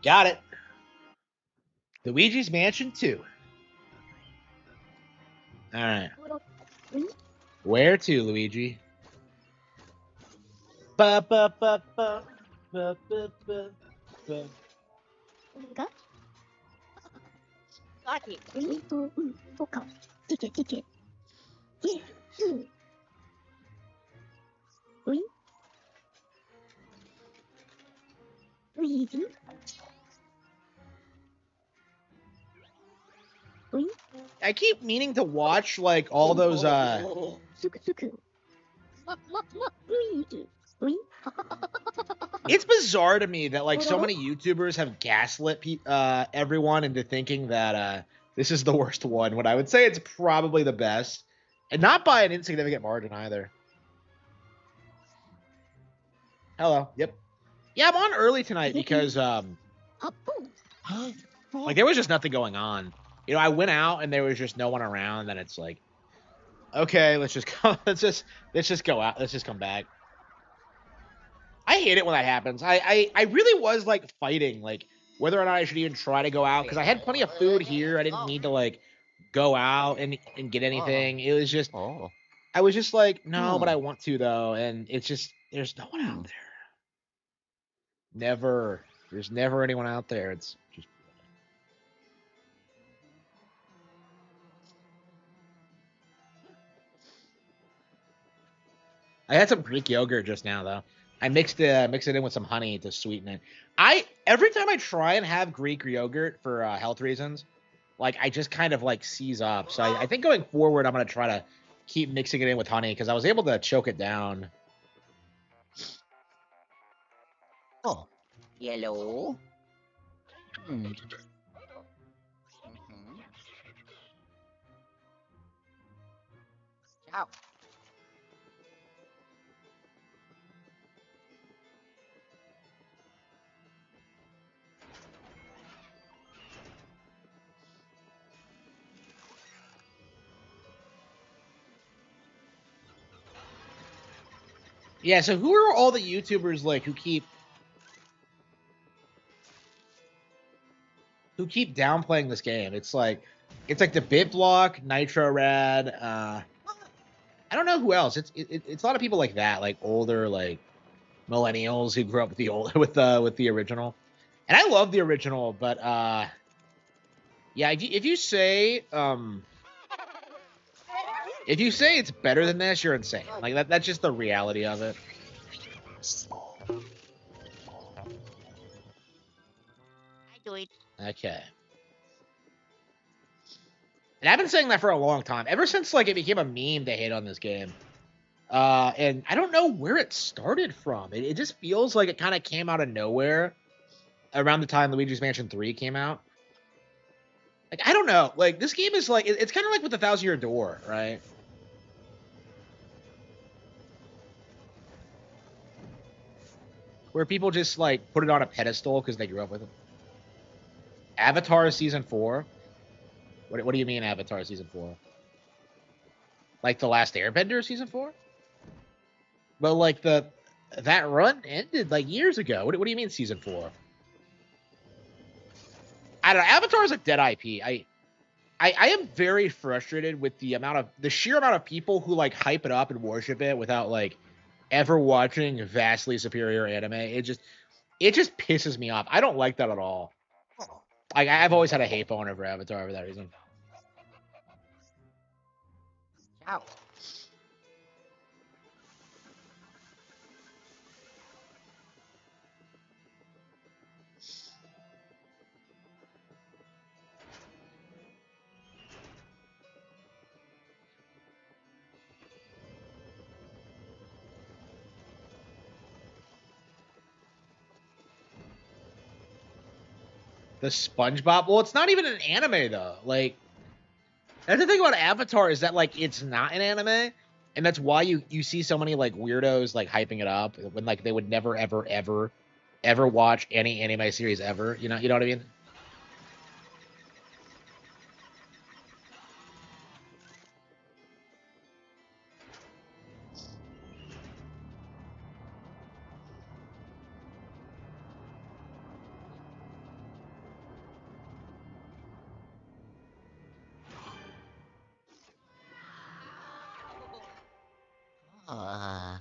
Got it. Luigi's Mansion 2. All right. Where to, Luigi? Ba ba ba ba ba ba ba ba. I keep meaning to watch like all those It's bizarre to me that like so many YouTubers have gaslit everyone into thinking that this is the worst one, when I would say it's probably the best, and not by an insignificant margin either. Hello. Yep. Yeah, I'm on early tonight because like there was just nothing going on. You know, I went out and there was just no one around, and it's like, okay, let's just go, let's just go out. Let's just come back. I hate it when that happens. I really was like fighting like whether or not I should even try to go out, because I had plenty of food here. I didn't need to like go out and get anything. It was just I was just like, no, but I want to though, and it's just there's no one out there. Never. There's never anyone out there. It's just I had some Greek yogurt just now though. I mixed it in with some honey to sweeten it. I every time I try and have Greek yogurt for health reasons, like I just kind of like seize up. So I think going forward, I'm gonna try to keep mixing it in with honey, because I was able to choke it down. Oh, yellow. Ciao. Yeah. So who are all the YouTubers like who keep downplaying this game? It's like the BitBlock, Nitro Rad. I don't know who else. It's a lot of people like that, like older like millennials who grew up with the old with the original. And I love the original, but yeah, if you say it's better than this, you're insane. Like that's just the reality of it. I do it. Okay. And I've been saying that for a long time, ever since like it became a meme to hate on this game. And I don't know where it started from. It just feels like it kind of came out of nowhere around the time Luigi's Mansion 3 came out. Like, I don't know. Like, this game is like, it's kind of like with the Thousand Year Door, right? Where people just like put it on a pedestal because they grew up with it. Avatar Season 4? What do you mean Avatar Season 4? Like The Last Airbender Season 4? But like that run ended like years ago. What do you mean Season 4? I don't know. Avatar is a dead IP. I am very frustrated with the sheer amount of people who like hype it up and worship it without like ever watching vastly superior anime. It just pisses me off. I don't like that at all. Like, I've always had a hate bone over Avatar for that reason. Ciao. The SpongeBob. Well, it's not even an anime though. Like, that's the thing about Avatar, is that like it's not an anime, and that's why you see so many like weirdos like hyping it up when like they would never ever watch any anime series ever. You know what I mean? Uh,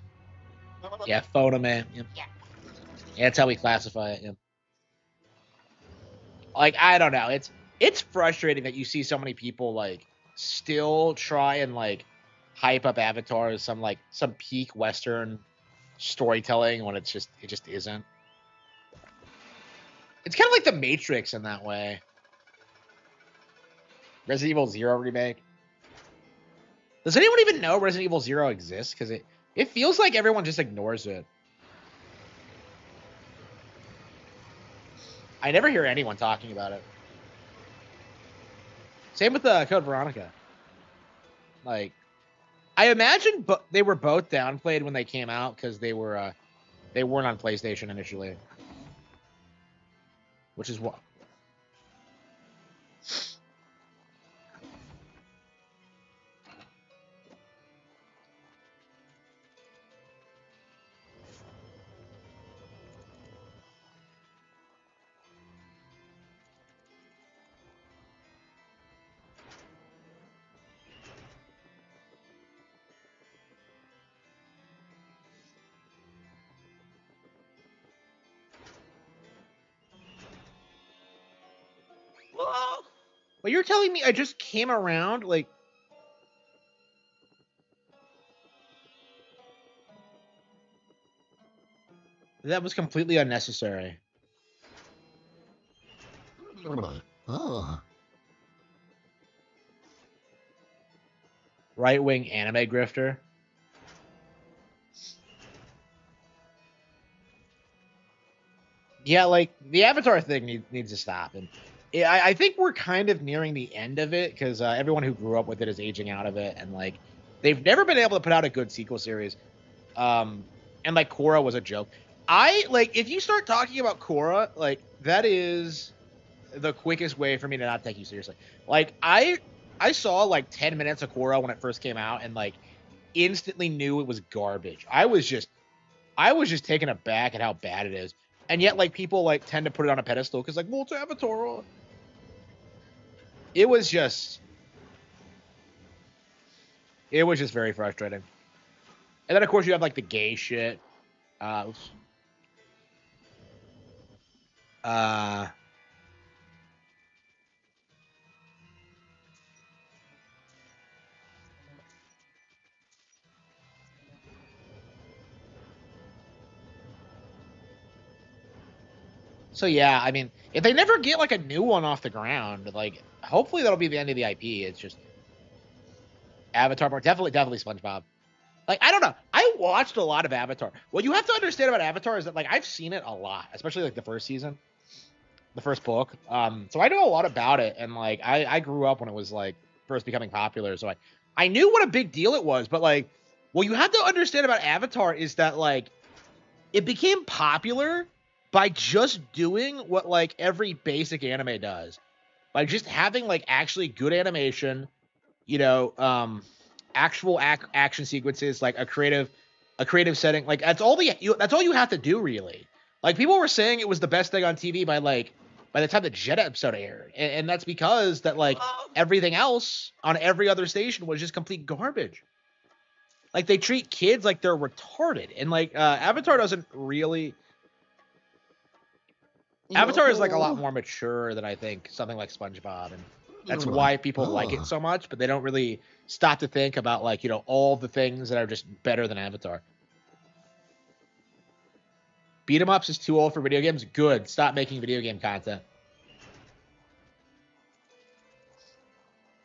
Yeah, photo man. Yep. yeah. Yeah, that's how we classify it. Yep. Like I don't know. It's frustrating that you see so many people like still try and like hype up Avatar as some peak Western storytelling when it just isn't. It's kind of like the Matrix in that way. Resident Evil Zero remake. Does anyone even know Resident Evil Zero exists? Because it feels like everyone just ignores it. I never hear anyone talking about it. Same with Code Veronica. Like, I imagine, but they were both downplayed when they came out because they weren't on PlayStation initially, which is what. But you're telling me I just came around like that was completely unnecessary. Oh. Right wing anime grifter. Yeah, like the Avatar thing needs to stop, and I think we're kind of nearing the end of it because everyone who grew up with it is aging out of it, and like they've never been able to put out a good sequel series. And like Korra was a joke. I like if you start talking about Korra, like that is the quickest way for me to not take you seriously. Like I saw like 10 minutes of Korra when it first came out, and like instantly knew it was garbage. I was just taken aback at how bad it is. And yet, like people like tend to put it on a pedestal because, like, well, it's Avatar. It was just, it was just very frustrating. And then, of course, you have like the gay shit. Oops. Uh, so yeah, I mean, if they never get like a new one off the ground, like hopefully that'll be the end of the IP. It's just Avatar, more definitely SpongeBob. Like I don't know. I watched a lot of Avatar. What you have to understand about Avatar is that like I've seen it a lot, especially like the first season, the first book. So I know a lot about it, and like I grew up when it was like first becoming popular, so I knew what a big deal it was. But like, what you have to understand about Avatar is that like it became popular by just doing what like every basic anime does, by just having like actually good animation, you know, actual action sequences, like a creative setting. Like that's all you have to do really. Like people were saying it was the best thing on TV by the time the Jet episode aired, and that's because that like everything else on every other station was just complete garbage. Like they treat kids like they're retarded, and like Avatar doesn't really. Avatar is like a lot more mature than I think something like SpongeBob, and that's why people like it so much. But they don't really stop to think about like all the things that are just better than Avatar. Beat 'em ups is too old for video games. Good, stop making video game content.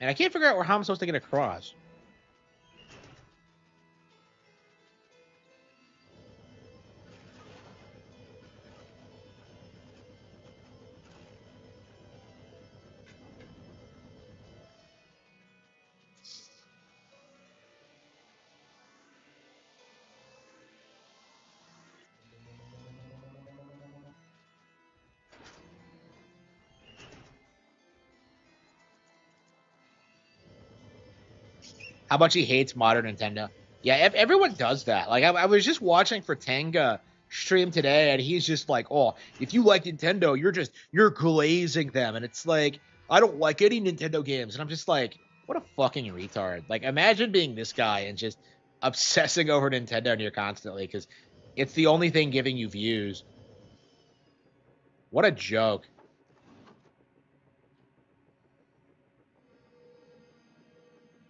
And I can't figure out how I'm supposed to get across. How much he hates modern Nintendo. Yeah, everyone does that. Like I was just watching for Tenga stream today, and he's just like, "Oh, if you like Nintendo, you're glazing them," and it's like, I don't like any Nintendo games, and I'm just like, what a fucking retard. Like, imagine being this guy and just obsessing over Nintendo near constantly because it's the only thing giving you views. What a joke.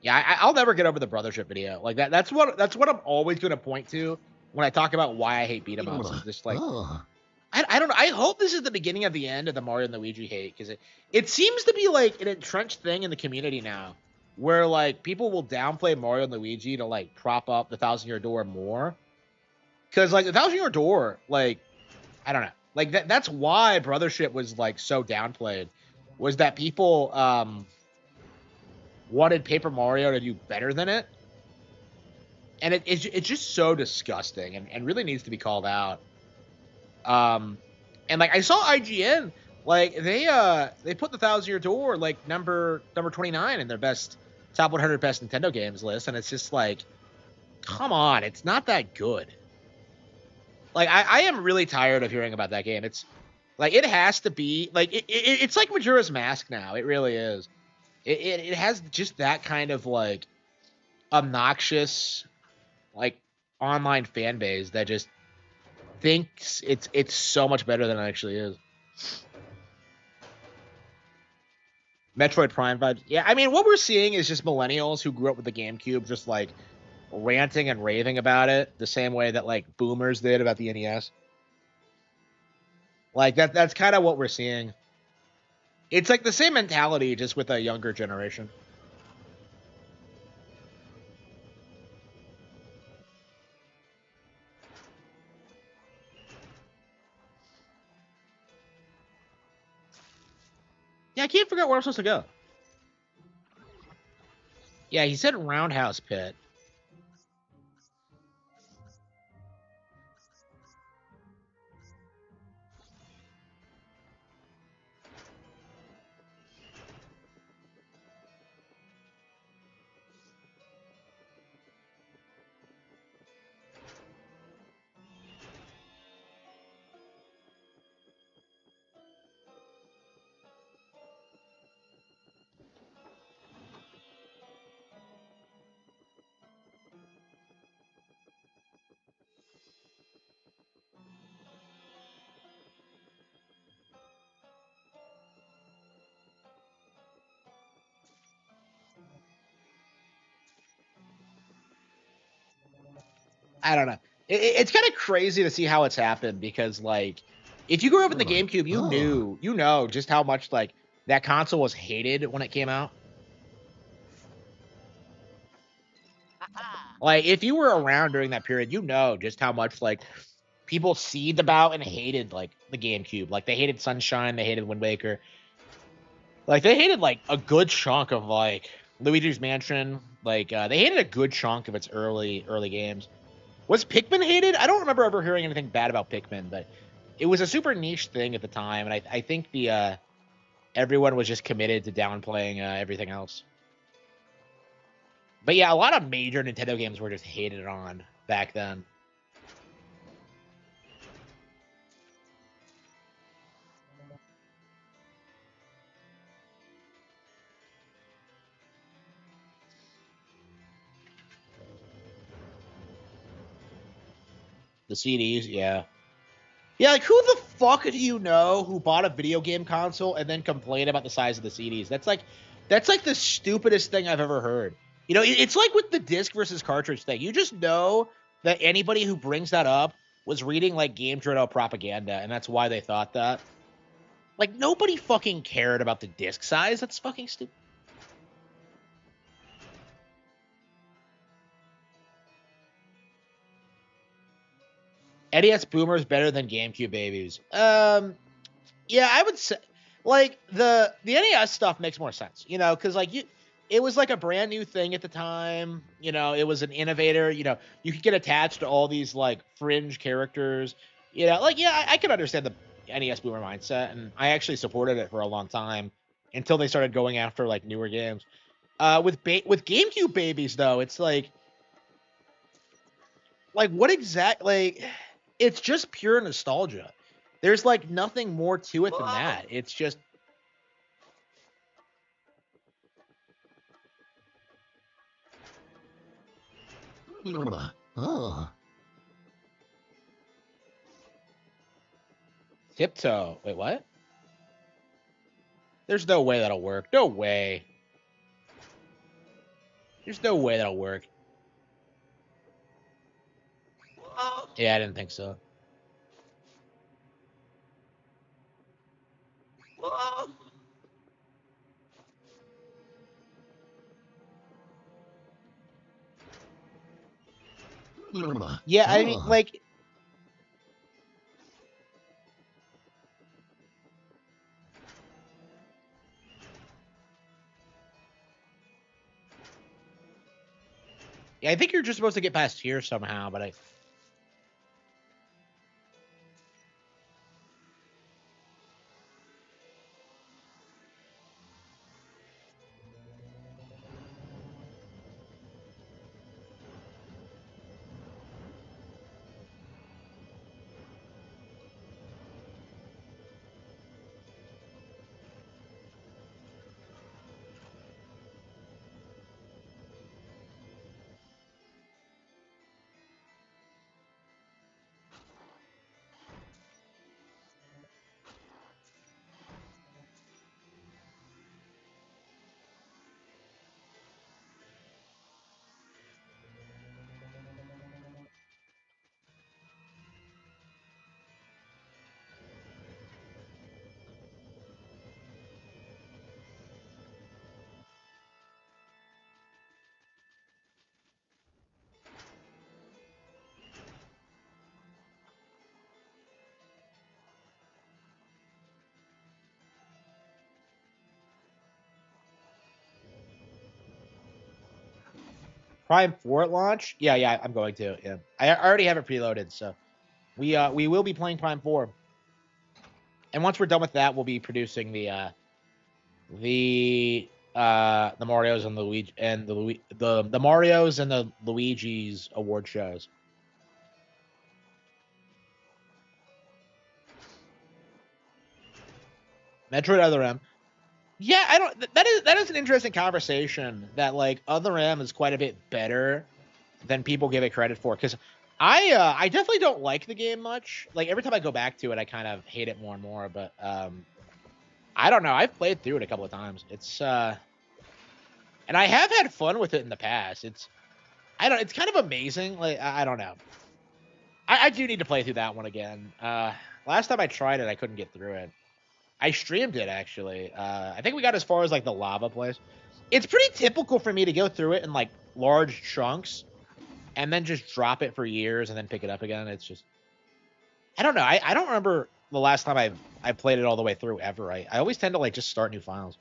Yeah, I'll never get over the brothership video. Like that's what I'm always going to point to when I talk about why I hate beat 'em ups. Is just like Oh. I don't know. I hope this is the beginning of the end of the Mario and Luigi hate because it seems to be like an entrenched thing in the community now, where like people will downplay Mario and Luigi to like prop up the Thousand Year Door more. Because like the Thousand Year Door, like I don't know, like that's why Brothership was like so downplayed, was that people wanted Paper Mario to do better than it, and it's just so disgusting and really needs to be called out. Um, and like I saw IGN, like they put the Thousand Year Door like number 29 in their best top 100 best Nintendo games list, and it's just like, come on, it's not that good. Like I am really tired of hearing about that game. It's like it has to be like it's like Majora's Mask now. It really is. It has just that kind of like obnoxious like online fan base that just thinks it's so much better than it actually is. Metroid Prime vibes. Yeah, I mean, what we're seeing is just millennials who grew up with the GameCube just like ranting and raving about it the same way that like boomers did about the NES. Like that's kind of what we're seeing. It's like the same mentality just with a younger generation. Yeah, I can't figure out where I'm supposed to go. Yeah, he said Roundhouse Pit. I don't know. It's kind of crazy to see how it's happened because like if you grew up in the GameCube, you know just how much like that console was hated when it came out. Like if you were around during that period, you know just how much like people seethed about and hated like the GameCube. Like they hated Sunshine, they hated Wind Waker. Like they hated like a good chunk of like Luigi's Mansion. Like they hated a good chunk of its early games. Was Pikmin hated? I don't remember ever hearing anything bad about Pikmin, but it was a super niche thing at the time, and I think the everyone was just committed to downplaying everything else. But yeah, a lot of major Nintendo games were just hated on back then. The CDs, yeah. Yeah, like who the fuck do you know who bought a video game console and then complained about the size of the CDs? That's like the stupidest thing I've ever heard. You know, it's like with the disc versus cartridge thing. You just know that anybody who brings that up was reading like game journal propaganda, and that's why they thought that. Like nobody fucking cared about the disc size. That's fucking stupid. NES boomers better than GameCube babies. Yeah, I would say like the NES stuff makes more sense, you know, because like it was like a brand new thing at the time. You know, it was an innovator. You know, you could get attached to all these like fringe characters. You know, like yeah, I can understand the NES boomer mindset, and I actually supported it for a long time until they started going after like newer games. With GameCube babies though, it's like what exact like it's just pure nostalgia. There's like nothing more to it than that. It's just Oh. Tiptoe. Wait, what? There's no way that'll work. No way. There's no way that'll work. Yeah, I didn't think so. Yeah, I mean, Oh. like, yeah, I think you're just supposed to get past here somehow, but I. Prime 4 at launch? Yeah, yeah, I'm going to. Yeah. I already have it preloaded, so we will be playing Prime 4. And once we're done with that, we'll be producing the Mario's and the Luigi and the Mario's and the Luigi's award shows. Metroid Other M. Yeah, I don't. That is an interesting conversation. That like Other M is quite a bit better than people give it credit for. Because I definitely don't like the game much. Like every time I go back to it, I kind of hate it more and more. But I don't know. I've played through it a couple of times. It's and I have had fun with it in the past. I don't. It's kind of amazing. Like I don't know. I do need to play through that one again. Last time I tried it, I couldn't get through it. I streamed it actually. I think we got as far as like the lava place. It's pretty typical for me to go through it in like large chunks and then just drop it for years and then pick it up again. It's just I don't know. I don't remember the last time I played it all the way through ever. I always tend to like just start new files.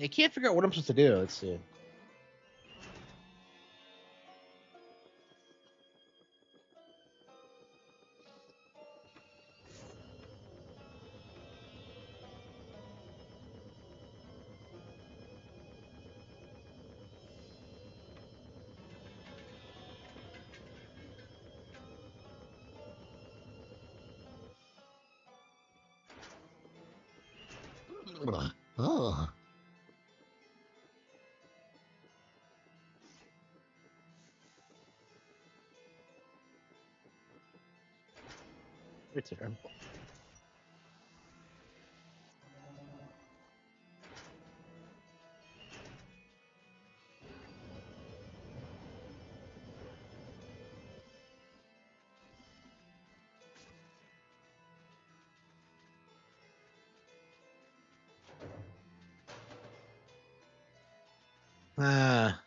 I can't figure out what I'm supposed to do. Let's see. Oh. You're terrible. Ah.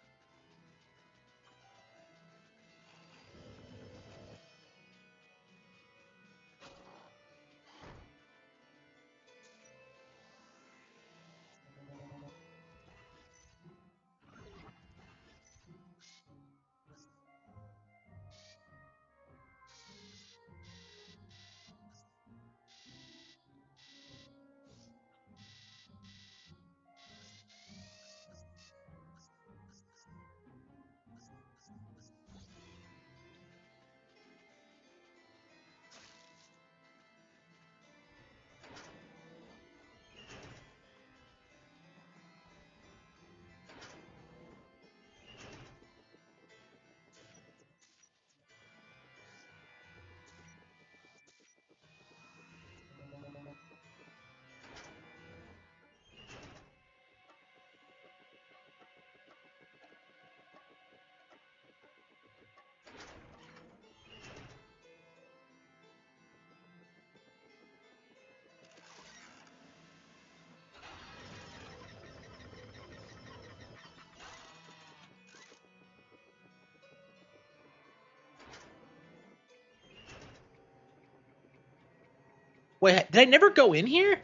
Wait, did I never go in here?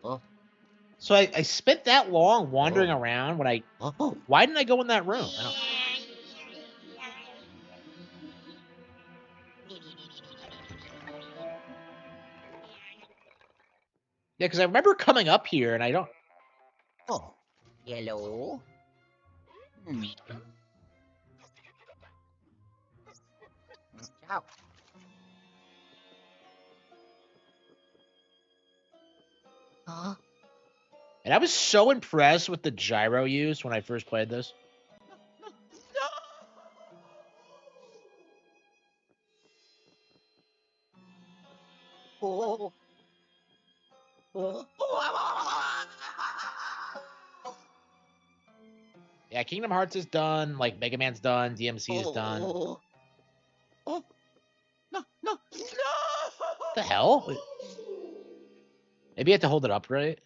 Oh. So I spent that long wandering Oh. around when I. Oh. Why didn't I go in that room? I don't. Yeah, because I remember coming up here and I don't. Oh. Hello. Hmm. Ciao. Huh? And I was so impressed with the gyro use when I first played this. Oh. Oh. Yeah, Kingdom Hearts is done. Like Mega Man's done. DMC is done. Oh. Oh. No. No. No. What the hell? Wait, maybe you have to hold it up, right?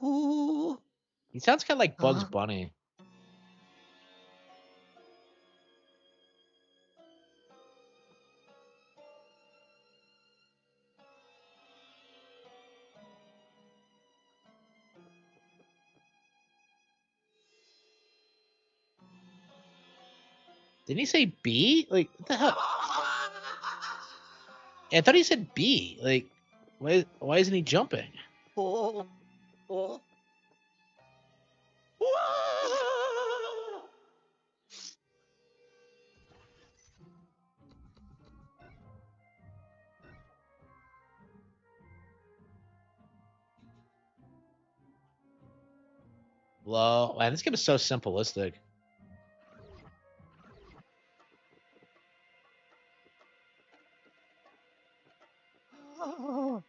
Oh. He sounds kind of like Bugs Huh? Bunny. Didn't he say B? Like what the hell? Yeah, I thought he said B. Like, why isn't he jumping? Oh. Oh. Low. Man, this game is so simplistic. Oh.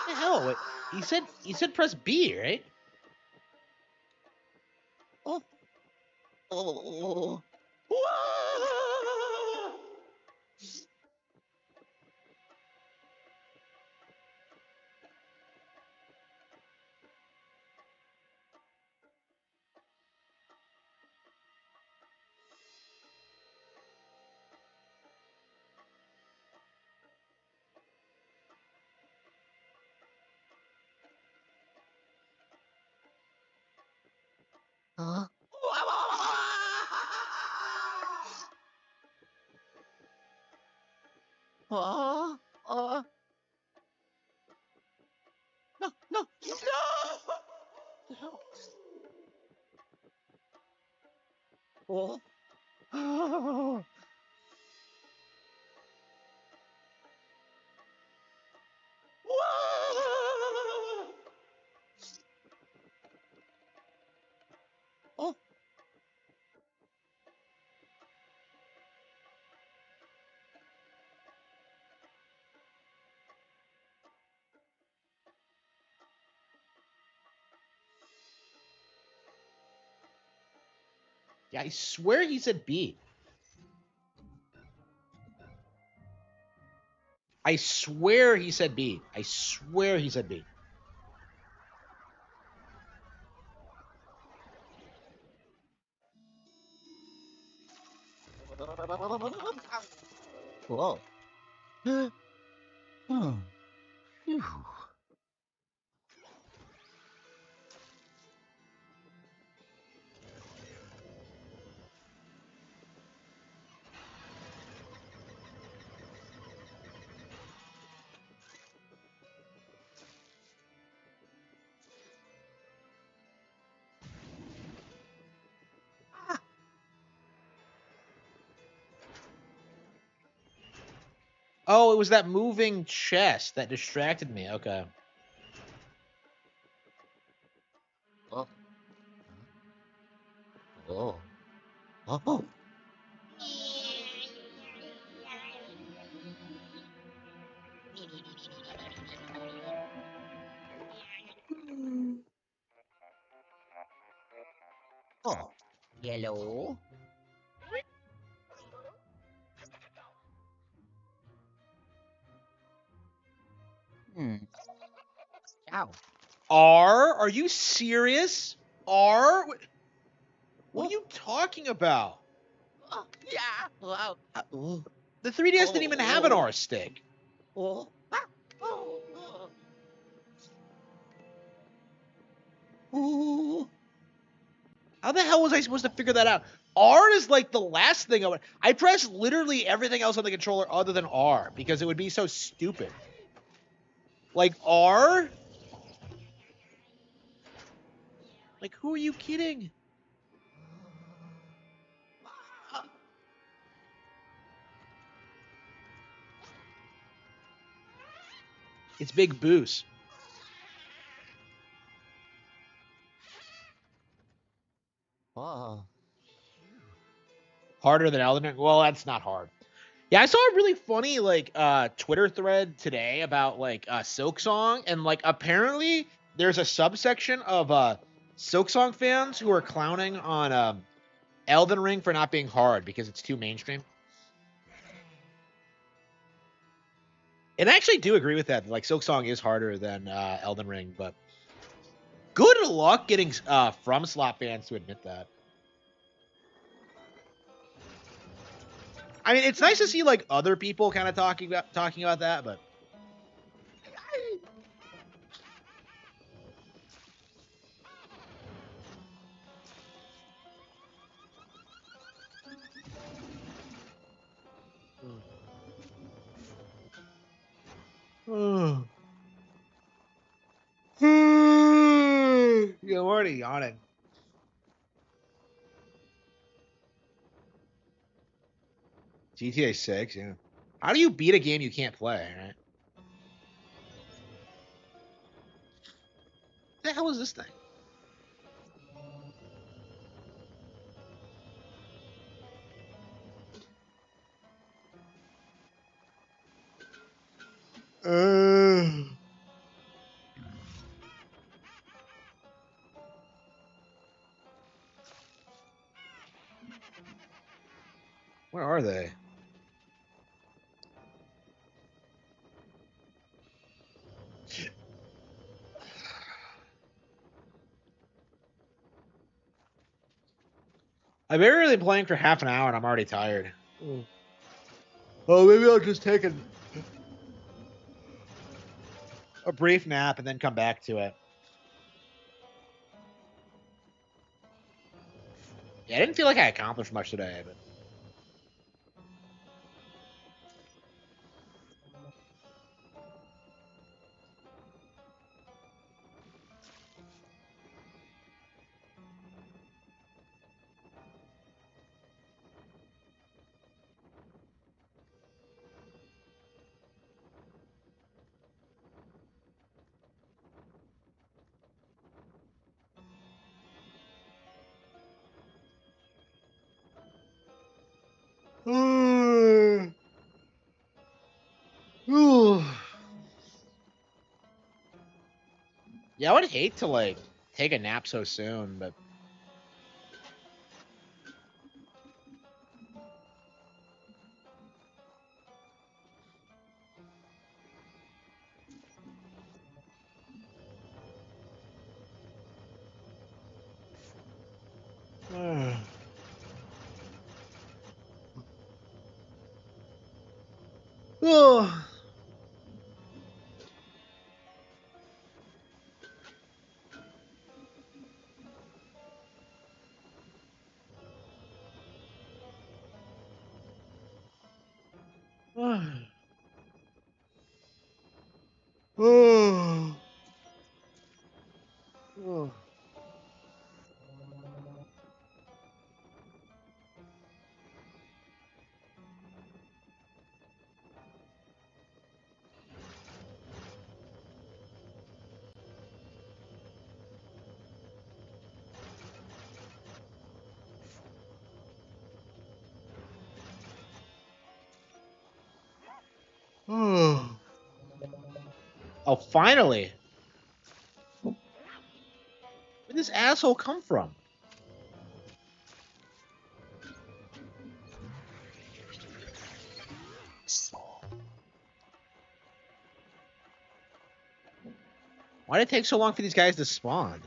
What the hell? Wait, he said press B, right? Oh. Oh. Oh. Oh. Whoa. Oh. Yeah, I swear he said B. I swear he said B. I swear he said B. Whoa. Oh. Phew. Oh, it was that moving chest that distracted me. Okay. Oh. Oh. Oh. Oh. Hello. Hmm. Ow. R? Are you serious? R? What are Oh. you talking about? Oh. Yeah. Wow. Oh. The 3DS didn't even have an Oh. R stick. Oh. Ah. Oh. Oh. How the hell was I supposed to figure that out? R is like the last thing I would. I pressed literally everything else on the controller other than R because it would be so stupid. Like R? Like who are you kidding? It's Big Boost. Oh. Harder than Elden Ring? Well, that's not hard. Yeah, I saw a really funny like Twitter thread today about like Silk Song, and like apparently there's a subsection of Silk Song fans who are clowning on Elden Ring for not being hard because it's too mainstream. And I actually do agree with that. Like Silk Song is harder than Elden Ring, but good luck getting From Slot fans to admit that. I mean, it's nice to see like other people kind of talking about that, but yeah, I'm already yawning. GTA 6, yeah. How do you beat a game you can't play, right? What the hell is this thing? Uh, where are they? I've been really playing for half an hour and I'm already tired. Oh, maybe I'll just take a brief nap and then come back to it. Yeah, I didn't feel like I accomplished much today, but Yeah, I would hate to like take a nap so soon, but oh. Oh. Oh. Oh, finally. Where'd this asshole come from? Why did it take so long for these guys to spawn?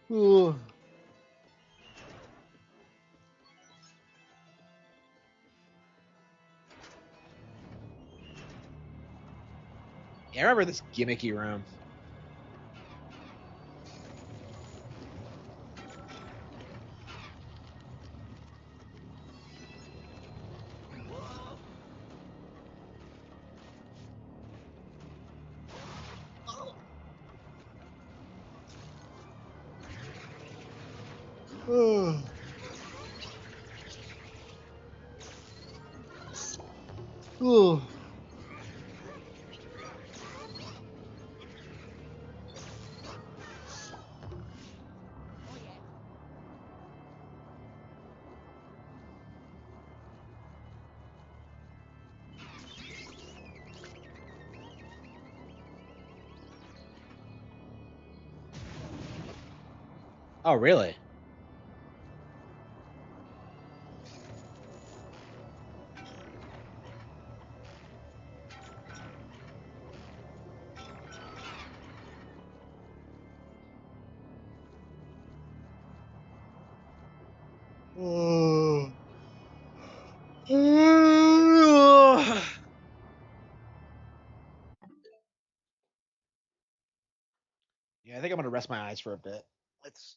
Oh. Yeah, I remember this gimmicky room. Oh. Oh. Oh, really? Oh. Yeah, I think I'm gonna rest my eyes for a bit. Let's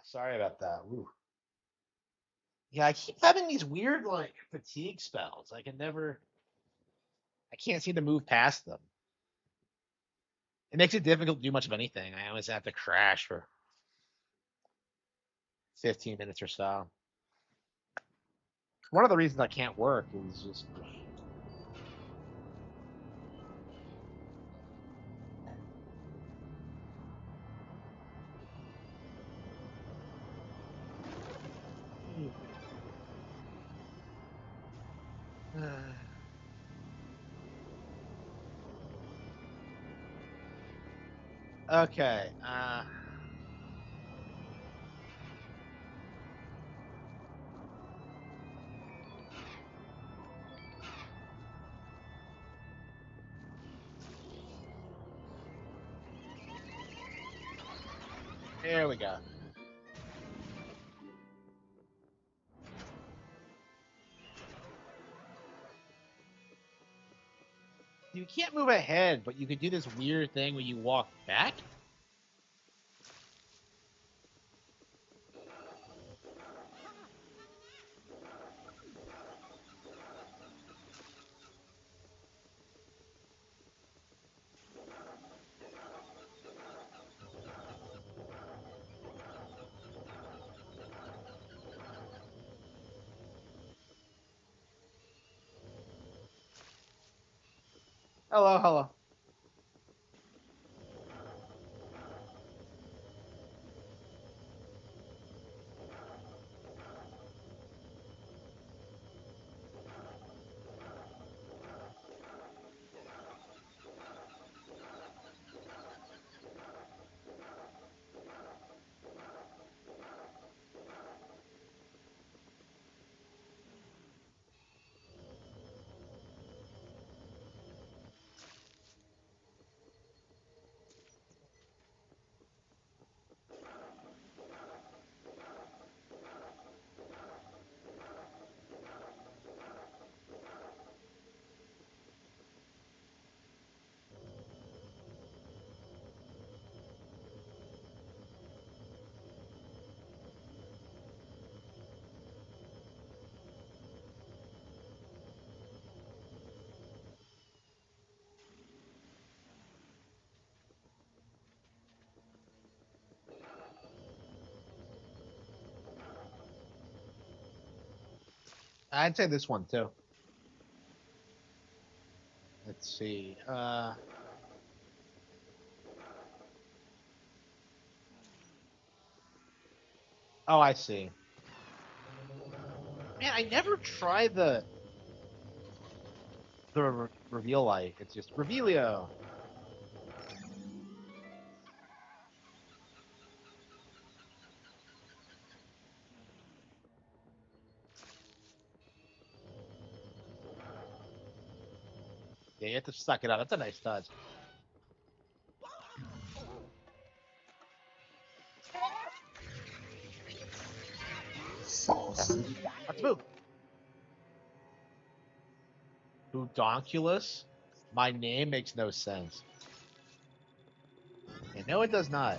Sorry about that. Ooh. Yeah, I keep having these weird like fatigue spells. I can't seem to move past them. It makes it difficult to do much of anything. I always have to crash for 15 minutes or so. One of the reasons I can't work is just okay. There we go. You can't move ahead, but you can do this weird thing where you walk back. Hello, hello. I'd say this one too. Let's see. Oh, I see. Man, I never try the reveal light. It's just Revealio. Yeah, you have to suck it up. That's a nice touch. Let's move. Budonculus? My name makes no sense. Yeah, no, it does not.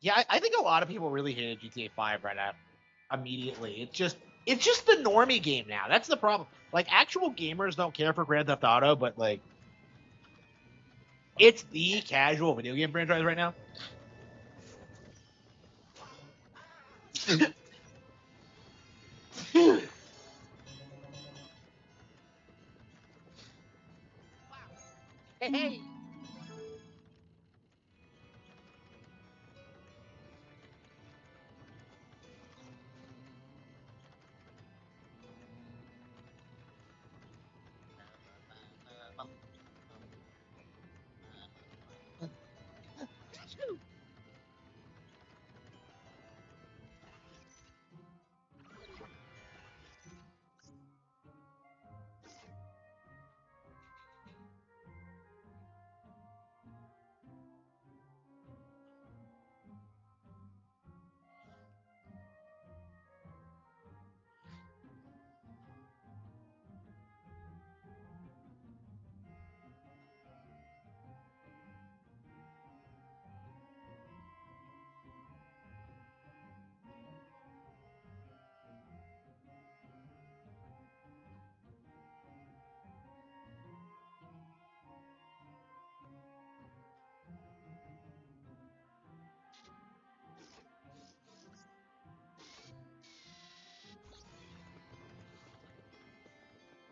Yeah, I think a lot of people really hated GTA 5 right out immediately. It's just the normie game now. That's the problem. Like actual gamers don't care for Grand Theft Auto, but like it's the casual video game franchise right now. Hey.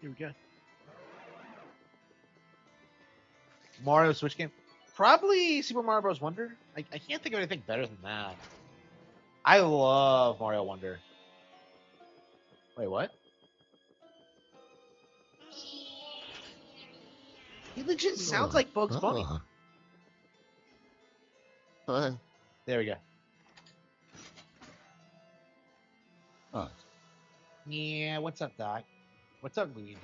Here we go. Mario Switch game. Probably Super Mario Bros. Wonder. I can't think of anything better than that. I love Mario Wonder. Wait, what? He legit sounds like Bugs Bunny. There we go. Yeah, what's up, Doc? What's up, Luigi?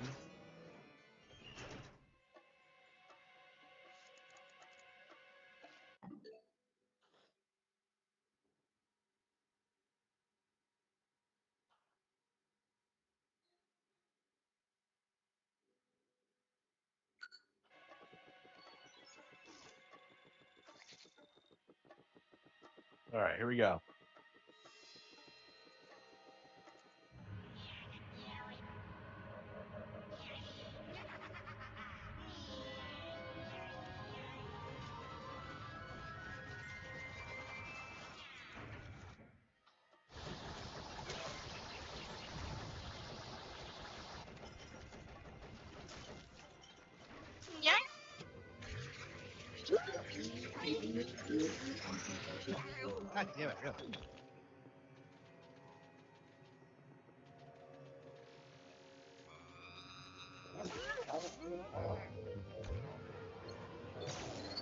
All right, here we go. Yeah. God damn it, really?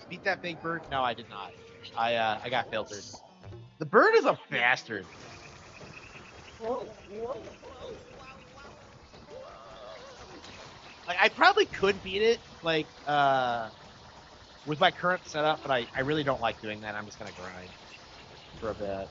Beat that big bird? No, I did not. I got filtered. The bird is a bastard. Like I probably could beat it, like with my current setup, but I really don't like doing that. I'm just gonna grind for a bit.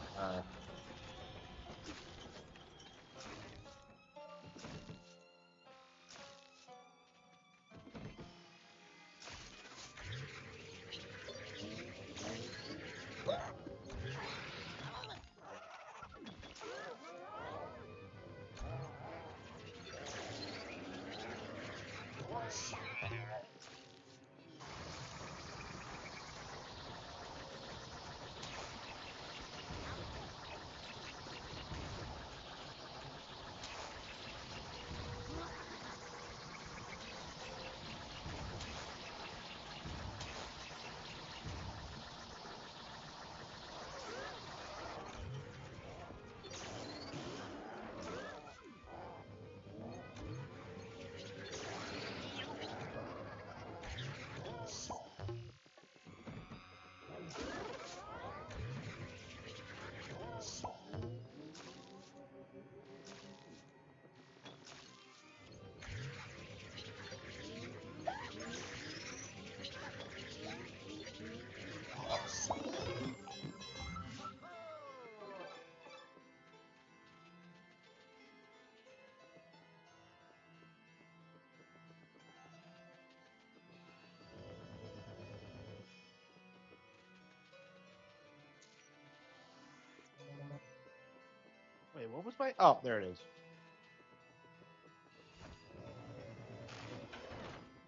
Wait, what was my? Oh, there it is.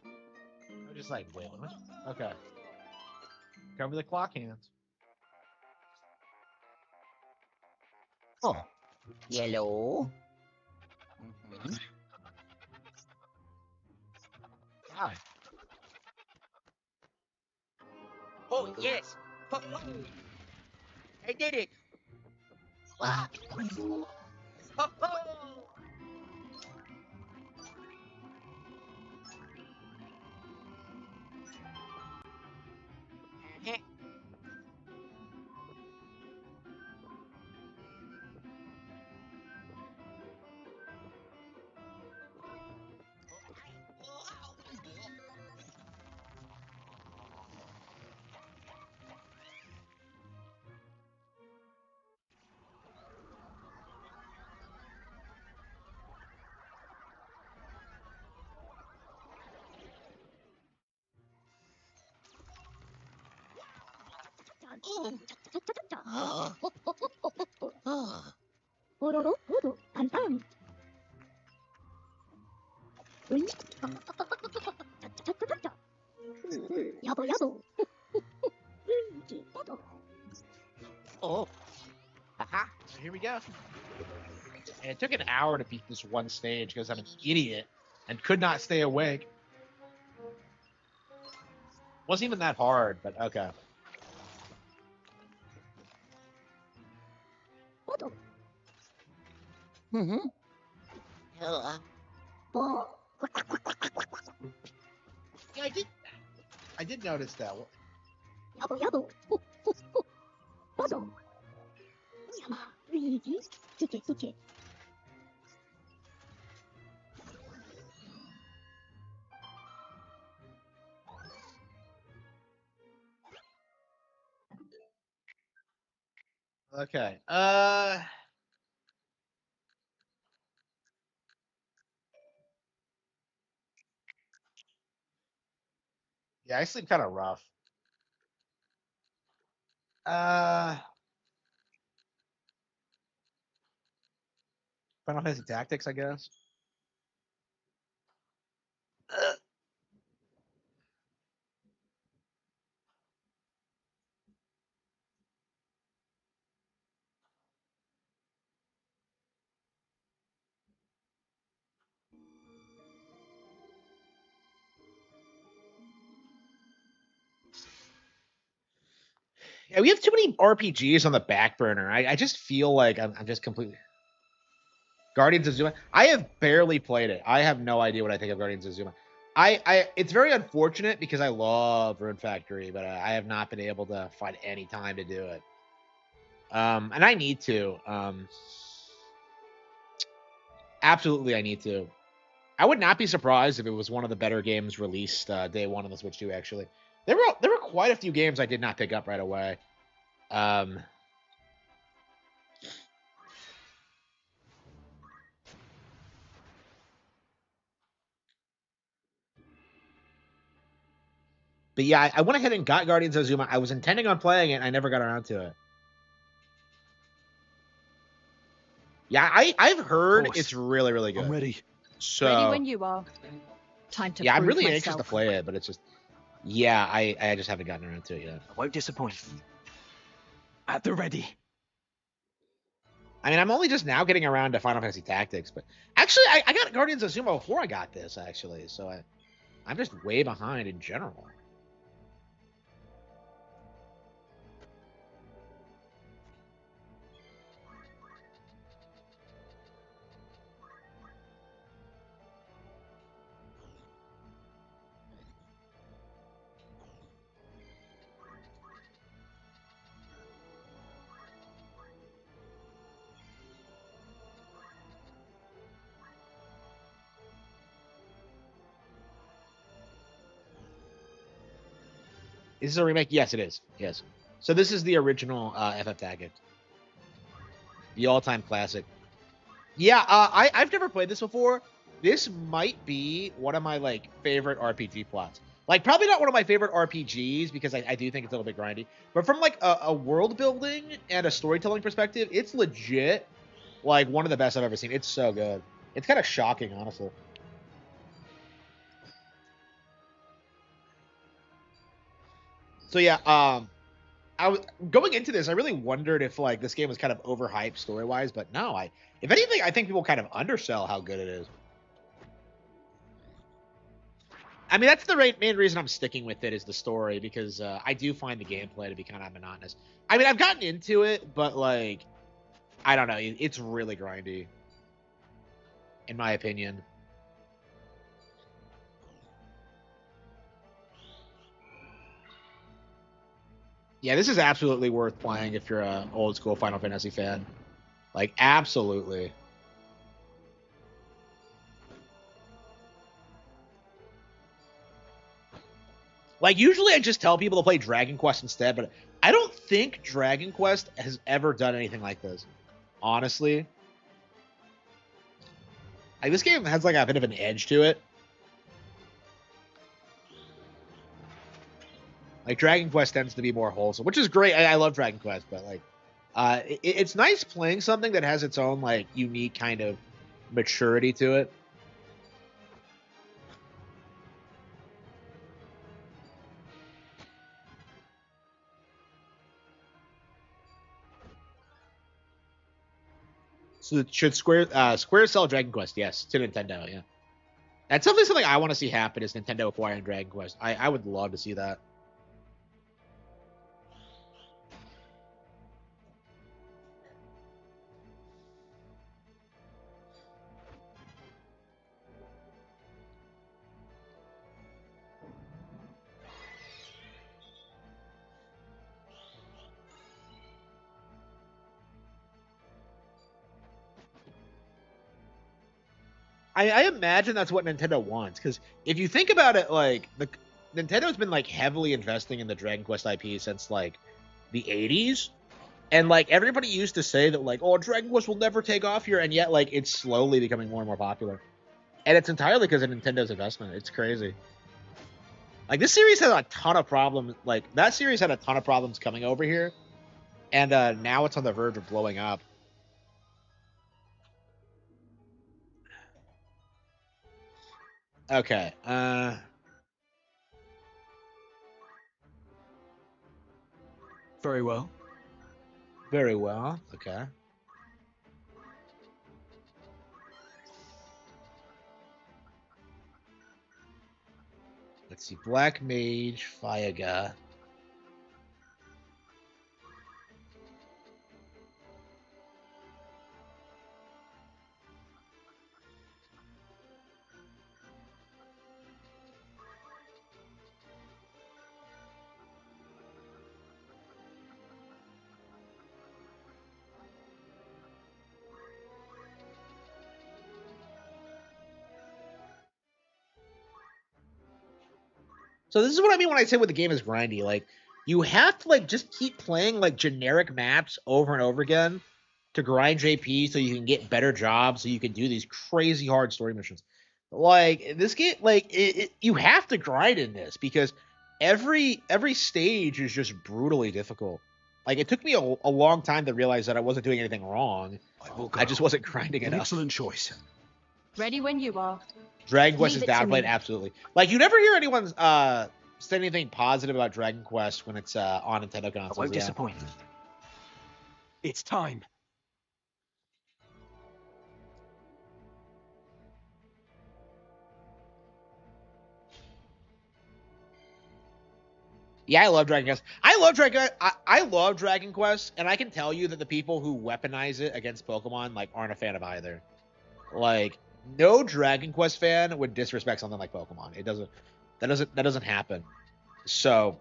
I'm just like, wait, what? Okay. Cover the clock hands. Oh, yellow. Mhm. God. Oh, yes. Oh, oh. I did it. Ah. Oh, oh. Eh. Oh. Ah. Ah. おろろ、おろ、パンパン。うん。やぼやぼ。やぼ。 Oh. Aha. So here we go. And it took an hour to beat this one stage because I'm an idiot and could not stay awake. Wasn't even that hard, but okay. Mm-hmm. Uh, Yeah, I did notice that. やぼやぼ。どうぞ。やま、いいつけつけ。Okay. Yeah, I sleep kind of rough. Uh, Final Fantasy Tactics, I guess. Yeah, we have too many RPGs on the back burner. I just feel like I'm just completely. Guardians of Zuma. I have barely played it. I have no idea what I think of Guardians of Zuma. It's very unfortunate because I love Rune Factory, but I have not been able to find any time to do it. And I need to. Absolutely, I need to. I would not be surprised if it was one of the better games released day one on the Switch 2. Actually, there were quite a few games I did not pick up right away. Um, but yeah, I went ahead and got Guardians of Zuma. I was intending on playing it, and I never got around to it. Yeah, I've heard it's really really good. I'm ready. So Ready when you are. Time to yeah, I'm prove really myself. anxious to play it, but it's just yeah, I just haven't gotten around to it yet. I won't disappoint. At the ready. I mean, I'm only just now getting around to Final Fantasy Tactics, but actually, I got Guardians of Zuma before I got this, actually, so I'm just way behind in general. Is this a remake? Yes, it is. Yes. So this is the original FF Tactics, the all-time classic. Yeah, I've never played this before. This might be one of my like favorite RPG plots. Like probably not one of my favorite RPGs because I do think it's a little bit grindy. But from like a world building and a storytelling perspective, it's legit Like one of the best I've ever seen. It's so good. It's kind of shocking, honestly. So yeah, I was going into this. I really wondered if like this game was kind of overhyped story wise, but no. If anything, I think people kind of undersell how good it is. I mean, that's the main reason I'm sticking with it is the story because I do find the gameplay to be kind of monotonous. I mean, I've gotten into it, but like, I don't know. It's really grindy, in my opinion. Yeah, this is absolutely worth playing if you're a old school Final Fantasy fan. Like, absolutely. Like, usually I just tell people to play Dragon Quest instead, but I don't think Dragon Quest has ever done anything like this. Honestly. Like, this game has, like, a bit of an edge to it. Like, Dragon Quest tends to be more wholesome, which is great. I love Dragon Quest, but, like, it's nice playing something that has its own, like, unique kind of maturity to it. So should Square sell Dragon Quest? Yes, to Nintendo. Yeah, that's something I want to see happen. Is Nintendo acquiring Dragon Quest? I would love to see that. I imagine that's what Nintendo wants because if you think about it, like the Nintendo's been like heavily investing in the Dragon Quest IP since like the '80s, and like everybody used to say that like, oh, Dragon Quest will never take off here, and yet like it's slowly becoming more and more popular, and it's entirely because of Nintendo's investment. It's crazy. Like this series had a ton of problems. Like that series had a ton of problems coming over here, and now it's on the verge of blowing up. Okay. Very well. Very well. Okay. Let's see. Black Mage, Fyaga. So this is what I mean when I say what the game is grindy. Like you have to like just keep playing like generic maps over and over again to grind JP so you can get better jobs so you can do these crazy hard story missions. Like this game, like you have to grind in this because every stage is just brutally difficult. Like it took me a long time to realize that I wasn't doing anything wrong. I just wasn't grinding An enough. excellent choice. Ready when you are. Dragon Quest is Leave it to downplayed, me. absolutely. Like you never hear anyone say anything positive about Dragon Quest when it's on Nintendo I consoles. won't Yeah. disappoint. It's time. Yeah, I love Dragon Quest. I love Dragon. I love Dragon Quest, and I can tell you that the people who weaponize it against Pokemon like aren't a fan of either. Like, no Dragon Quest fan would disrespect something like Pokemon. It doesn't. That doesn't happen. So.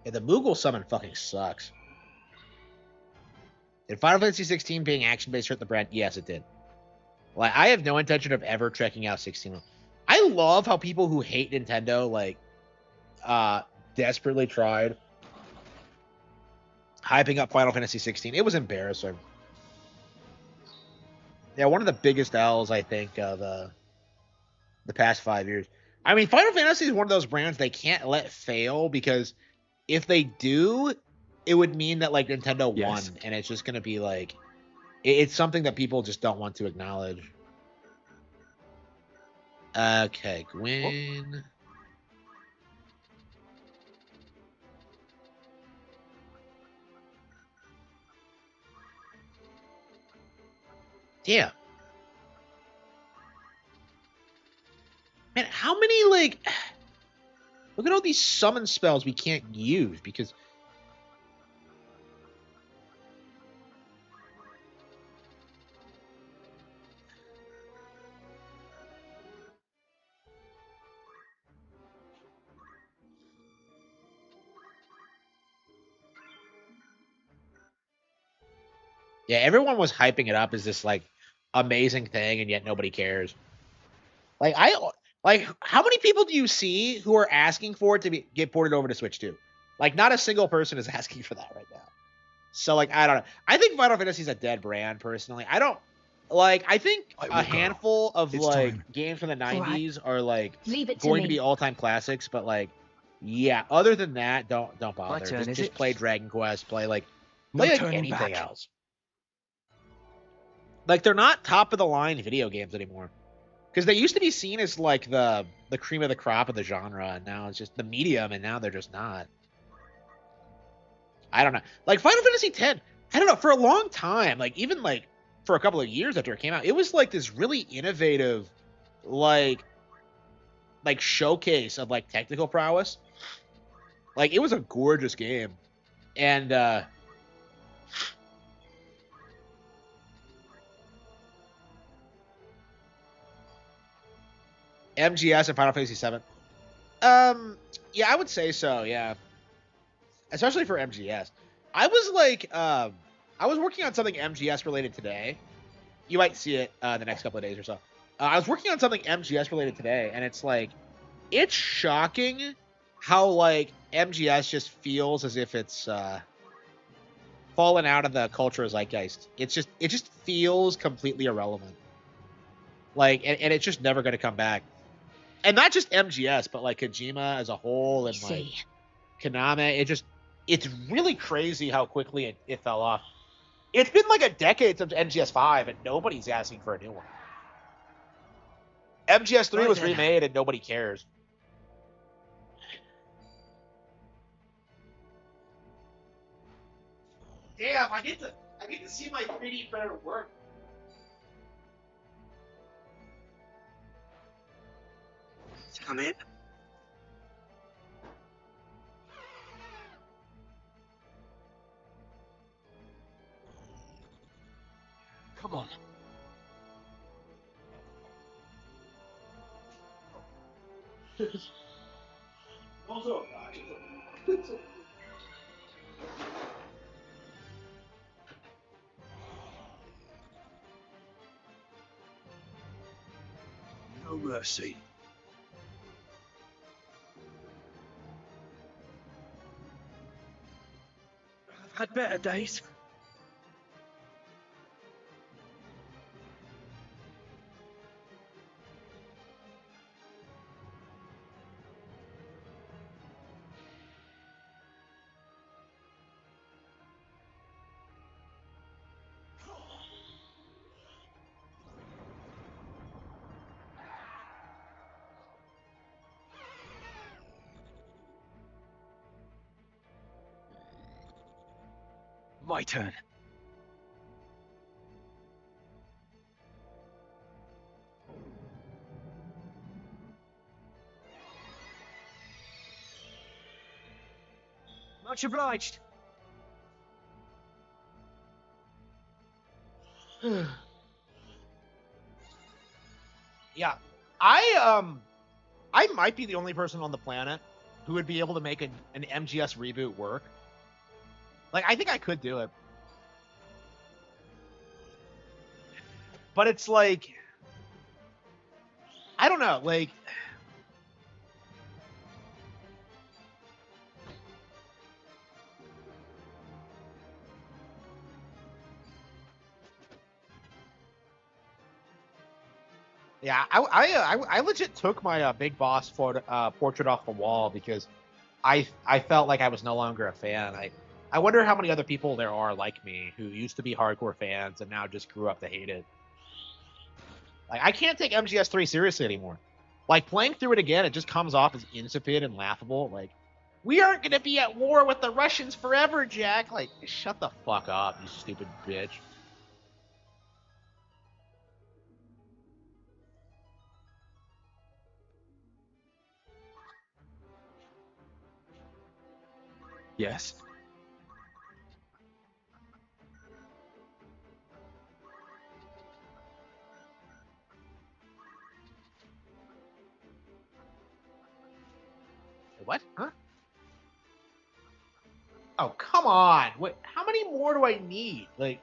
Yeah, the Moogle summon fucking sucks. Did Final Fantasy 16 being action-based hurt the brand? Yes, it did. Like, I have no intention of ever checking out 16. I love how people who hate Nintendo, like, desperately tried hyping up Final Fantasy 16. It was embarrassing. Yeah, one of the biggest L's, I think, of the past 5 years. I mean, Final Fantasy is one of those brands they can't let fail, because if they do, it would mean that, like, Nintendo Yes. won, and it's just going to be, like, it's something that people just don't want to acknowledge. Okay, Gwen. Yeah. Man, how many, like, look at all these summon spells we can't use because. Yeah, everyone was hyping it up as this, like, amazing thing, and yet nobody cares. Like, how many people do you see who are asking for it to get ported over to Switch 2? Like, not a single person is asking for that right now. So, like, I don't know. I think Final Fantasy is a dead brand, personally. I don't like. I think I will a go. handful of It's like time. games from the All right. '90s are like Leave it to going to me. be all-time classics, but like, yeah. Other than that, don't bother. turn, is Just it? play Dragon Quest. Play like No like turning anything back. else. Like, they're not top of the line video games anymore, because they used to be seen as like the cream of the crop of the genre, and now it's just the medium, and now they're just not. I don't know. Like Final Fantasy X, I don't know. For a long time, like even like for a couple of years after it came out, it was like this really innovative, like showcase of like technical prowess. Like, it was a gorgeous game, and MGS and Final Fantasy VII. Yeah, I would say so. Yeah, especially for MGS. I was like, I was working on something MGS related today. You might see it the next couple of days or so. I was working on something MGS related today, and it's like, it's shocking how like MGS just feels as if it's fallen out of the cultural zeitgeist. It just feels completely irrelevant. Like, and it's just never going to come back. And not just MGS, but like Kojima as a whole, and like See. Konami. It's really crazy how quickly it fell off. It's been like a decade since MGS 5, and nobody's asking for a new one. MGS 3 was remade, and nobody cares. Damn, I get to see my 3D printer work. Come in. Come on. Also, No mercy. I've had better days. My turn. Much obliged. yeah, I might be the only person on the planet who would be able to make an MGS reboot work. Like, I think I could do it. But it's like, I don't know, like, yeah, I legit took my big boss portrait off the wall because I felt like I was no longer a fan. I wonder how many other people there are like me who used to be hardcore fans and now just grew up to hate it. Like, I can't take MGS3 seriously anymore. Like, playing through it again, it just comes off as insipid and laughable. Like, we aren't going to be at war with the Russians forever, Jack. Like, shut the fuck up, you stupid bitch. Yes. What? Huh? Oh, come on. What? How many more do I need? Like,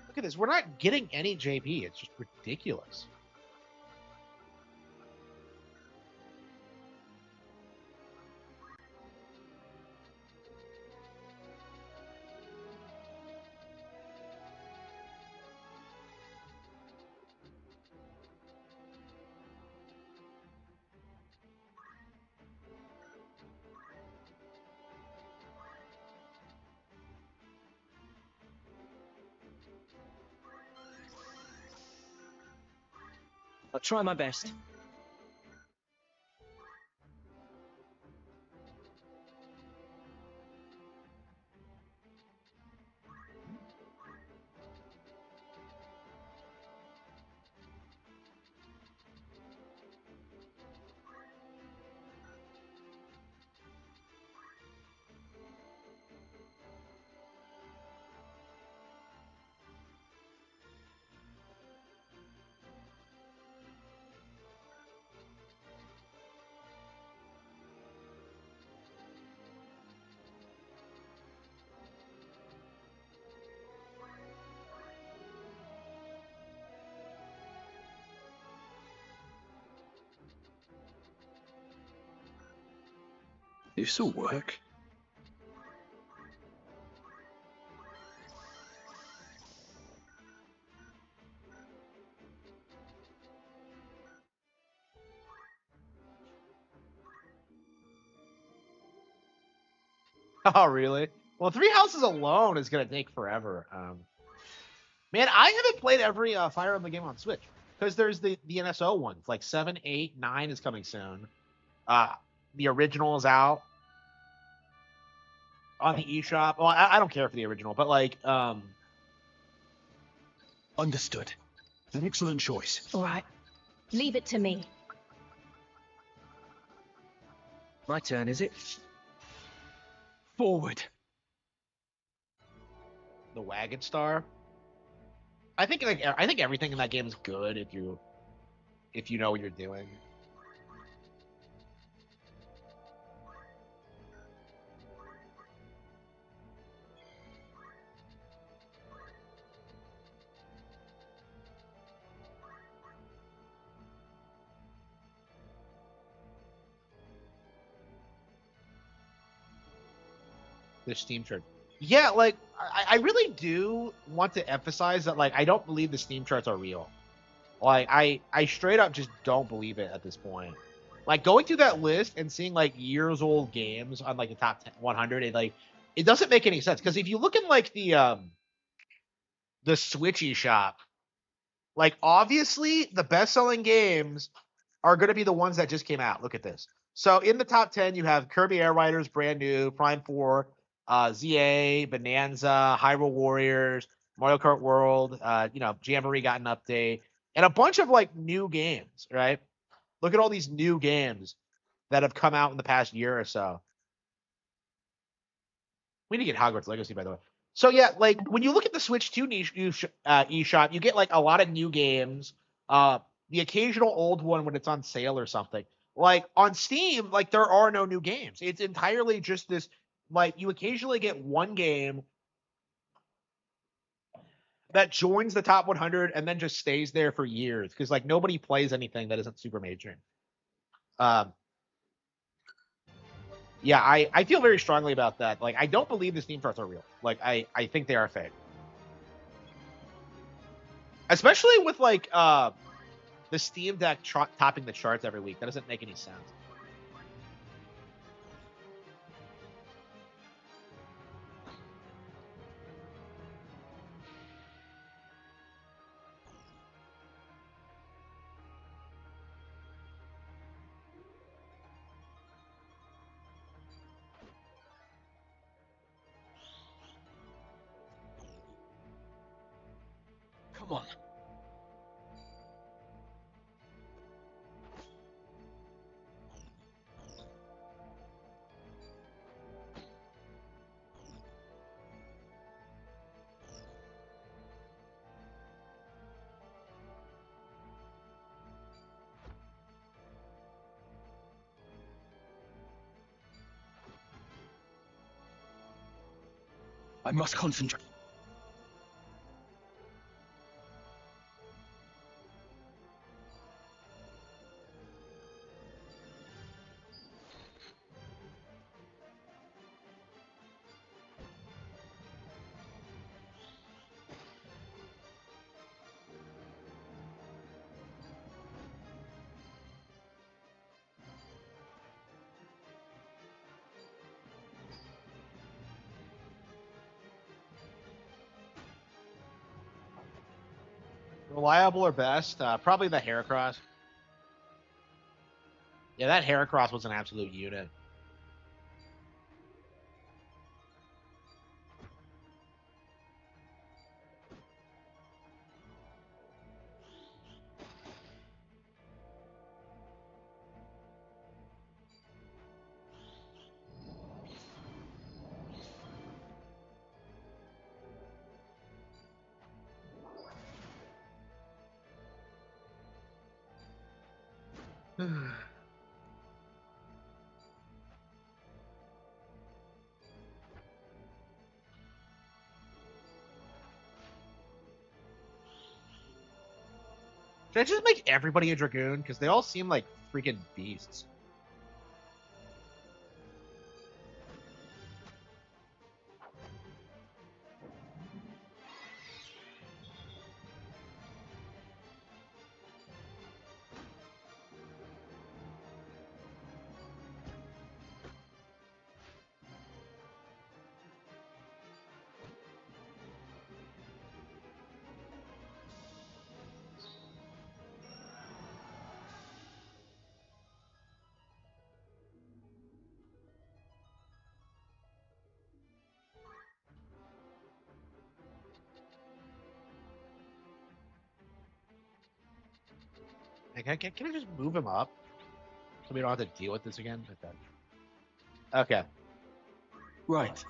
look at this. We're not getting any JP. It's just ridiculous. I'll try my best. This'll work. Oh, really? Well, Three Houses alone is going to take forever. Man, I haven't played every Fire Emblem game on Switch because there's the NSO ones, like 7, 8, 9 is coming soon. Uh, the original is out on the eShop. Well, I don't care for the original, but like, Understood. An excellent choice. All right. Leave it to me. My turn, is it? Forward. the Wagon Star. I think everything in that game is good if you know what you're doing. The Steam chart. Yeah, like I really do want to emphasize that like I don't believe the Steam charts are real. Like I straight up just don't believe it at this point. Like going through that list and seeing like years old games on like the top 10, 100, it doesn't make any sense because if you look in like the Switchy shop, like obviously the best selling games are going to be the ones that just came out. Look at this. So in the top 10, you have Kirby Air Riders, brand new, Prime 4, ZA, Bonanza, Hyrule Warriors, Mario Kart World, Jamboree got an update, and a bunch of like new games, right? Look at all these new games that have come out in the past year or so. We need to get Hogwarts Legacy, by the way. So yeah, like when you look at the Switch 2 eShop, you get like a lot of new games. the occasional old one when it's on sale or something. Like on Steam, like there are no new games. It's entirely just this, like you occasionally get one game that joins the top 100 and then just stays there for years because like nobody plays anything that isn't super major. Um, yeah, I feel very strongly about that. Like I don't believe the Steam charts are real. Like I think they are fake. Especially with like the Steam Deck topping the charts every week. That doesn't make any sense. Come on. I must concentrate. Reliable or best? Probably the Heracross. Yeah, that Heracross was an absolute unit. Should I just make everybody a Dragoon? Because they all seem like freaking beasts. Like, can I just move him up so we don't have to deal with this again? Okay. Right.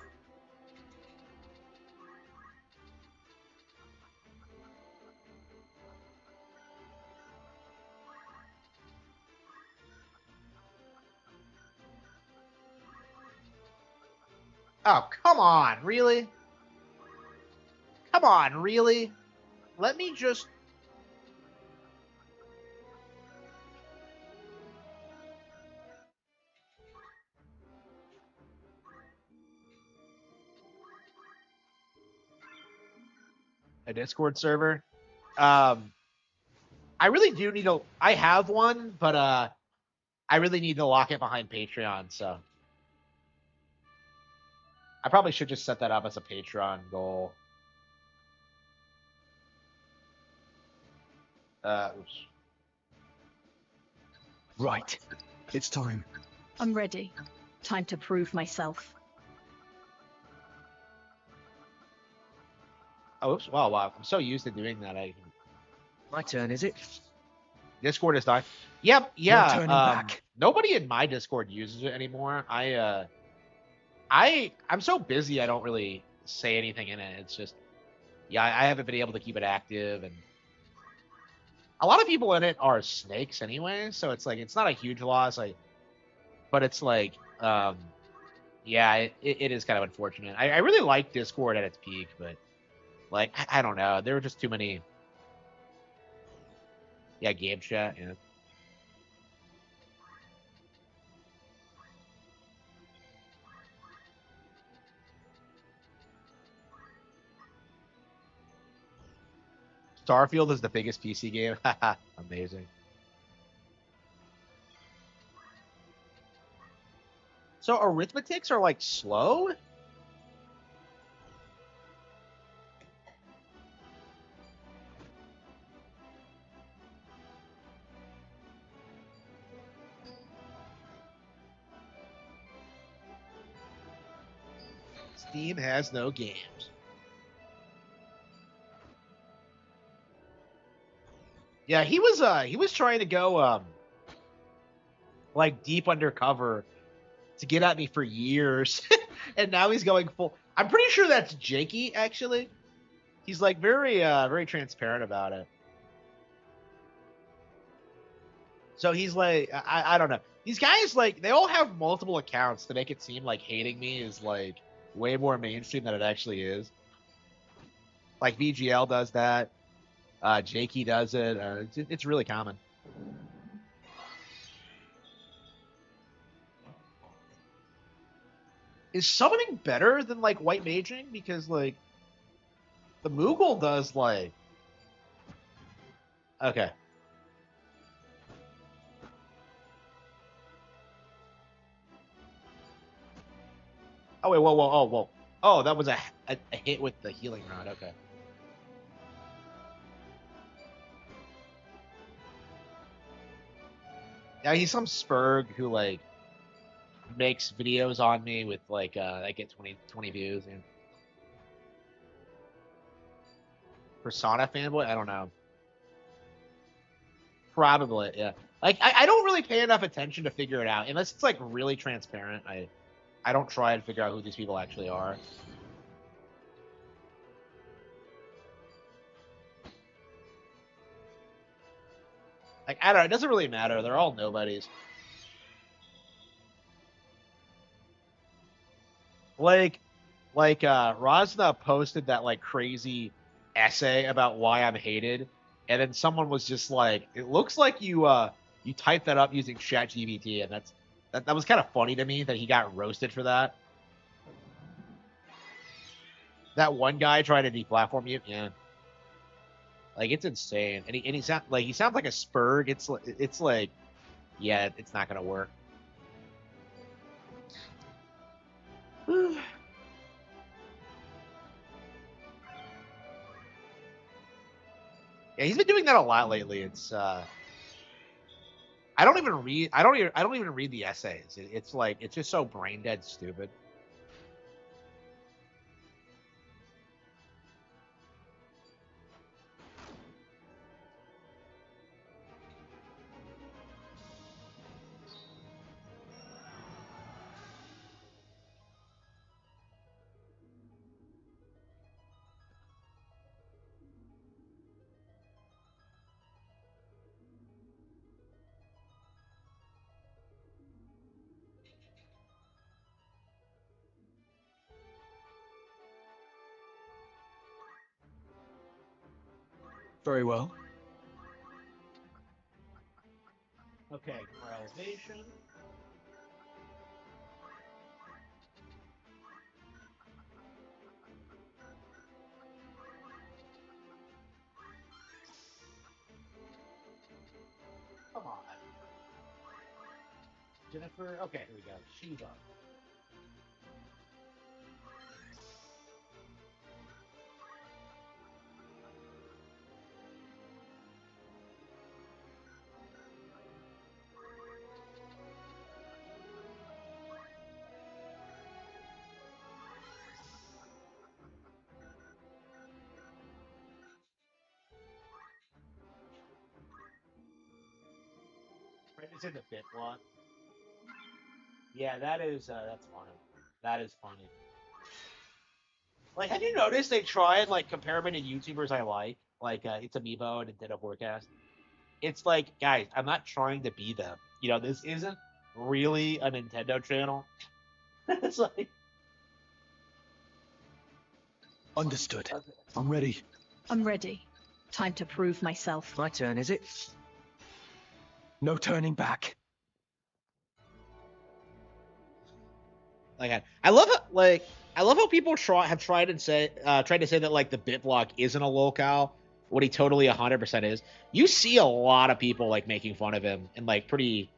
Oh, come on, really? Come on, really? Let me just. A Discord server. I really do need to. I have one, but I really need to lock it behind Patreon. So I probably should just set that up as a Patreon goal. Oops. Right. It's time. I'm ready. Time to prove myself. Oh, oops. Wow. I'm so used to doing that. My turn, is it? Discord is dying. Yep. No Yeah. turning back. Nobody in my Discord uses it anymore. I'm so busy. I don't really say anything in it. It's just, yeah, I haven't been able to keep it active, and a lot of people in it are snakes anyway, so it's like it's not a huge loss. But it's like, yeah, it is kind of unfortunate. I really like Discord at its peak, but like I don't know, there were just too many. Yeah, game chat. Yeah. Starfield is the biggest PC game. Amazing. So arithmetics are like slow? Steam has no games. Yeah, he was trying to go like deep undercover to get at me for years. And now he's going full. I'm pretty sure that's Jakey actually. He's like very transparent about it. So he's like I don't know. These guys like they all have multiple accounts to make it seem like hating me is like way more mainstream than it actually is. Like VGL does that. Jakey does it. It's really common. Is summoning better than like white maging? Because like the Moogle does like okay. Oh wait, whoa, oh whoa. Oh, that was a hit with the healing rod. Okay. Yeah, he's some spurg who like makes videos on me with like I get 20 views and Persona fanboy. I don't know. Probably, yeah. Like I don't really pay enough attention to figure it out unless it's like really transparent. I don't try and figure out who these people actually are. Like I don't know, it doesn't really matter. They're all nobodies. Like Rosna posted that like crazy essay about why I'm hated, and then someone was just like, "It looks like you typed that up using ChatGPT," and that was kind of funny to me that he got roasted for that. That one guy tried to deplatform you, yeah. Like it's insane, and he sounds like a spurg. It's like, yeah, it's not gonna work. Yeah, he's been doing that a lot lately. It's I don't even read the essays. It's like it's just so brain dead stupid. Very well. Okay, elevation. Come on, Jennifer. Okay, here we go. Shiva. Right, it's in the bit block. Yeah, that's funny. That is funny. Like, have you noticed they try and like compare me to YouTubers I like? Like, it's Amiibo and Nintendo Forecast. it's like, guys, I'm not trying to be them. You know, this isn't really a Nintendo channel. It's like, Understood. I'm ready. I'm ready. Time to prove myself. My turn, is it? No turning back. like I love it. Like I love how people have tried and tried to say that like the bit block isn't a locale, what he totally 100% is. You see a lot of people like making fun of him in like pretty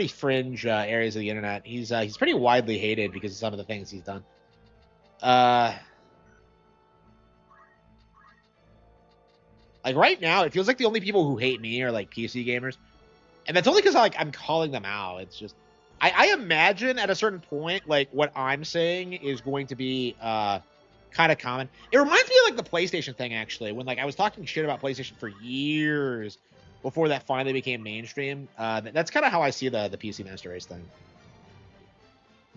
fringe areas of the internet. He's pretty widely hated because of some of the things he's done. Like right now, it feels like the only people who hate me are like PC gamers, and that's only because like I'm calling them out. It's just I imagine at a certain point, like what I'm saying is going to be kind of common. It reminds me of like the PlayStation thing actually, when like I was talking shit about PlayStation for years before that finally became mainstream. That's kind of how I see the PC Master Race thing.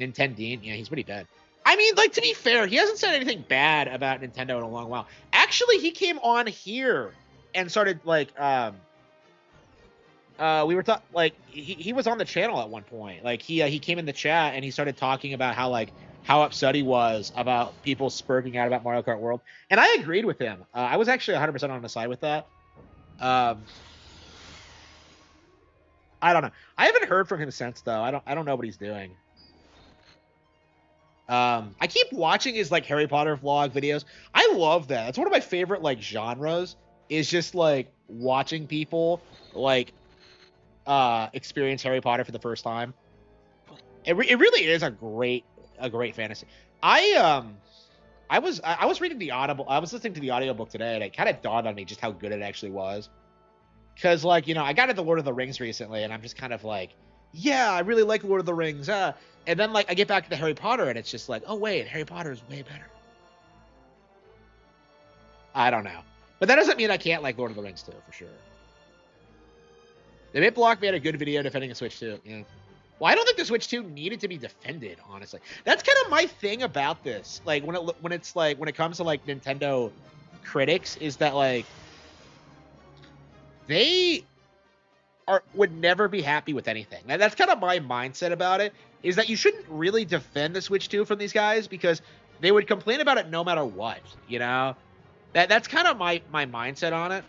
Nintendo, yeah, he's pretty dead. I mean, like to be fair, he hasn't said anything bad about Nintendo in a long while. Actually, he came on here and started like we were talking like he was on the channel at one point. Like he came in the chat and he started talking about how upset he was about people spurting out about Mario Kart World, and I agreed with him. I was actually 100% on the side with that. I don't know. I haven't heard from him since though. I don't know what he's doing. I keep watching his like Harry Potter vlog videos. I love that. It's one of my favorite like genres. Is just like watching people like experience Harry Potter for the first time. It really is a great fantasy. I was reading the audible. I was listening to the audiobook today, and it kind of dawned on me just how good it actually was. Because like I got into Lord of the Rings recently, and I'm just kind of like, yeah, I really like Lord of the Rings. And then like I get back to the Harry Potter, and it's just like, oh wait, Harry Potter is way better. I don't know, but that doesn't mean I can't like Lord of the Rings too, for sure. The BitBlock made a good video defending the Switch 2. Yeah. Well, I don't think the Switch 2 needed to be defended, honestly. That's kind of my thing about this. Like when it comes to like Nintendo critics, is that like they would never be happy with anything. Now, that's kind of my mindset about it, is that you shouldn't really defend the Switch 2 from these guys because they would complain about it no matter what, That's kind of my mindset on it.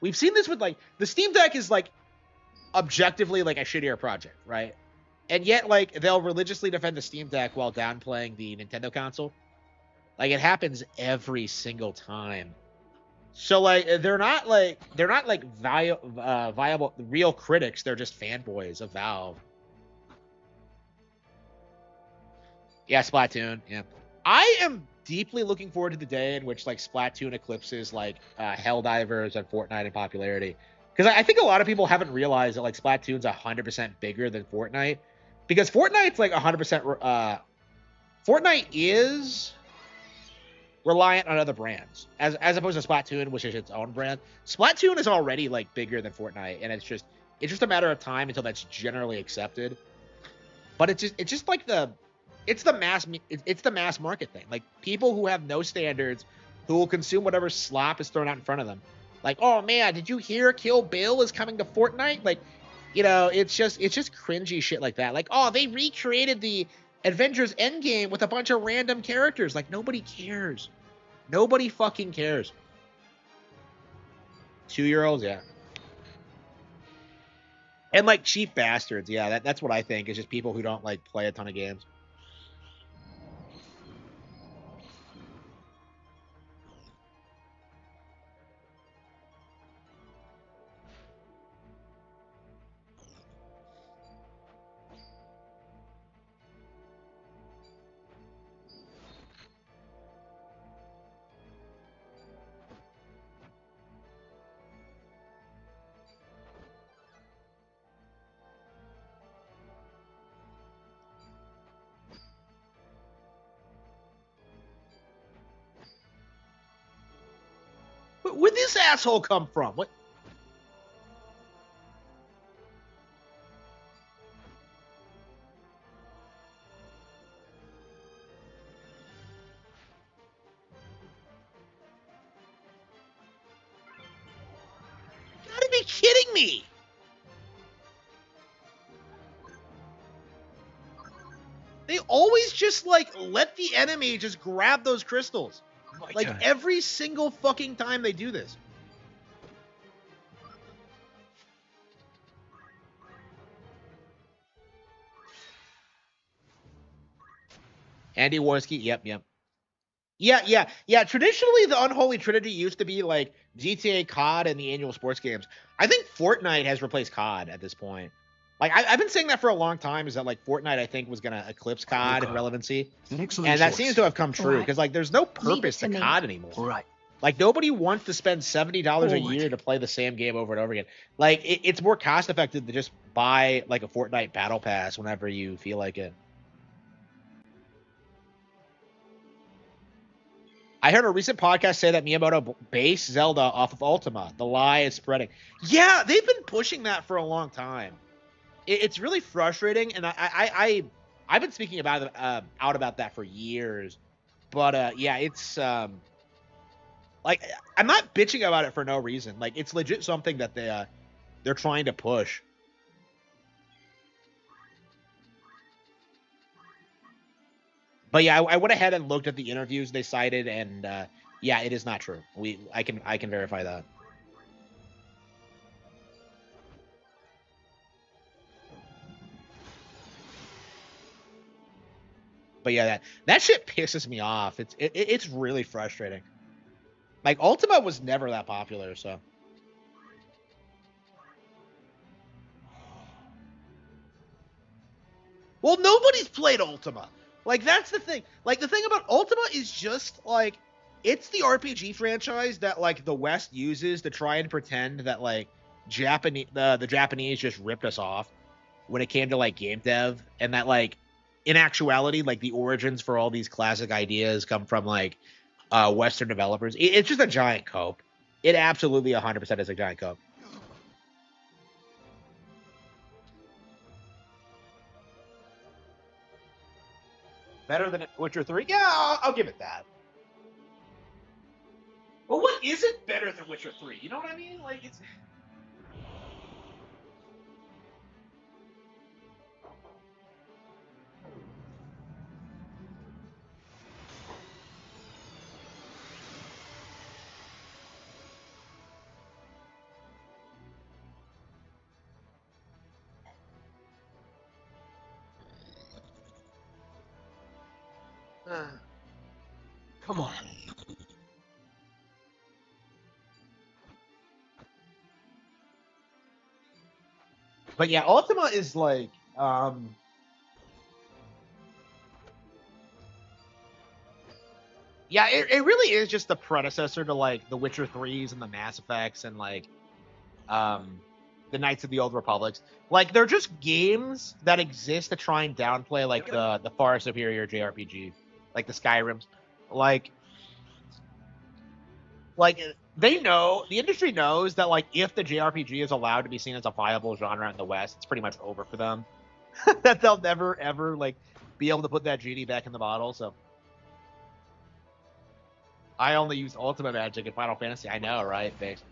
We've seen this with like the Steam Deck is like objectively like a shittier project, right? And yet like they'll religiously defend the Steam Deck while downplaying the Nintendo console. Like it happens every single time. So like they're not like viable real critics. They're just fanboys of Valve. Yeah, Splatoon. Yeah, I am deeply looking forward to the day in which like Splatoon eclipses like Helldivers and Fortnite in popularity. Because I think a lot of people haven't realized that like Splatoon's 100% bigger than Fortnite. Because Fortnite's like 100%. Fortnite is reliant on other brands, as opposed to Splatoon, which is its own brand. Splatoon is already like bigger than Fortnite, and it's just a matter of time until that's generally accepted. But it's just like it's the mass market thing. Like people who have no standards, who will consume whatever slop is thrown out in front of them. Like, oh man, did you hear Kill Bill is coming to Fortnite? Like, it's just cringy shit like that. Like, oh, they recreated the Avengers Endgame with a bunch of random characters. Like, nobody cares. Nobody fucking cares. 2-year-olds, yeah. And like cheap bastards, yeah. That's what I think. Is just people who don't like play a ton of games. Where'd this asshole come from? What? Gotta be kidding me? They always just, like, let the enemy just grab those crystals. My Like, turn. every single fucking time they do this. Andy Worski, yep. Yeah. Traditionally, the Unholy Trinity used to be, like, GTA, COD, and the annual sports games. I think Fortnite has replaced COD at this point. Like, I've been saying that for a long time, is that, like, Fortnite, I think, was going to eclipse COD in relevancy. An excellent And that choice. seems to have come true, Alright. because, like, there's no Leave it purpose to to me. COD anymore. All right. Like, nobody wants to spend $70 a Forward. year to play the same game over and over again. Like, it's more cost effective to just buy, like, a Fortnite Battle Pass whenever you feel like it. I heard a recent podcast say that Miyamoto based Zelda off of Ultima. The lie is spreading. Yeah, they've been pushing that for a long time. It's really frustrating, and I've been speaking about it, out about that for years. But yeah, it's like, I'm not bitching about it for no reason. Like, it's legit something that they're trying to push. But yeah, I went ahead and looked at the interviews they cited, and yeah, it is not true. I can verify that. But yeah, that shit pisses me off. It's really frustrating. Like, Ultima was never that popular, so. Well, nobody's played Ultima. Like, that's the thing. Like, the thing about Ultima is just, like, it's the RPG franchise that, like, the West uses to try and pretend that, like, the Japanese just ripped us off when it came to, like, game dev, and that, like, in actuality, like, the origins for all these classic ideas come from, like, Western developers. It's just a giant cope. It absolutely 100% is a giant cope. Better than Witcher 3? Yeah, I'll give it that. But what isn't better than Witcher 3? You know what I mean? Like, it's. Come on. But yeah, Ultima is like, yeah, it really is just the predecessor to, like, the Witcher 3s and the Mass Effects and, like, the Knights of the Old Republics. Like, they're just games that exist to try and downplay, like, the far superior JRPG, like the Skyrims. Like they know, the industry knows that, like, if the JRPG is allowed to be seen as a viable genre in the West, it's pretty much over for them. That they'll never ever, like, be able to put that genie back in the bottle. So I only use Ultima Magic in Final Fantasy. I know, right? Thanks.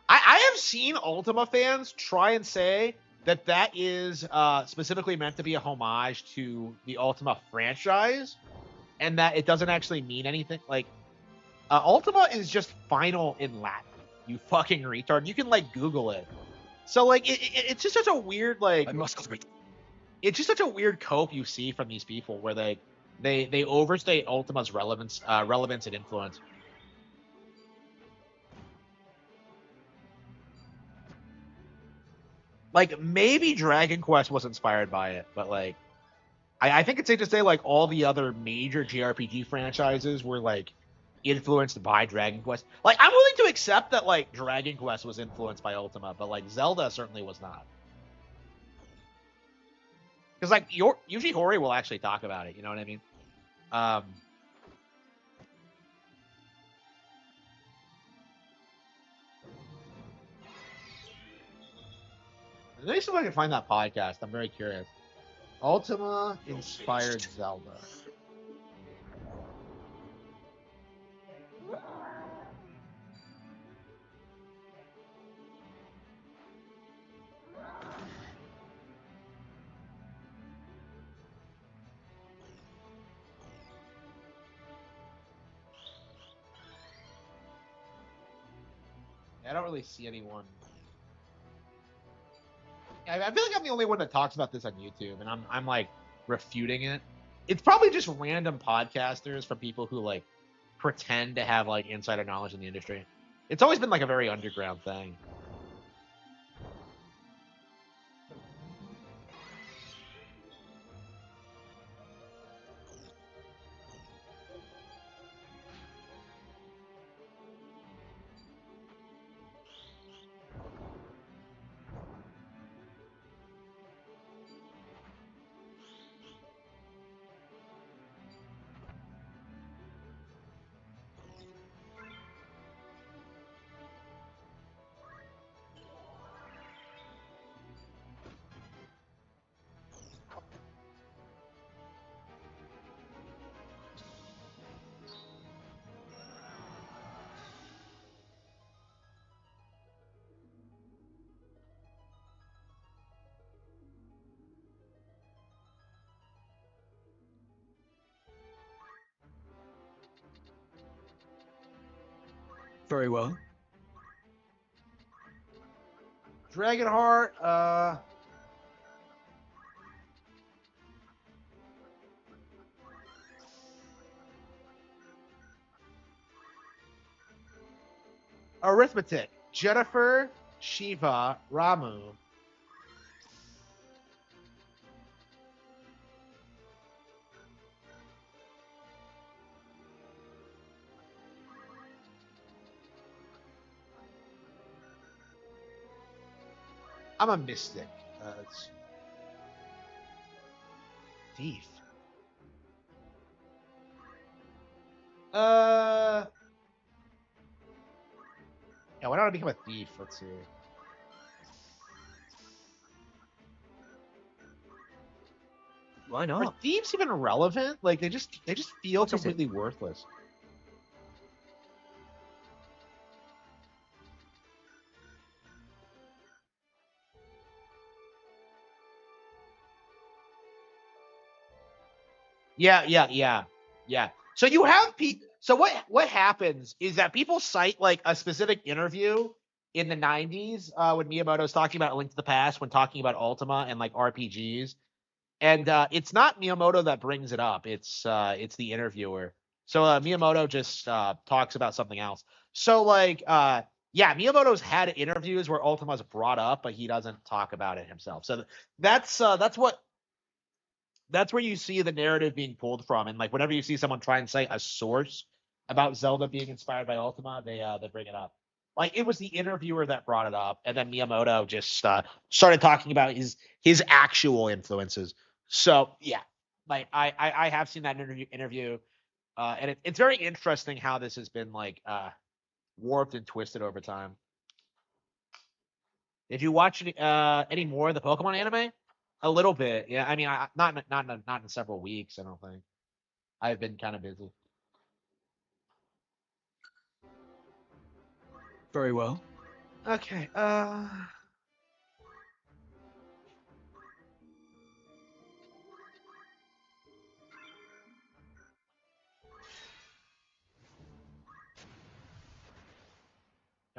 I have seen Ultima fans try and say that that is specifically meant to be a homage to the Ultima franchise, and that it doesn't actually mean anything. Like, Ultima is just final in Latin. You fucking retard. You can, like, Google it. So, like, it's just such a weird, like, I must cultivate. it's just such a weird cope you see from these people where they overstate Ultima's relevance and influence. Like, maybe Dragon Quest was inspired by it, but, like, I think it's safe to say, like, all the other major JRPG franchises were, like, influenced by Dragon Quest. Like, I'm willing to accept that, like, Dragon Quest was influenced by Ultima, but, like, Zelda certainly was not. Because, like, Yuji Horii will actually talk about it. You know what I mean? Let me see if I can find that podcast. I'm very curious. Ultima inspired Zelda. I don't really see anyone. I feel like I'm the only one that talks about this on YouTube, and I'm like refuting it. It's probably just random podcasters from people who like pretend to have like insider knowledge in the industry. It's always been like a very underground thing. Very well. Dragonheart, Arithmetic, Jennifer, Shiva, Ramu. I'm a mystic. It's thief. Yeah, why don't I become a thief? Let's see. Why Are not? thieves even relevant? Like they just feel What is it? completely worthless. Yeah. So you have people. So what happens is that people cite like a specific interview in the '90s when Miyamoto's talking about A Link to the Past when talking about Ultima and like RPGs, and it's not Miyamoto that brings it up. It's the interviewer. So Miyamoto just talks about something else. So like yeah, Miyamoto's had interviews where Ultima's brought up, but he doesn't talk about it himself. So that's where you see the narrative being pulled from. And like whenever you see someone try and cite a source about Zelda being inspired by Ultima, they bring it up. Like it was the interviewer that brought it up, and then Miyamoto just started talking about his actual influences. So yeah, like I have seen that interview, and it's very interesting how this has been like warped and twisted over time. Did you watch any more of the Pokemon anime? A little bit, yeah. I mean, not in several weeks. I don't think. I've been kind of busy. Very well. Okay. Now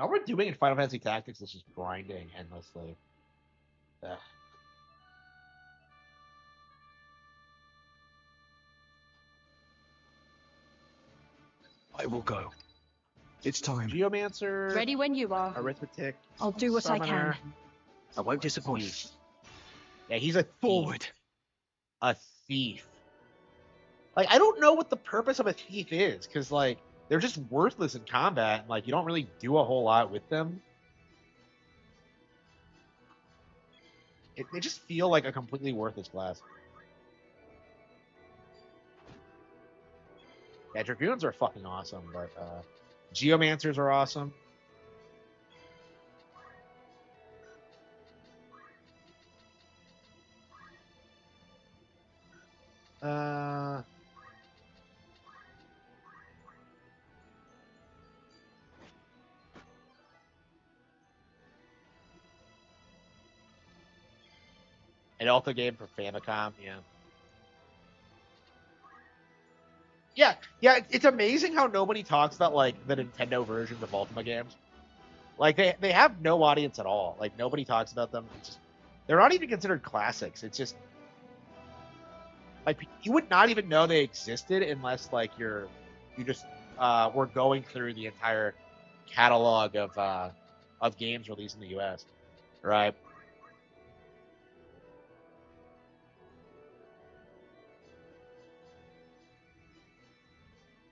we're doing in Final Fantasy Tactics. This is grinding endlessly. Ugh. I will go. It's time. Geomancer. Ready when you are. Arithmetic. I'll do what I Summoner. can. I won't disappoint. Thief. Yeah, he's a thief. Forward. A thief. Like I don't know what the purpose of a thief is, because like they're just worthless in combat. And, like you don't really do a whole lot with them. They just feel like a completely worthless class. Yeah, Dragoons are fucking awesome, but Geomancers are awesome. Uh, an Alpha game for Famicom, yeah. Yeah, it's amazing how nobody talks about like the Nintendo versions of Ultima games. Like they have no audience at all. Like nobody talks about them. It's just, they're not even considered classics. It's just like you would not even know they existed unless like you just were going through the entire catalog of games released in the U.S. Right?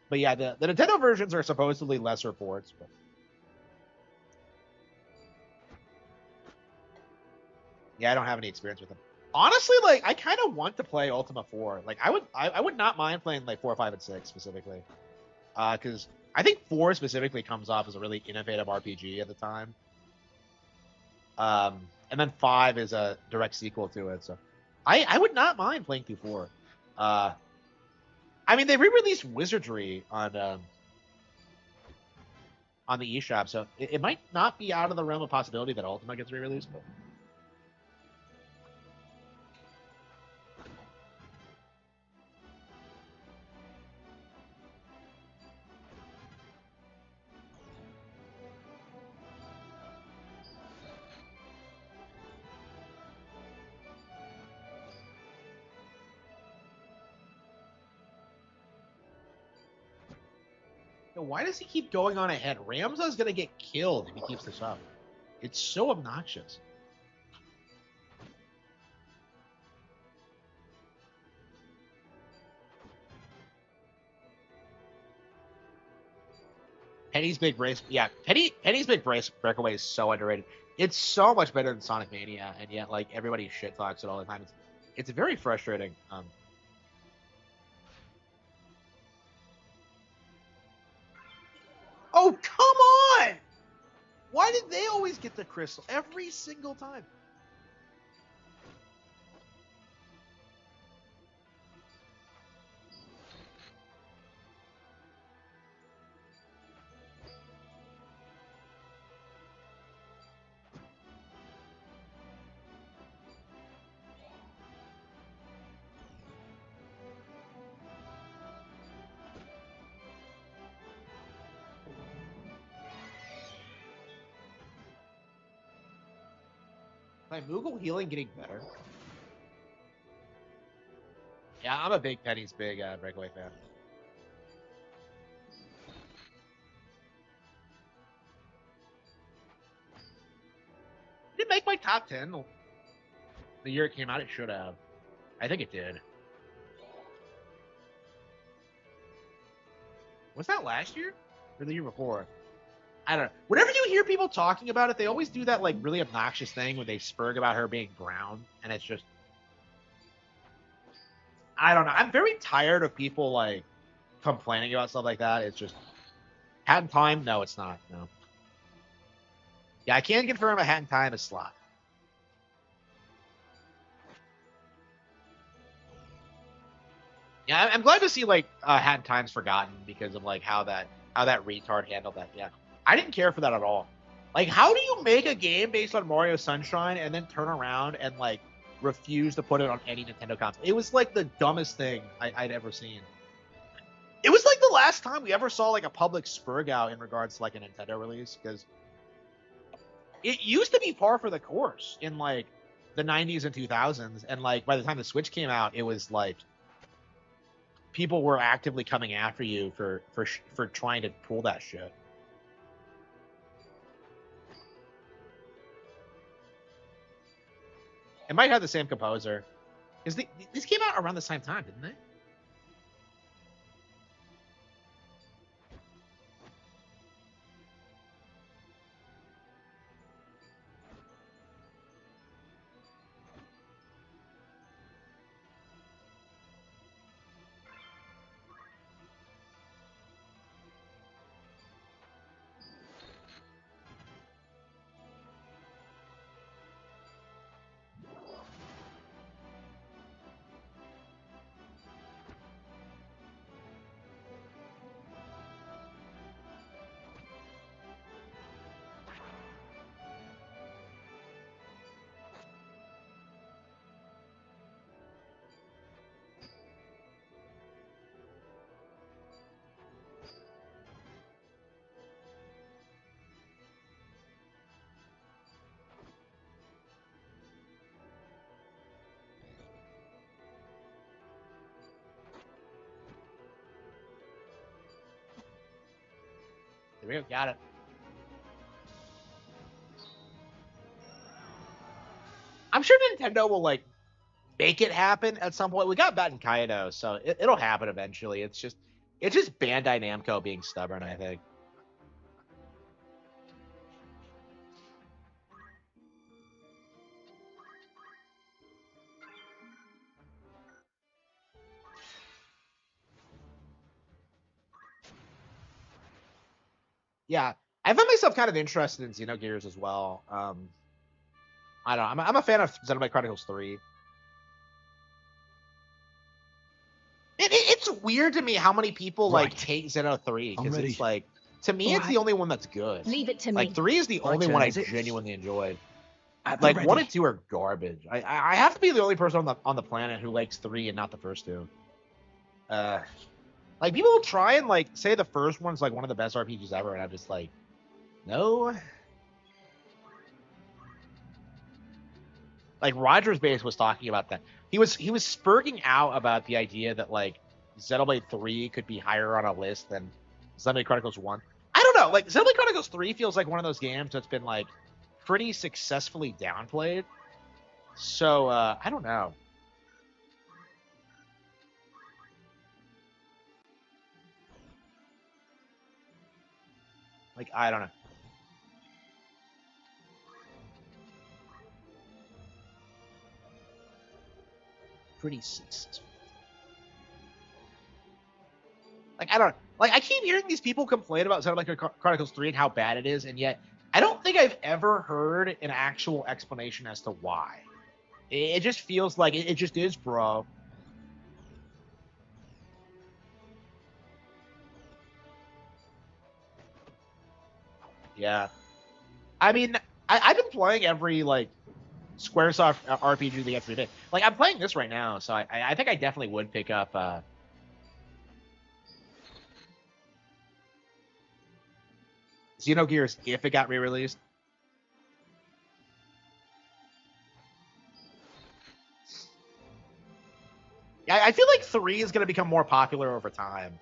But yeah, the Nintendo versions are supposedly lesser ports. But yeah, I don't have any experience with them. Honestly, like I kind of want to play Ultima 4. Like I would not mind playing like 4, 5, and 6 specifically. Because I think 4 specifically comes off as a really innovative RPG at the time. And then 5 is a direct sequel to it. So I would not mind playing through 4. I mean, they re-released Wizardry on the eShop, so it might not be out of the realm of possibility that Ultima gets re-released. But why does he keep going on ahead? Ramza's gonna get killed if he keeps this up. It's so obnoxious. Penny's Big Race, yeah, Penny's Big Race Breakaway is so underrated. It's so much better than Sonic Mania, and yet like everybody shit talks it all the time. It's very frustrating. Oh come on! Why did they always get the crystal every single time? My Moogle healing getting better. Yeah, I'm a big Penny's Big Breakaway fan. Did it make my top 10 the year it came out? It should have. I think it did. Was that last year or the year before? I don't know. Whenever you hear people talking about it, they always do that like really obnoxious thing when they spurg about her being brown, and it's just I don't know. I'm very tired of people like complaining about stuff like that. It's just Hat in Time. No, it's not. No. Yeah, I can confirm a Hat in Time is slot. Yeah, I'm glad to see like Hat in Time's forgotten because of like how that retard handled that. Yeah, I didn't care for that at all. Like, how do you make a game based on Mario Sunshine and then turn around and like refuse to put it on any Nintendo console? It was like the dumbest thing I'd ever seen. It was like the last time we ever saw like a public spurg out in regards to like a Nintendo release because it used to be par for the course in like the 90s and 2000s, and like by the time the Switch came out, it was like people were actively coming after you for trying to pull that shit. It might have the same composer because these came out around the same time, didn't they? There we go. Got it. I'm sure Nintendo will like make it happen at some point. We got Batten Kaido, so it'll happen eventually. It's just Bandai Namco being stubborn, I think. Yeah, I found myself kind of interested in Xenogears as well. I don't know. I'm a fan of Xenoblade Chronicles 3. It's weird to me how many people like Right. hate Xeno 3 I'm because ready. it's like to me it's Alright. the only one that's good. Leave it to Like me. 3 is the My only turn, one I is it? genuinely enjoyed. At the Like ready. 1 and 2 are garbage. I have to be the only person on the planet who likes 3 and not the first two. Like people will try and like say the first one's like one of the best RPGs ever, and I'm just like, no. Like Rogers Base was talking about that. He was spurting out about the idea that like Xenoblade 3 could be higher on a list than Xenoblade Chronicles 1. I don't know. Like Xenoblade Chronicles 3 feels like one of those games that's been like pretty successfully downplayed. So I don't know. Like I don't know. Pretty successful. Like I don't like I keep hearing these people complain about Xenoblade Chronicles 3 and how bad it is, and yet I don't think I've ever heard an actual explanation as to why. It just feels like it just is, bro. Yeah. I mean, I've been playing every like SquareSoft RPG they get free day. Like I'm playing this right now, so I think I definitely would pick up Xenogears if it got re-released. Yeah, I feel like 3 is going to become more popular over time.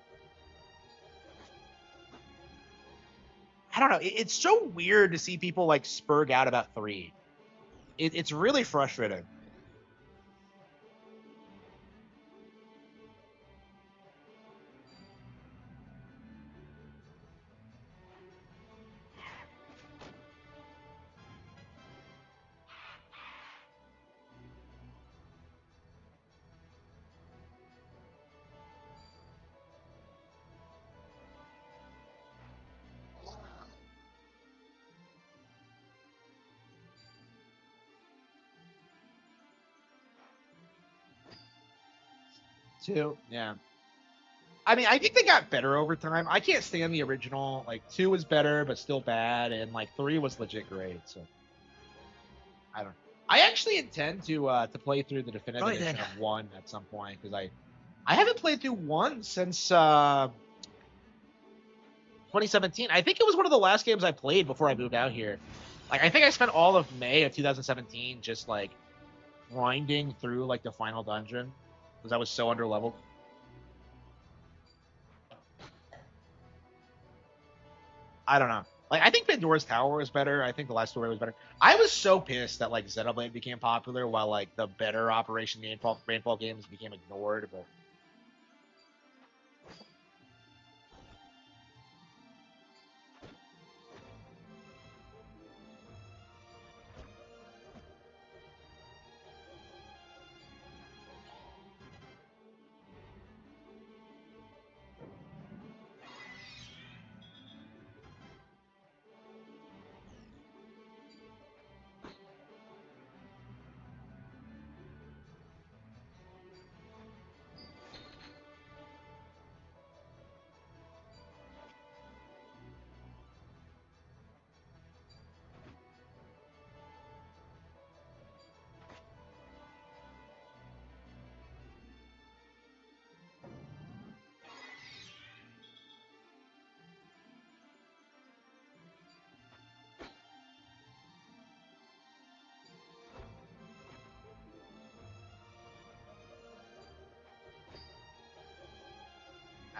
I don't know. It's so weird to see people like spurg out about 3. It's really frustrating. Two, yeah. I mean, I think they got better over time. I can't stand the original. Like 2 was better, but still bad, and like 3 was legit great. So I don't. I actually intend to play through the definitive Right edition then. of 1 at some point because I haven't played through 1 since 2017. I think it was one of the last games I played before I moved out here. Like I think I spent all of May of 2017 just like grinding through like the final dungeon because I was so underleveled. I don't know. Like I think Pandora's Tower was better. I think the last story was better. I was so pissed that like Xenoblade became popular while like the better Operation Rainfall games became ignored. But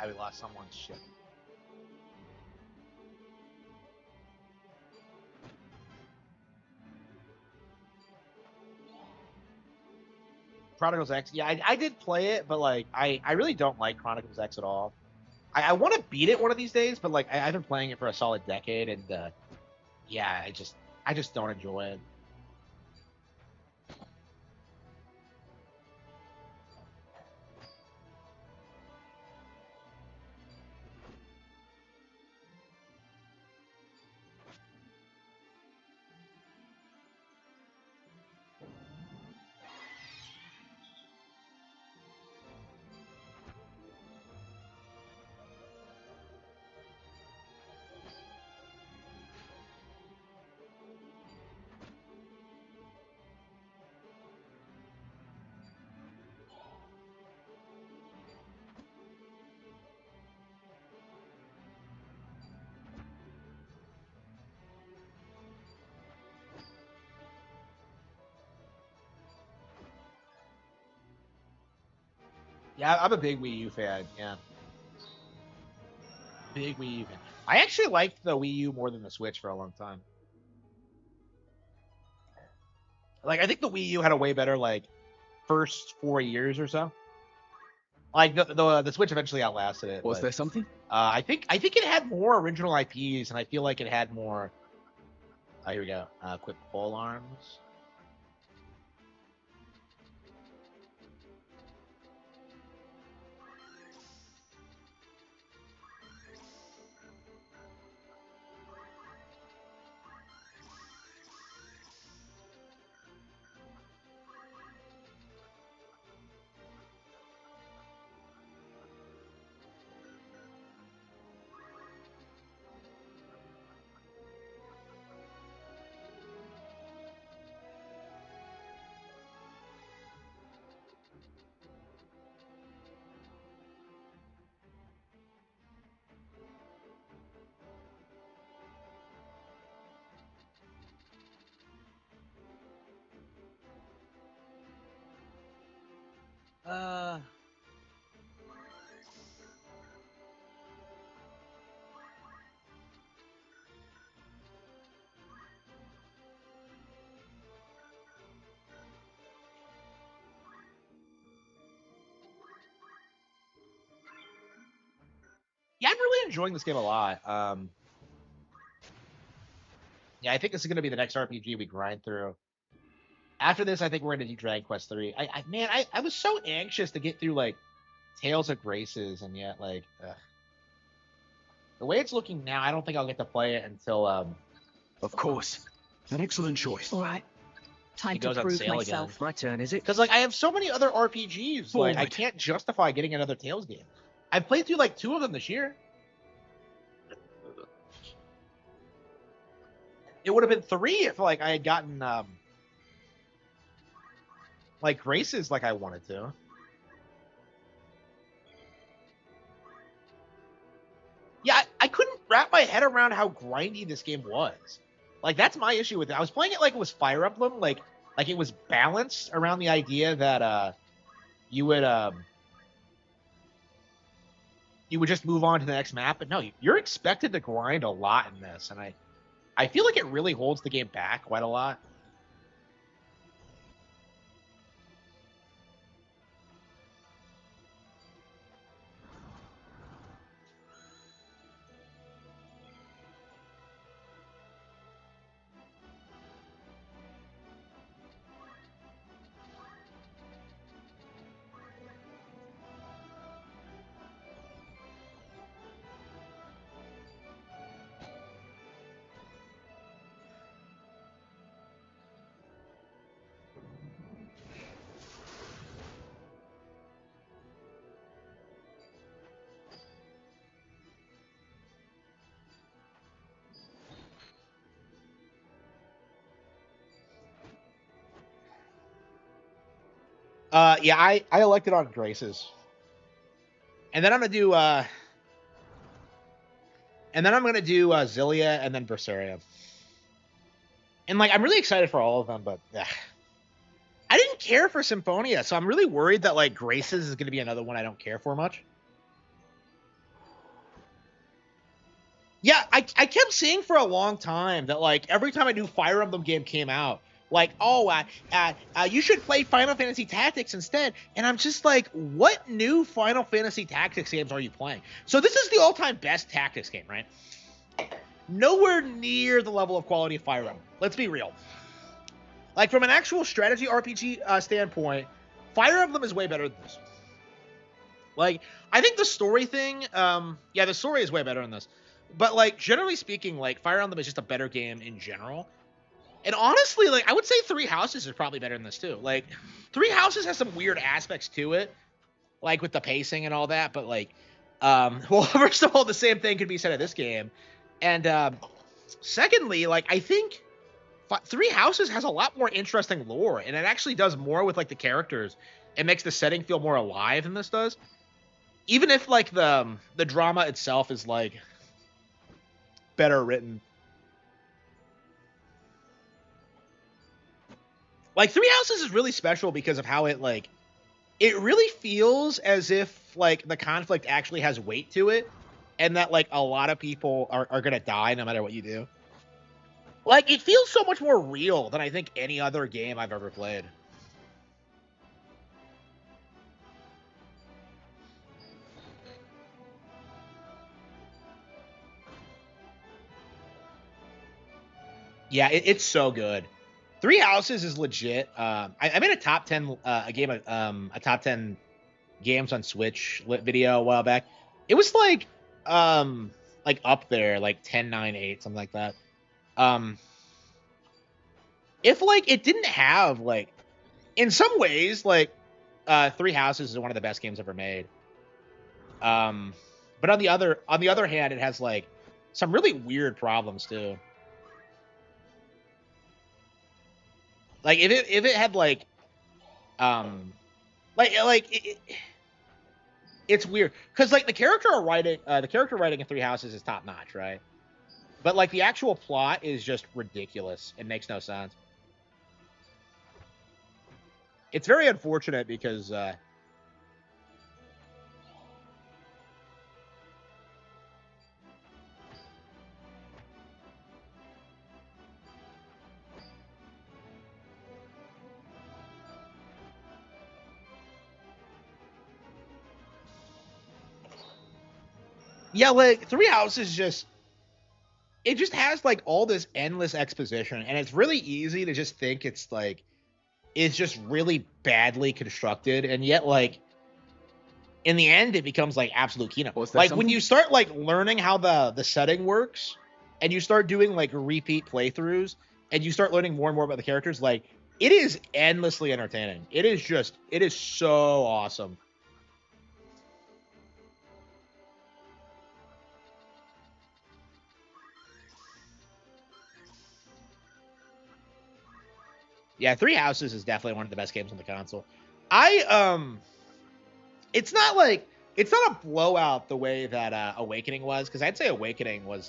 we lost someone's ship. Chronicles X. Yeah, I did play it, but like I really don't like Chronicles X at all. I want to beat it one of these days, but like I've been playing it for a solid decade, and yeah, I just don't enjoy it. Yeah, I'm a big Wii U fan. Yeah, big Wii U fan. I actually liked the Wii U more than the Switch for a long time. Like I think the Wii U had a way better like first 4 years or so. Like the Switch eventually outlasted it. Was but, there something? I think it had more original IPs, and I feel like it had more. Here we go. Quick pole arms. Uh, yeah, I'm really enjoying this game a lot. Yeah, I think this is gonna be the next RPG we grind through. After this, I think we're gonna do Dragon Quest 3. I was so anxious to get through like Tales of Graces, and yet like the way it's looking now, I don't think I'll get to play it until Of course. An excellent choice. All right. Time it to goes on prove sale myself. again. My turn, is it? Because like I have so many other RPGs, like I Forward. can't justify getting another Tales game. I've played through like 2 of them this year. It would have been 3 if like I had gotten like Graces like I wanted to. Yeah, I couldn't wrap my head around how grindy this game was. Like that's my issue with it. I was playing it like it was Fire Emblem, like it was balanced around the idea that you would you would just move on to the next map. But no, you're expected to grind a lot in this, and I feel like it really holds the game back quite a lot. Yeah, I elected on Graces, and then I'm gonna do Zillia and then Berseria. And like I'm really excited for all of them, but I didn't care for Symphonia, so I'm really worried that like Graces is gonna be another one I don't care for much. Yeah, I kept saying for a long time that like every time a new Fire Emblem game came out, like, oh, you should play Final Fantasy Tactics instead. And I'm just like, what new Final Fantasy Tactics games are you playing? So this is the all-time best Tactics game, right? Nowhere near the level of quality of Fire Emblem. Let's be real. Like, from an actual strategy RPG standpoint, Fire Emblem is way better than this. Like, I think the story thing, yeah, the story is way better than this. But, like, generally speaking, like, Fire Emblem is just a better game in general. And honestly, like, I would say Three Houses is probably better than this, too. Like, Three Houses has some weird aspects to it, like, with the pacing and all that. But, like, well, first of all, the same thing could be said of this game. And, secondly, like, I think Three Houses has a lot more interesting lore, and it actually does more with, like, the characters. It makes the setting feel more alive than this does. Even if, like, the drama itself is, like, better written. Like, Three Houses is really special because of how it, like, it really feels as if, like, the conflict actually has weight to it, and that, like, a lot of people are gonna die no matter what you do. Like, it feels so much more real than I think any other game I've ever played. Yeah, it's so good. Three Houses is legit. I made a top 10 a top 10 games on Switch video a while back. It was like up there, like 10, 9, 8, something like that. If like it didn't have like, in some ways, like Three Houses is one of the best games ever made. But on the other hand, it has like some really weird problems too. Like if it had like it's weird because like the character writing in Three Houses is top notch, right? But like the actual plot is just ridiculous. It makes no sense. It's very unfortunate because yeah, like Three Houses just it just has like all this endless exposition, and it's really easy to just think it's just really badly constructed, and yet like in the end it becomes like absolute keynote. Like when you start like learning how the setting works, and you start doing like repeat playthroughs, and you start learning more and more about the characters, like it is endlessly entertaining. It is so awesome. Yeah, Three Houses is definitely one of the best games on the console. It's not a blowout the way that Awakening was, because I'd say Awakening was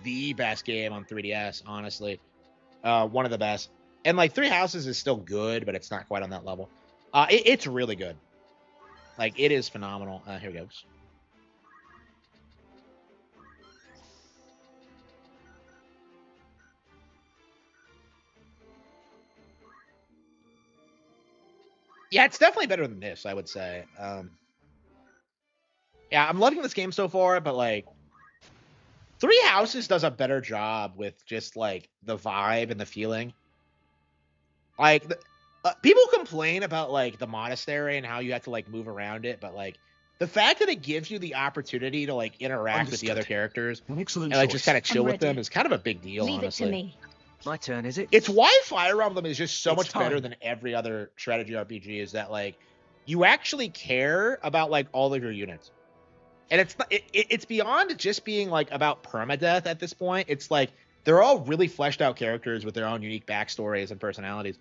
the best game on 3DS, honestly. One of the best. And like Three Houses is still good, but it's not quite on that level. It's really good. Like it is phenomenal. Here it goes. Yeah, it's definitely better than this, I would say. Yeah, I'm loving this game so far, but like Three Houses does a better job with just like the vibe and the feeling. Like people complain about like the monastery and how you have to like move around it, but like the fact that it gives you the opportunity to like interact with the other characters and like just kind of chill with them is kind of a big deal. Leave honestly. it to me. My turn, is it? It's why Fire Emblem is just so It's much better time. than every other strategy RPG, is that like you actually care about like all of your units. And it's beyond just being like about permadeath at this point. It's like they're all really fleshed out characters with their own unique backstories and personalities.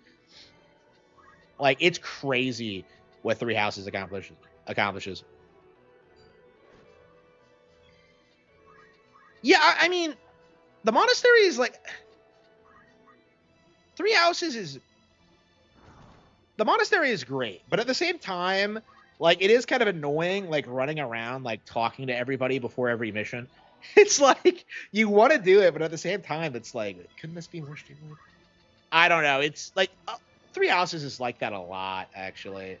Like it's crazy what Three Houses accomplishes. Yeah, I mean, the monastery is like Three Houses is the monastery is great, but at the same time, like it is kind of annoying, like running around, like talking to everybody before every mission. It's like you want to do it, but at the same time, it's like, couldn't this be more streamlined? I don't know. It's like Three Houses is like that a lot, actually.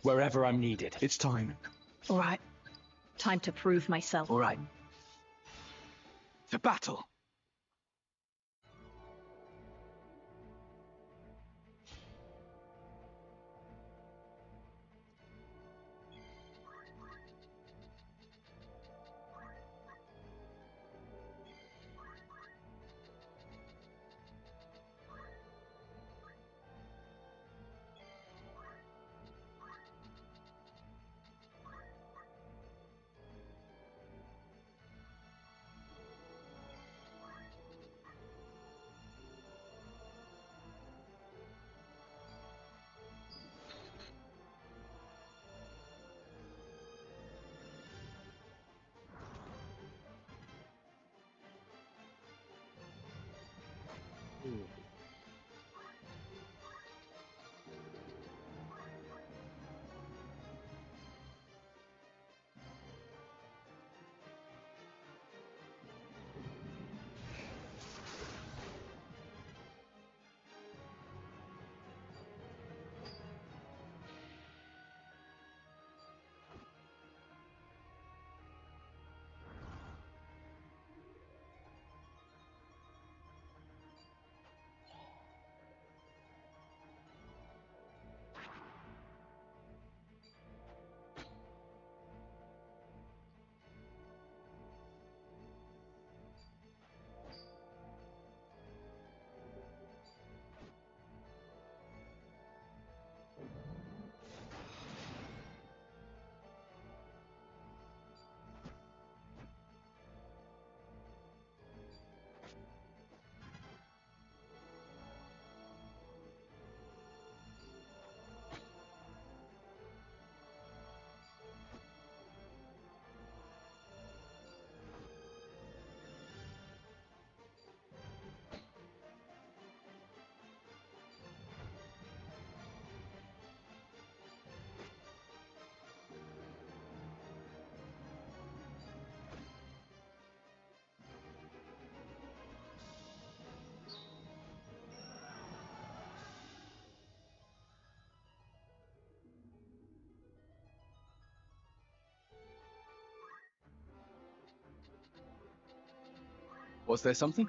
Wherever I'm needed. It's time. All right. Time to prove myself. All right. To battle. Was there something?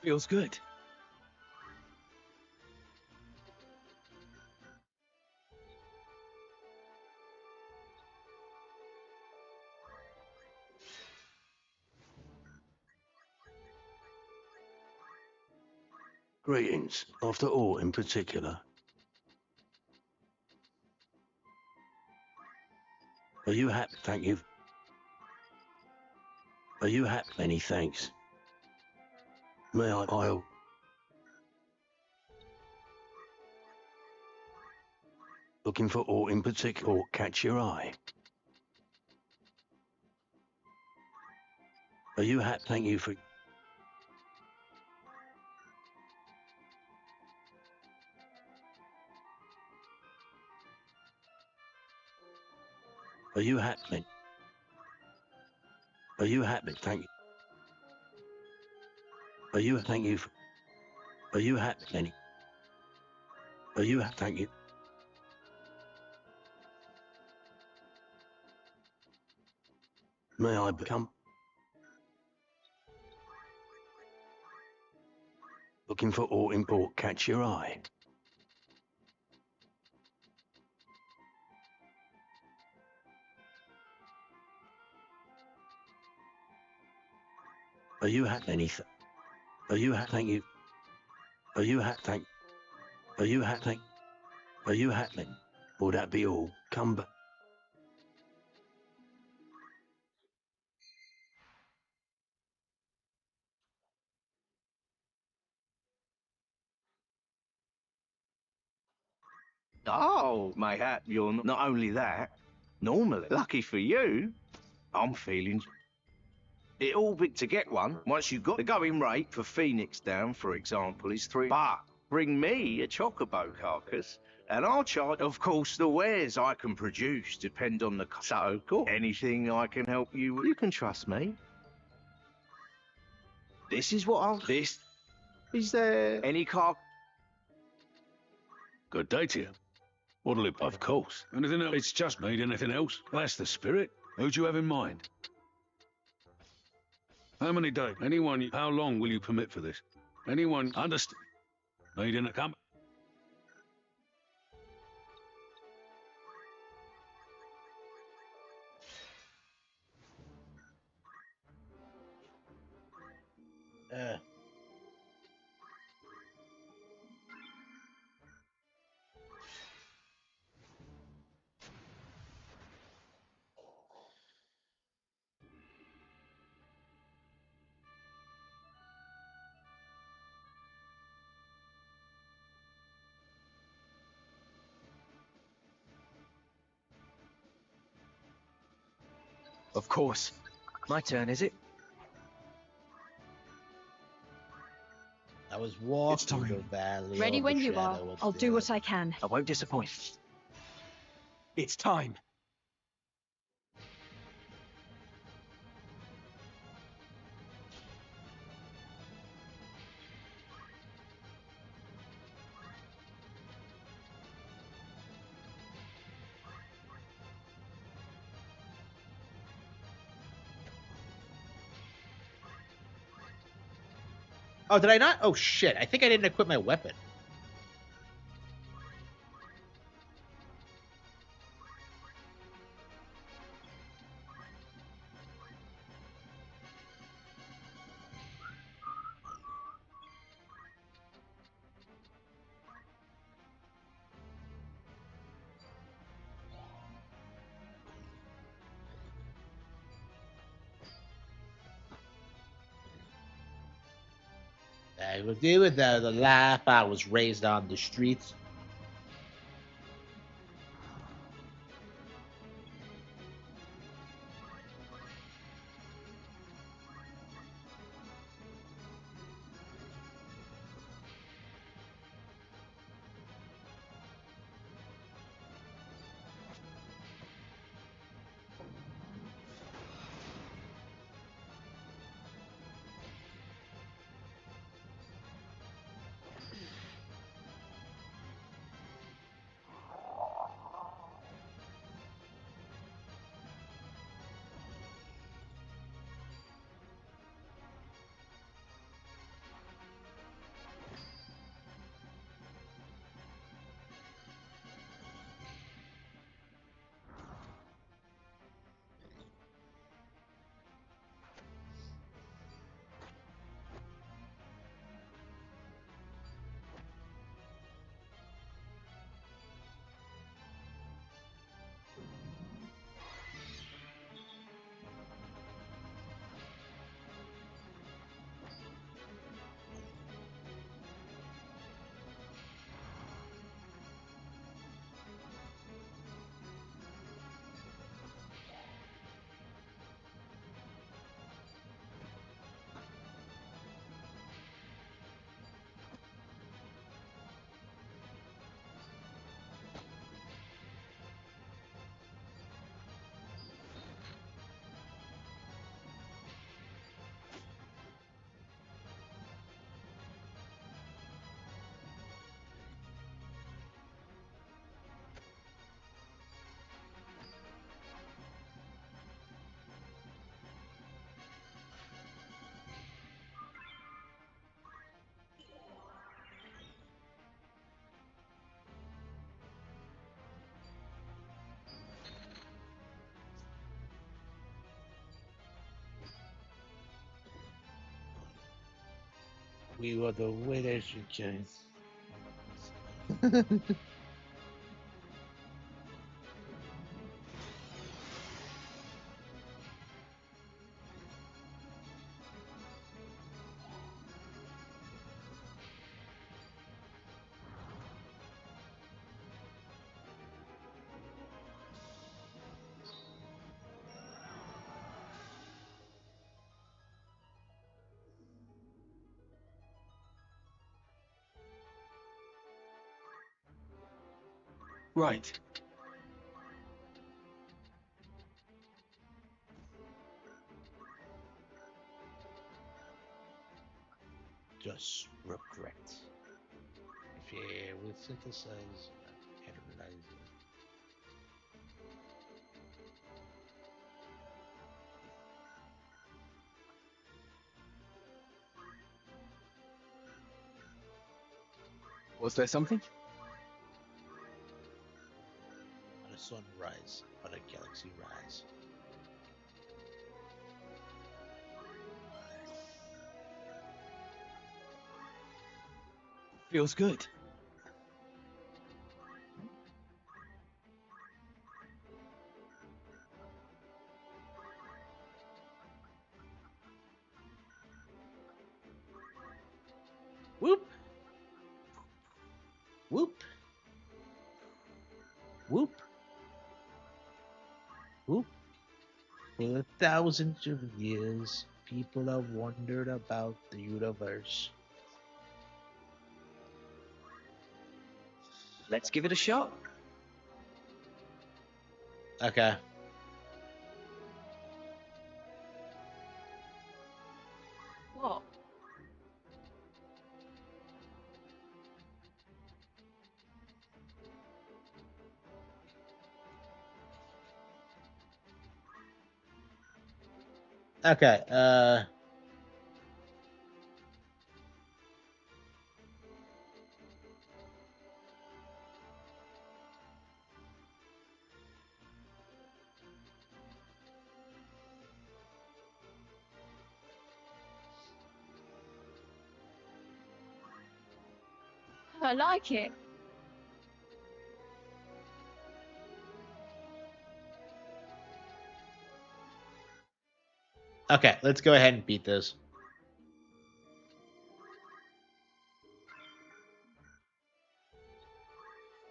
Feels good. Greetings. After all, in particular. Are you happy? Thank you. Are you happy? Many thanks. May I'll... Looking for aught in particular or catch your eye? Are you happy? Thank you for... Are you happy? Are you happy? Thank you. Are you... Thank you for... Are you happy? Are you happy? Thank you. May I become... Looking for aught import catch your eye? Are you happy? Anything? Are you happy? Thank you. Are you happy? Thank... Are you happy? Are you happy? Will that be all? Come back. Oh, mayhap you're not only that. Normally, lucky for you, I'm feeling it all big to get one. Once you've got the going rate for Phoenix down, for example, is 3. But bring me a chocobo carcass, and I'll charge. Of course, the wares I can produce depend on the. So, cool. Anything I can help you with, you can trust me. This is what I'll. This. Is there any car? Good day to you. What'll it be? Of course. Anything else? It's just me. Anything else? That's the spirit. Who do you have in mind? How many days? Anyone? How long will you permit for this? Anyone? Understand? Needing a come? Uh, Of course. My turn, is it? I was walking It's time. the valley Ready of when the you are. shadow of I'll do death. what I can. I won't disappoint. It's time. Oh, did I not? Oh shit! I think I didn't equip my weapon. I will do it the life I was raised on the streets. We were the winners, you guys. Right. Just regret. If you will synthesize and analyze it. Was there something? Let a sun rise, let a galaxy rise. Feels good. Whoop! Whoop! Whoop! Whoop! For thousands of years, people have wondered about the universe. Let's give it a shot. Okay. What? Okay. I like it. Okay, let's go ahead and beat this.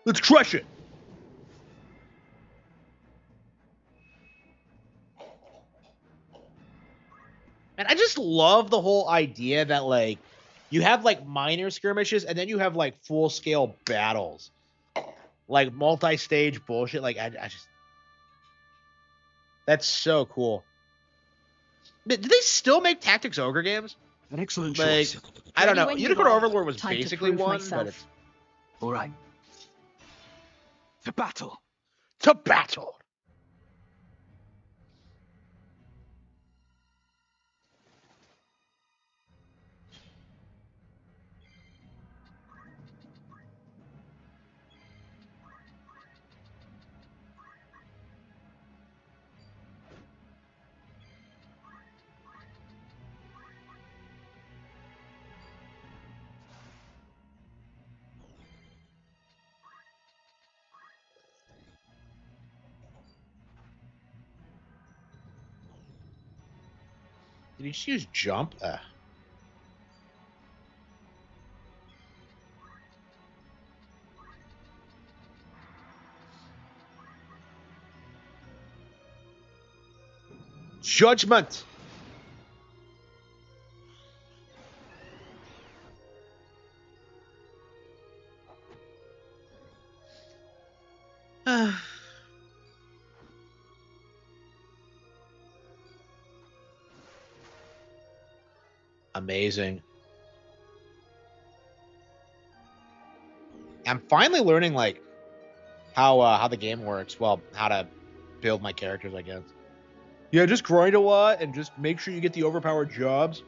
Let's crush it. And I just love the whole idea that like you have like minor skirmishes and then you have like full scale battles, like multi-stage bullshit. Like I just that's so cool. Do they still make Tactics Ogre games? An excellent Like choice. I don't Ready know. when you Unicorn are. Overlord was Time to basically prove one, myself. but it's All right. To battle. to battle. Did he just use jump? Judgment. Amazing. I'm finally learning like how the game works. Well, how to build my characters, I guess. Yeah, just grind a lot and just make sure you get the overpowered jobs.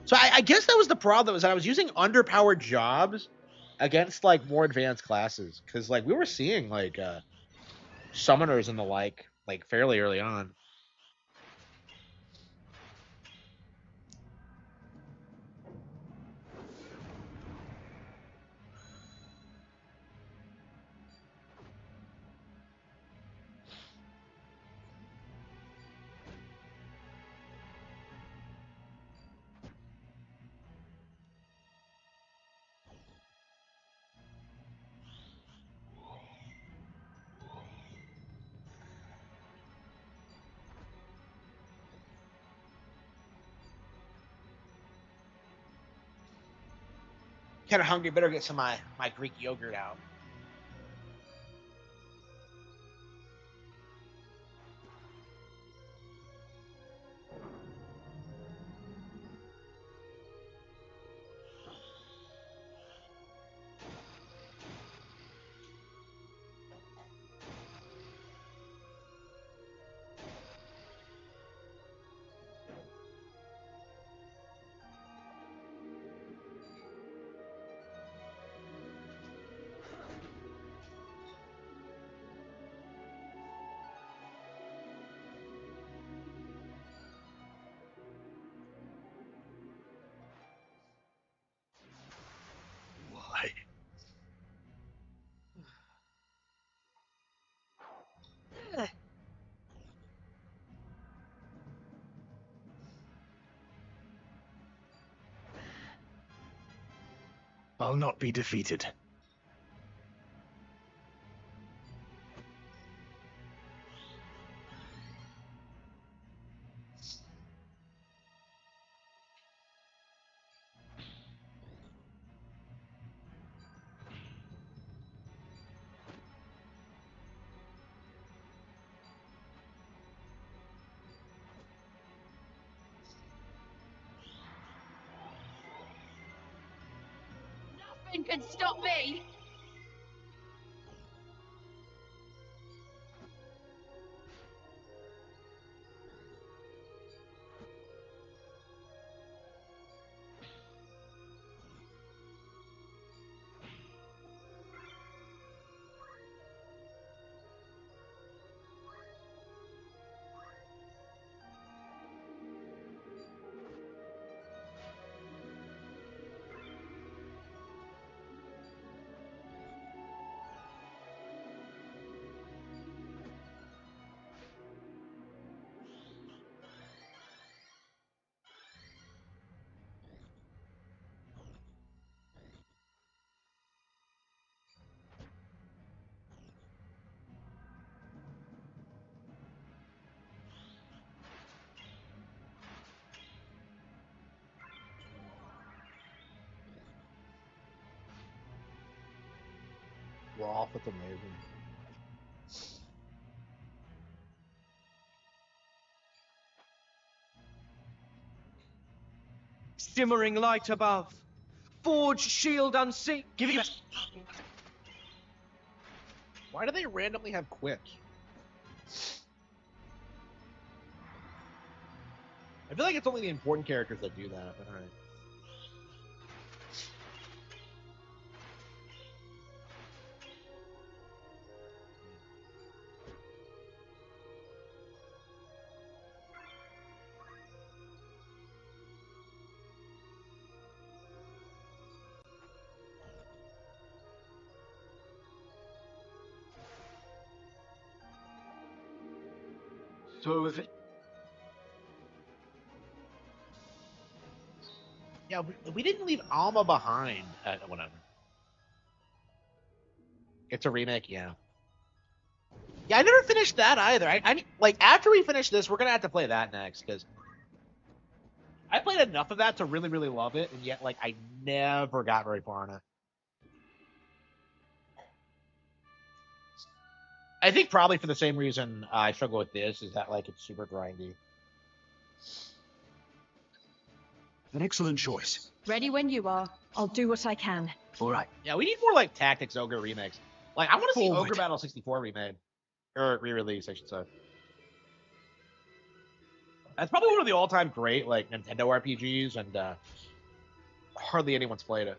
So I guess that was the problem, was that I was using underpowered jobs against like more advanced classes. Cause like we were seeing like summoners and the like fairly early on. Kind of hungry, better get some of my Greek yogurt out. Why? I'll not be defeated. Nothing can stop me. Rolf, that's amazing. Shimmering light above. Forge shield unseen. Give it. Why do they randomly have quips? I feel like it's only the important characters that do that, but alright. So if it... Yeah, we didn't leave Alma behind. Whatever. It's a remake, yeah. Yeah, I never finished that either. I like after we finish this, we're gonna have to play that next because I played enough of that to really, really love it, and yet like I never got very far in it. I think probably for the same reason I struggle with this is that like it's super grindy. An excellent choice. Ready when you are. I'll do what I can. All right. Yeah, we need more like Tactics Ogre remakes. Like I want to see Forward. Ogre Battle 64 remade or re-release, I should say. That's probably one of the all-time great like Nintendo RPGs, and hardly anyone's played it.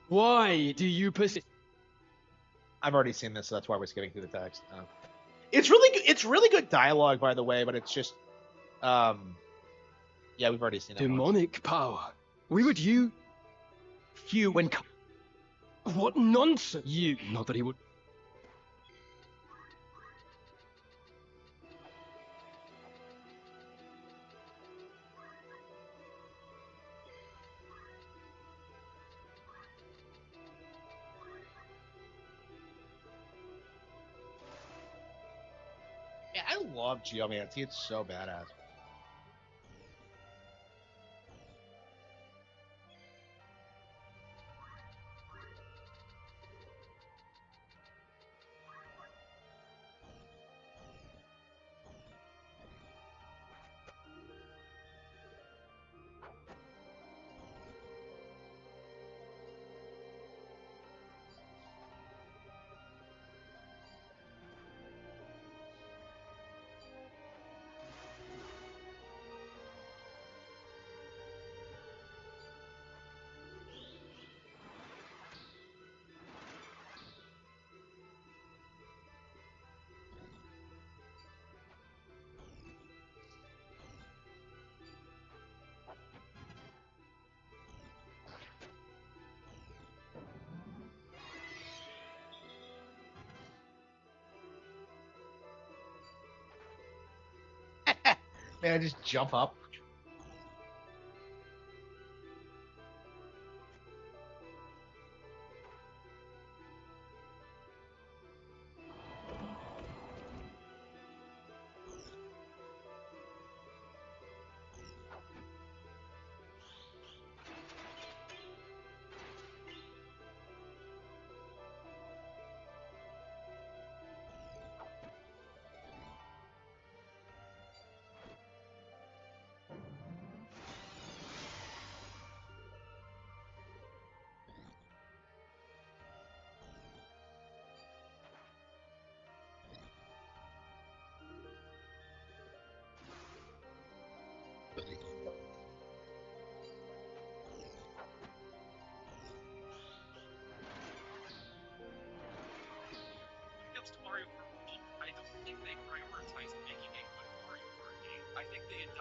Why do you persist? I've already seen this, so that's why we're skipping through the text. It's really good. It's really good dialogue, by the way, but it's just, yeah, we've already seen it. Demonic power. We would you when... What nonsense! You. Not that he would... Yeah, I love Geomancy. It's so badass. Man, I just jump up.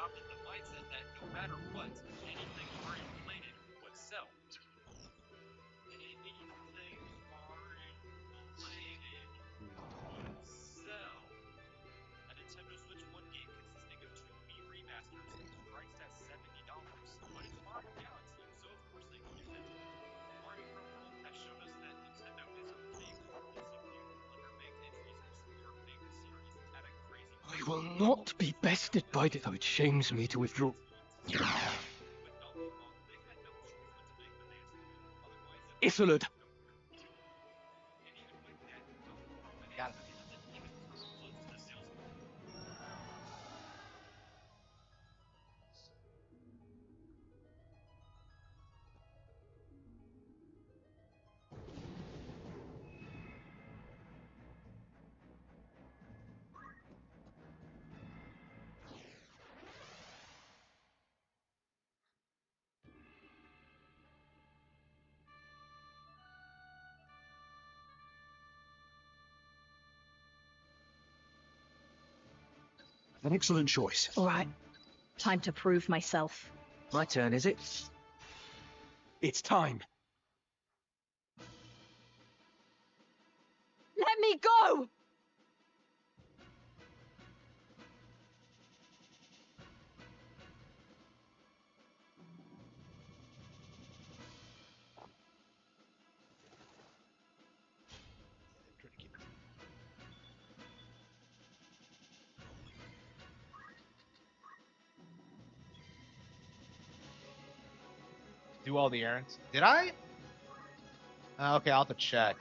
adopted the mindset that no matter what, anything Mario related would sell. Anything Mario related would sell. A Nintendo Switch 1 game consisting of 2 Wii remasters, priced at $70. But it's Mario Galaxy, so of course they can do that. Mario Kart World has shown us that Nintendo is okay with releasing new underbaked entries in some of their favorite series at a crazy I will not be bested by it, though it shames me to withdraw. With Donkey Kong, they've had no choice but to Isolde. An excellent choice. All right. Time to prove myself. My turn, is it? It's time. Let me go! Do all the errands. Did I? Okay, I'll have to check.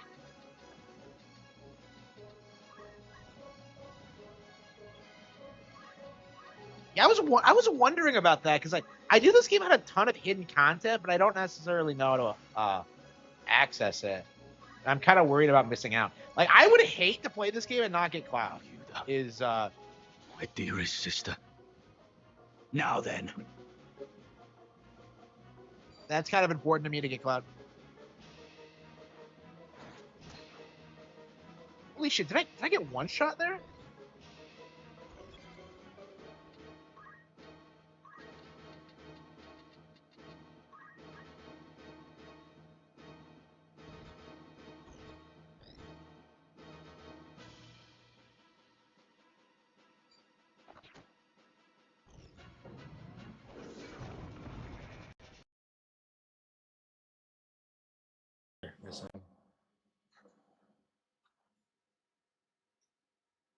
Yeah, I was wondering about that because I knew this game had a ton of hidden content, but I don't necessarily know how to access it. I'm kind of worried about missing out. Like, I would hate to play this game and not get Cloud. My dearest sister. Now then. That's kind of important to me to get Cloud. Holy shit, did I get one shot there?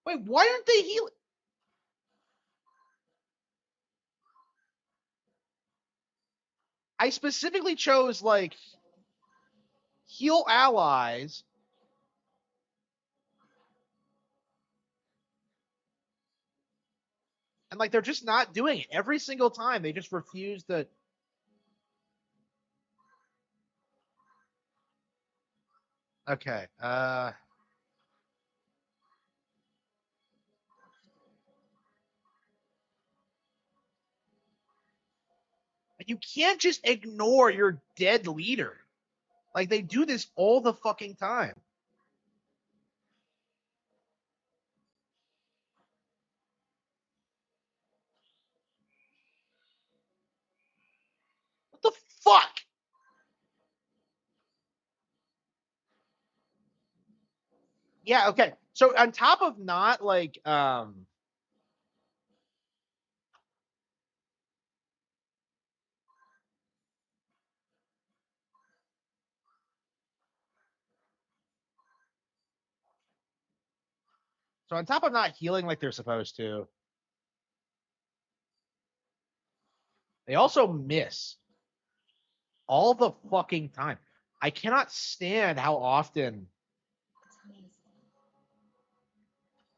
Wait, why aren't they healing? I specifically chose, like, heal allies. And, like, they're just not doing it. Every single time, they just refuse to... Okay, you can't just ignore your dead leader. Like, they do this all the fucking time. What the fuck? Yeah, okay. So on top of not, like, so on top of not healing like they're supposed to, they also miss all the fucking time. I cannot stand how often,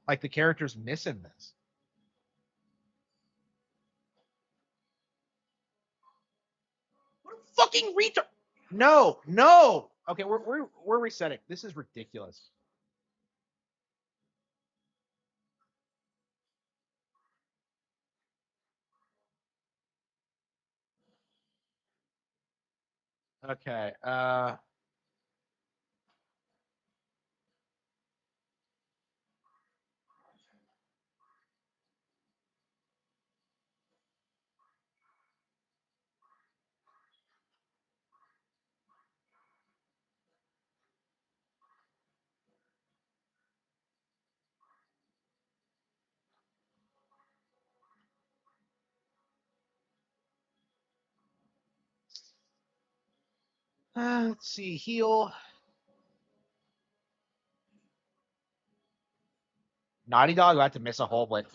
like, the characters miss in this. What a fucking retard! No, no. Okay, we're resetting. This is ridiculous. Okay. Let's see. Heal. Naughty Dog about to miss a whole blitz.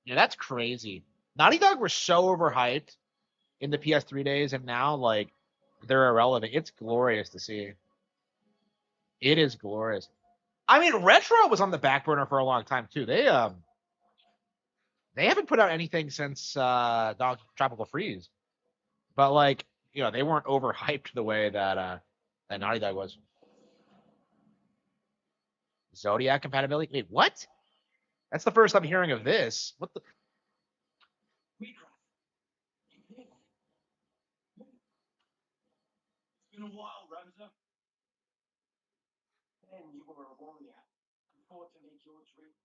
Yeah, that's crazy. Naughty Dog were so overhyped in the PS3 days, and now, like, they're irrelevant. It's glorious to see. It is glorious. I mean, retro was on the back burner for a long time too. They haven't put out anything since Dog Tropical Freeze, but like they weren't overhyped the way that Naughty Dog was. Zodiac compatibility? Wait, what? That's the first I'm hearing of this. What the? It's been a while, Ramza. Then you were a warrior and fought to make your dream.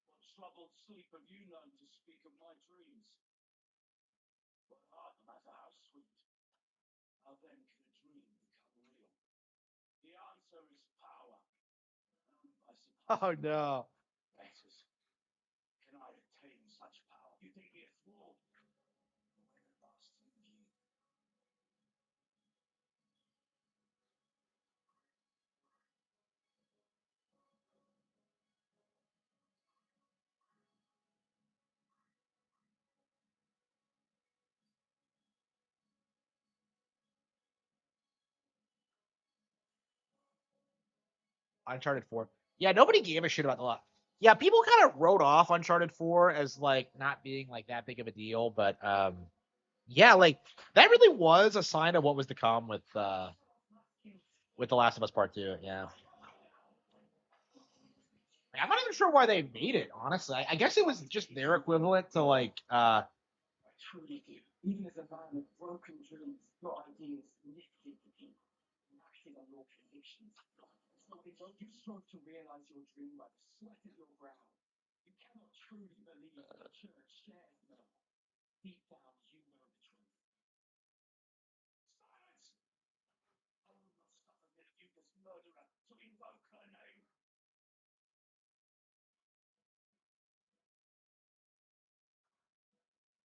What troubled sleep have you learned to speak of my dreams? But no matter how sweet, how then can a dream become real? The answer is power. I suppose. Oh no. Betters. Can I attain such power? You think me a fool? When at last you Uncharted 4. Yeah, nobody gave a shit about the lot. Yeah, people kind of wrote off Uncharted 4 as like not being like that big of a deal, but yeah, like that really was a sign of what was to come with The Last of Us Part 2. Yeah. Like, I'm not even sure why they made it, honestly. I guess it was just their equivalent to like I truly do. Even as a man of broken dreams, your ideas lifted the people, acted on your convictions. So if you strove to realize your dream by the sweat of your brow, you cannot truly believe that the church shares no. Deep down, you know the truth. Silence! I will not suffer Milfuga's murderer to invoke her name.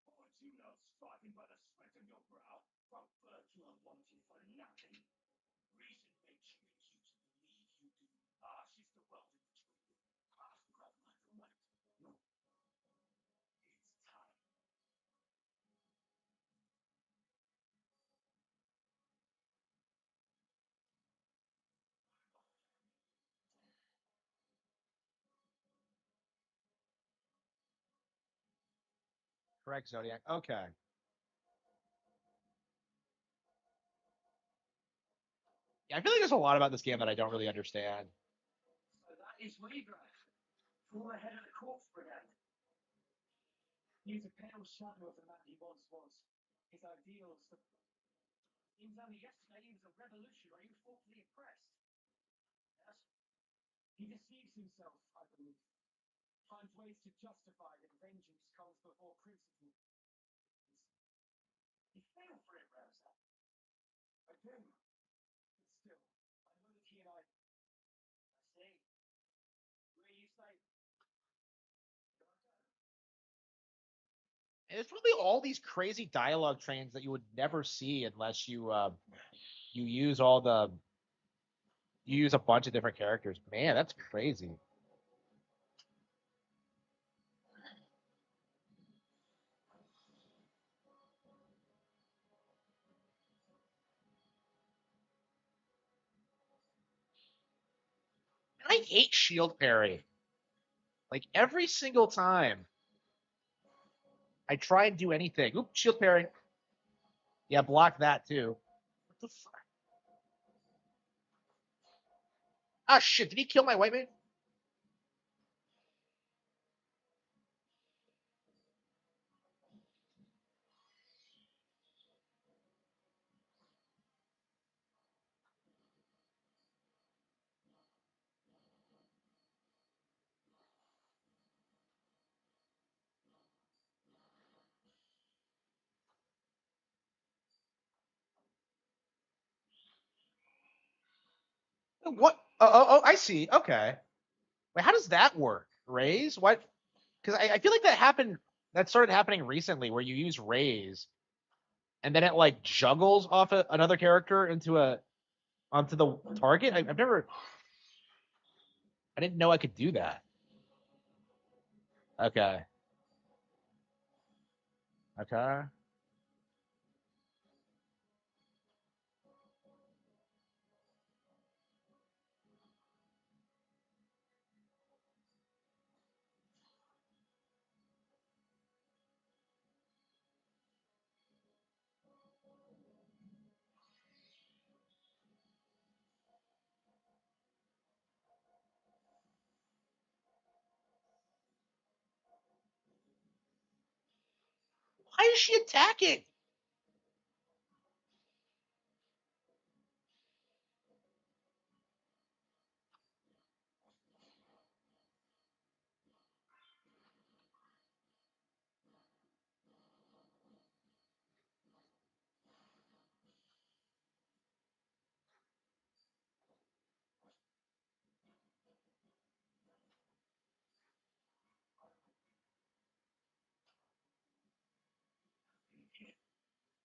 Or do you know, striving by the sweat of your brow, from birth you are wanted for nothing. Reason may convince you to believe you do. Harsh is the world in between. Harsh will have neither right. No. It's time. correct Zodiac. Okay. Yeah, I feel like there's a lot about this game that I don't really understand. So that is Weaver, former head of the Corpse Brigade. He is a pale shadow of the man he once was. His ideals. It was only yesterday he was a revolutionary who fought for the oppressed. Yes? He deceives himself, I believe. Finds ways to justify that vengeance comes before principle. You feel for it, Ramsay. I do. But still, I know that he and I see. Where you say? And it's really all these crazy dialogue trains that you would never see unless you use all the you use a bunch of different characters. Man, that's crazy. And I hate shield parry. Like every single time I try and do anything. Oop, shield parry. Yeah, block that too. What the fuck? Ah, shit. Did he kill my white man? What? Oh, I see. Okay. Wait, how does that work? Raise? What? Because I feel like that happened. That started happening recently, where you use raise, and then it like juggles off another character into a onto the target. I've never. I didn't know I could do that. Okay. Okay. Why is she attacking?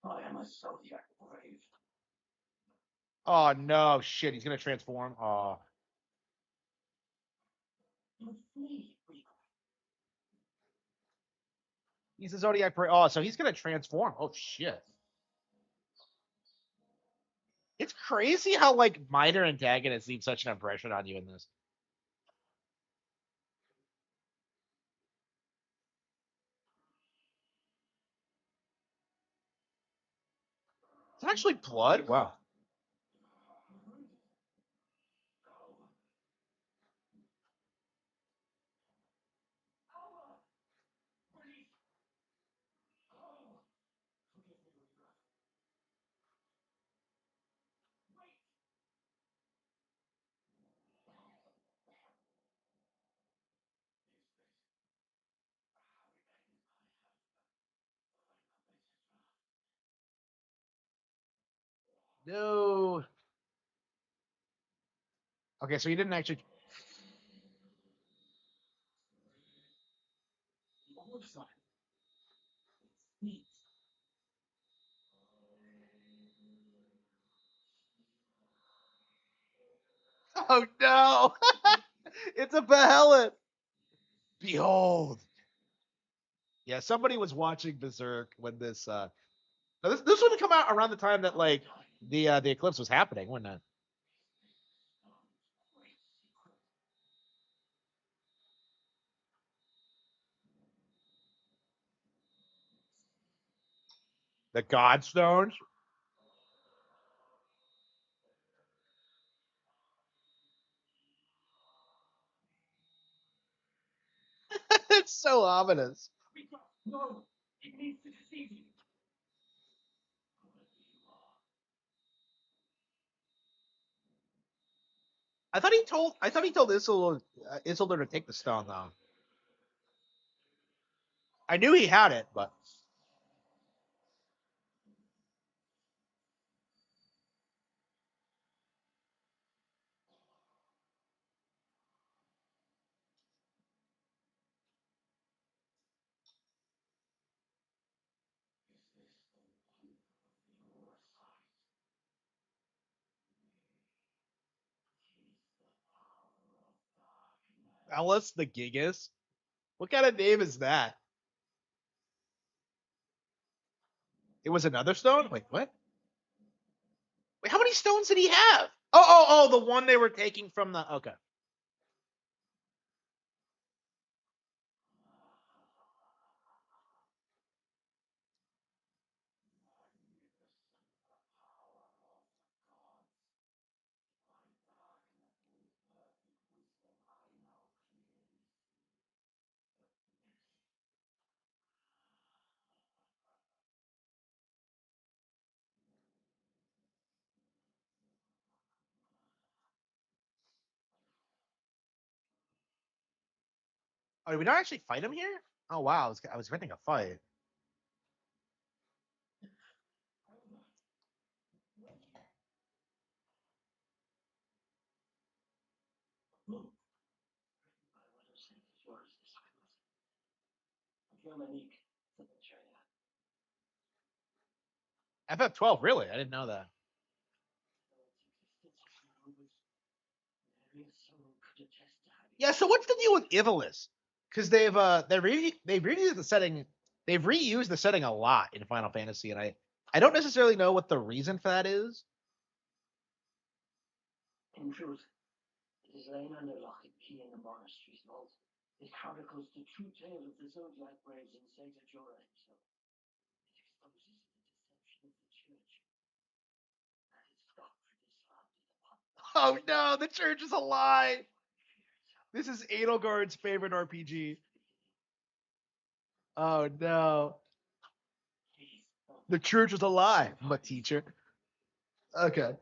I am a Zodiac brave. Oh no, shit! He's gonna transform. Oh, You flee, Reaper. he's a Zodiac. Oh, so he's gonna transform. Oh shit! It's crazy how like minor antagonists leave such an impression on you in this. It's actually blood. Wow. No. Okay, so he didn't actually. Oh no! It's a behelit. Behold. Yeah, somebody was watching Berserk when this. Now this would have come out around the time that like the eclipse was happening, wouldn't it? The Godstones. It's so ominous. No, it needs to deceive you. I thought he told Isildur to take the stone though. I knew he had it, but Ellis the Gigas. What kind of name is that? It was another stone. Wait, what? Wait, how many stones did he have? Oh, the one they were taking from the. Okay. Oh, did we not actually fight him here? Oh wow, I was expecting a fight. FF12, really? I didn't know that. Yeah, so what's the deal with Ivalice? Because they've reused the setting. They've reused the setting a lot in Final Fantasy, and I don't necessarily know what the reason for that is. In truth, it is laying under lock and key in the monastery's vault. It chronicles the true tale of the Zodiac Braves and Saint Ajura himself. It exposes the deception of the church and its doctrine is founded upon. Oh no, the church is a lie. This is Edelgard's favorite RPG. Oh no. The church was alive, my teacher. Okay.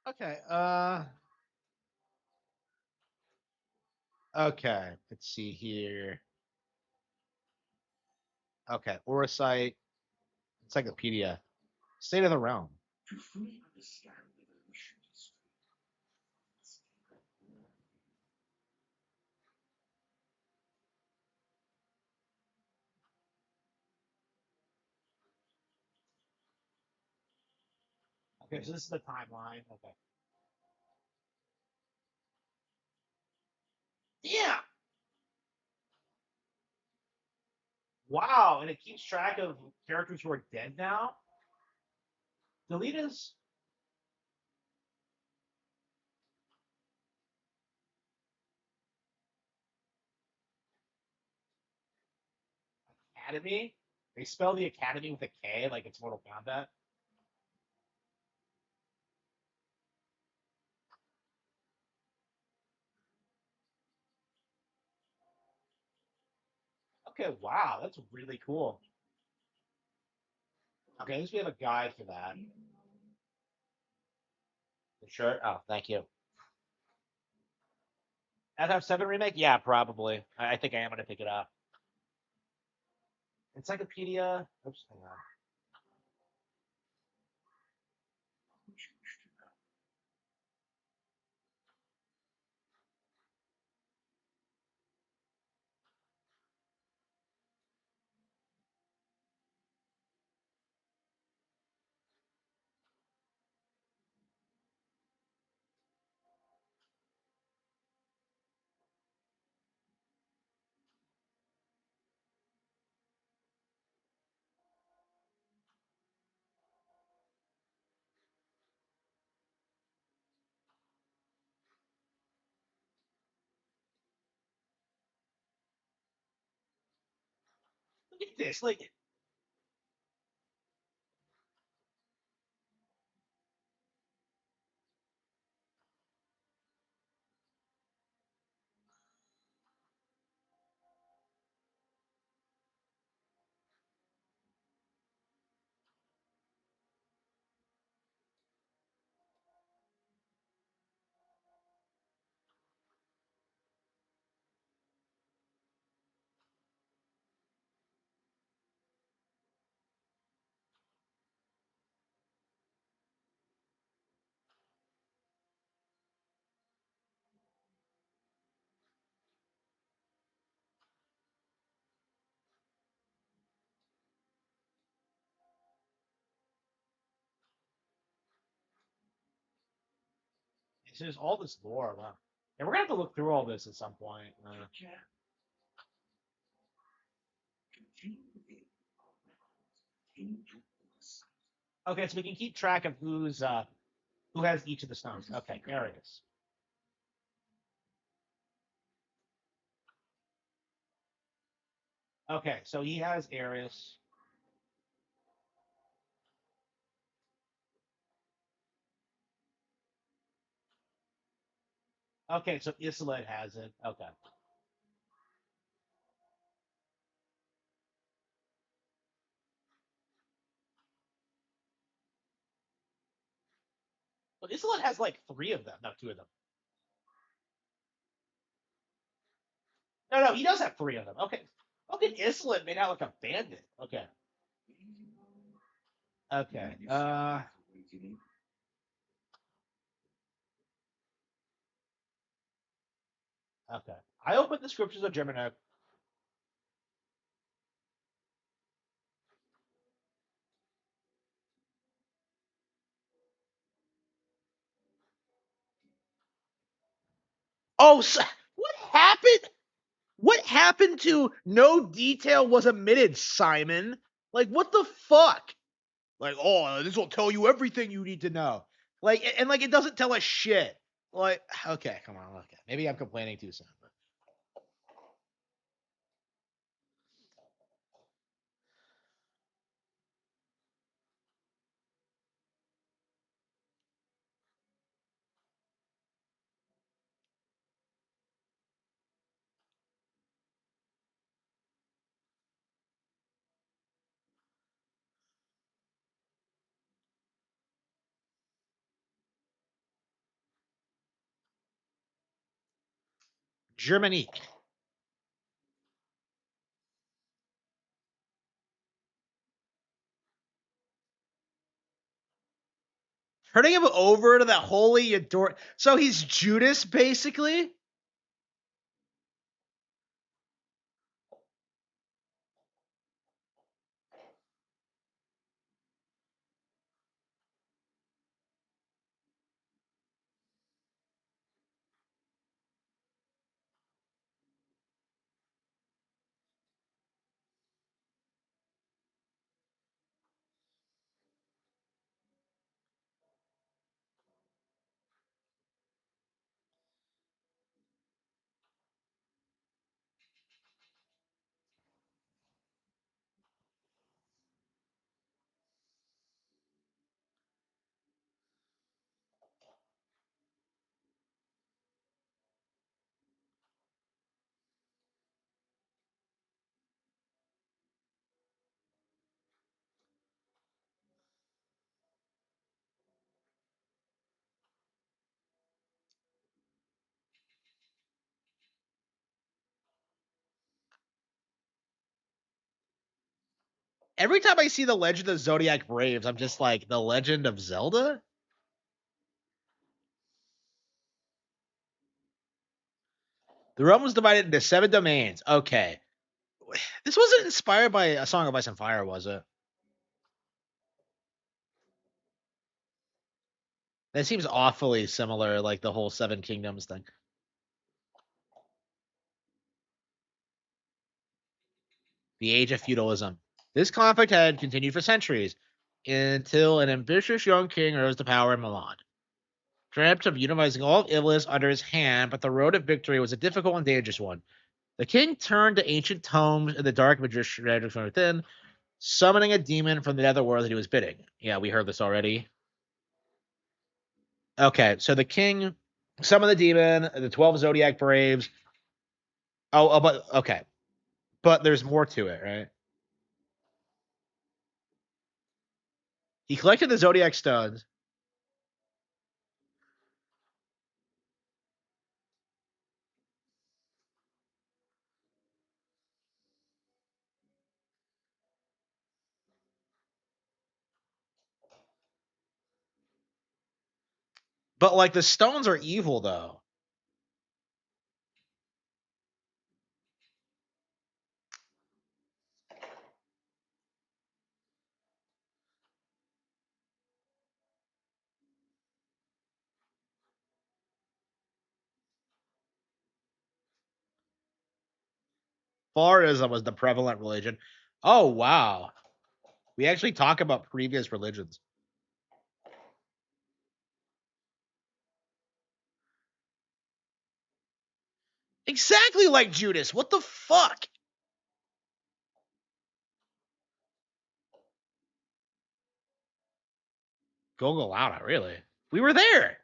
Okay. Okay. Let's see here. Okay. Orosite. Encyclopedia. State of the realm. To fully understand evolution history, Okay, so this is the timeline. Okay. Yeah. Wow, and it keeps track of characters who are dead now. Deletus Academy. They spell the Academy with a K, like it's Mortal Kombat. Okay, wow, that's really cool. Okay, at least we have a guide for that. The shirt. Oh, thank you. FF7 remake? Yeah, probably. I think I am gonna pick it up. Encyclopedia. Oops, hang on. which you wish to know. Look at this. Like, it's just all this lore. Wow. And we're gonna have to look through all this at some point. Yeah. Continue with the records. Okay, so we can keep track of who has each of the stones. Okay, there it is. Okay, so he has Eris. Okay, so Isolde has it. Okay. But Isolde has like three of them. No, two of them. No, he does have three of them. Okay. Okay, Isolde made out like a bandit. Okay. Okay. Okay. I opened the scriptures of Gemini. Oh, so, what happened? What happened to no detail was omitted, Simon? Like, what the fuck? Like, oh, this will tell you everything you need to know. Like, and like, it doesn't tell us shit. Like, okay, come on, okay. Maybe I'm complaining too soon. But... Germany. Turning him over to that holy adore. So he's Judas, basically. Every time I see the Legend of Zodiac Braves, I'm just like, the Legend of Zelda? The realm was divided into 7 domains. Okay. This wasn't inspired by A Song of Ice and Fire, was it? That seems awfully similar, like the whole 7 Kingdoms thing. The Age of Feudalism. This conflict had continued for centuries until an ambitious young king rose to power in Milan. Dreamt of unifying all of Iblis under his hand, but the road to victory was a difficult and dangerous one. The king turned to ancient tomes in the dark magician from within, summoning a demon from the netherworld that he was bidding. Yeah, we heard this already. Okay, so the king summoned the demon, the 12 Zodiac Braves. But okay. But there's more to it, right? He collected the Zodiac stones. But like the stones are evil though. Farism was the prevalent religion. Oh wow. We actually talk about previous religions. Exactly like Judas. What the fuck? Gogolata, really? We were there.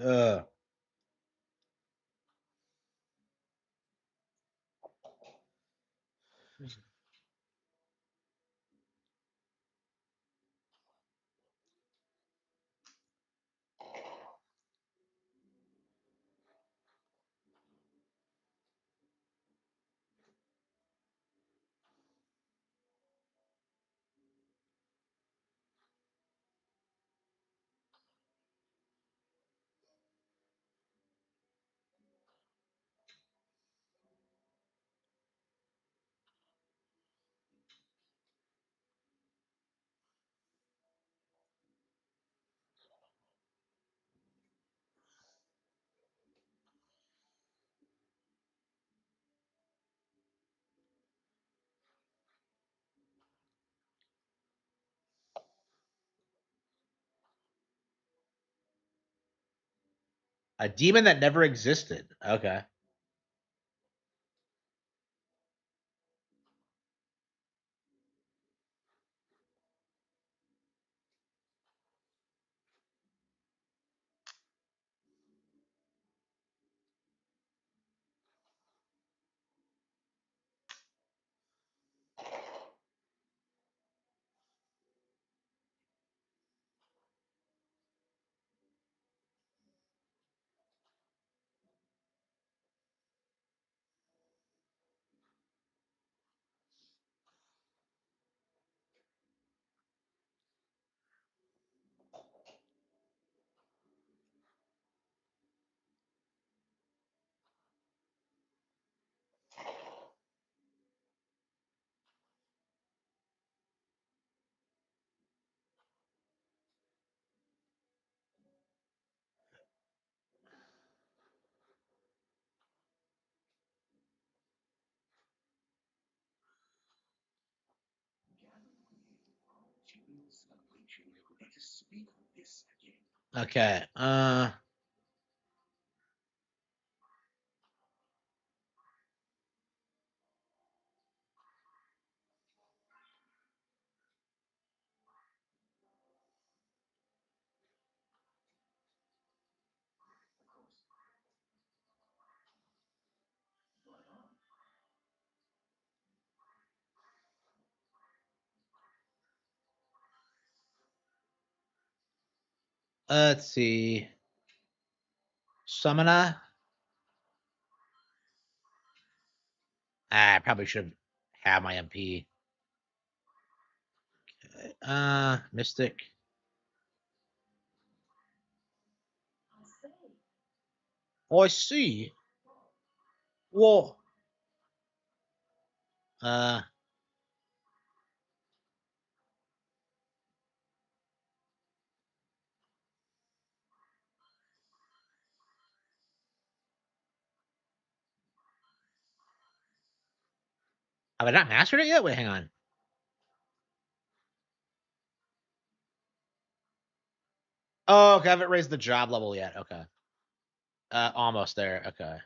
Ugh. A demon that never existed. Okay. Okay. Let's see. Summoner. I probably should have my MP. Okay. Mystic. Oh, I see. Whoa. Uh. Have I not mastered it yet? Wait, hang on. Oh, okay. I haven't raised the job level yet. Okay. Almost there. Okay.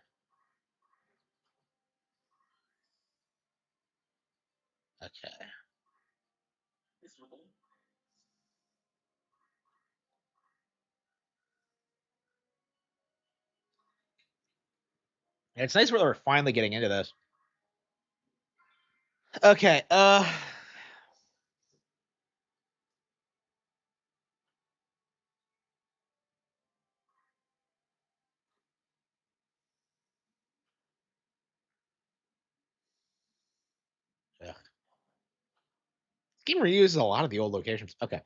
Okay. It's nice we're finally getting into this. Okay. Ugh. This game reuses a lot of the old locations. Okay.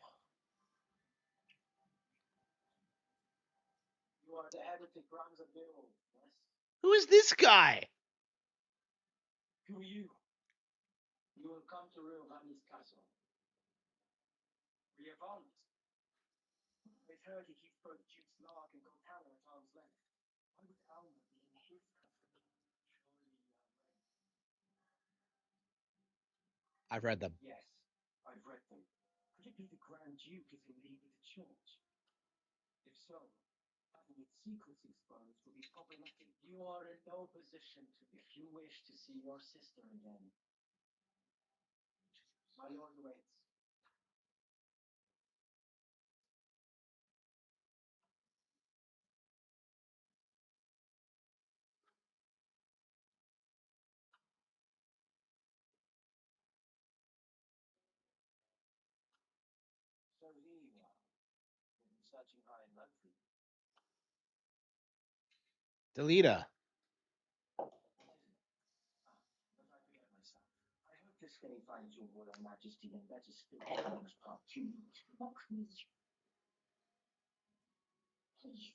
You are the head of the grounds of Mill, yes? Who is this guy? Who are you? You will come to Ryohani's castle. Ryohani? I've heard he keeps both Duke's Lark and Cortana at arm's length. Why would Alma be in his custody? Surely you have read. I've read them. Yes, I've read them. Could it be the Grand Duke is in league with the Church? If so, having its secrets exposed would be problematic. You are in no position to, if you wish to see your sister again. My lord waits. Delita. This day finds your royal majesty in better spirit than most part. Mock me. Please,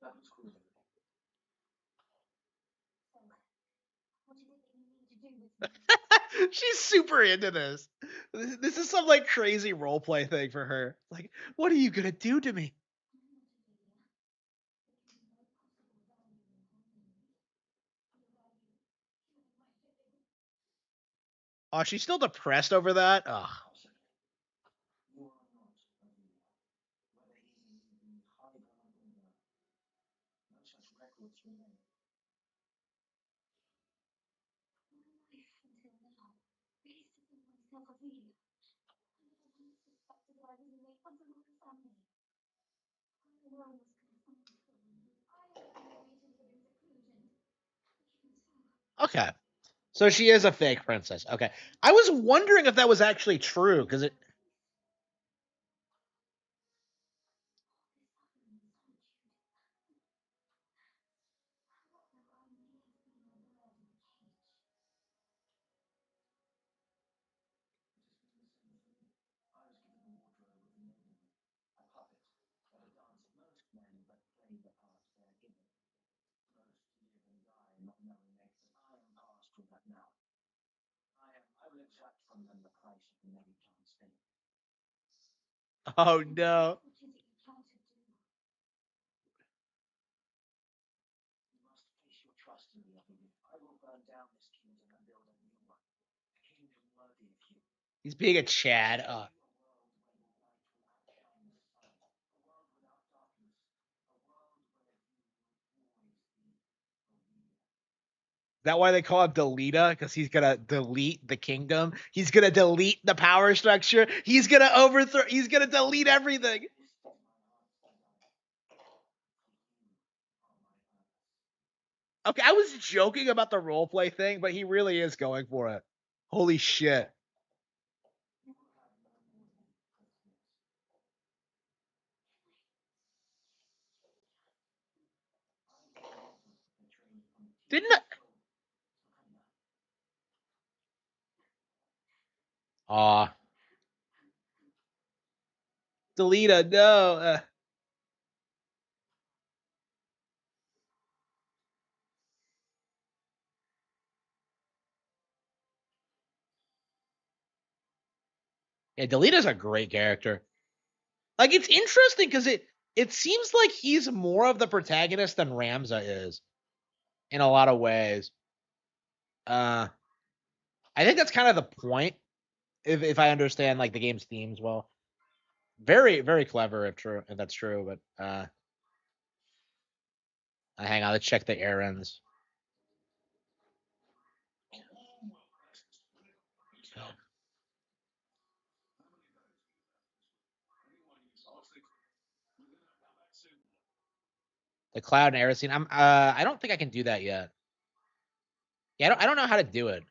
that was cruel. So, what is it that you need to do with me? She's super into this. This is some like crazy role play thing for her. Like, what are you gonna do to me? Oh, she's still depressed over that? Ugh. Okay. So she is a fake princess. Okay. I was wondering if that was actually true, because it. Oh no. He's being a Chad. Is that why they call him Deleta? Because he's gonna delete the kingdom. He's gonna delete the power structure. He's gonna overthrow. He's gonna delete everything. Okay, I was joking about the roleplay thing, but he really is going for it. Holy shit. Didn't I? Aw. Deleta, no. Yeah, Deleta's a great character. Like, it's interesting because it seems like he's more of the protagonist than Ramza is in a lot of ways. I think that's kind of the point, if I understand like the game's themes well. Very, very clever if that's true, but hang on, let's check the errands. The cloud and air scene. I don't think I can do that yet. Yeah, I don't know how to do it.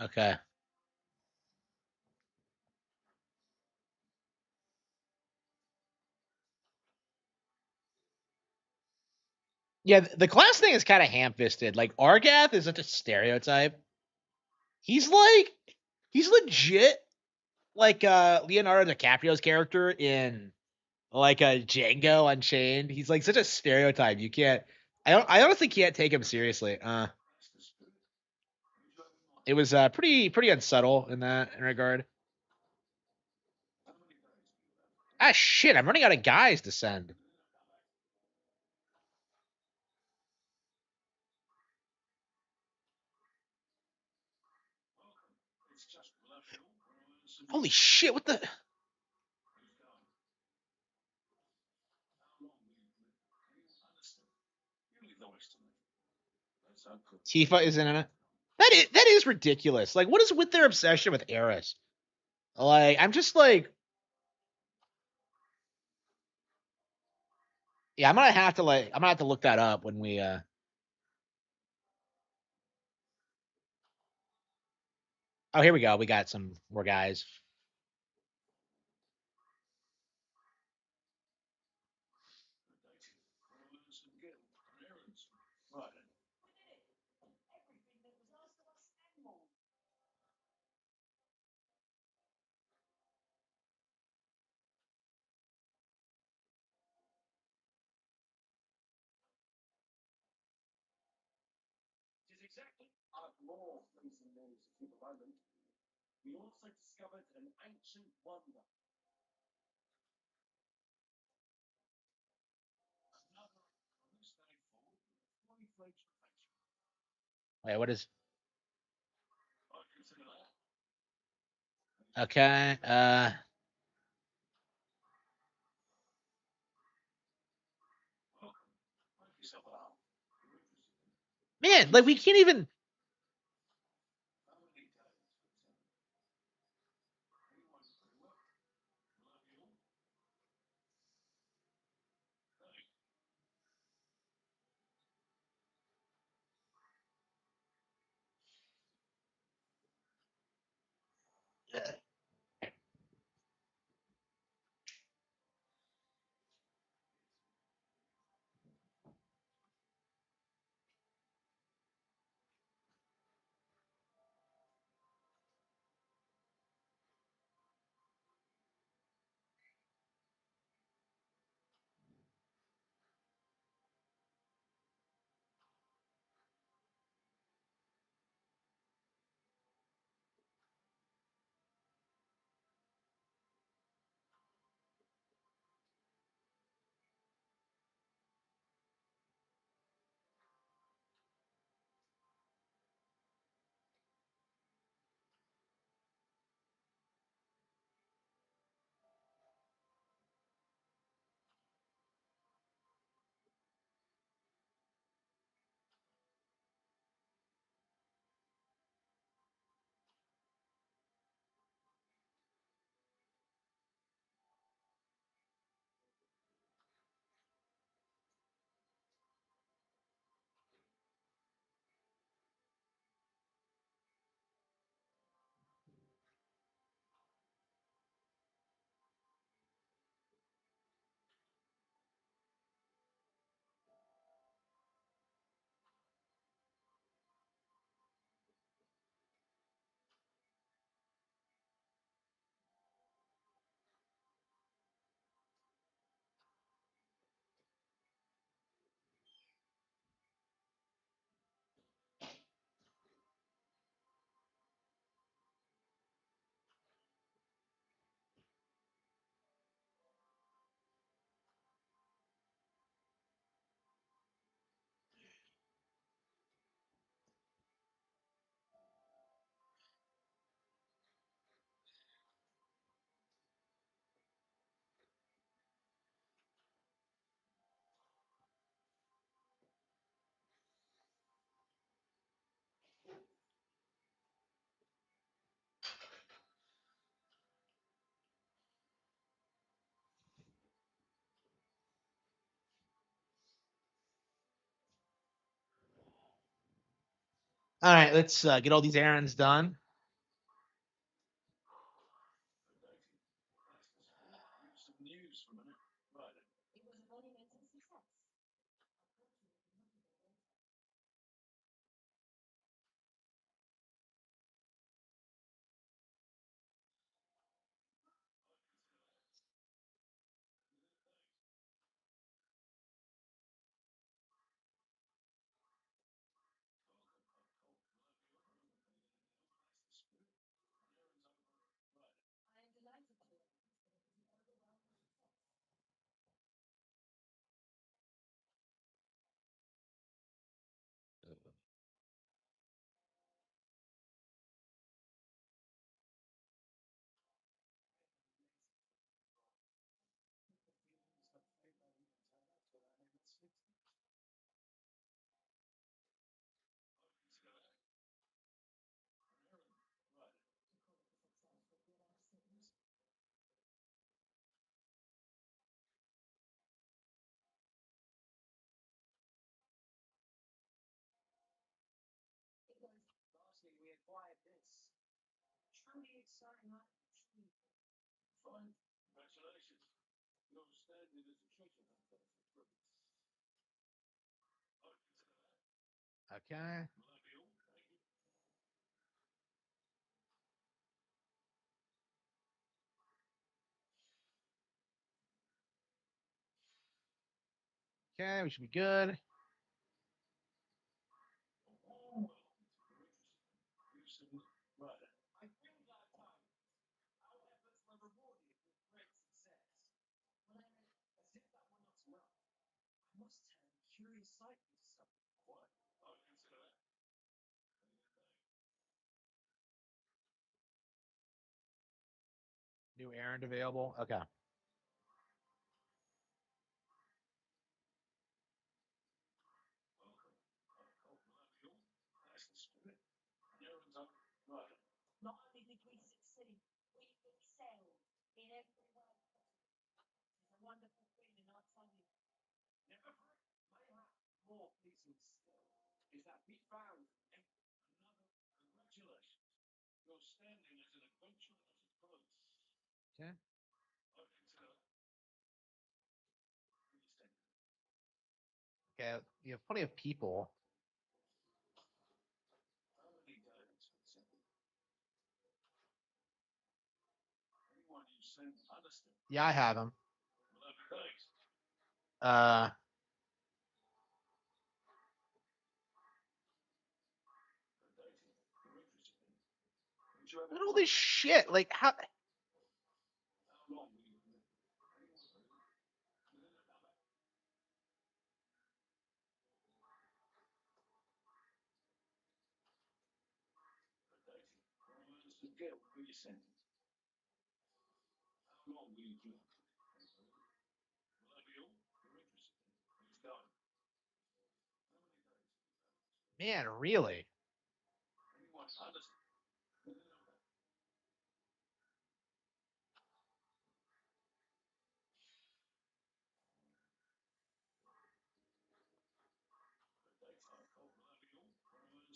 Okay. Yeah, the class thing is kind of ham-fisted. Like Argath is such a stereotype. He's like he's legit like Leonardo DiCaprio's character in like a Django Unchained. He's like such a stereotype. You can't. I honestly can't take him seriously. It was pretty unsubtle in that regard. Ah shit! I'm running out of guys to send. Holy shit! What the? Tifa isn't in it. That is ridiculous. Like, what is with their obsession with Eris? Like, I'm just like, yeah, I'm gonna have to look that up when we. Oh, here we go. We got some more guys. It is exactly more pleasing news to keep a moment. We also discovered an ancient wonder. Another hallucinate form of fully fledged affection. Wait, what is? I consider that. Okay. Make yourself out. Man, like we can't even. How many days, for example? Anyone's pretty well. Love you all. Thanks. All right, let's get all these errands done. Some news from an right. It was a monumental success. I am delighted to. pretty exciting, actually. Fine. Congratulations. You're standing as a treasure hunter for proof. I consider that. Okay. Will that be all? Thank you. Okay, we should be good. Right. I feel that our efforts were rewarded with great success. As if that were not enough, I must turn curious sight into something. What? I consider that. New errand available. Okay. Welcome. Will that be all? That's the spirit. Errands up. Right. Not only did we succeed, we excelled in every way possible. It's a wonderful feeling, I tell you. Never mayhap more pleasing still is that we found Another. Congratulations. You're standing as an adventurer for proof. Okay. I consider that. Understand. Okay. You have plenty of people. How many days for the second? Anyone you send, understand. Yeah, I have them. Will that be days? Uh, Dating. You're interested in. Would you look ever at all this shit. Like, how? how long will you live? Dating. To get what you sentence. How long will you do? Will that be all? You're interested in. Who's going? How many days? Man, really? Anyone understand?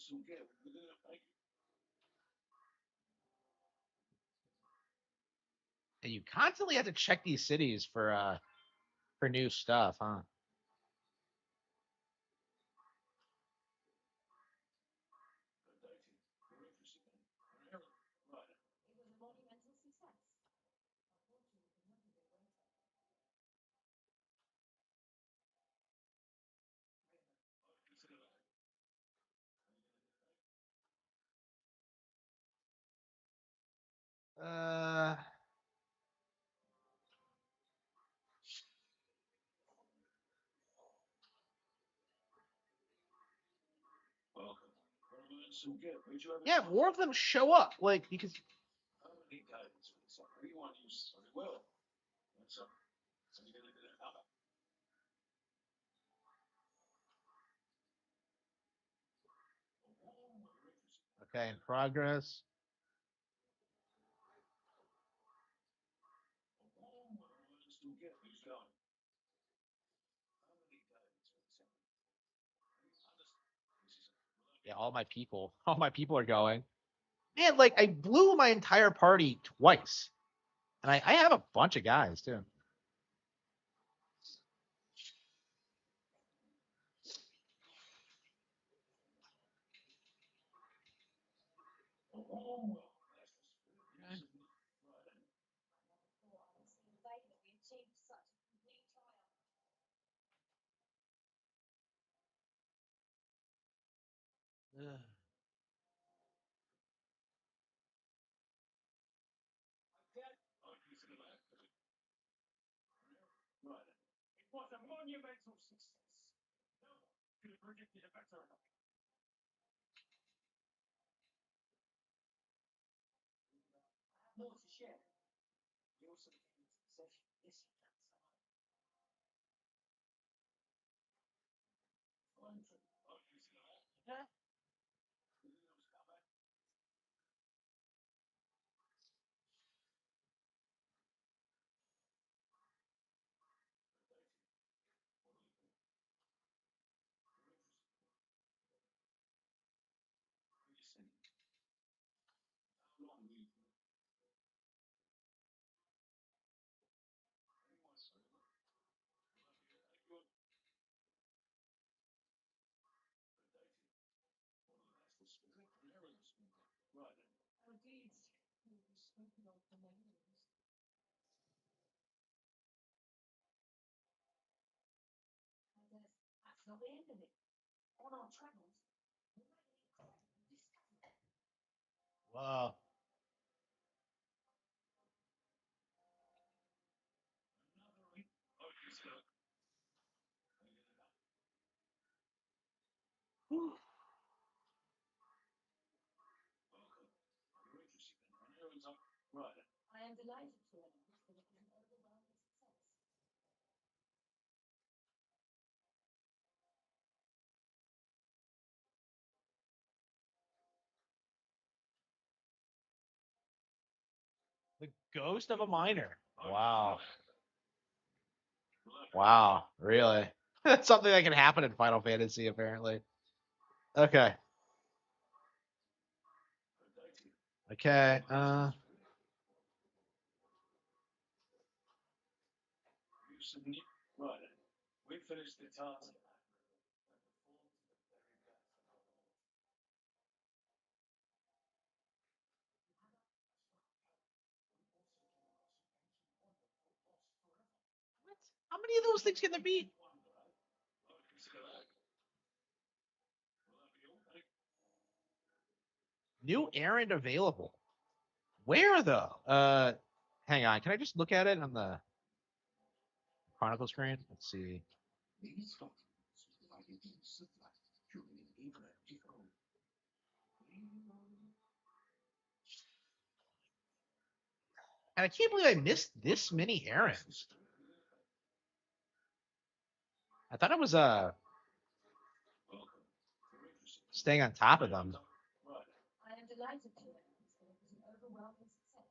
Some get within a thank you. And you constantly have to check these cities for new stuff, huh? Dating. You're interested in. Right. It was a monumental success. Unfortunately, we can never get away from it. I consider that. Uh, Welcome. Some get. Who'd you ever yeah, more of them show up. Like, because how many days for the summer? Anyone use very well. That's up. So you're gonna do another. okay, in progress. Some get. Who's going? How many days for the summer? This is Yeah, all my people are going. Man, like I blew my entire party twice, and I have a bunch of guys too. I see the day that we achieved such a complete triumph. Ugh. I consider that. Right. it was a monumental success. No one could have predicted a better outcome. I have more to share. We also became into possession of this outside. I consider that. Yeah. That's not the end of it. On our travels, we made an incredible discovery. Whoa. I am delighted to announce that it was an overwhelming success. The ghost of a miner. Wow. Wow. Really? That's something that can happen in Final Fantasy, apparently. Okay. Okay. Right. We finished the task. What? How many of those things can there be? New errand available. Where though? Hang on. Can I just look at it on the Chronicle screen? Let's see. And I can't believe I missed this many errands. I thought I was staying on top of them. I am delighted to announce that it was an overwhelming success.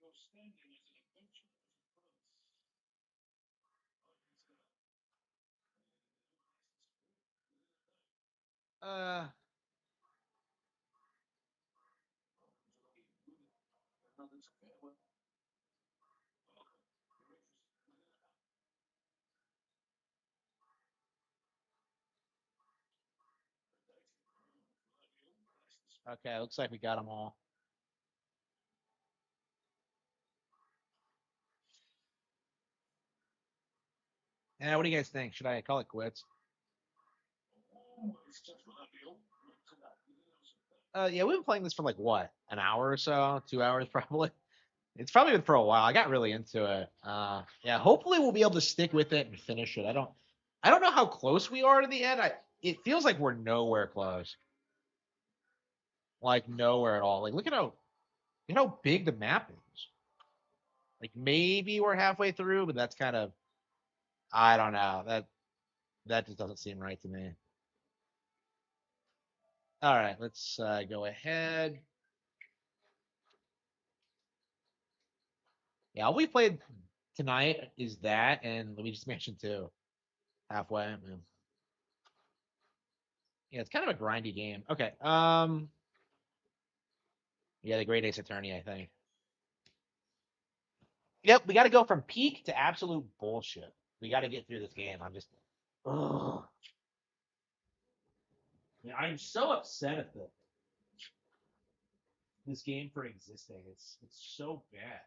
Your standing as an adventurer has grown. Uh, okay, looks like we got them all. And what do you guys think? Should I call it quits? Yeah, we've been playing this for like what, an hour or so, 2 hours probably. It's probably been for a while. I got really into it. Yeah, hopefully we'll be able to stick with it and finish it. I don't know how close we are to the end. It feels like we're nowhere close. Like nowhere at all. Like look at how big the map is. Like maybe we're halfway through, but that's kind of I don't know. That just doesn't seem right to me. All right, let's go ahead. Yeah, all we played tonight is that and Luigi's Mansion 2. Halfway. Yeah. Yeah, it's kind of a grindy game. Okay. Yeah, the Great Ace Attorney, I think. Yep, we got to go from peak to absolute bullshit. We got to get through this game. I'm just, ugh. Yeah, I'm so upset at this game for existing. It's so bad.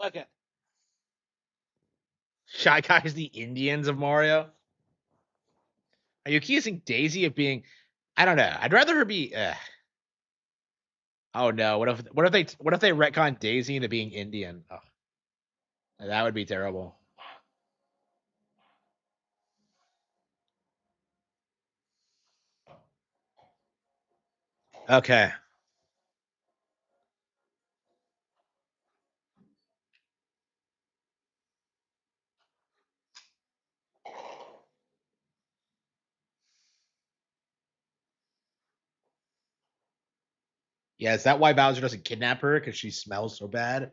Okay. Shy Guys, the Indians of Mario. Are you accusing Daisy of being? I don't know. I'd rather her be. Oh no! What if they retcon Daisy into being Indian? Oh, that would be terrible. Okay. Yeah, is that why Bowser doesn't kidnap her? Because she smells so bad?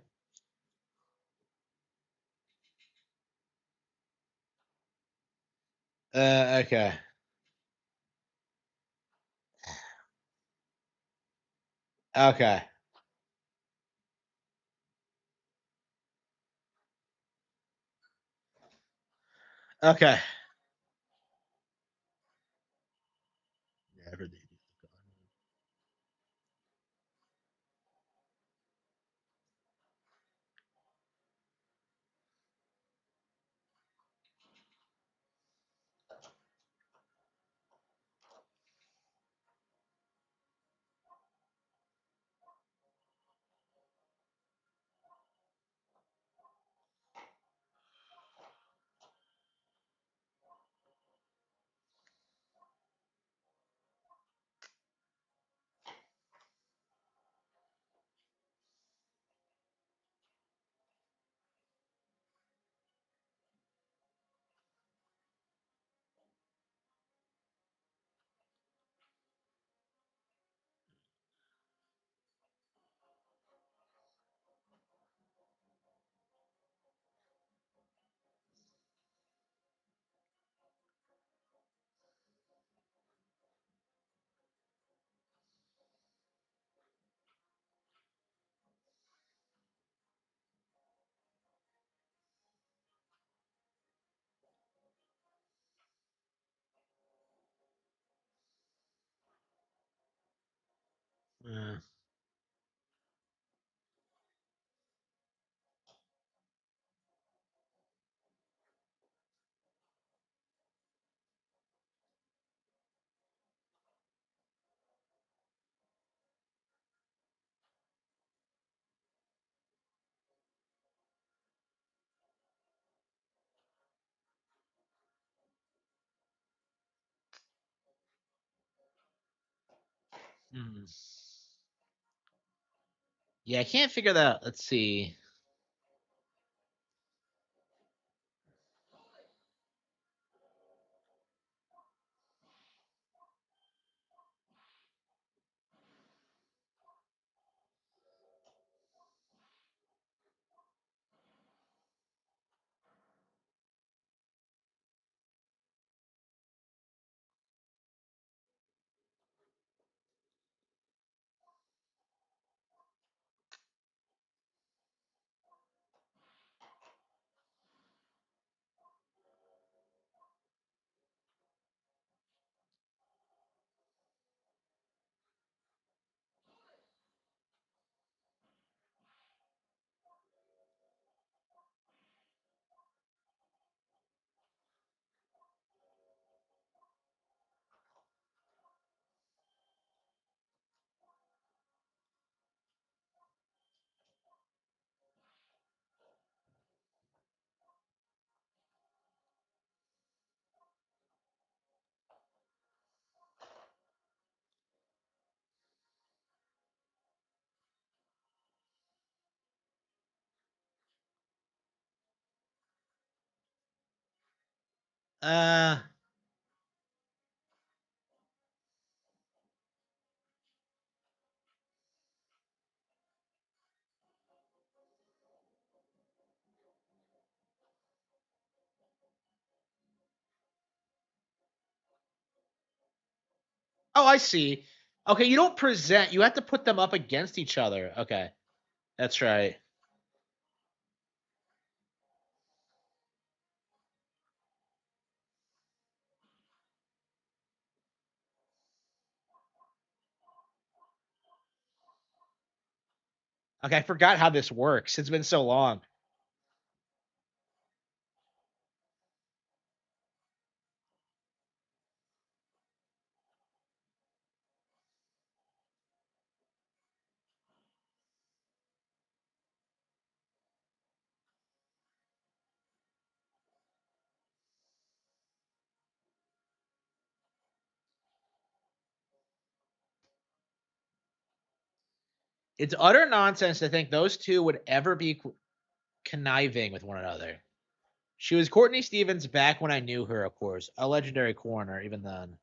Okay. Okay. Okay. Yeah, I've heard the Hmm. Yeah, I can't figure that. Let's see. Uh. Oh, I see. Okay, you don't present. You have to put them up against each other. Okay, that's right. Okay, I forgot how this works. It's been so long. It's utter nonsense to think those two would ever be conniving with one another. She was Courtney Stevens back when I knew her, of course. A legendary coroner, even then.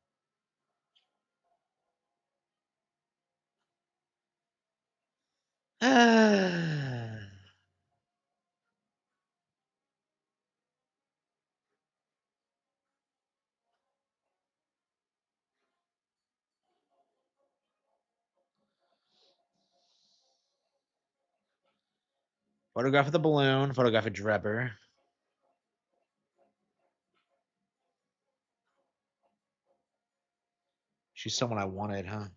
Photograph of the balloon, photograph of Drebber. She's someone I wanted, huh?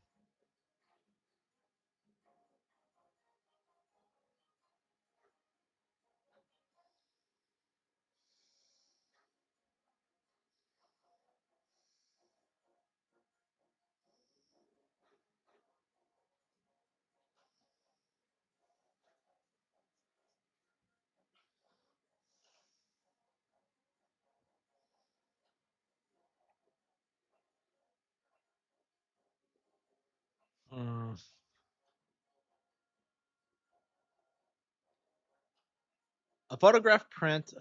Hmm. A photograph print.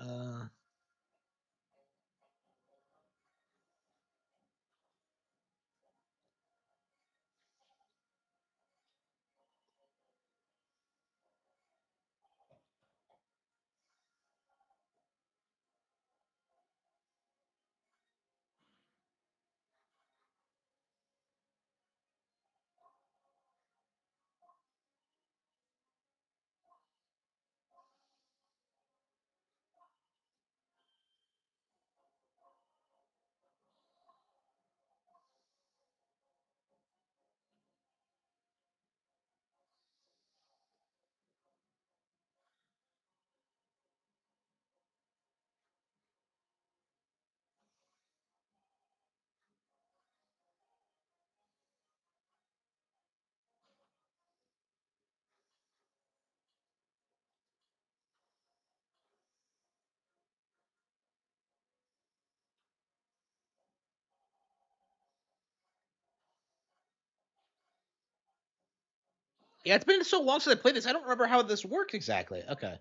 Yeah, it's been so long since I played this. I don't remember how this works exactly. Okay.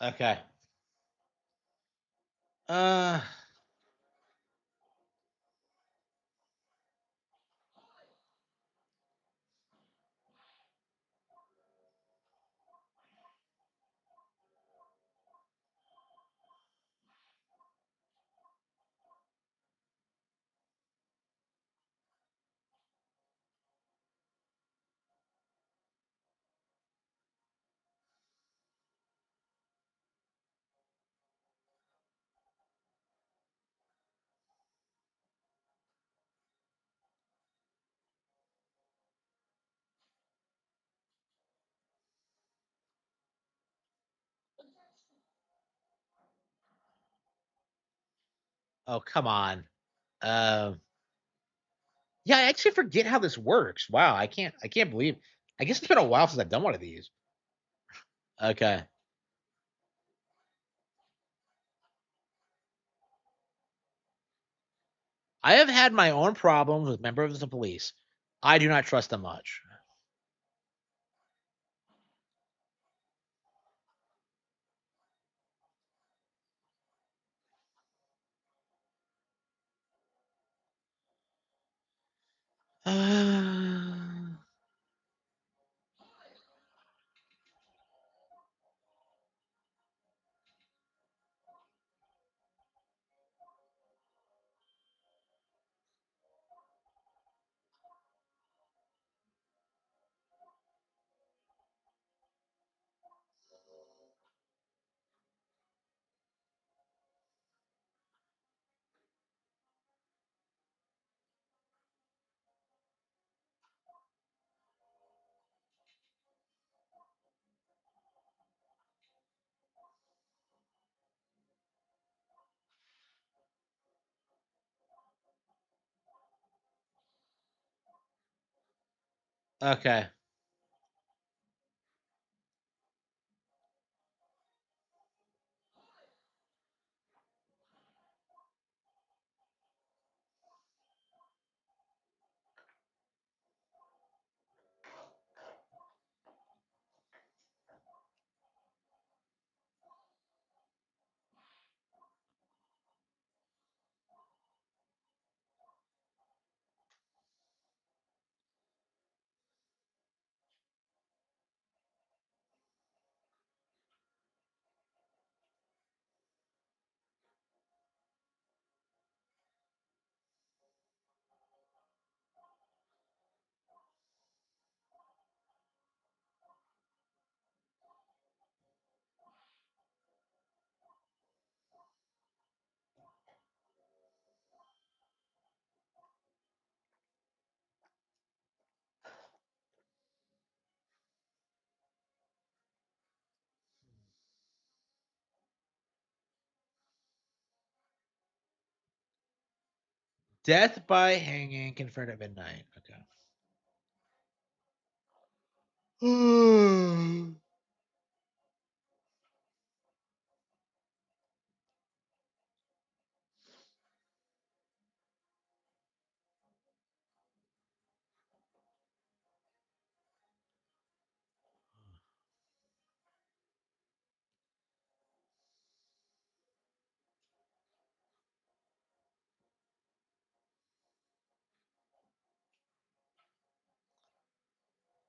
Okay. Uh. Oh, come on. Um. Yeah, I actually forget how this works. Wow, I can't. I can't believe. I guess it's been a while since I've done one of these. Okay. I have had my own problems with members of the police. I do not trust them much. Okay. Death by hanging confirmed at midnight. Okay.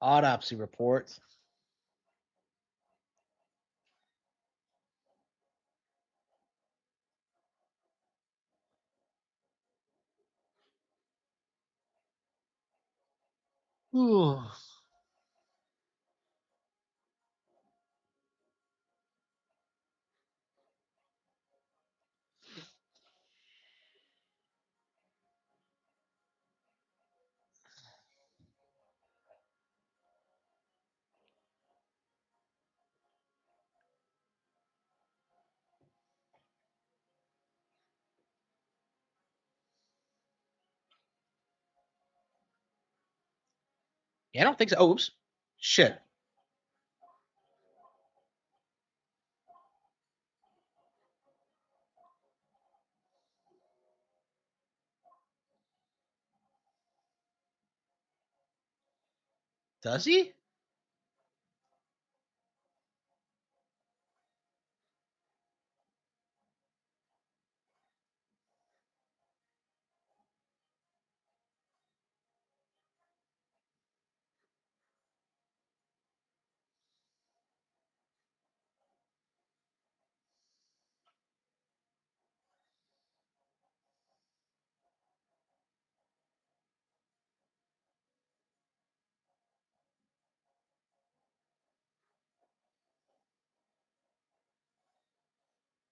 Autopsy report. Ooh. Yeah, I don't think so. Oh, oops. Shit. Does he?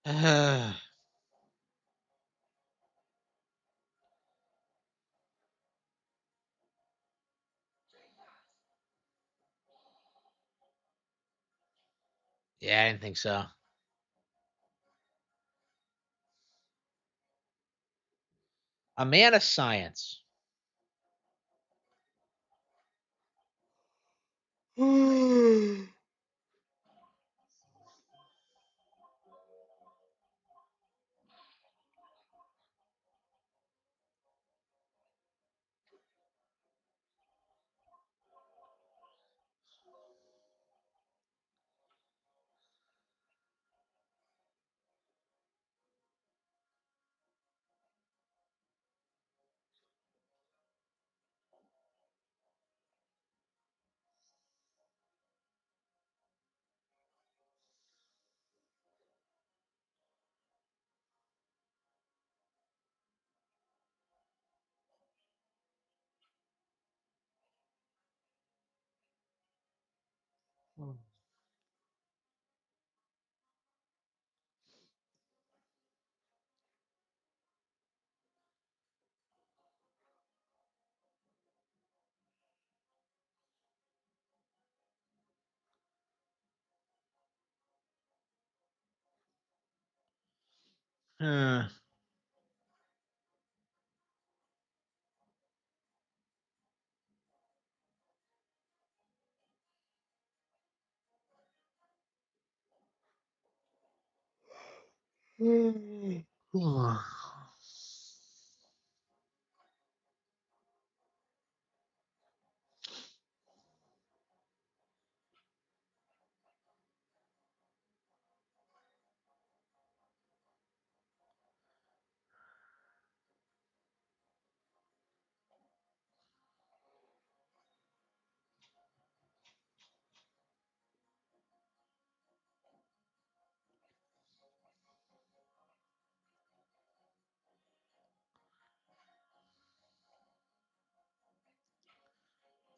Yeah, I didn't think so. A man of science. Yeah,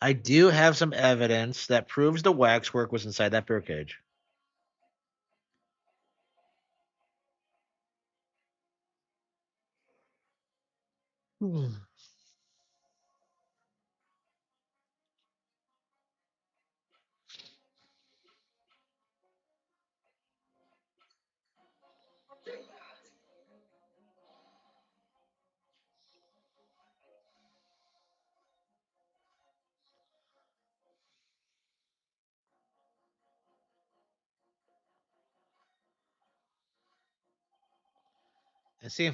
I do have some evidence that proves the waxwork was inside that birdcage. I see.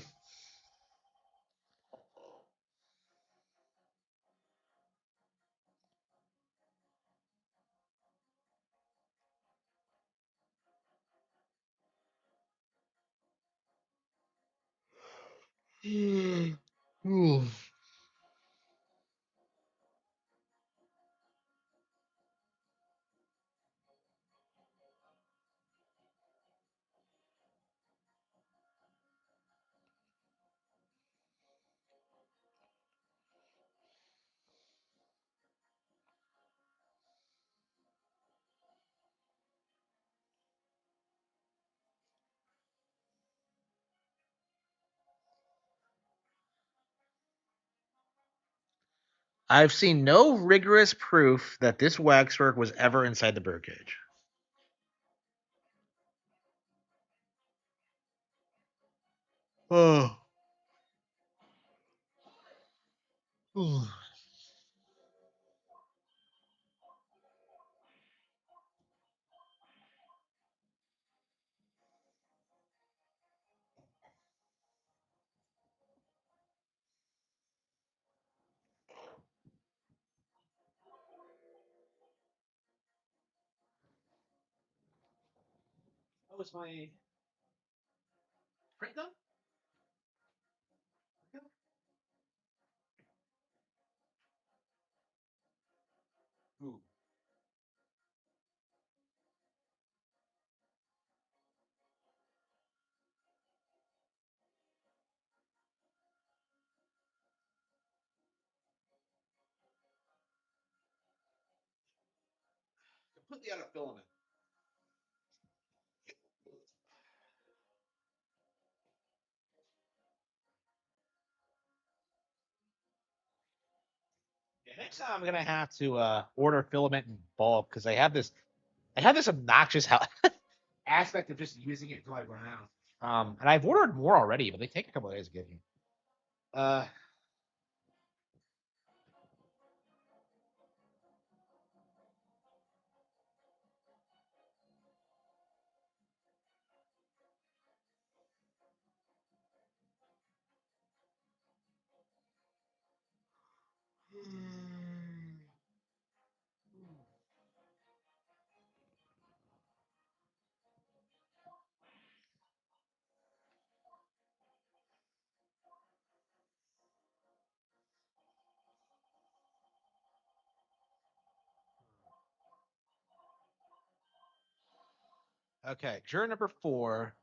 I've seen no rigorous proof that this waxwork was ever inside the birdcage. Oh. Oh, is my print done? Ooh. Completely out of filament. Yeah, next time I'm gonna have to order filament in bulk because I have this obnoxious aspect of just using it until I run out. And I've ordered more already, but they take a couple of days to get here. Uh, okay, juror number 4.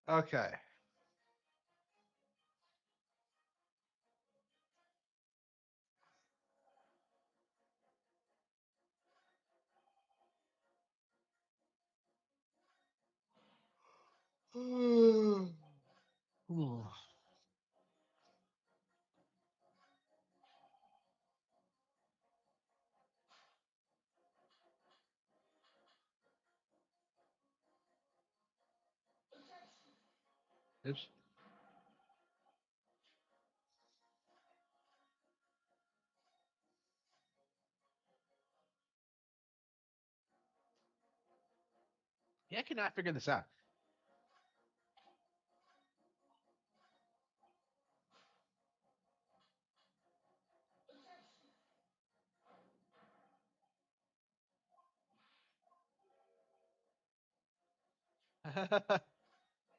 Okay. Oops. Yeah, I cannot figure this out.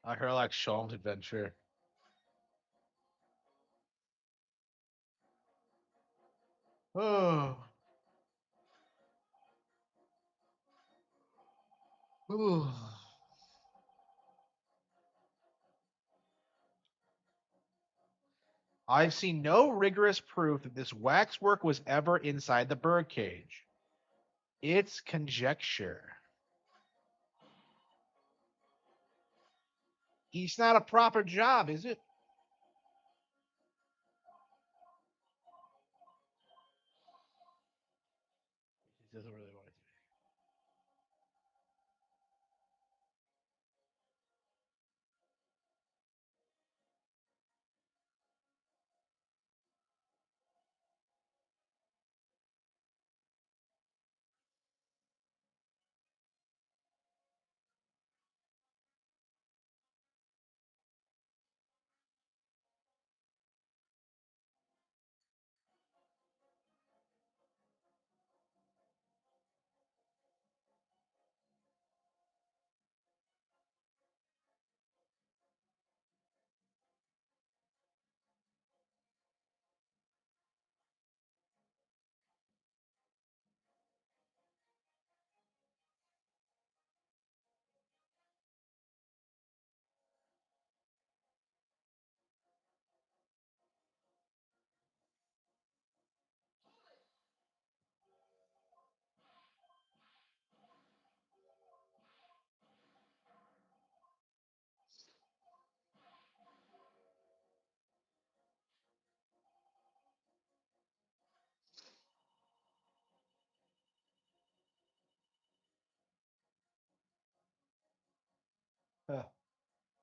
I heard like Sean's adventure. Oh. Ooh. I've seen no rigorous proof that this waxwork was ever inside the birdcage. It's conjecture. It's not a proper job, is it? He doesn't really want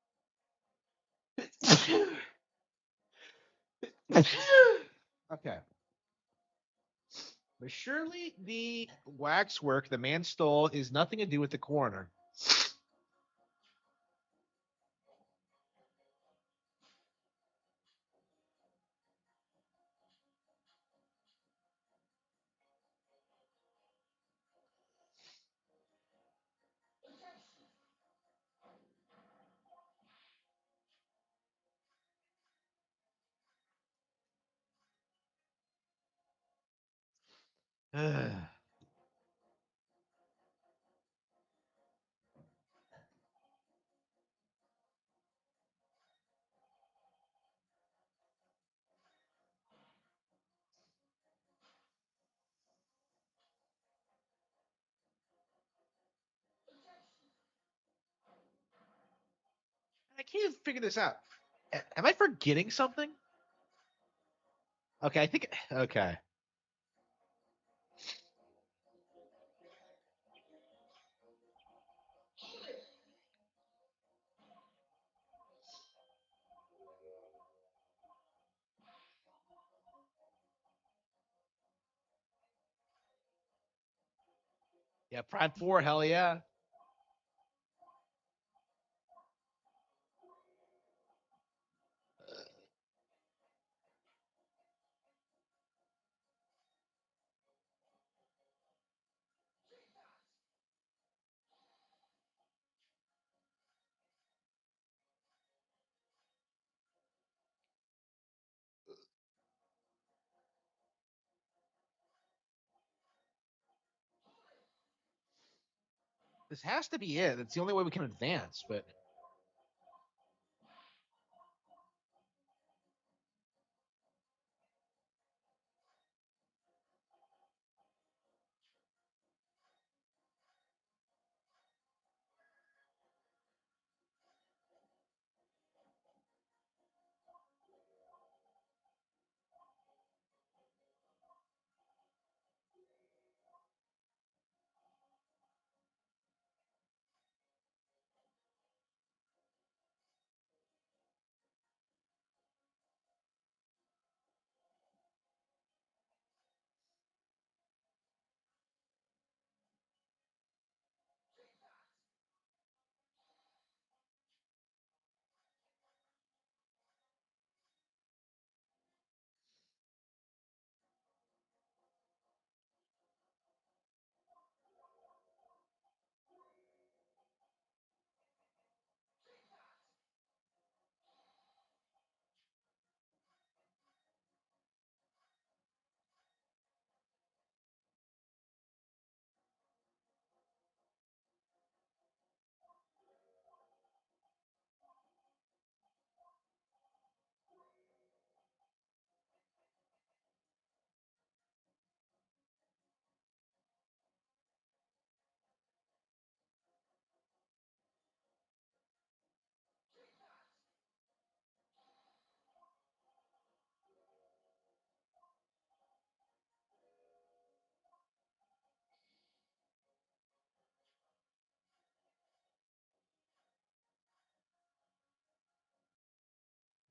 it to. Okay. But surely the waxwork the man stole is nothing to do with the coroner. I can't even figure this out. Am I forgetting something? Okay, I think. Okay. Yeah, Prime 4, hell yeah. This has to be it. It's the only way we can advance, but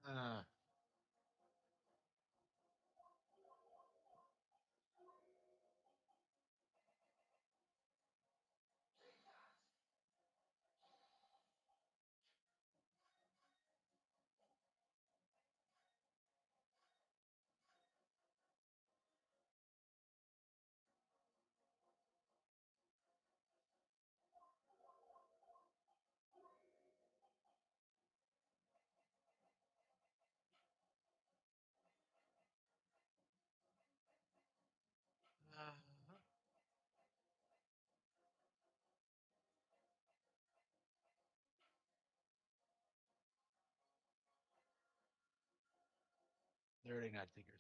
uh, they're already not thinkers.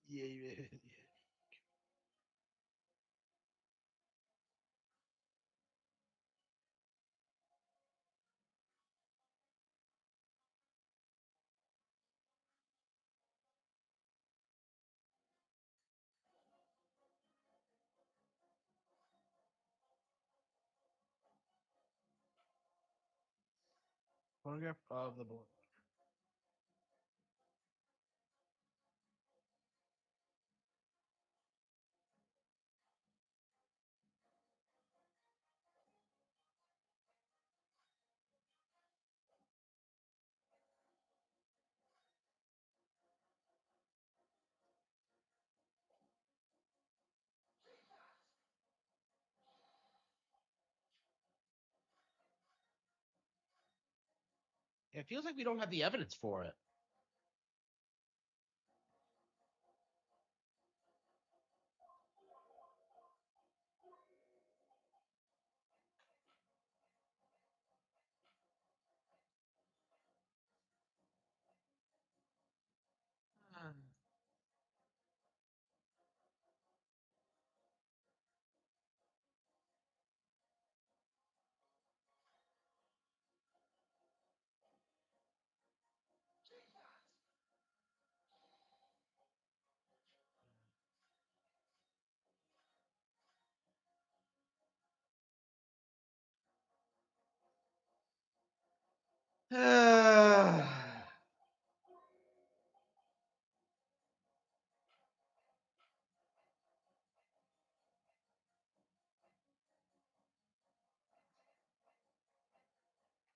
Yeah, yeah, yeah. Photograph of the board. It feels like we don't have the evidence for it.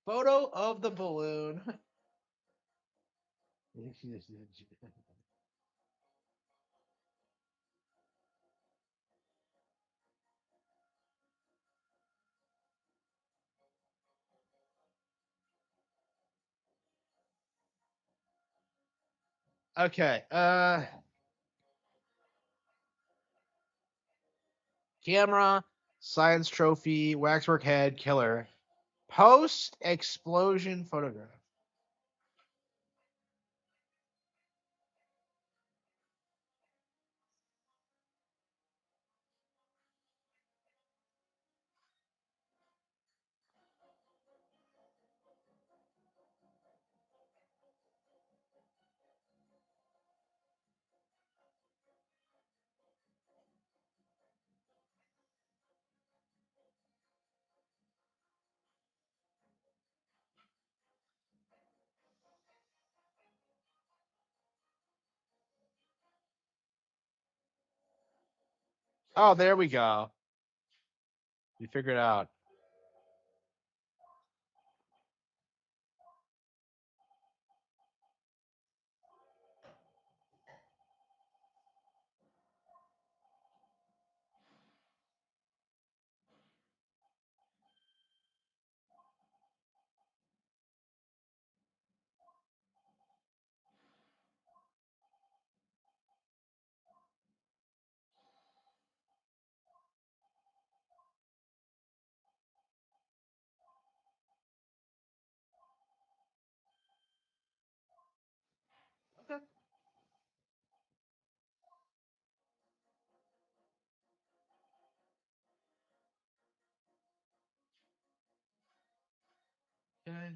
Photo of the balloon. Okay. Camera, science trophy, waxwork head, killer. Post explosion photograph. Oh, there we go. We figured it out. Okay. Okay.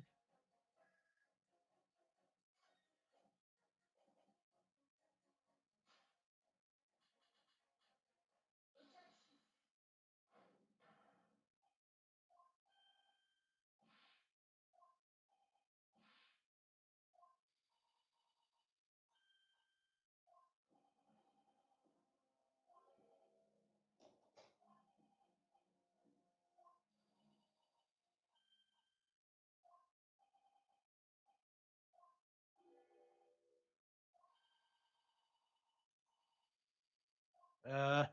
Uh,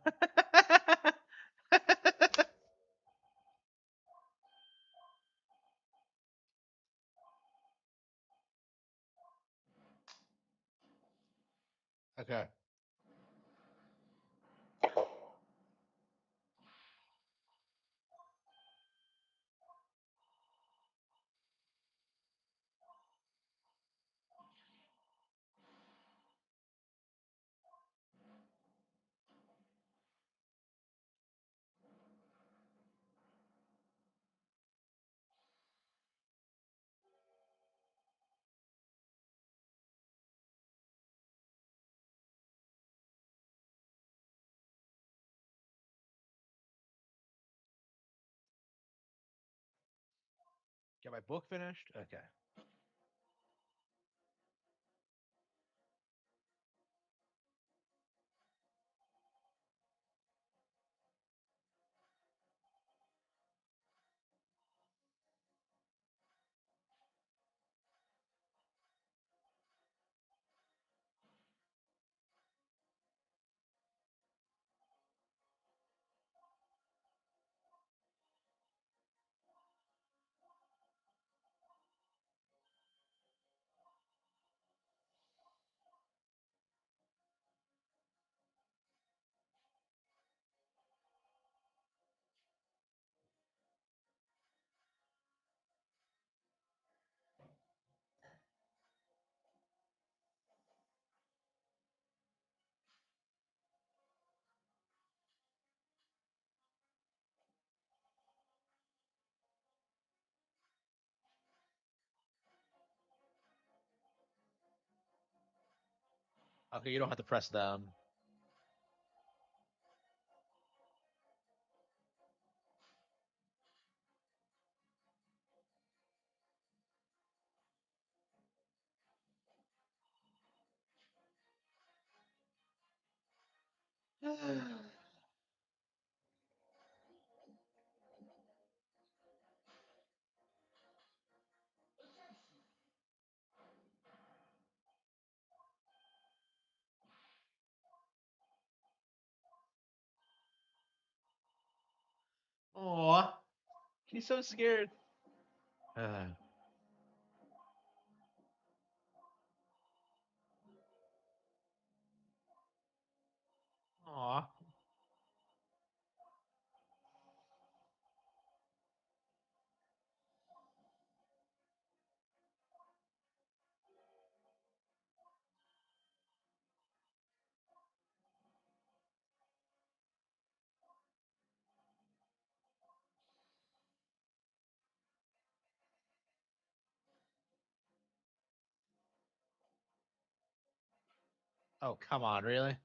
okay. Get my book finished. Okay. Okay, you don't have to press them. Aw, he's so scared. Aw. Oh, come on, really?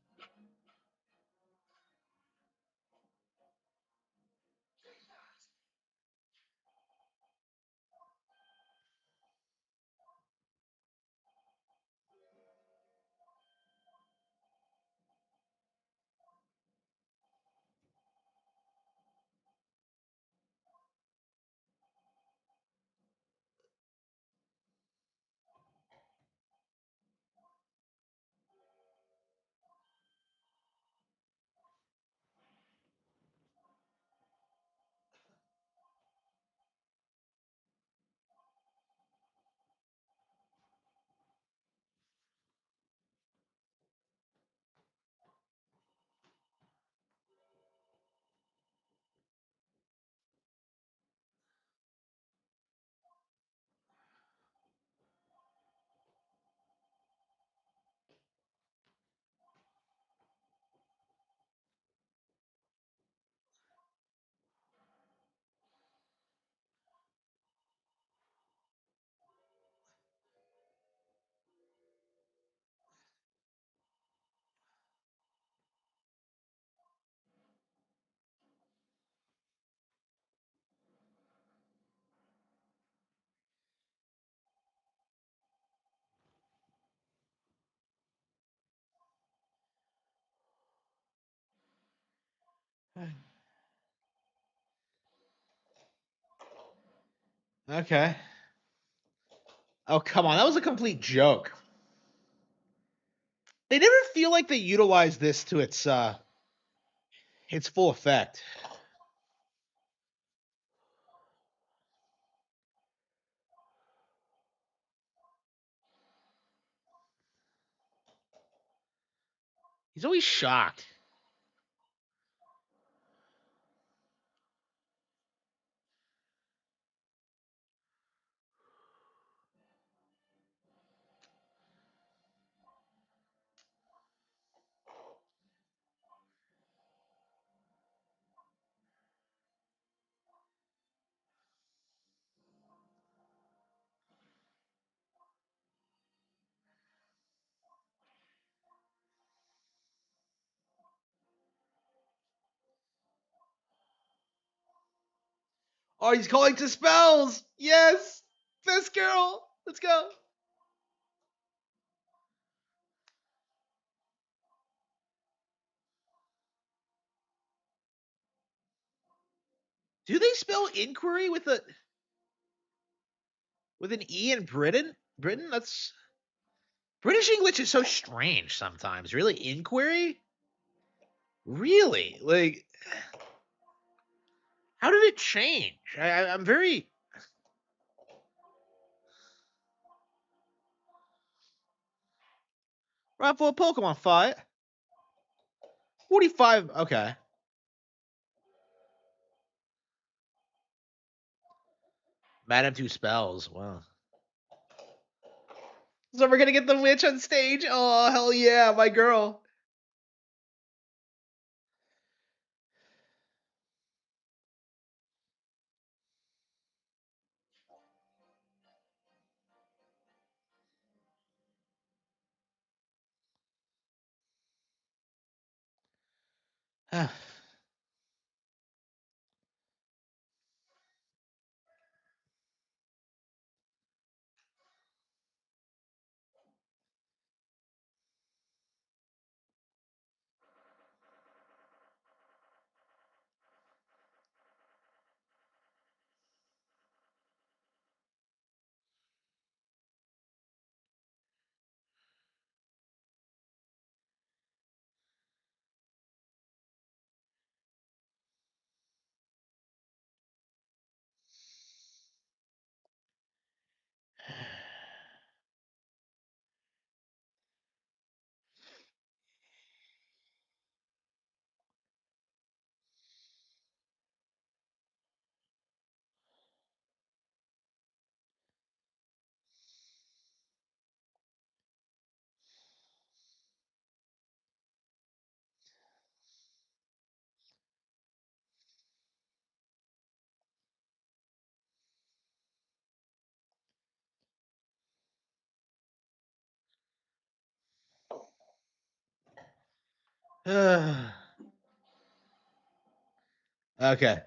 Okay. Oh, come on. That was a complete joke. They never feel like they utilize this to its full effect. He's always shocked. Oh, he's calling to spells. Yes. Best girl. Let's go. Do they spell inquiry with an E in Britain? Britain? That's British English is so strange sometimes. Really? Inquiry? Really? Like, how did it change? I'm very. Right for a Pokemon fight. 45. Okay. Madam Two Spells. Wow. So we're gonna get the witch on stage. Oh hell yeah, my girl. Okay.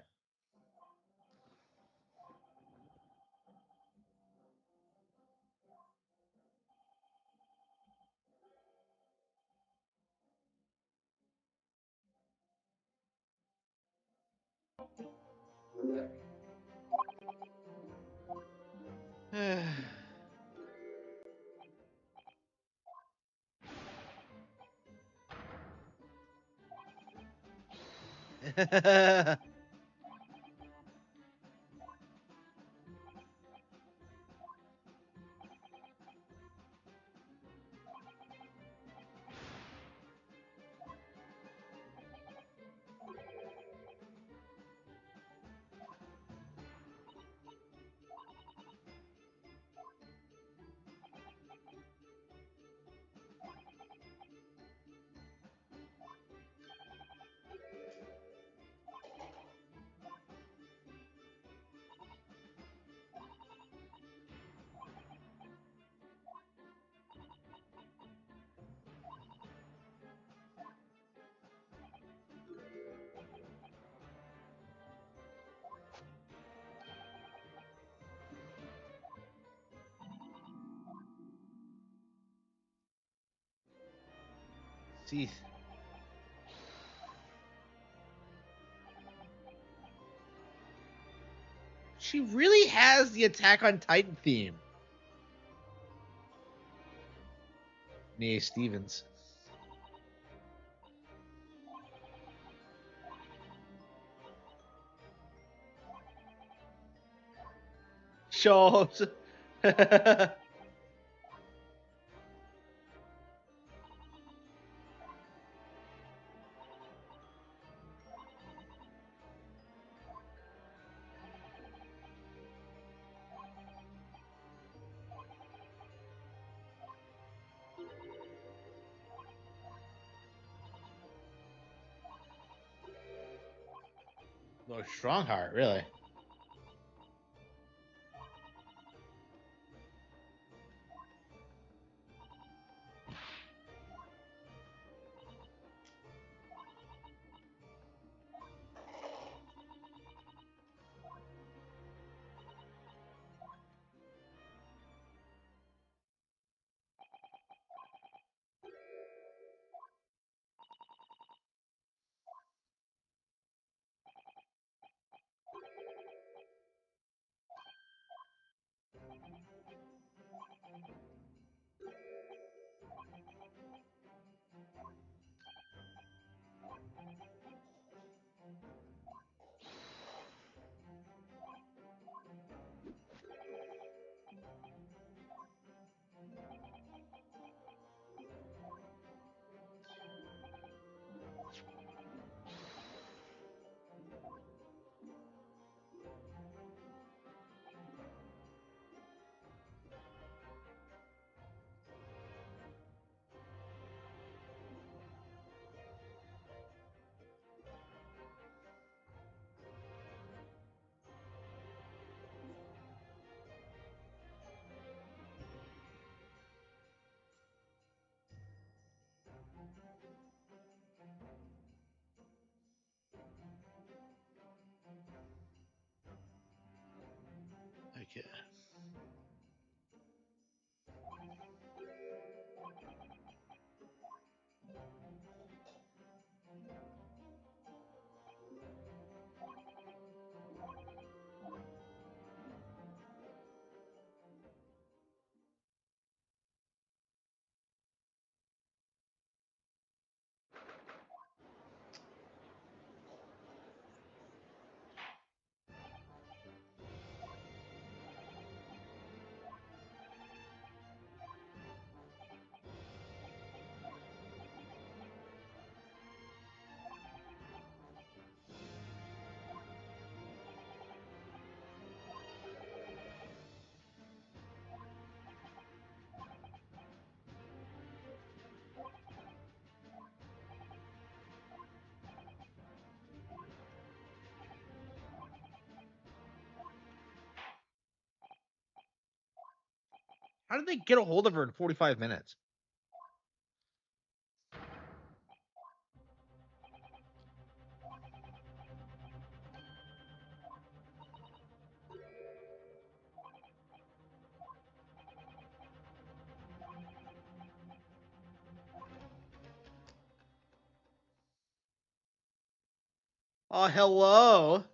See, she really has the Attack on Titan theme. Nia Stevens. Shows. Lord Strongheart, really. How did they get a hold of her in 45 minutes? Oh, hello.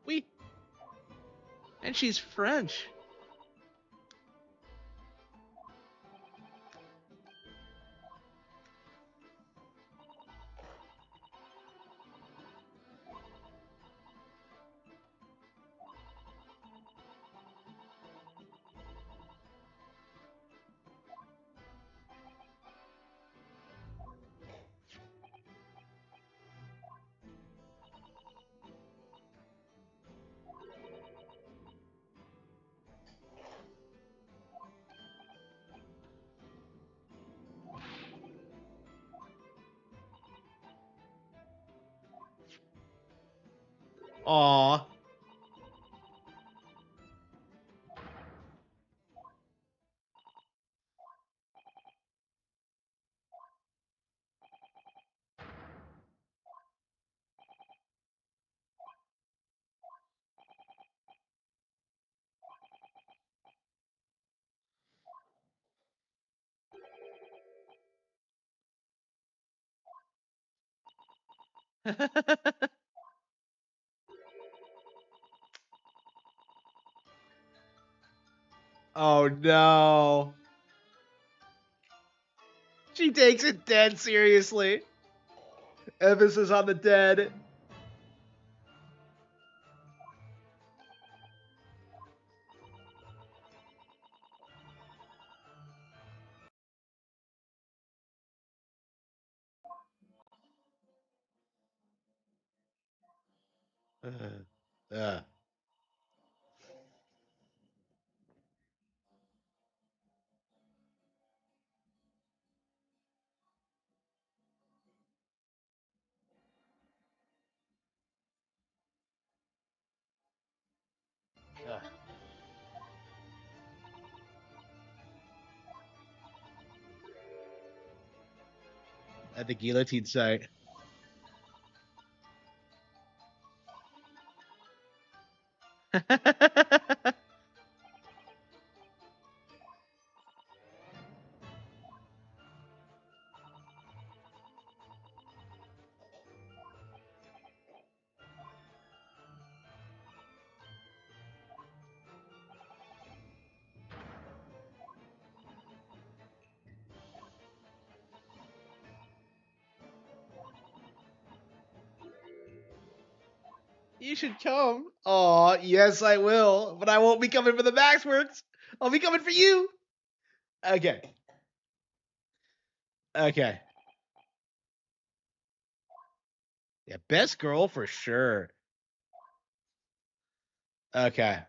We. And she's French. Aw. Oh no. She takes it dead seriously. Emphasis on the dead. Uh. At the guillotine site. You should come. Aw, yes, I will. But I won't be coming for the Maxworks. I'll be coming for you. Okay. Okay. Yeah, best girl for sure. Okay.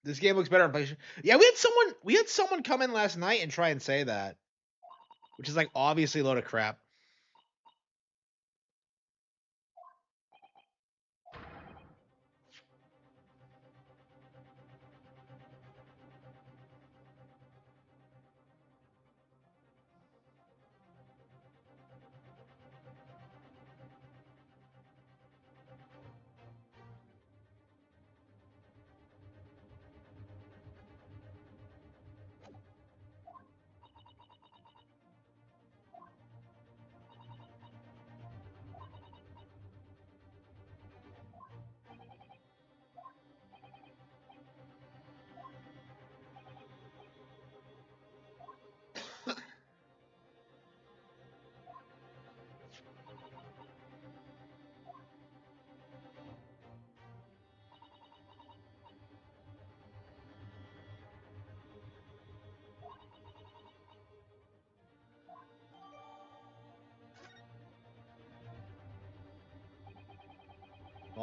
This game looks better on PlayStation. Yeah, we had someone come in last night and try and say that, which is like obviously a load of crap.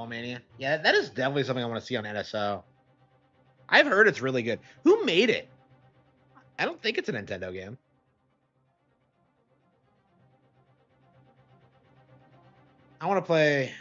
Mania. Yeah, that is definitely something I want to see on NSO. I've heard it's really good. Who made it? I don't think it's a Nintendo game. I want to play.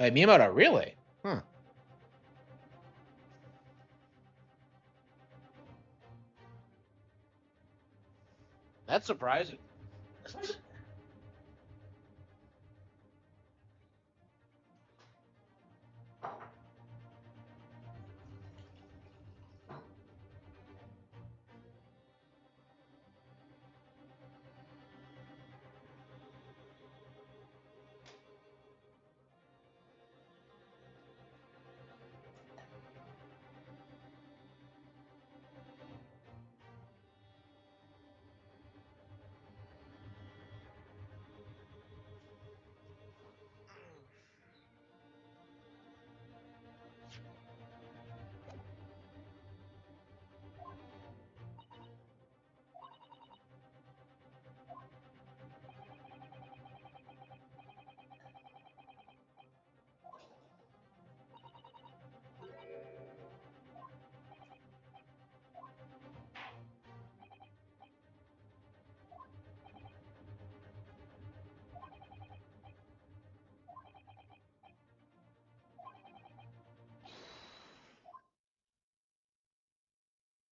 Miyamoto, really? Huh. That's surprising.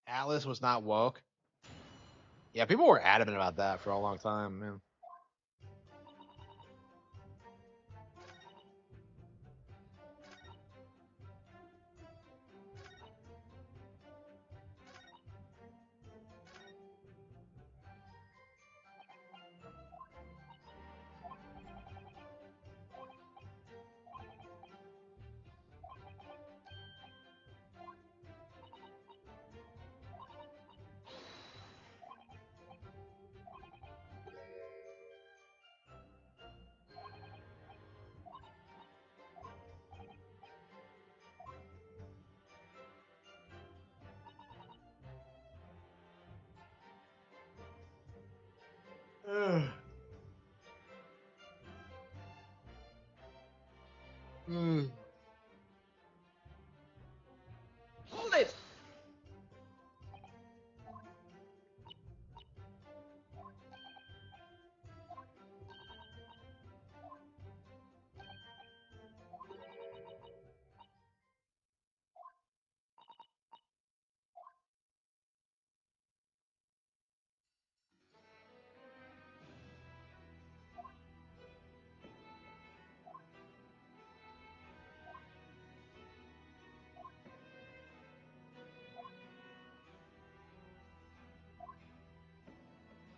Atlas was not woke. Yeah, people were adamant about that for a long time, man. Mm. Hold it.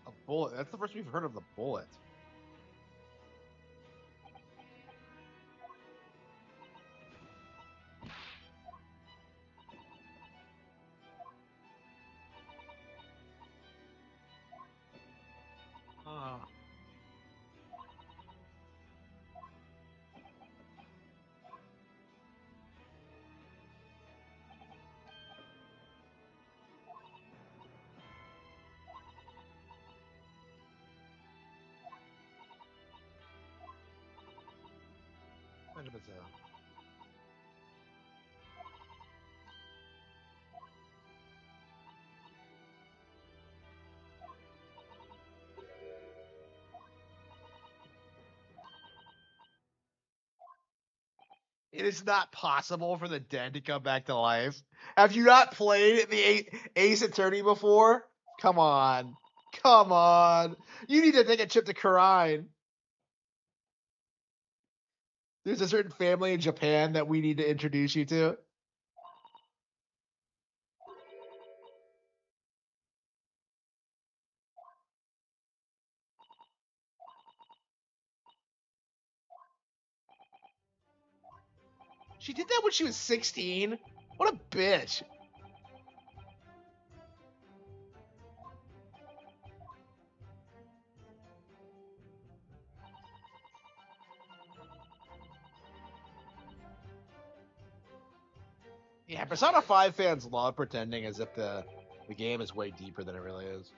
A bullet. That's the first we've heard of the bullet. Uh, It is not possible for the dead to come back to life. Have you not played the Ace Attorney before? Come on. Come on. You need to take a trip to Karine. There's a certain family in Japan that we need to introduce you to. She did that when she was 16? What a bitch. Yeah, Persona 5 fans love pretending as if the game is way deeper than it really is.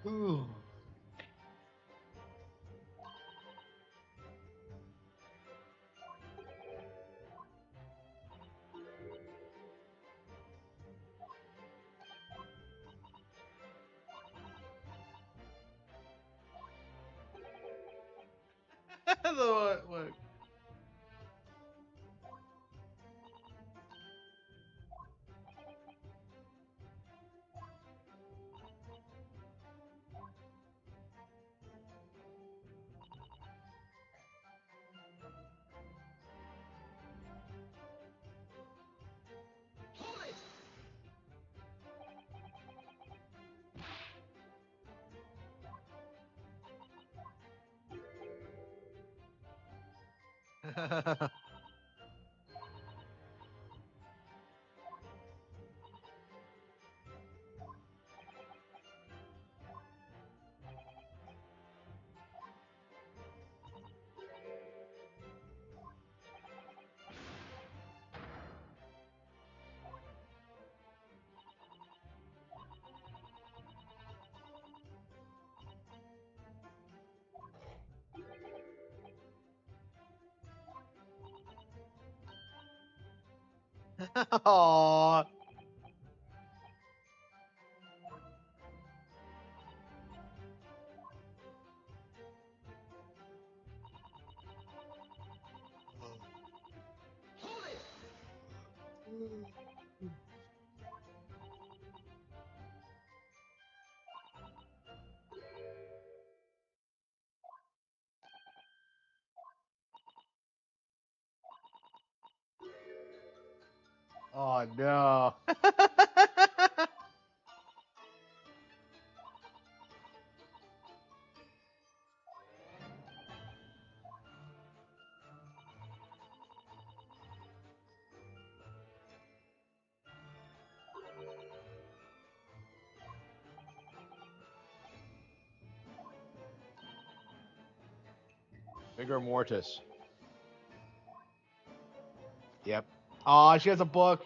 Ooh. Look. Aww. Oh no. Vigor Mortis. Yep. Aw, she has a book.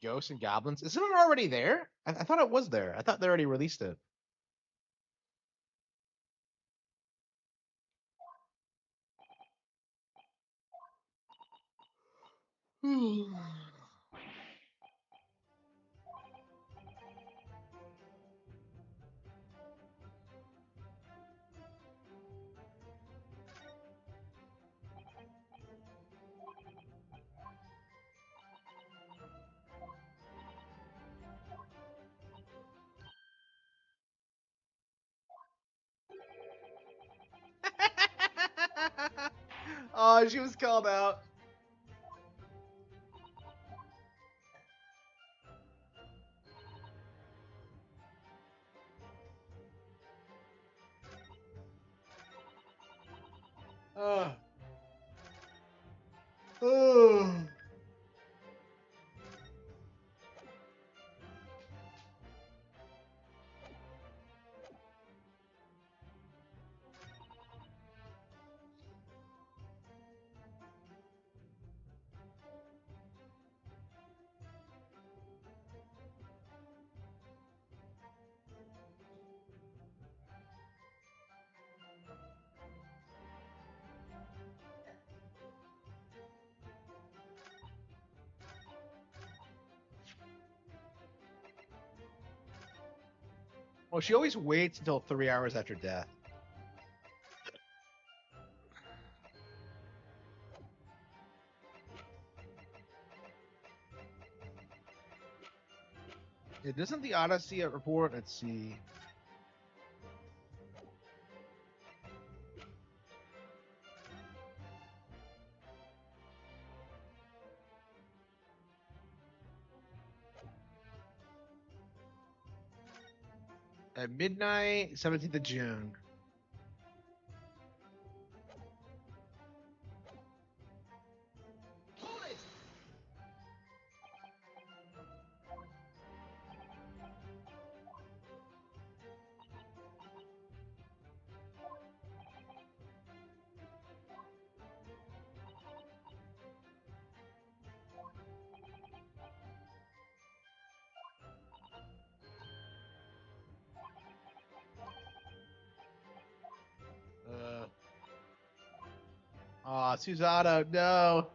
Ghosts and Goblins. Isn't it already there? I thought it was there. I thought they already released it. Oh, she was called out. Uh. Well, she always waits until 3 hours after death. It doesn't the Odyssey report? Let's see. At midnight, 17th of June. Oh, Susato, no.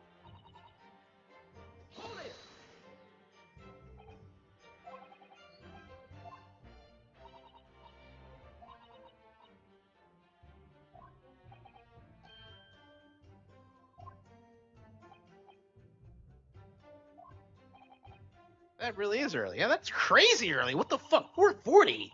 That really is early. Yeah, that's crazy early. What the fuck? 4:40.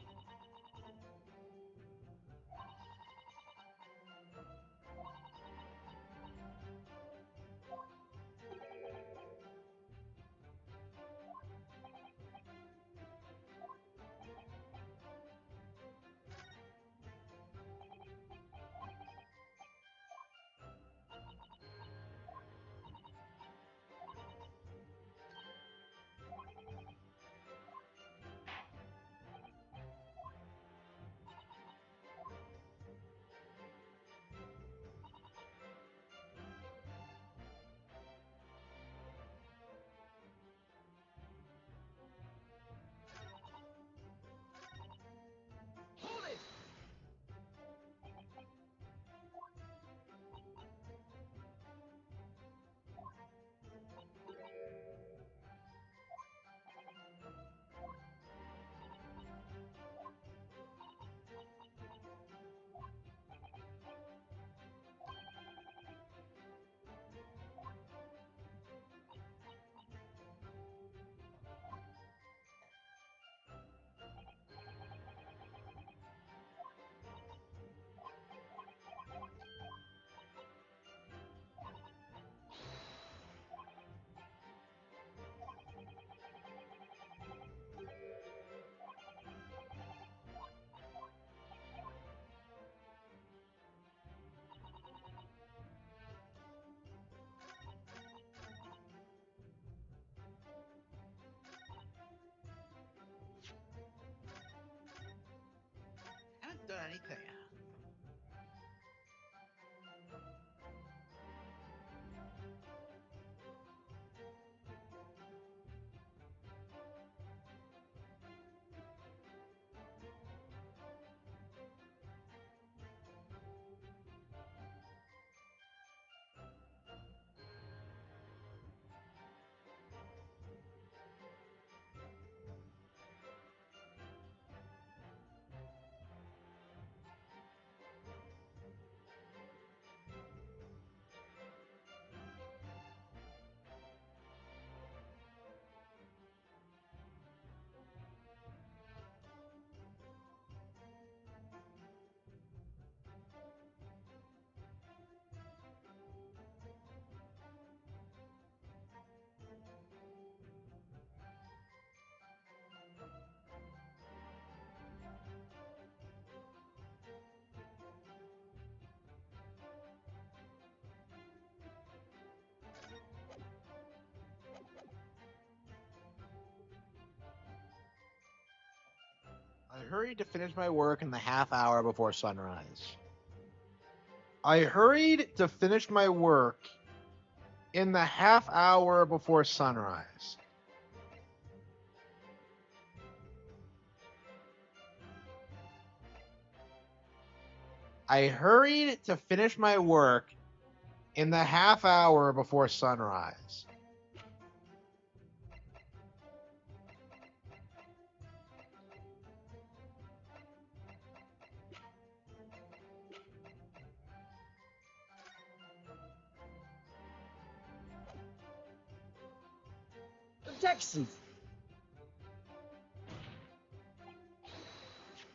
I haven't done anything. I hurried to finish my work in the half hour before sunrise. I hurried to finish my work in the half hour before sunrise. I hurried to finish my work in the half hour before sunrise. Objection!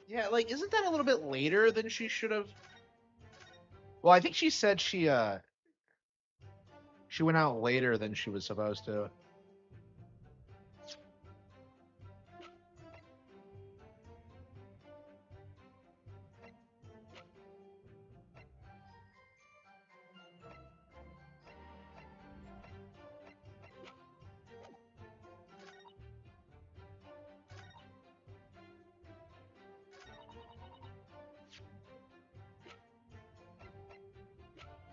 Yeah, like, isn't that a little bit later than she should have? Well, I think she said she went out later than she was supposed to.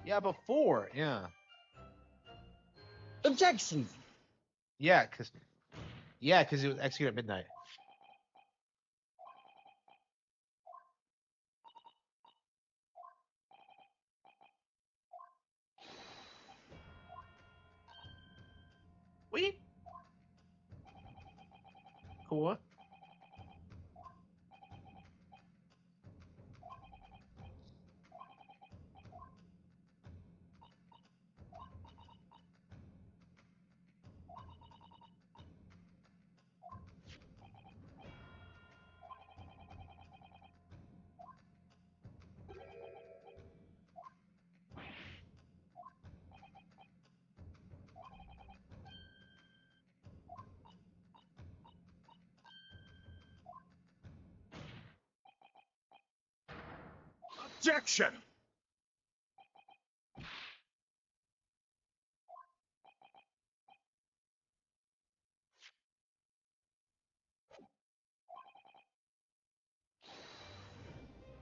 Yeah, before, yeah. Objection! Yeah, because it was executed at midnight. Wait. Cool. Objection!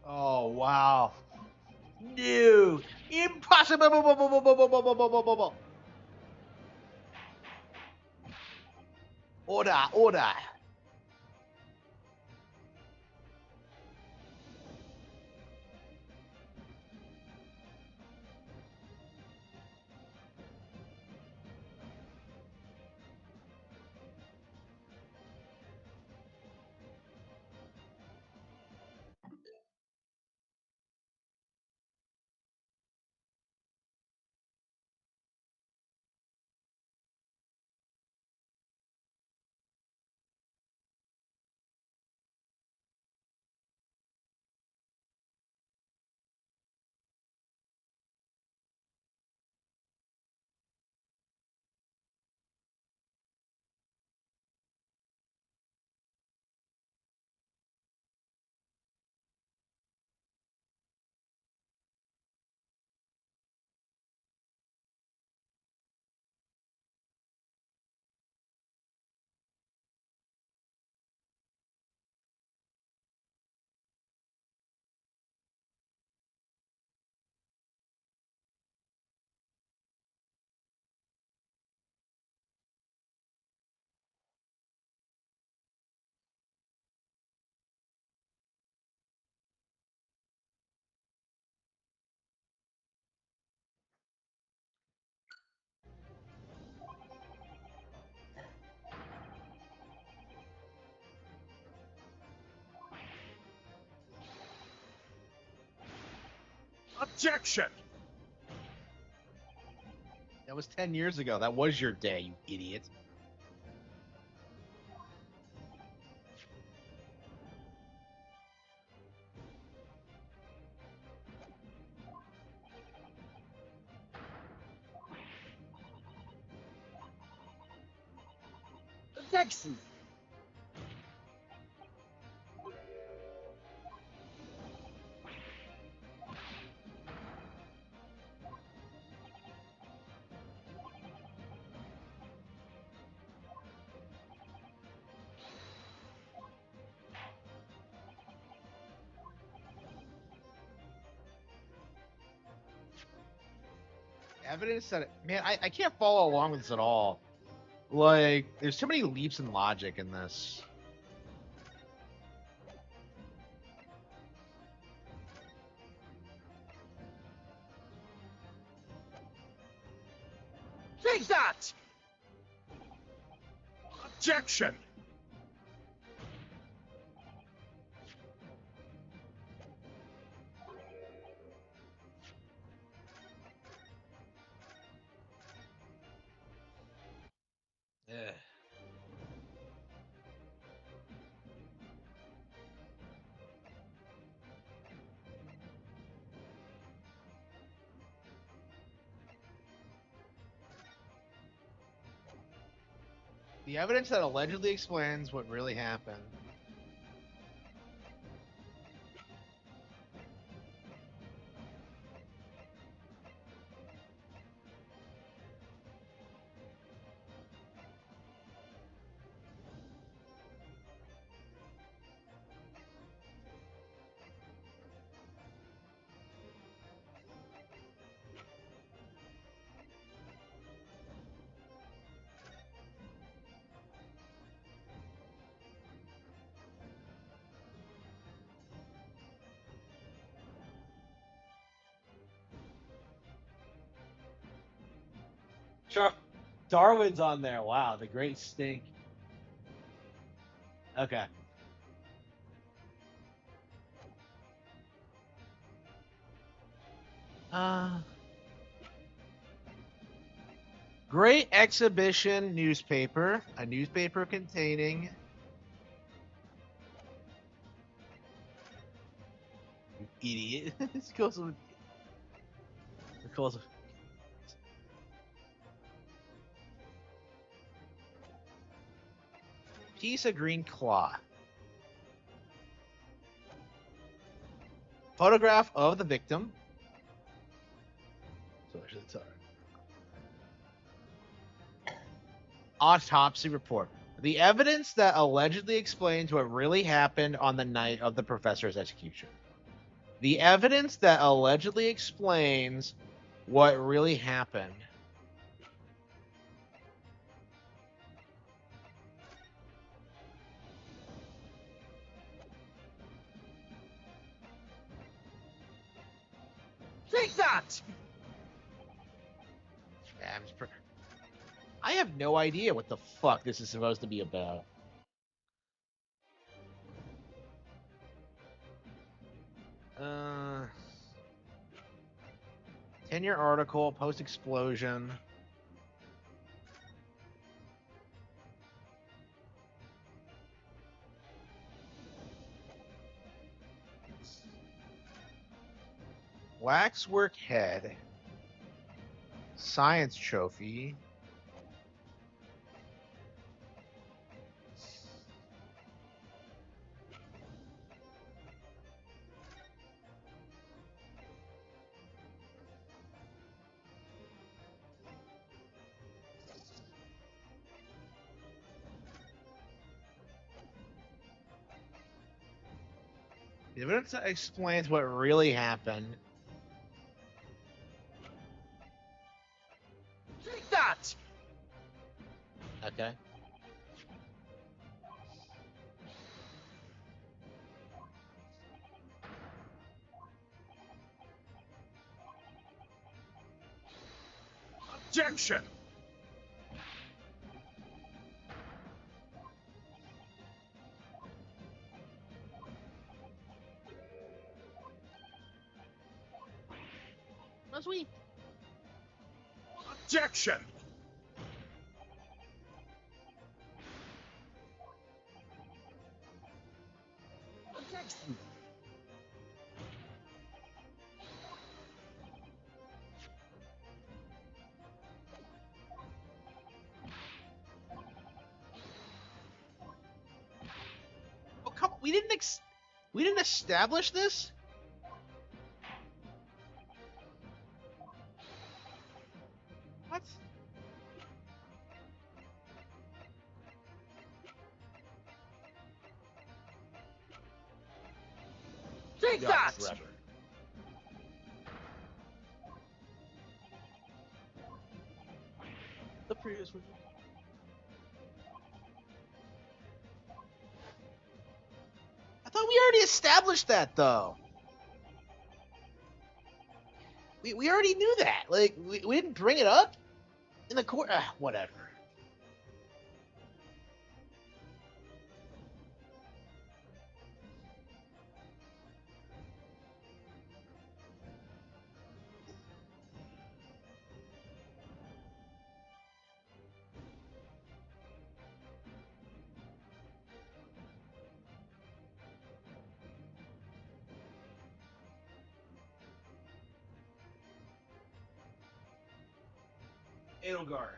Oh wow. No. Impossible. Order. Objection! That was 10 years ago. That was your day, you idiot. Objection! Evidence that man, I can't follow along with this at all. Like, there's too many leaps in logic in this. Take that! Objection! Ugh. The evidence that allegedly explains what really happened. Sure. Darwin's on there. Wow, the great stink. Okay. Great Exhibition newspaper. A newspaper containing. You idiot. This goes with. It goes with. Piece of green cloth. Photograph of the victim. So I should tell her. Autopsy report. The evidence that allegedly explains what really happened on the night of the professor's execution. The evidence that allegedly explains what really happened. Take that! I have no idea what the fuck this is supposed to be about. Uh, 10-year article, post-explosion. Waxwork head. Science trophy. The evidence that explains what really happened. Take that! Okay. Objection! No, sweet. Objection! Objection! Oh, come on. We didn't establish this? What? Take No, that! forever. The previous one. I thought we already established that, though. We already knew that. Like, we didn't bring it up in the court. Whatever. Edelgard.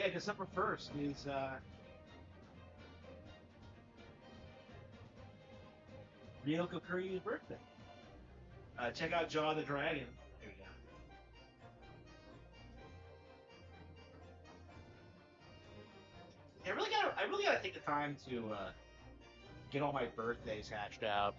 yeah, December 1st is Neil Kokuri's birthday. Check out Jaw the Dragon. There we go. I really gotta take the time to get all my birthdays hashed out.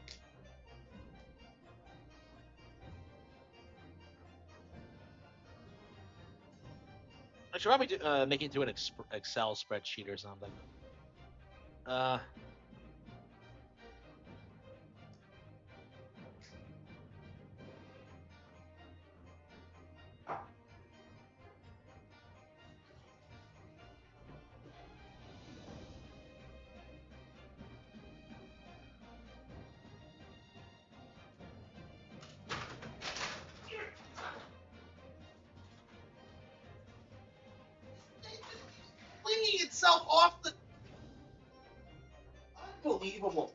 I should probably make it into an Excel spreadsheet or something. Uh, flinging itself off the. Unbelievable.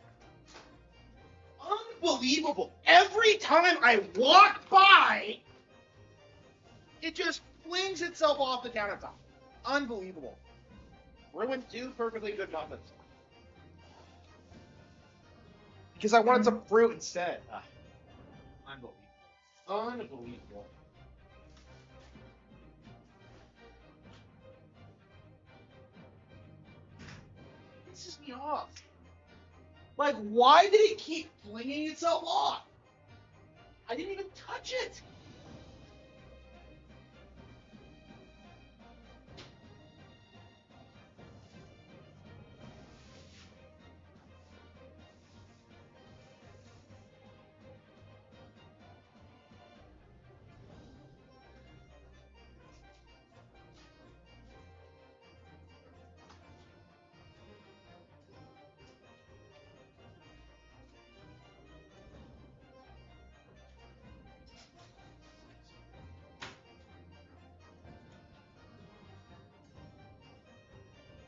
Unbelievable. Every time I walk by, it just flings itself off the countertop. Unbelievable. Ruined 2 perfectly good muffins. Because I wanted some fruit instead. Unbelievable. Unbelievable. Pisses me off. Like, why did it keep flinging itself off? I didn't even touch it.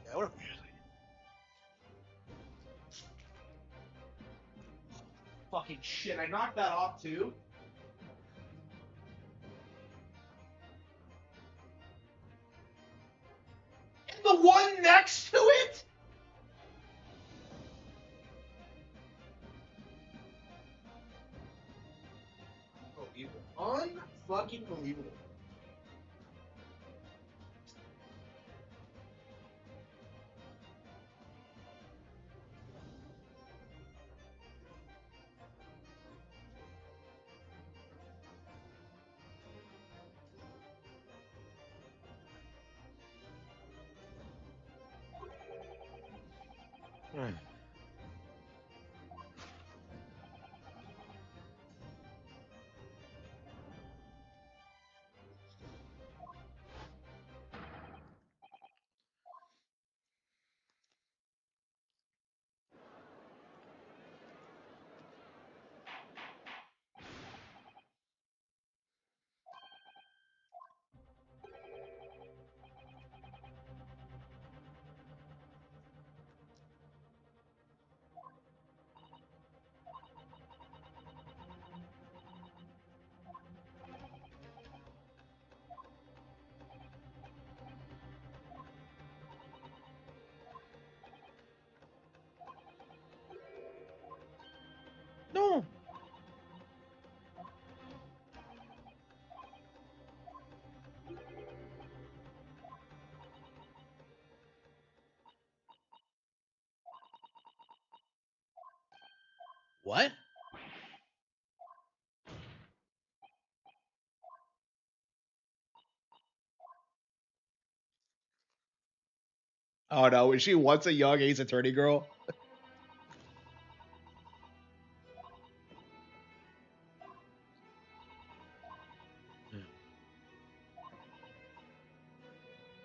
Yeah, whatever. Fucking shit, I knocked that off too. And the one next to it? Unbelievable. Unfucking believable. No. What? Oh no, is she once a young Ace Attorney girl?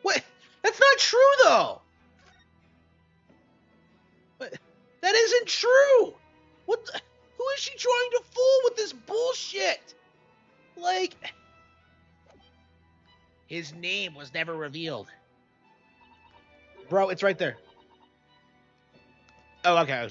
What? That's not true though. But that isn't true. What? Who is she trying to fool with this bullshit? Like, his name was never revealed. Bro, it's right there. Oh, okay.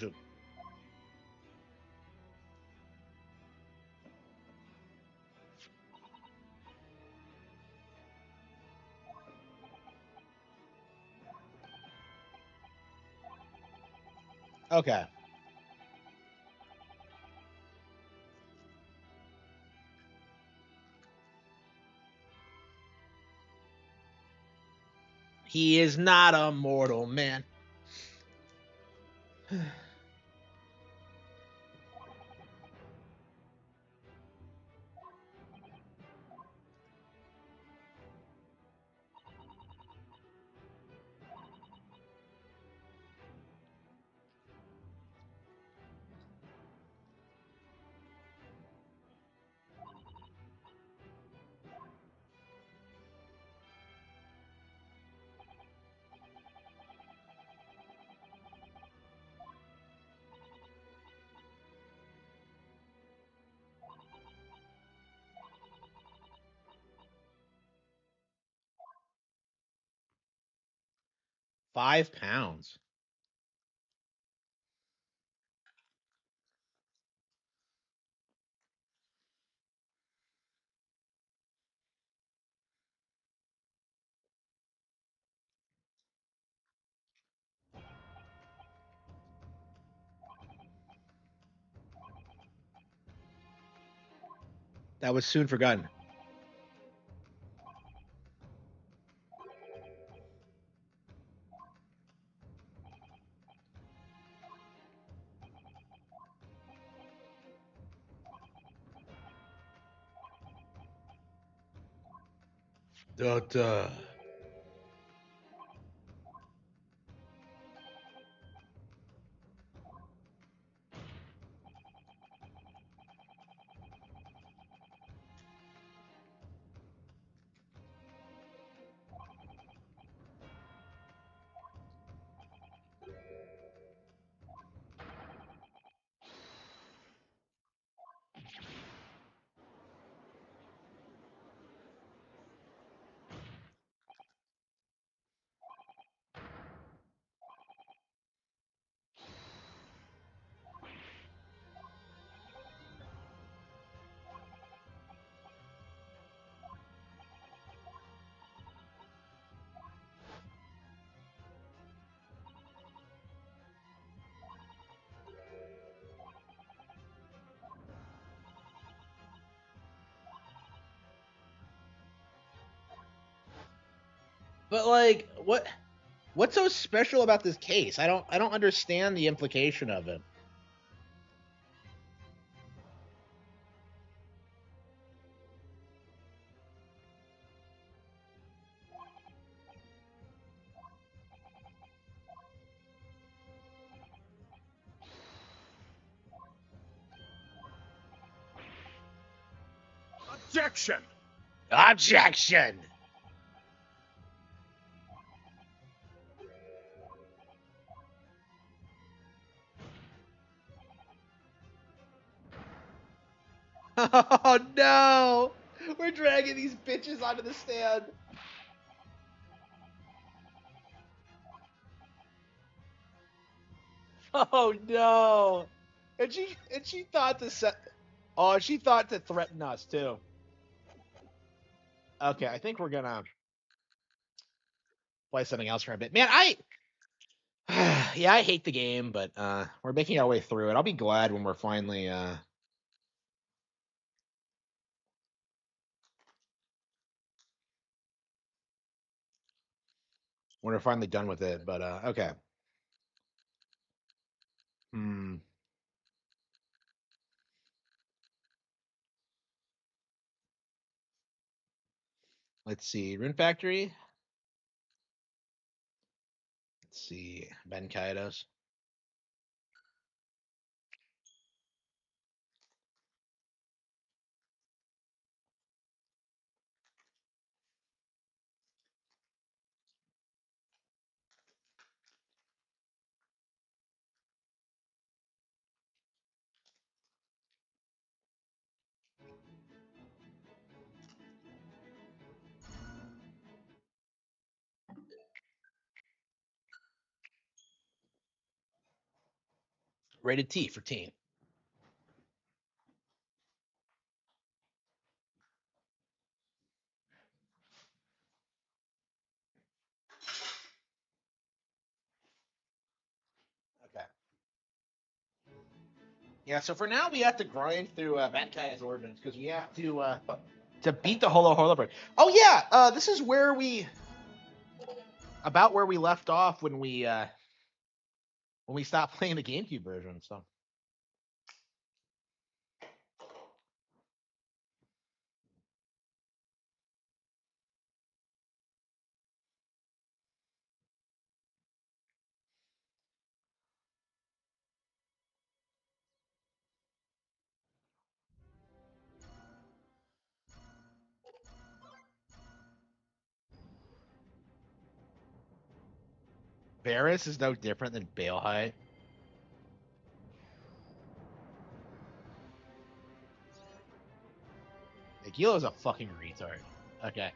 Okay. He is not a mortal man. £5. That was soon forgotten. Duh, duh. But like, what's so special about this case? I don't understand the implication of it. Objection! Objection. Oh no! We're dragging these bitches onto the stand. Oh no! And she thought to set. Oh, she thought to threaten us too. Okay, I think we're gonna play something else for a bit. Man, yeah, I hate the game, but we're making our way through it. I'll be glad when we're finally done with it. But okay. Hmm. Let's see. Rune Factory. Let's see. Ben Kaidos. Rated T for teen. Okay. Yeah, so for now we have to grind through Matkai's origins because we have to beat the Holo Holo Bird. Oh yeah, this is where we about where we left off when we stopped playing the GameCube version. So Varus is no different than Balehite. Aguilo's a fucking retard. Okay.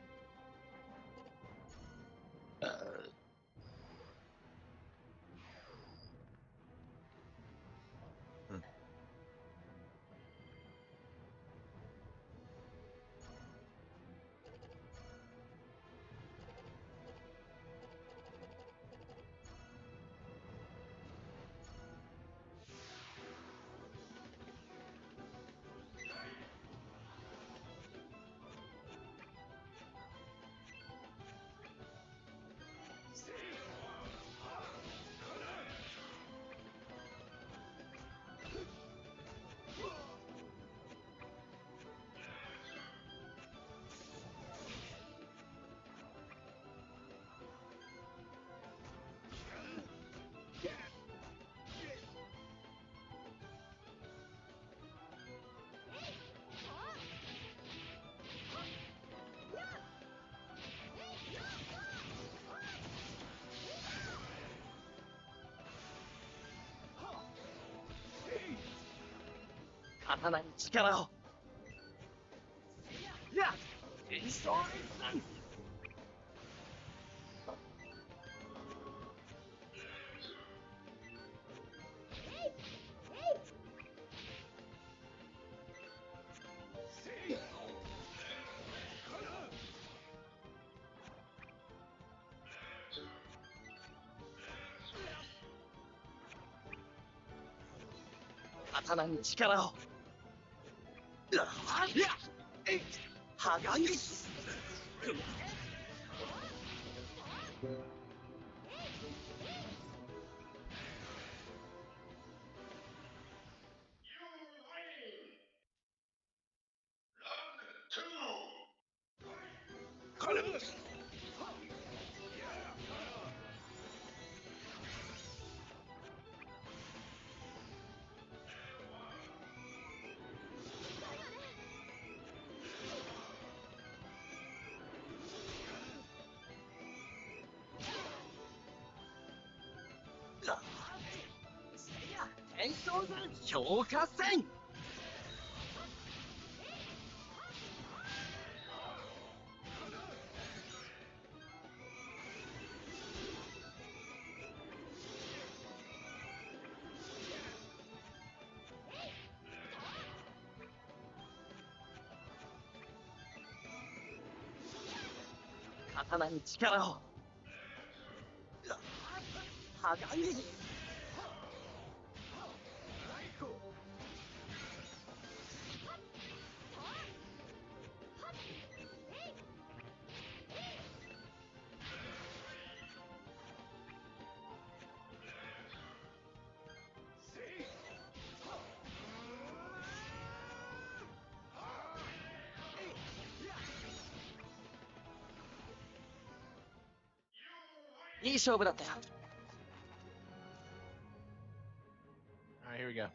All right, here we go.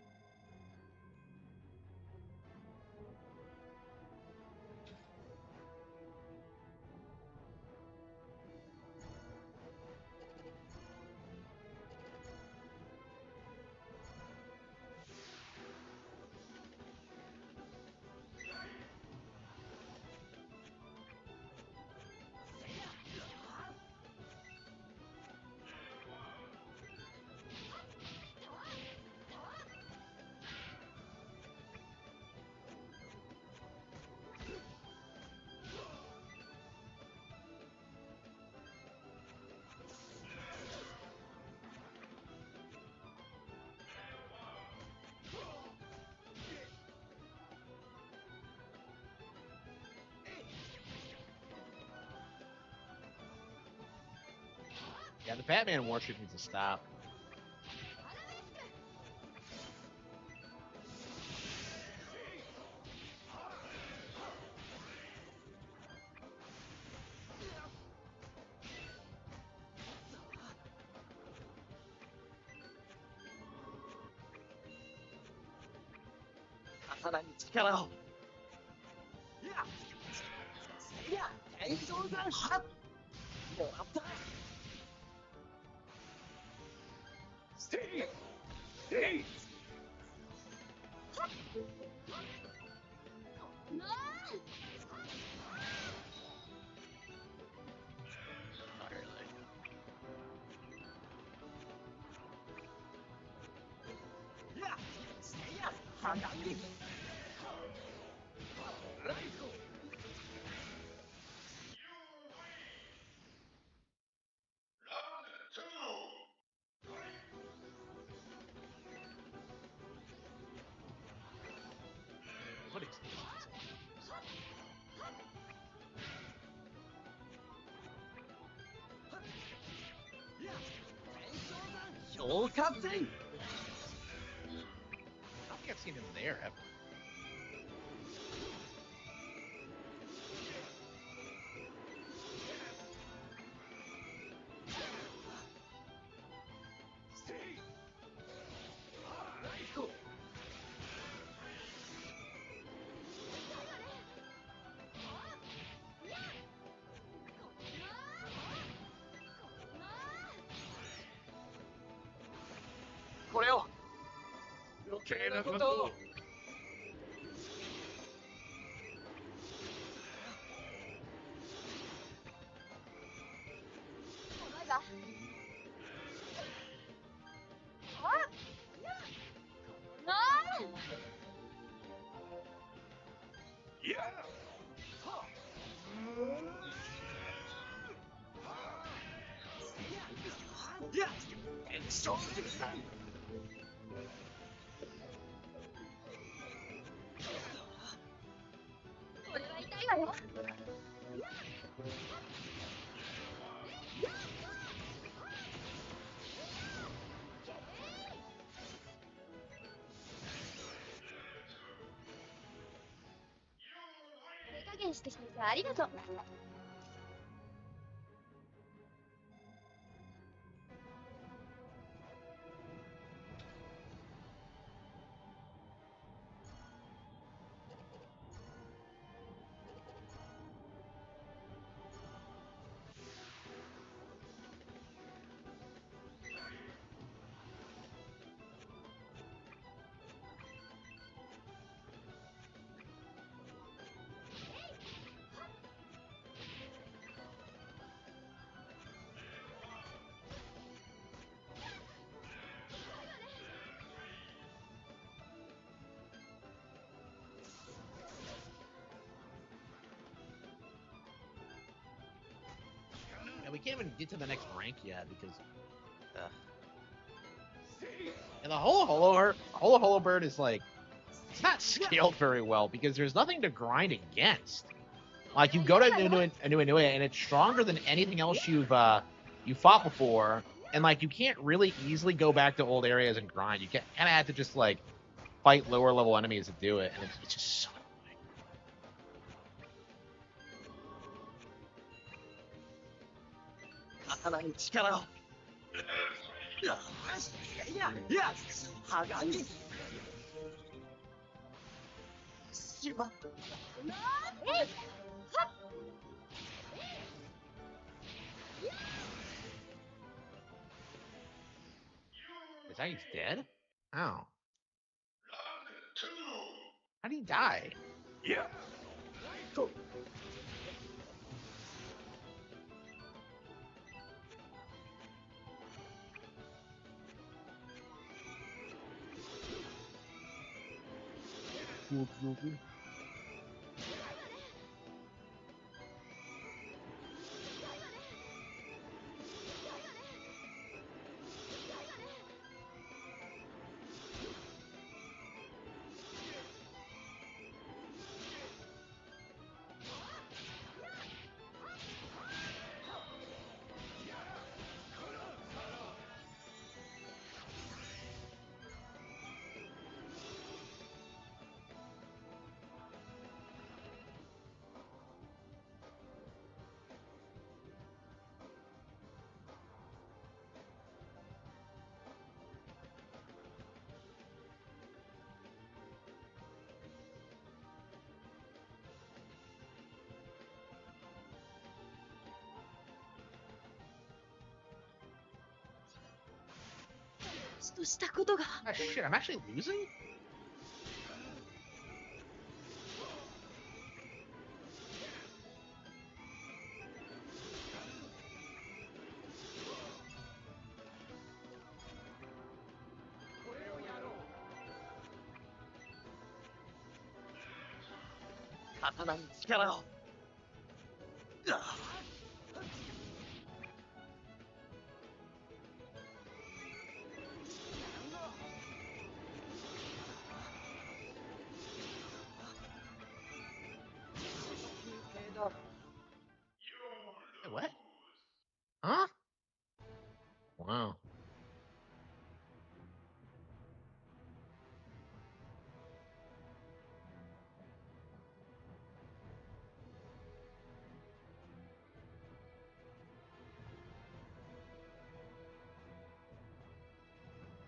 Yeah, the Batman warship needs to stop. What is this? I don't think I've seen him there ever. And we can't even get to the next rank yet because. And the holo bird is like, it's not scaled very well because there's nothing to grind against. Like you go to Anua, and it's stronger than anything else you fought before, and like you can't really easily go back to old areas and grind. You kind of have to just like fight lower level enemies to do it, and it's just so Is that he's dead? Oh. How did he die? としたことが。Ah, shit, I'm actually losing? Wait, what? Huh? Wow.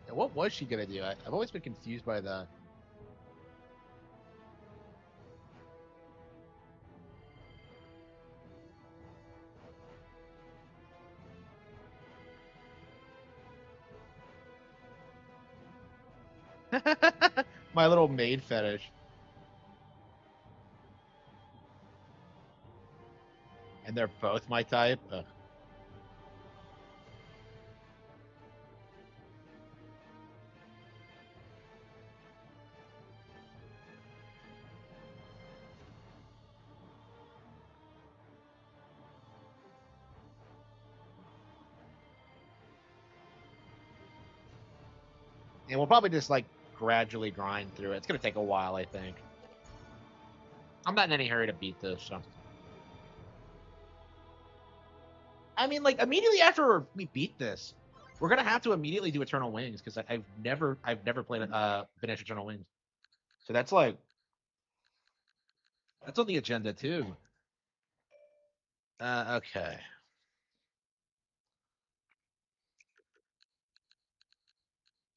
Yeah, what was she gonna do? I've always been confused by the. My little maid fetish. And they're both my type. Ugh. And we'll probably just like gradually grind through it. It's gonna take a while, I think. I'm not in any hurry to beat this. So. I mean, like immediately after we beat this, we're gonna have to immediately do Eternal Wings because I've never played finished Eternal Wings. So that's like that's on the agenda too. Okay.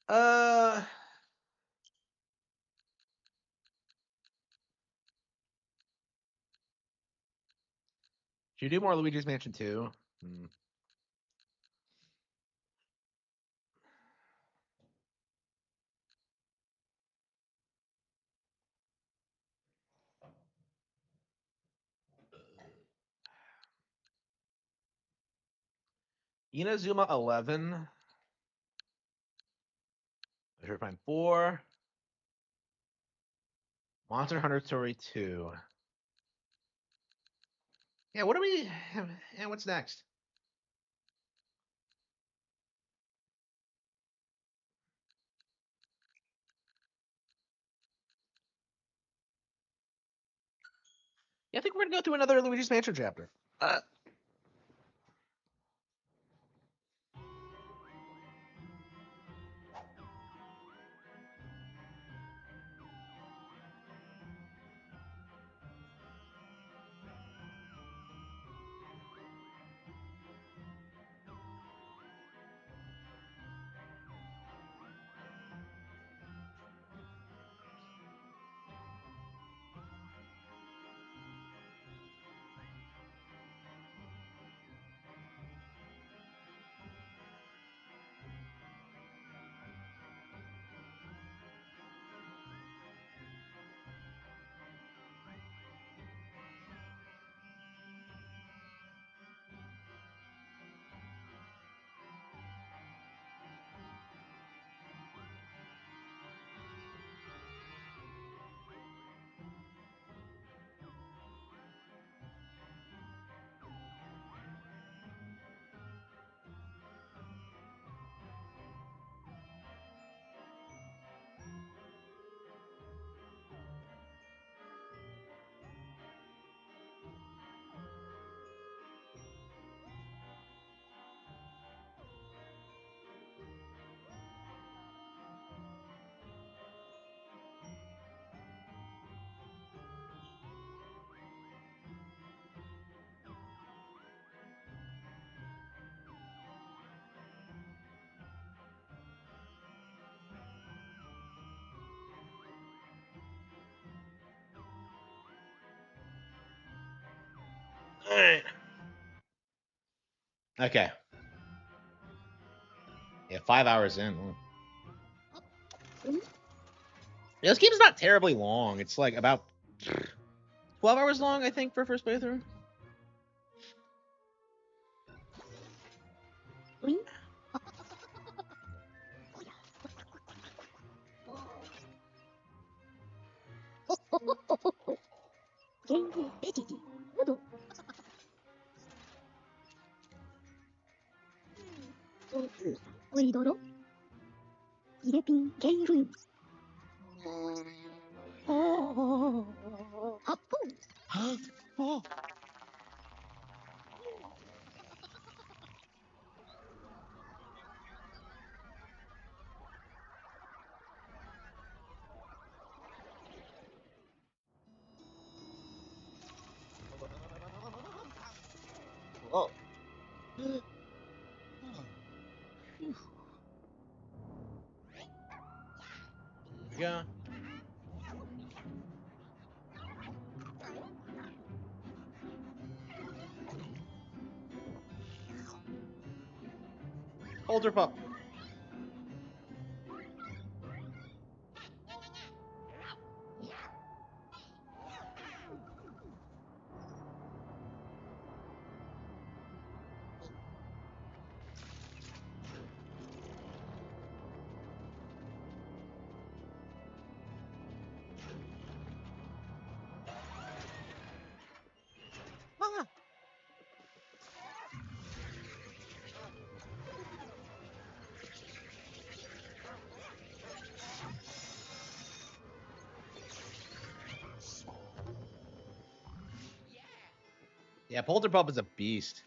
Uh, should you do more Luigi's Mansion 2? Hmm. Inazuma 11. Metroid Prime 4. Monster Hunter Story 2. Yeah, what do we have? Yeah, what's next? Yeah, I think we're gonna go through another Luigi's Mansion chapter. All right. Okay. Yeah, 5 hours in. Yeah, this game's not terribly long. It's like about 12 hours long, I think, for first playthrough. Oh. Oh. Yeah. Hold her pup. Yeah, Polterpup is a beast.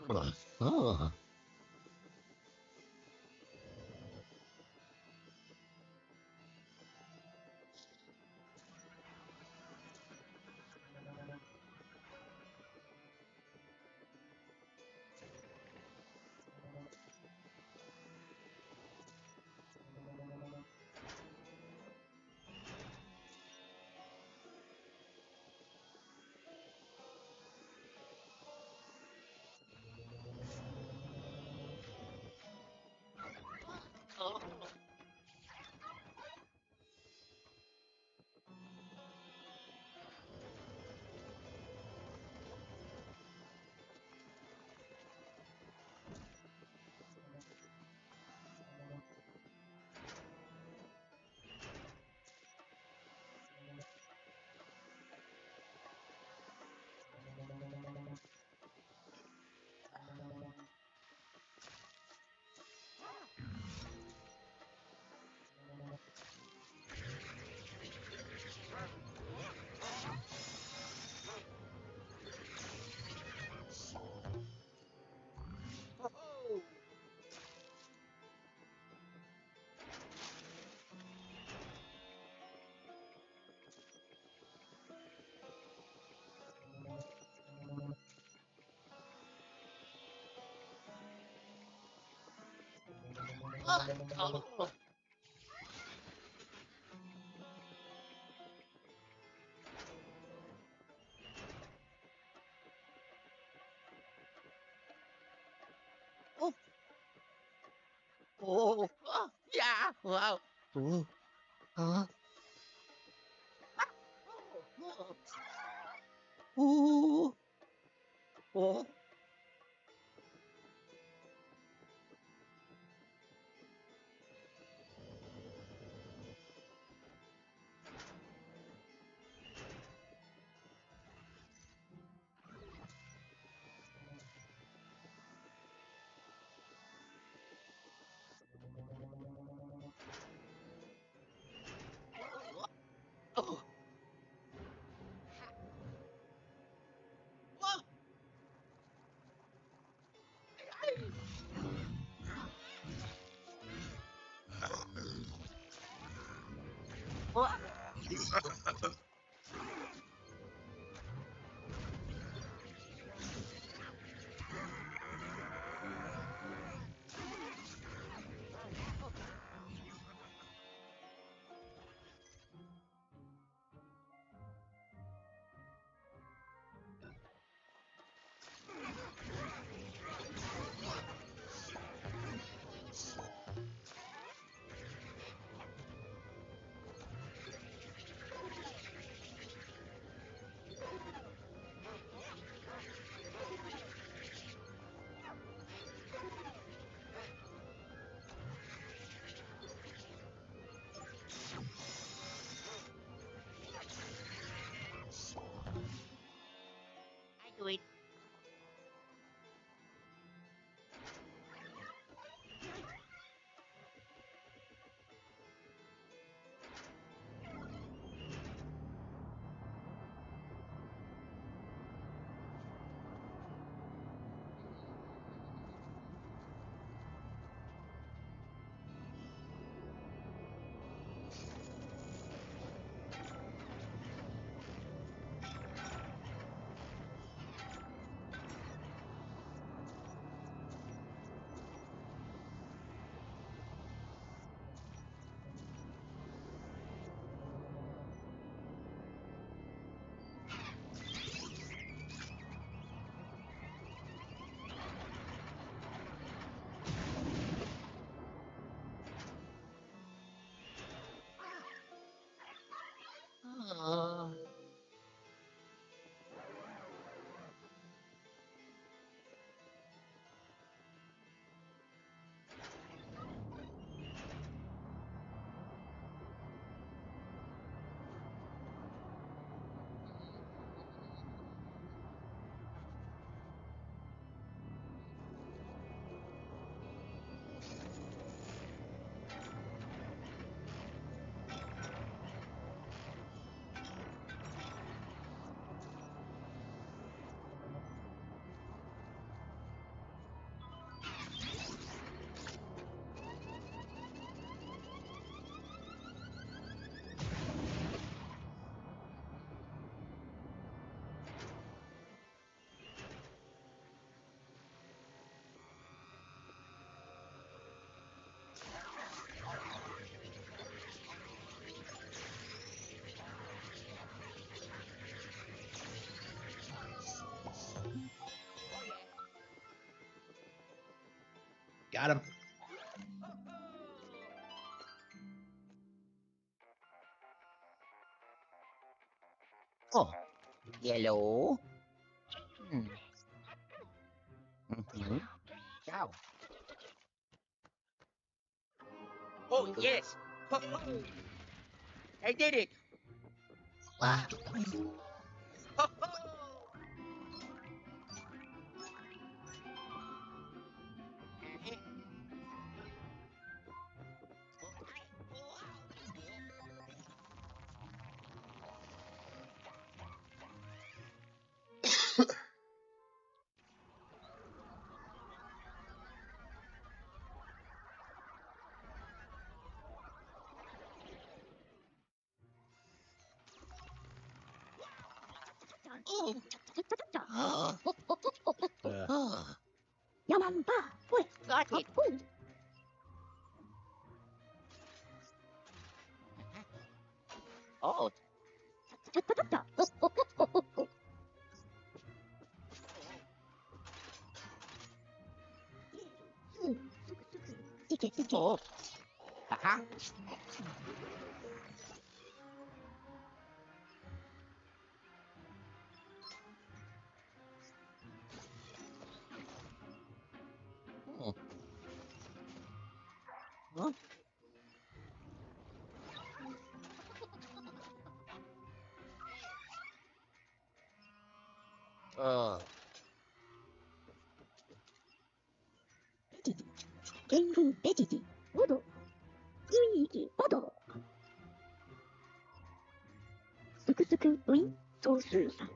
Oh. Oh, yeah. Wow. Oh, oh, oh, oh. Got him. Oh, yellow. Hmm. Mm-hmm. Ciao. Oh, yes. Ho, ho. I did it. Wow. Ho, ho. Yamamba, wait, Got it. Oh, oh. Haha. Hmm. Huh? Oh. Genru Betty, Wodo, Uiki, Wodo, Suku Ui, Sosu san.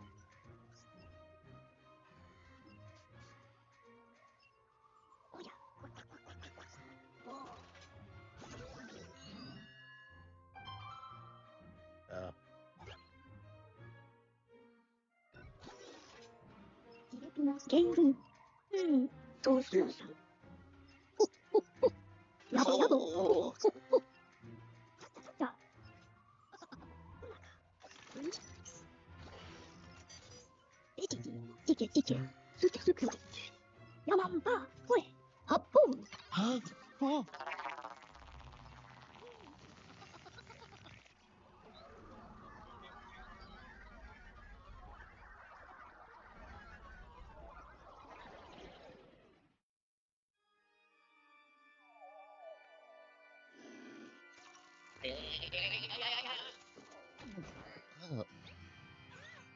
Oh. Genru, Sosu san. Yabo, yabo. Oh. Betty, Tike, Suku, Yamamba, wait, Happo. Huh? Oh.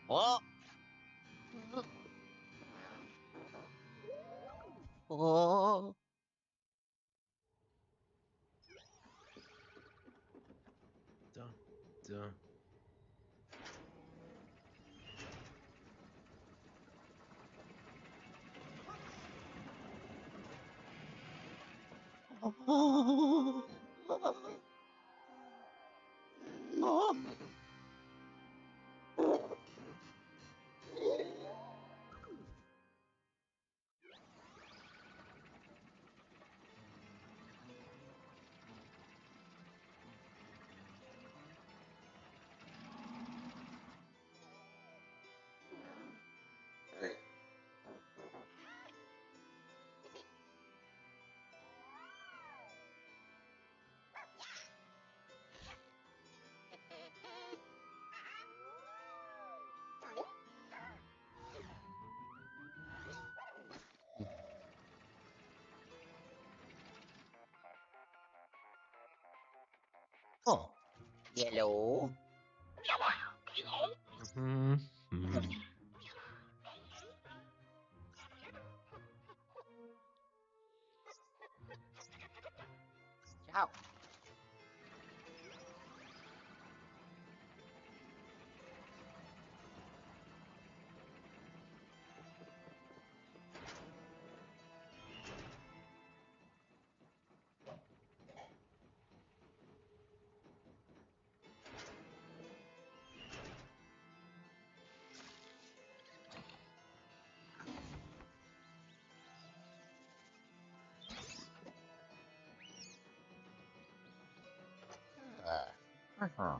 Oh. Oh. Dun, dun. Oh. Oh. Oh. Yellow. Mhm. Mhm. Ciao. Uh-huh.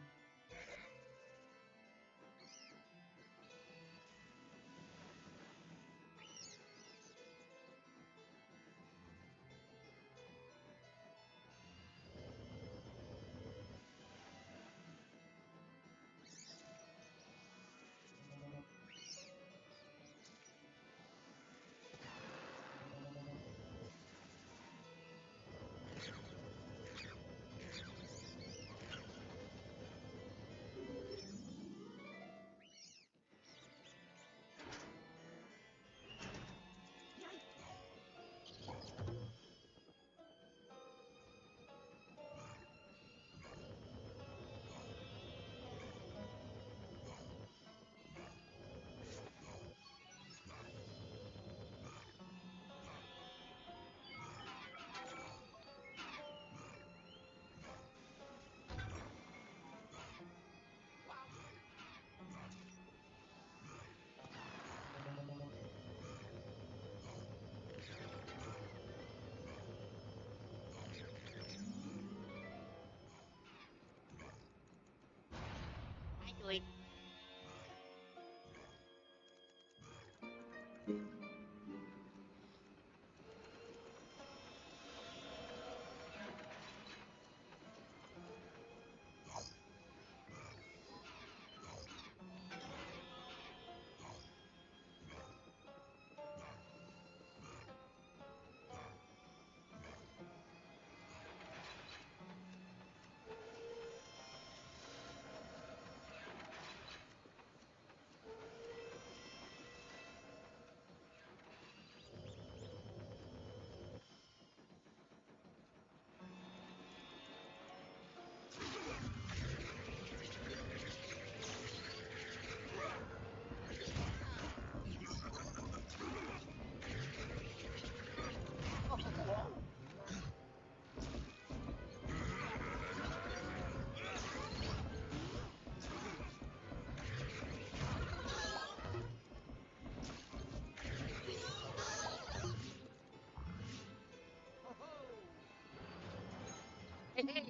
Hey.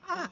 Ah.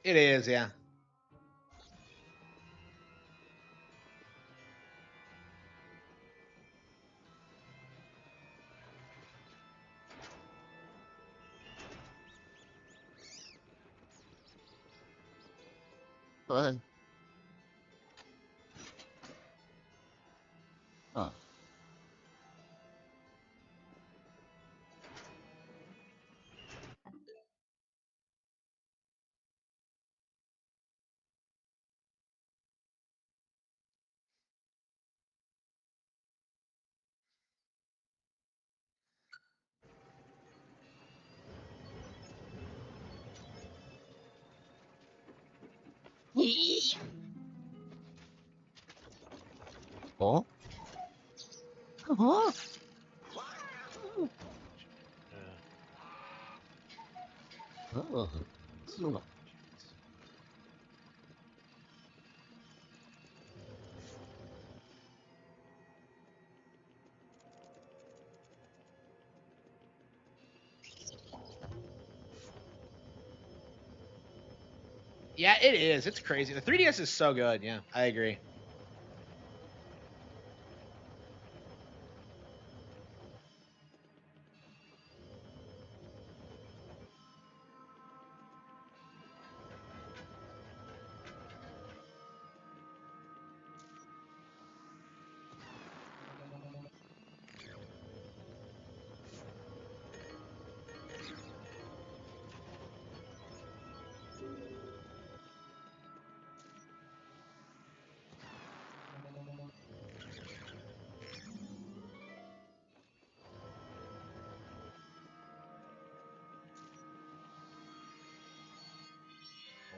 It is, yeah. What? Huh. Oh? Oh? Oh. Oh. Yeah, it is. It's crazy. The 3DS is so good. Yeah, I agree.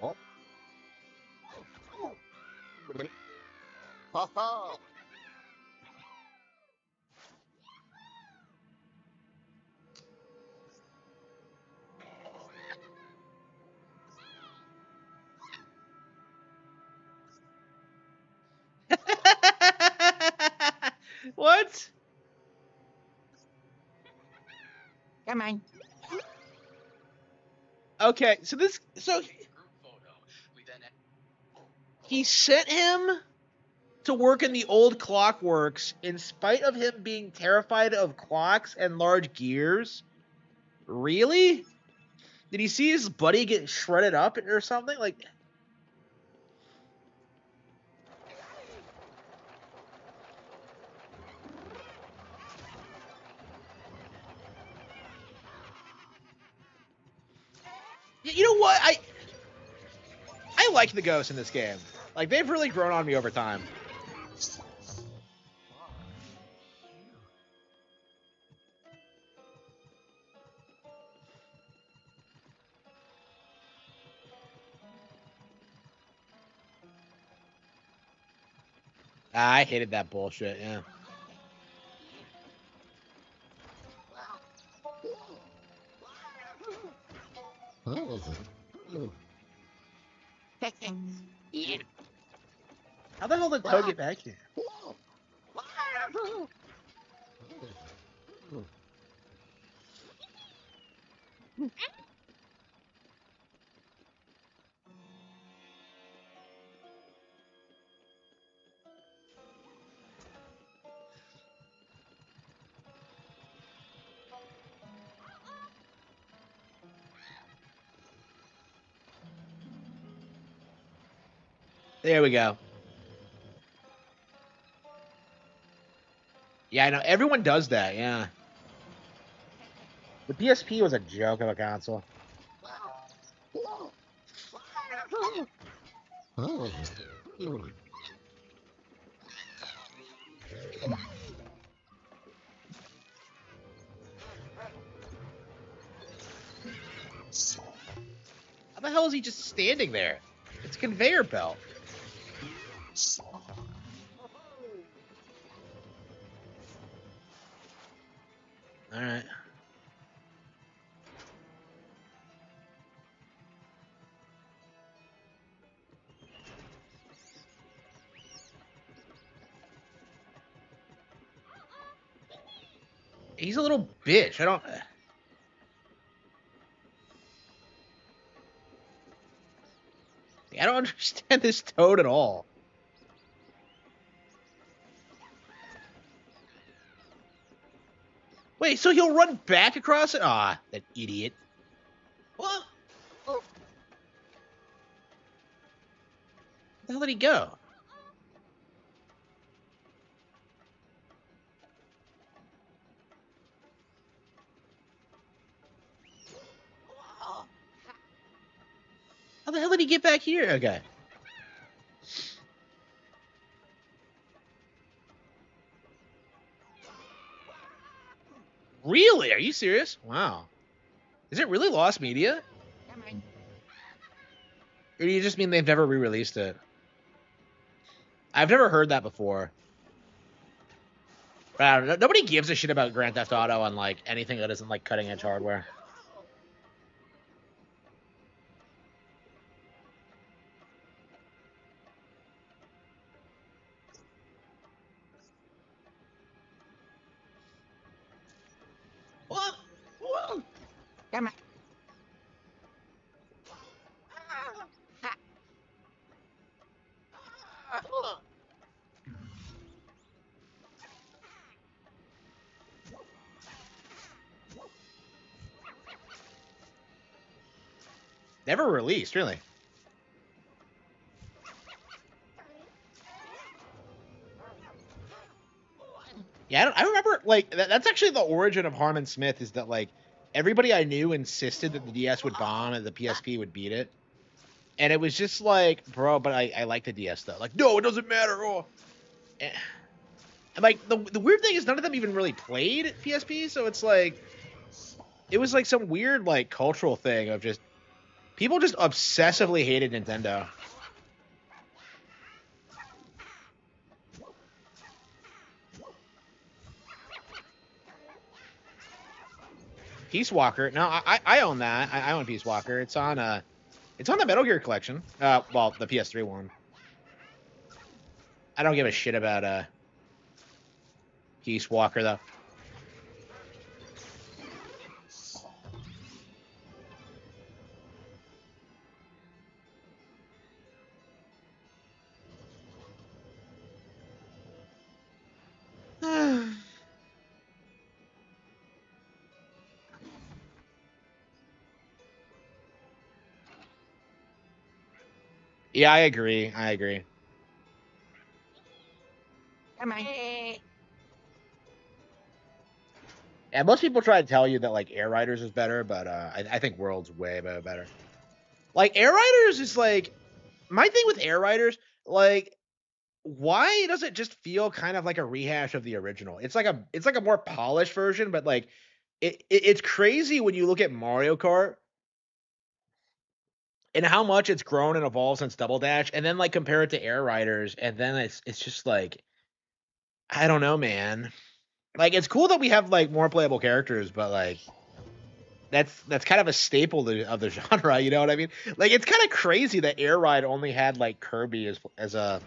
Oh. Ha ha. What? Come on. Okay, so he sent him to work in the old clockworks in spite of him being terrified of clocks and large gears. Really? Did he see his buddy get shredded up or something? Like, you know what? I like the ghosts in this game. Like, they've really grown on me over time. I hated that bullshit. Yeah. Oh. Yeah. How the hell did Toad get back here? There we go. Yeah, I know. Everyone does that, yeah. The PSP was a joke of a console. How the hell is he just standing there? It's a conveyor belt. All right. He's a little bitch. I don't understand this Toad at all. Wait, so he'll run back across it? Ah, that idiot. What? Where the hell did he go? How the hell did he get back here? Okay. Really? Are you serious? Wow. Is it really lost media? Or do you just mean they've never re-released it? I've never heard that before. Nobody gives a shit about Grand Theft Auto on like anything that isn't like cutting edge hardware. What? Whoa. Come on. Never released, really. Yeah, I remember, like, that's actually the origin of Harman Smith, is that, like, everybody I knew insisted that the DS would bomb and the PSP would beat it. And it was just like, bro, but I like the DS, though. Like, no, it doesn't matter. Oh. And, like, the weird thing is none of them even really played PSP, so it's like, it was like some weird, like, cultural thing of just, people just obsessively hated Nintendo. Peace Walker. No, I own that. I own Peace Walker. It's on the Metal Gear collection. Well, the PS3 one. I don't give a shit about Peace Walker though. Yeah, I agree. I agree. Come on. And most people try to tell you that like Air Riders is better, but I think World's way better. Like Air Riders is like, my thing with Air Riders, like, why does it just feel kind of like a rehash of the original? It's like a more polished version, but like it's crazy when you look at Mario Kart and how much it's grown and evolved since Double Dash, and then like compare it to Air Riders, and then it's just like, I don't know, man. Like, it's cool that we have like more playable characters, but like that's kind of a staple of the genre. You know what I mean? Like, it's kind of crazy that Air Ride only had like Kirby as a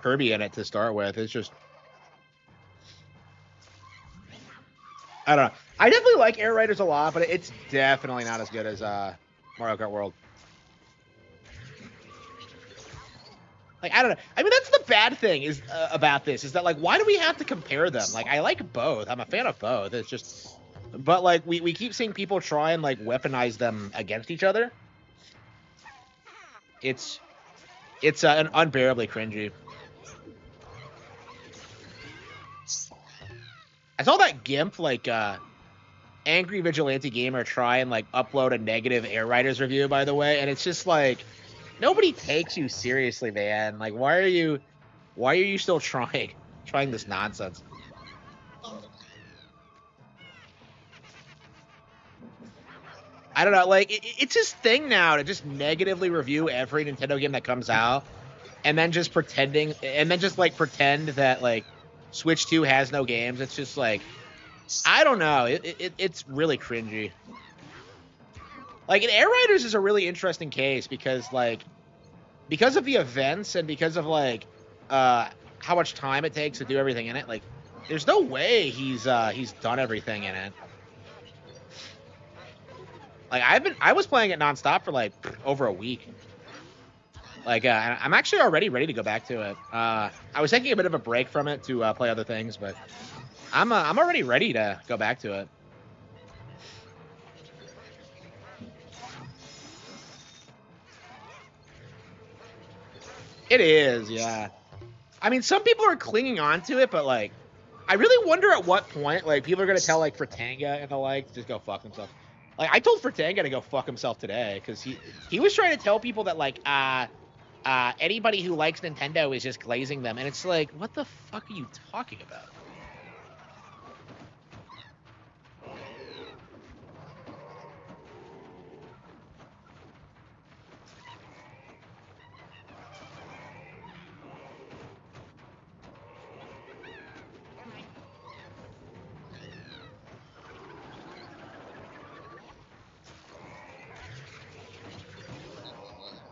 Kirby in it to start with. It's just, I don't know. I definitely like Air Raiders a lot, but it's definitely not as good as Mario Kart World. Like, I don't know. I mean, that's the bad thing is about this is that like, why do we have to compare them? Like, I like both. I'm a fan of both. It's just, but like, we keep seeing people try and like weaponize them against each other. It's an unbearably cringy. I saw that GIMP like angry vigilante gamer try and like upload a negative Air Riders review, by the way, and it's just like nobody takes you seriously, man. Like, why are you still trying this nonsense? I don't know, like it's his thing now to just negatively review every Nintendo game that comes out, and then just pretend that like Switch 2 has no games. It's just like I don't know. It's really cringy. Like, Air Riders is a really interesting case because of the events and because of like how much time it takes to do everything in it. Like, there's no way he's done everything in it. Like, I was playing it nonstop for like over a week. Like, I'm actually already ready to go back to it. I was taking a bit of a break from it to play other things, but I'm already ready to go back to it. It is, yeah. I mean, some people are clinging on to it, but like, I really wonder at what point like people are gonna tell like Fratanga and the like to just go fuck themselves. Like, I told Fratanga to go fuck himself today because he was trying to tell people that like anybody who likes Nintendo is just glazing them, and it's like, what the fuck are you talking about?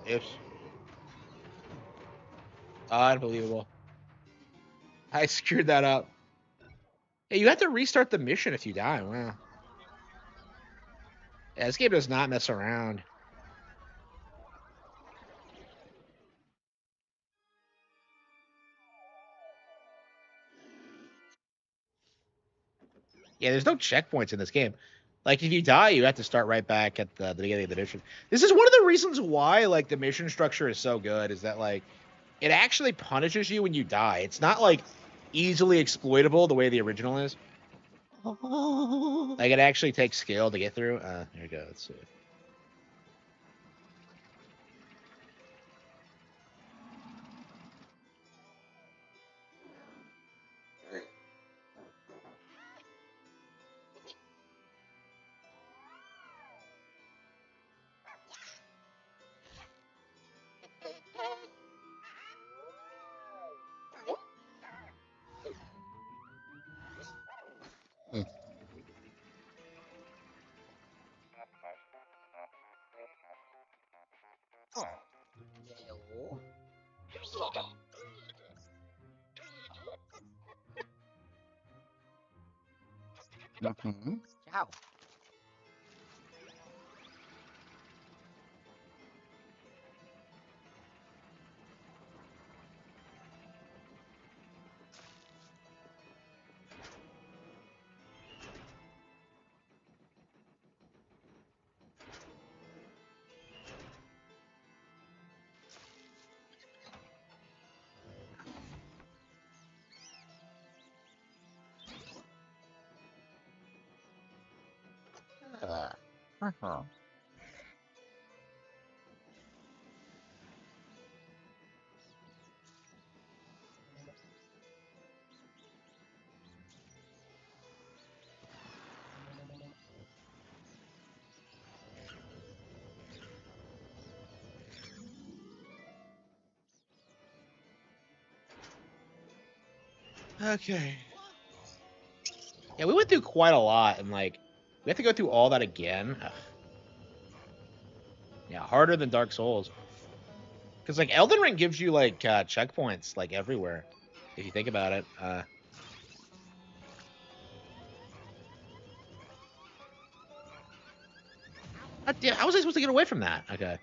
Ifs. Unbelievable. I screwed that up. Hey, you have to restart the mission if you die. Wow. Yeah, this game does not mess around. Yeah, there's no checkpoints in this game. Like, if you die, you have to start right back at the beginning of the mission. This is one of the reasons why, like, the mission structure is so good, is that, like, it actually punishes you when you die. It's not, like, easily exploitable the way the original is. Like, it actually takes skill to get through. Here we go. Let's see. Mm-hmm. Ciao. Uh-huh. Okay. Yeah, we went through quite a lot, and, like, we have to go through all that again. Ugh. Yeah, harder than Dark Souls. Because, like, Elden Ring gives you, like, checkpoints, like, everywhere, if you think about it. Damn, how was I supposed to get away from that? Okay.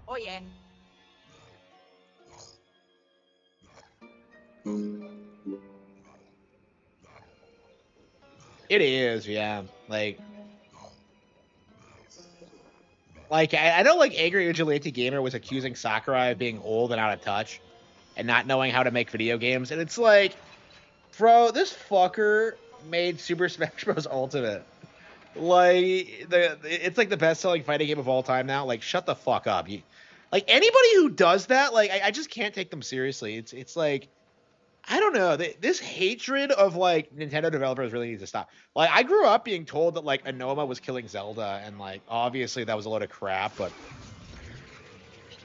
Oh yeah. It is, yeah. I know, like, Angry Vigilante Gamer was accusing Sakurai of being old and out of touch and not knowing how to make video games, and it's like, bro, this fucker made Super Smash Bros. Ultimate. Like, it's like the best-selling fighting game of all time now. Like, shut the fuck up. Like, anybody who does that, like, I just can't take them seriously. It's like, I don't know. This hatred of, like, Nintendo developers really needs to stop. Like, I grew up being told that, like, Anoma was killing Zelda, and, like, obviously that was a load of crap, but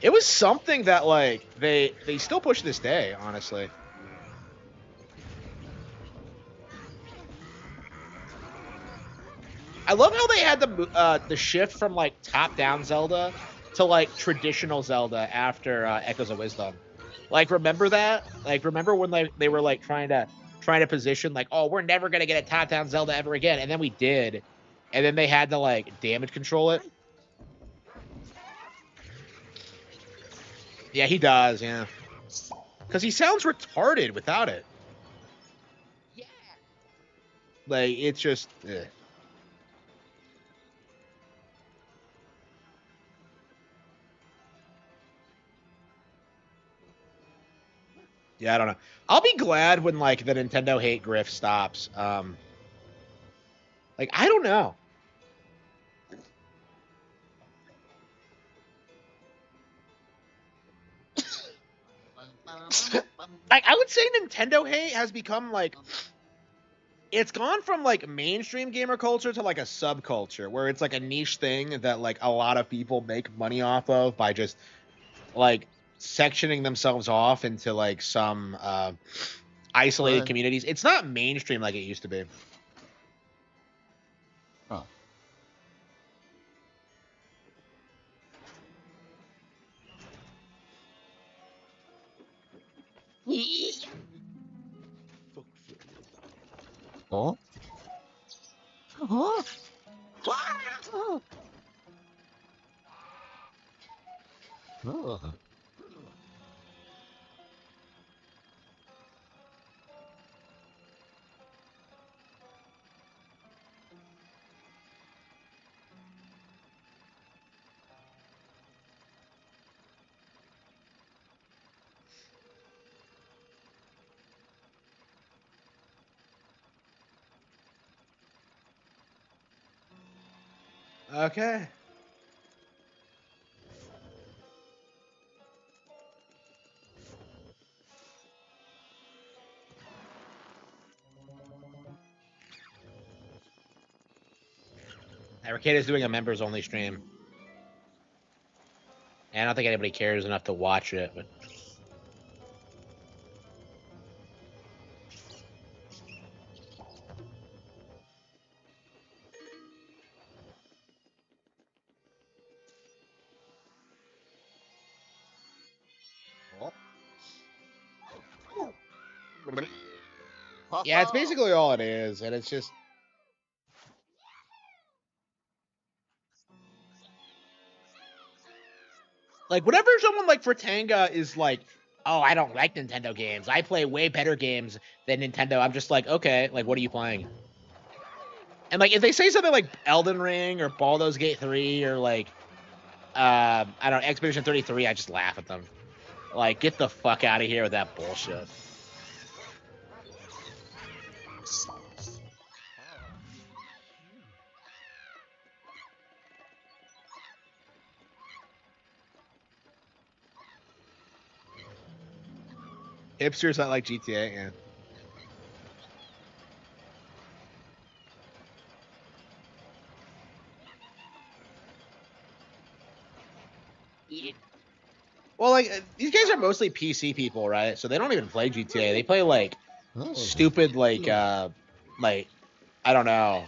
it was something that, like, they still push to this day, honestly. I love how they had the shift from, like, top-down Zelda to, like, traditional Zelda after Echoes of Wisdom. Like, remember that? Like, remember when they were, like, trying to position, like, oh, we're never gonna get a top-down Zelda ever again, and then we did, and then they had to, like, damage control it. Yeah, he does, yeah. Because he sounds retarded without it. Yeah. Like, it's just... Yeah, I don't know. I'll be glad when, like, the Nintendo hate grift stops. Like, I don't know. Like, I would say Nintendo hate has become, like, it's gone from, like, mainstream gamer culture to, like, a subculture where it's, like, a niche thing that, like, a lot of people make money off of by just, like, sectioning themselves off into, like, some isolated communities. It's not mainstream like it used to be. Oh. Oh. Oh. Oh. Okay. Arcade is doing a members only stream. And I don't think anybody cares enough to watch it, but yeah, it's basically all it is, and it's just like whenever someone like Fratanga is like, "Oh, I don't like Nintendo games. I play way better games than Nintendo." I'm just like, "Okay, like what are you playing?" And like if they say something like Elden Ring or Baldur's Gate 3 or like I don't know, Expedition 33, I just laugh at them. Like, get the fuck out of here with that bullshit. Hipsters that like GTA, yeah. Well, like these guys are mostly PC people, right? So they don't even play GTA. They play like stupid, like I don't know,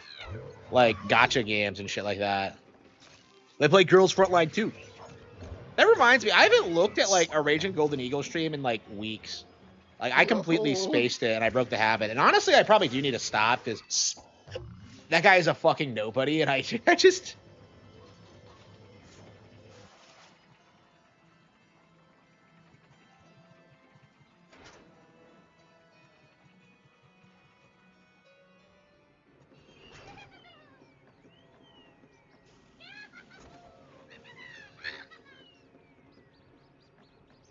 like gotcha games and shit like that. They play Girls Frontline too. That reminds me, I haven't looked at like a Raging Golden Eagle stream in like weeks. Like I completely spaced it and I broke the habit. And honestly, I probably do need to stop because that guy is a fucking nobody, and I just.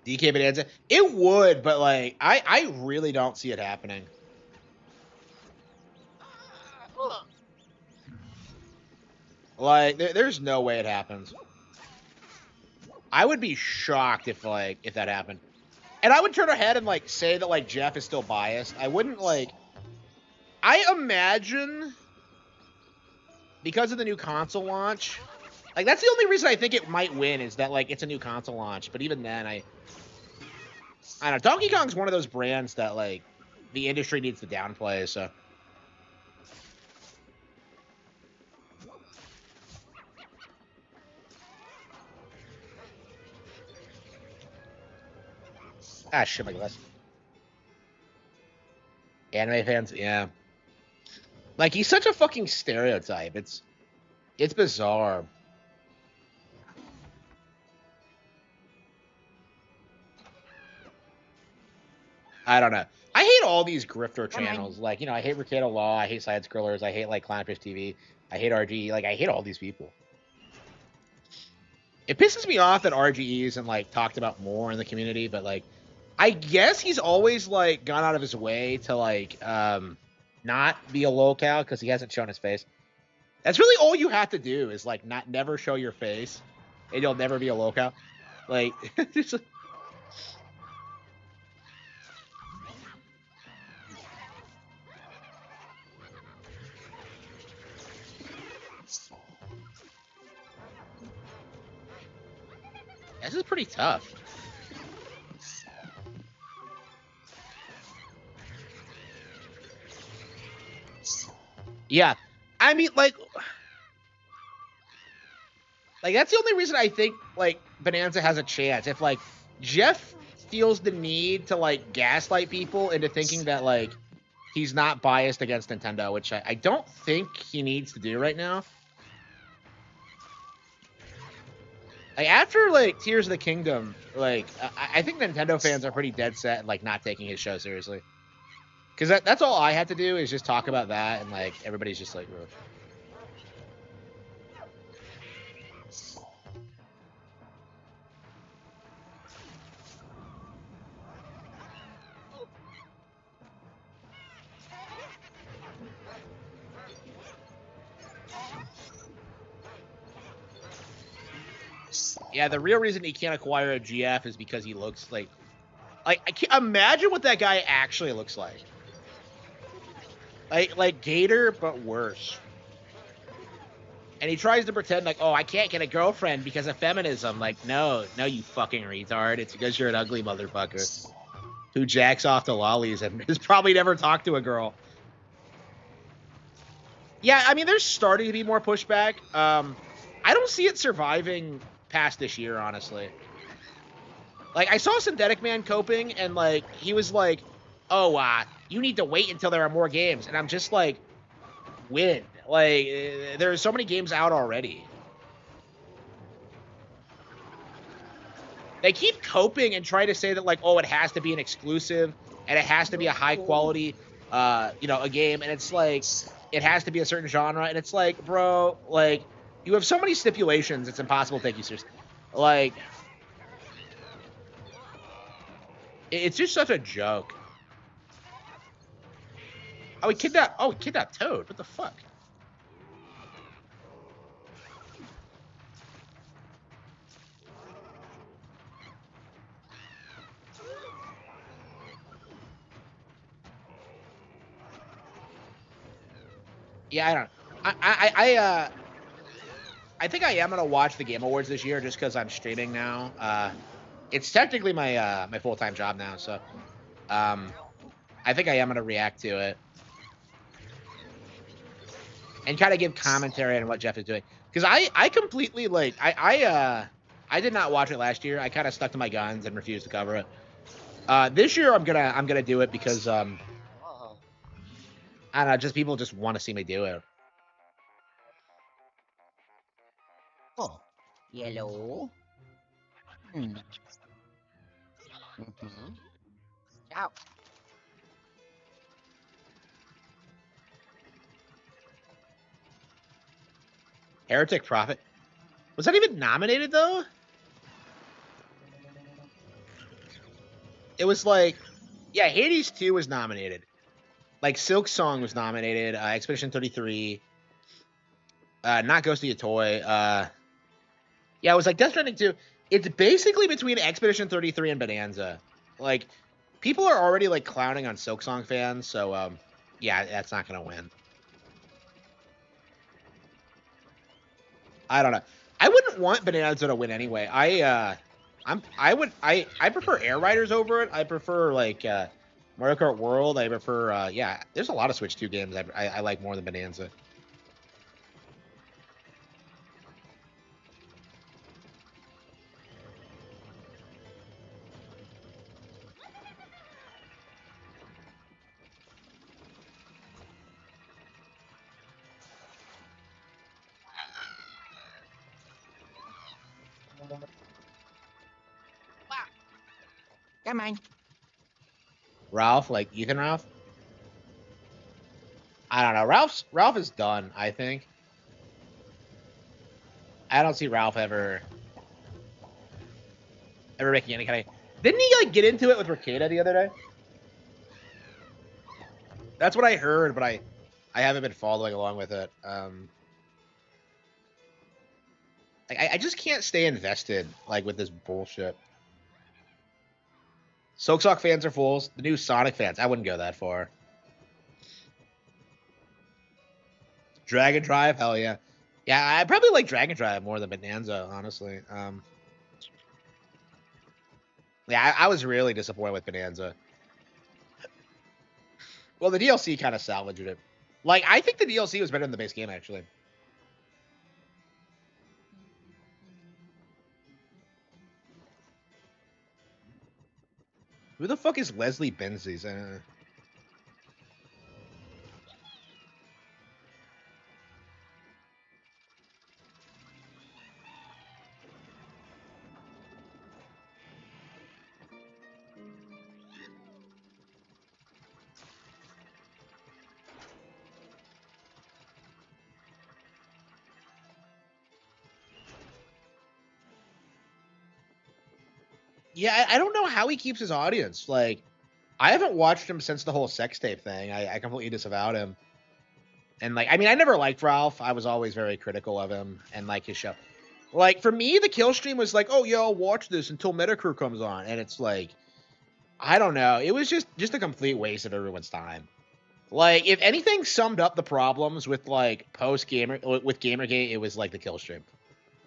DK Bonanza. It would, but like I really don't see it happening. Like there's no way it happens. I would be shocked if that happened. And I would turn ahead and like say that like Jeff is still biased. I wouldn't like. I imagine because of the new console launch, like that's the only reason I think it might win is that like it's a new console launch. But even then, I don't know. Donkey Kong's one of those brands that like the industry needs to downplay. So. Ah, shit, my glass. Anime fans, yeah. Like, he's such a fucking stereotype. It's bizarre. I don't know. I hate all these grifter channels. Like, you know, I hate Ricado Law. I hate Side Scrollers. I hate, like, Clownfish TV. I hate RGE. Like, I hate all these people. It pisses me off that RGE isn't, like, talked about more in the community, but, like, I guess he's always, like, gone out of his way to, like, not be a lolcow because he hasn't shown his face. That's really all you have to do is, like, never show your face, and you'll never be a lolcow. Like, it's just... This is pretty tough. Yeah. I mean, like that's the only reason I think, like, Bonanza has a chance. If, like, Jeff feels the need to, like, gaslight people into thinking that, like, he's not biased against Nintendo, which I don't think he needs to do right now. Like, after, like, Tears of the Kingdom, like, I think Nintendo fans are pretty dead set and, like, not taking his show seriously. Because that's all I had to do is just talk about that, and, like, everybody's just like, ugh. Yeah, the real reason he can't acquire a GF is because he looks like I can't imagine what that guy actually looks like. Like Gator, but worse. And he tries to pretend like, oh, I can't get a girlfriend because of feminism. Like, no, you fucking retard. It's because you're an ugly motherfucker who jacks off to lollies and has probably never talked to a girl. Yeah, I mean, there's starting to be more pushback. I don't see it surviving past this year, honestly. Like, I saw Synthetic Man coping, and, like, he was like, oh, you need to wait until there are more games. And I'm just like, when? Like, there's so many games out already. They keep coping and try to say that, like, oh, it has to be an exclusive, and it has to be a high-quality, you know, a game. And it's like, it has to be a certain genre. And it's like, bro, like, you have so many stipulations, it's impossible to take you seriously. Like... It's just such a joke. Oh, he kidnapped Toad. What the fuck? Yeah, I don't know. I think I am gonna watch the Game Awards this year just because I'm streaming now. It's technically my my full-time job now, so I think I am gonna react to it and kind of give commentary on what Jeff is doing. Because I completely like I did not watch it last year. I kind of stuck to my guns and refused to cover it. This year I'm gonna do it because Oh. I don't know, just people just want to see me do it. Oh. Yellow. Hmm. Mm-hmm. Ciao. Heretic Prophet. Was that even nominated though? It was like, yeah, Hades 2 was nominated. Like Silk Song was nominated. Expedition 33. Not Ghost of Your Toy. Yeah, it was like Death Stranding 2. It's basically between Expedition 33 and Bonanza. Like, people are already like clowning on Silk Song fans, so yeah, that's not gonna win. I don't know. I wouldn't want Bonanza to win anyway. I prefer Air Riders over it. I prefer like Mario Kart World. I prefer yeah. There's a lot of Switch 2 games I like more than Bonanza. Wow. Come on. Ralph, like Ethan Ralph. I don't know. Ralph is done. I think. I don't see Ralph ever making any kind of. Didn't he like get into it with Ricada the other day? That's what I heard, but I haven't been following along with it. I just can't stay invested like with this bullshit. Soak fans are fools. The new Sonic fans, I wouldn't go that far. Dragon Drive, hell yeah. Yeah, I probably like Dragon Drive more than Bonanza, honestly. Yeah, I was really disappointed with Bonanza. Well, the DLC kind of salvaged it. Like, I think the DLC was better than the base game, actually. Who the fuck is Leslie Benzies? Yeah, I don't know how he keeps his audience. Like, I haven't watched him since the whole sex tape thing. I completely disavowed him. And like, I mean, I never liked Ralph. I was always very critical of him and like his show. Like for me, the kill stream was like, oh yo, I'll watch this until Metacrew comes on, and it's like, I don't know. It was just a complete waste of everyone's time. Like, if anything summed up the problems with like post gamer with Gamergate, it was like the kill stream.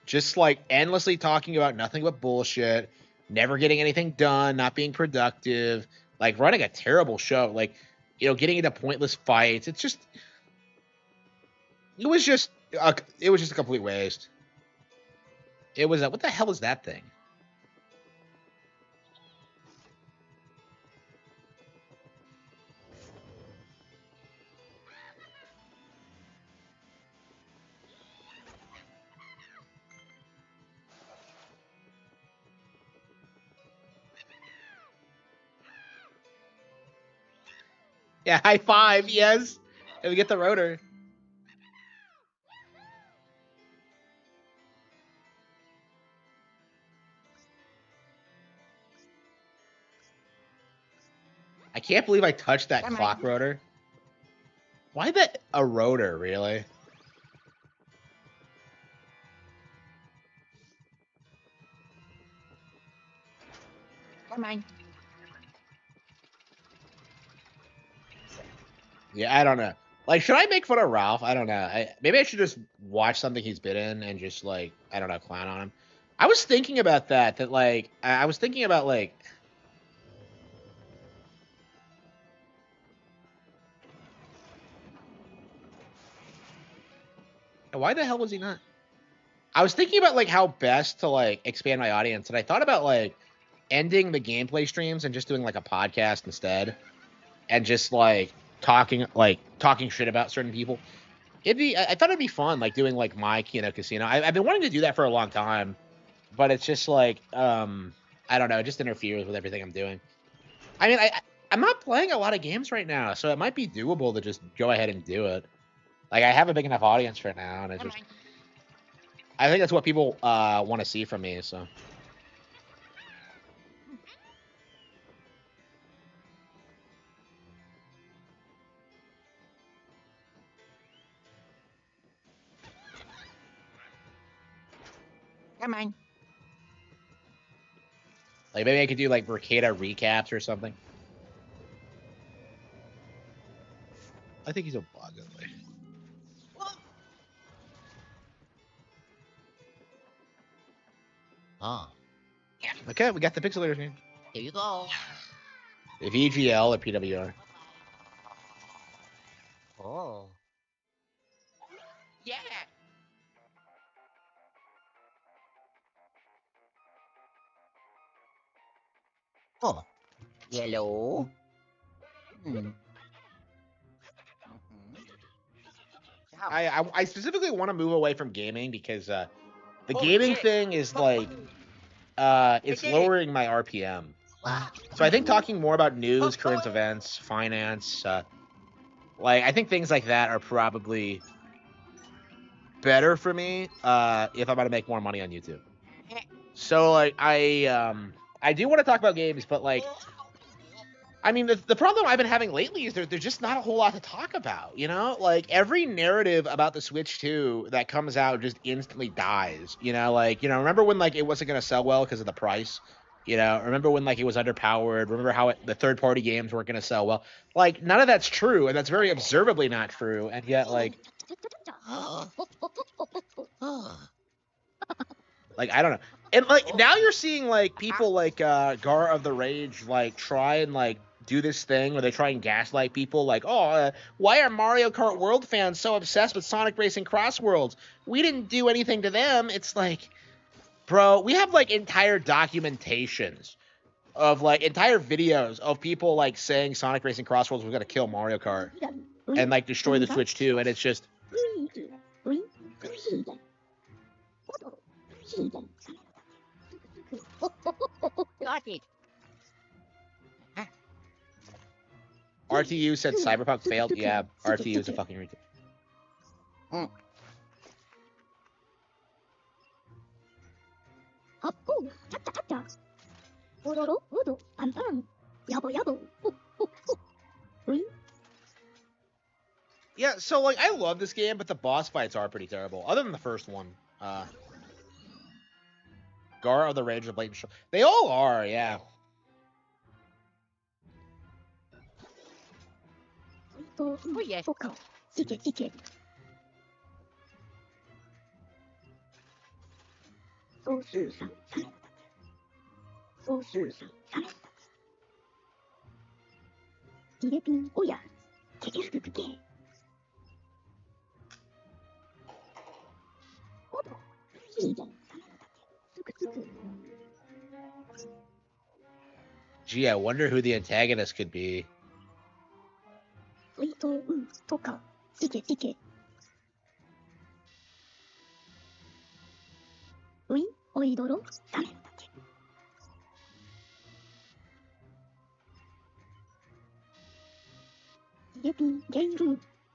Just like endlessly talking about nothing but bullshit, never getting anything done, not being productive, like running a terrible show, like getting into pointless fights. It's just it was just a complete waste. It was what the hell was that thing? Yeah, high five, yes. And we get the rotor. I can't believe I touched that clock rotor. Why that a rotor, really? Come on. Yeah, I don't know. Like, should I make fun of Ralph? I don't know. Maybe I should just watch something he's been in and just like, I don't know, clown on him. I was thinking about that. That like, I was thinking about like, why the hell was he not? I was thinking about like how best to like expand my audience, and I thought about like ending the gameplay streams and just doing like a podcast instead, and just talking shit about certain people. I thought it'd be fun, like doing like my Kino Casino. I've been wanting to do that for a long time, but it's just like I don't know, it just interferes with everything I'm doing. I mean, I'm not playing a lot of games right now, so it might be doable to just go ahead and do it. Like I have a big enough audience right now, and it's just I think that's what people want to see from me. So Come on. like maybe I could do like Mercado recaps or something. I think he's a bug. Oh, Okay, we got the pixelators game. here you go. If EGL or PWR. Oh. Yeah. Oh. Yellow. Hmm. I specifically want to move away from gaming because the gaming thing is like it's lowering my RPM. So I think talking more about news, current events, finance, like I think things like that are probably better for me if I'm going to make more money on YouTube. So like I do want to talk about games, but like I mean the problem I've been having lately is there's just not a whole lot to talk about, you know? Like every narrative about the Switch 2 that comes out just instantly dies, you know? Like, you know, remember when like it wasn't going to sell well because of the price? You know, remember when like it was underpowered? Remember how the third-party games weren't going to sell well? Like none of that's true, and that's very observably not true. And yet, like I don't know. And like now you're seeing like people like Gar of the Rage like try and like do this thing where they try and gaslight people like, oh, why are Mario Kart World fans so obsessed with Sonic Racing Cross Worlds? We didn't do anything to them. It's like, bro, we have like entire documentations of like entire videos of people like saying Sonic Racing Cross Worlds was gonna kill Mario Kart and like destroy the Switch 2, and it's just Got it. RTU said Cyberpunk failed. Yeah, RTU is a fucking retard. Yeah, so like I love this game, but the boss fights are pretty terrible. Other than the first one, Gar of the Rage of Blatant Show. They all are, yeah. Oh, yes. Gee, I wonder who the antagonist could be.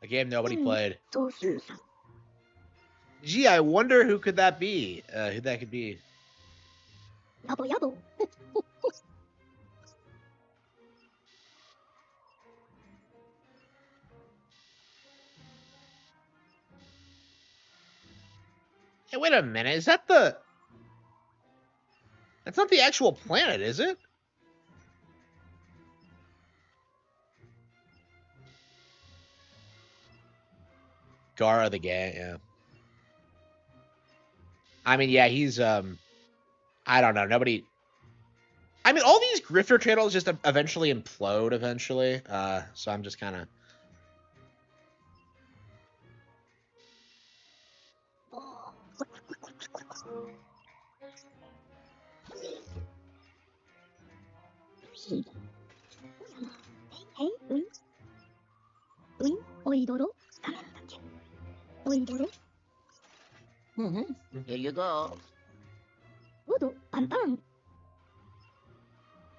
A game nobody played. Gee, I wonder who could that be? Who that could be? Hey, wait a minute. Is that the... That's not the actual planet, is it? Gara the gang, yeah. I mean, yeah, he's, I don't know, nobody... I mean, all these grifter channels just eventually implode, eventually, so I'm just kind of... し。へい、ウィン。ウィン、おいどろ。ダメだっけ。おいどろ。Mhm. Here you go. ウド、パンパン。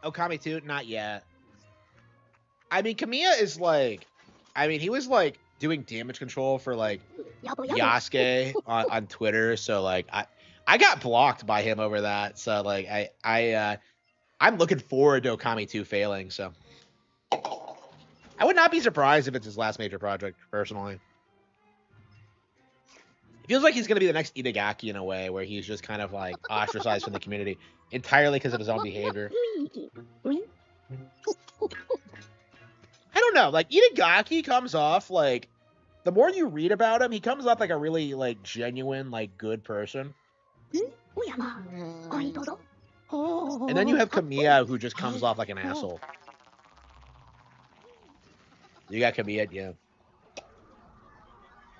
Okami 2, not yet. I mean, Kamiya is like, I mean, he was like doing damage control for like やぼやぼ。 Yasuke on Twitter, so like I got blocked by him over that. So like I'm looking forward to Okami 2 failing. So I would not be surprised if it's his last major project, personally. It feels like he's gonna be the next Itagaki in a way, where he's just kind of like ostracized from the community entirely because of his own behavior. ウィン。 I don't know. Like Itagaki comes off like, the more you read about him, he comes off like a really like genuine, like good person. おやま。おいどろ。 And then you have Kamiya, who just comes off like an asshole. You got Kamiya, yeah.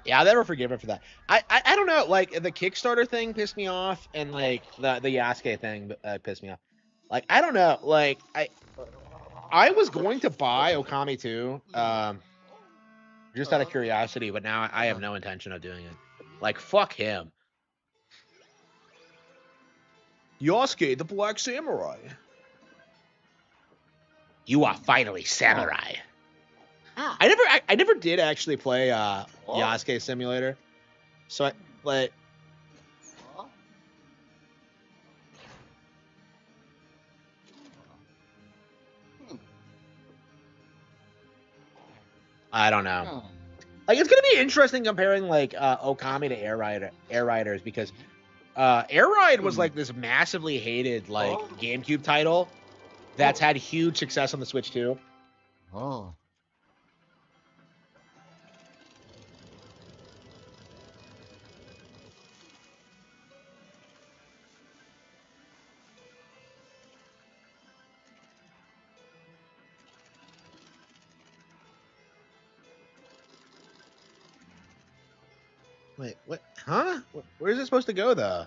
Yeah, I'll never forgive him for that. I don't know. Like the Kickstarter thing pissed me off, and like the Yasuke thing pissed me off. Like I don't know. Like I was going to buy Okami 2, just out of curiosity, but now I have no intention of doing it. Like fuck him. Yasuke, the Black Samurai. You are finally samurai. Ah. I never did actually play Yasuke Simulator. So like I don't know. Like it's gonna be interesting comparing like Okami to Air Riders, because Air Ride was like this massively hated like GameCube title that's had huge success on the Switch too. Oh. Wait, what? Huh? Where is it supposed to go though?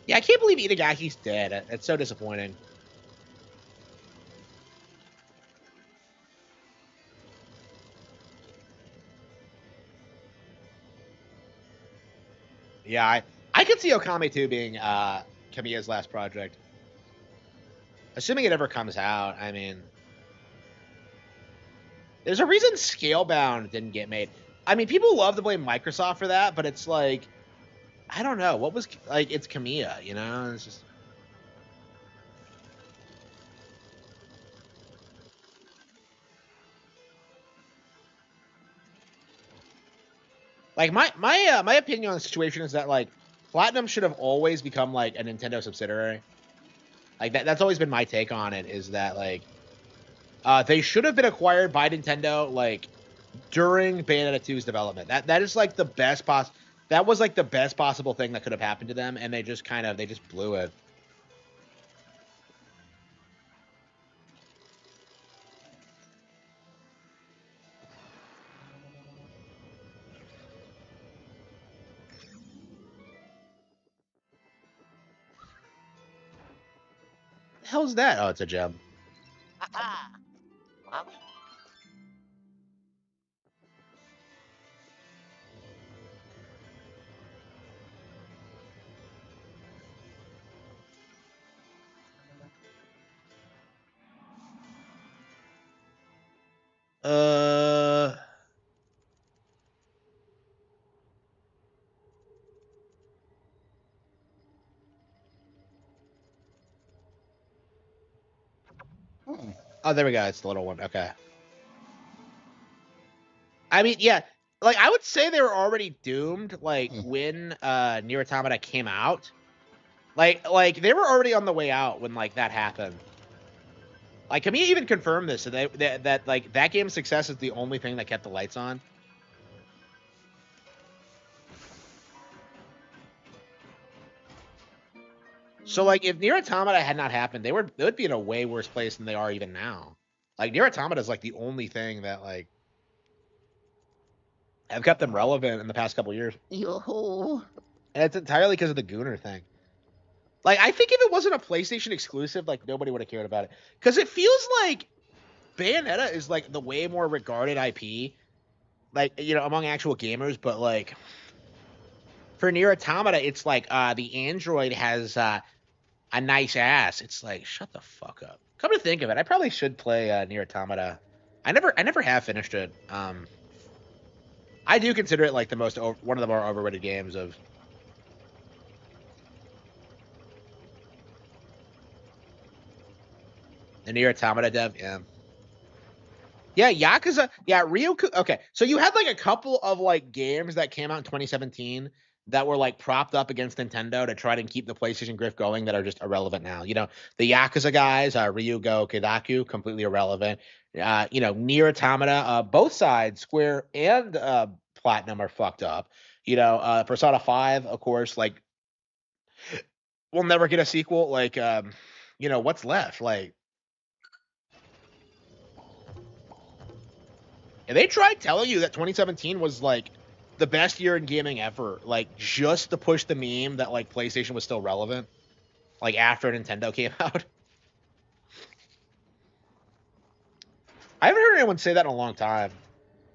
Yeah, I can't believe Itagaki's dead. It's so disappointing. Yeah, I could see Okami 2 being Kamiya's last project. Assuming it ever comes out, I mean, there's a reason Scalebound didn't get made. I mean, people love to blame Microsoft for that, but it's like, I don't know. What was, like, it's Kamiya, you know? It's just... Like, my opinion on the situation is that, like, Platinum should have always become, like, a Nintendo subsidiary. Like, that's always been my take on it, is that, like, they should have been acquired by Nintendo, like, during Bayonetta 2's development. That is like the best that was like the best possible thing that could have happened to them, and they just blew it. The hell's that? Oh, it's a gem. Ah. Wow. Uh Oh, there we go. It's the little one. Okay. I mean, yeah. Like, I would say they were already doomed, like, when Nier Automata came out. Like they were already on the way out when, like, that happened. Like, Kamiya even confirmed this, so that like, that game's success is the only thing that kept the lights on. So, like, if Nier Automata had not happened, they would be in a way worse place than they are even now. Like, Nier Automata is, like, the only thing that, like, have kept them relevant in the past couple years. Yo-ho. And it's entirely because of the Gooner thing. Like, I think if it wasn't a PlayStation exclusive, like, nobody would have cared about it. Because it feels like Bayonetta is, like, the way more regarded IP, like, you know, among actual gamers, but, like, for Nier Automata, it's like, the Android has, a nice ass. It's like, shut the fuck up. Come to think of it, I probably should play, Nier Automata. I never have finished it. I do consider it, like, one of the more overrated games of... The Nier Automata dev, yeah. Yeah, Yakuza. Yeah, Okay, so you had like a couple of like games that came out in 2017 that were like propped up against Nintendo to try to keep the PlayStation grip going that are just irrelevant now. You know, the Yakuza guys, Ryugo Kidaku, completely irrelevant. You know, Nier Automata, both sides, Square and Platinum, are fucked up. You know, Persona 5, of course, like we'll never get a sequel. Like, you know, what's left? Like, and they tried telling you that 2017 was like the best year in gaming ever, like just to push the meme that like PlayStation was still relevant, like after Nintendo came out. I haven't heard anyone say that in a long time.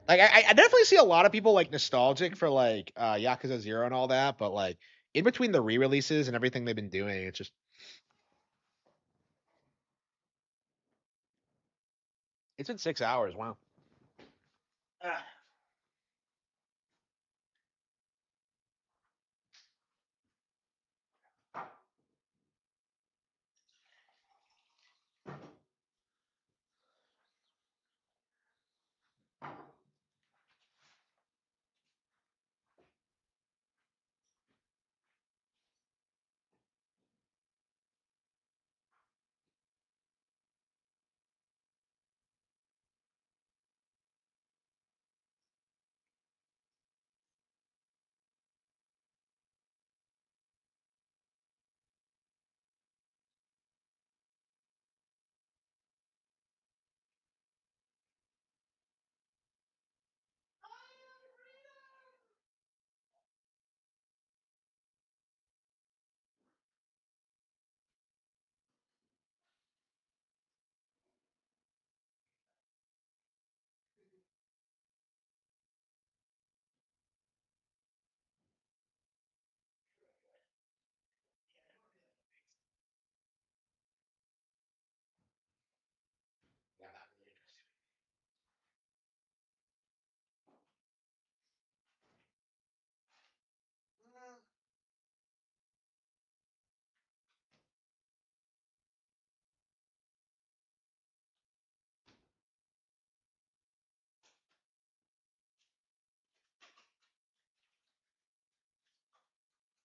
Like I definitely see a lot of people like nostalgic for like Yakuza 0 and all that, but like in between the re-releases and everything they've been doing, it's just it's been 6 hours. Wow.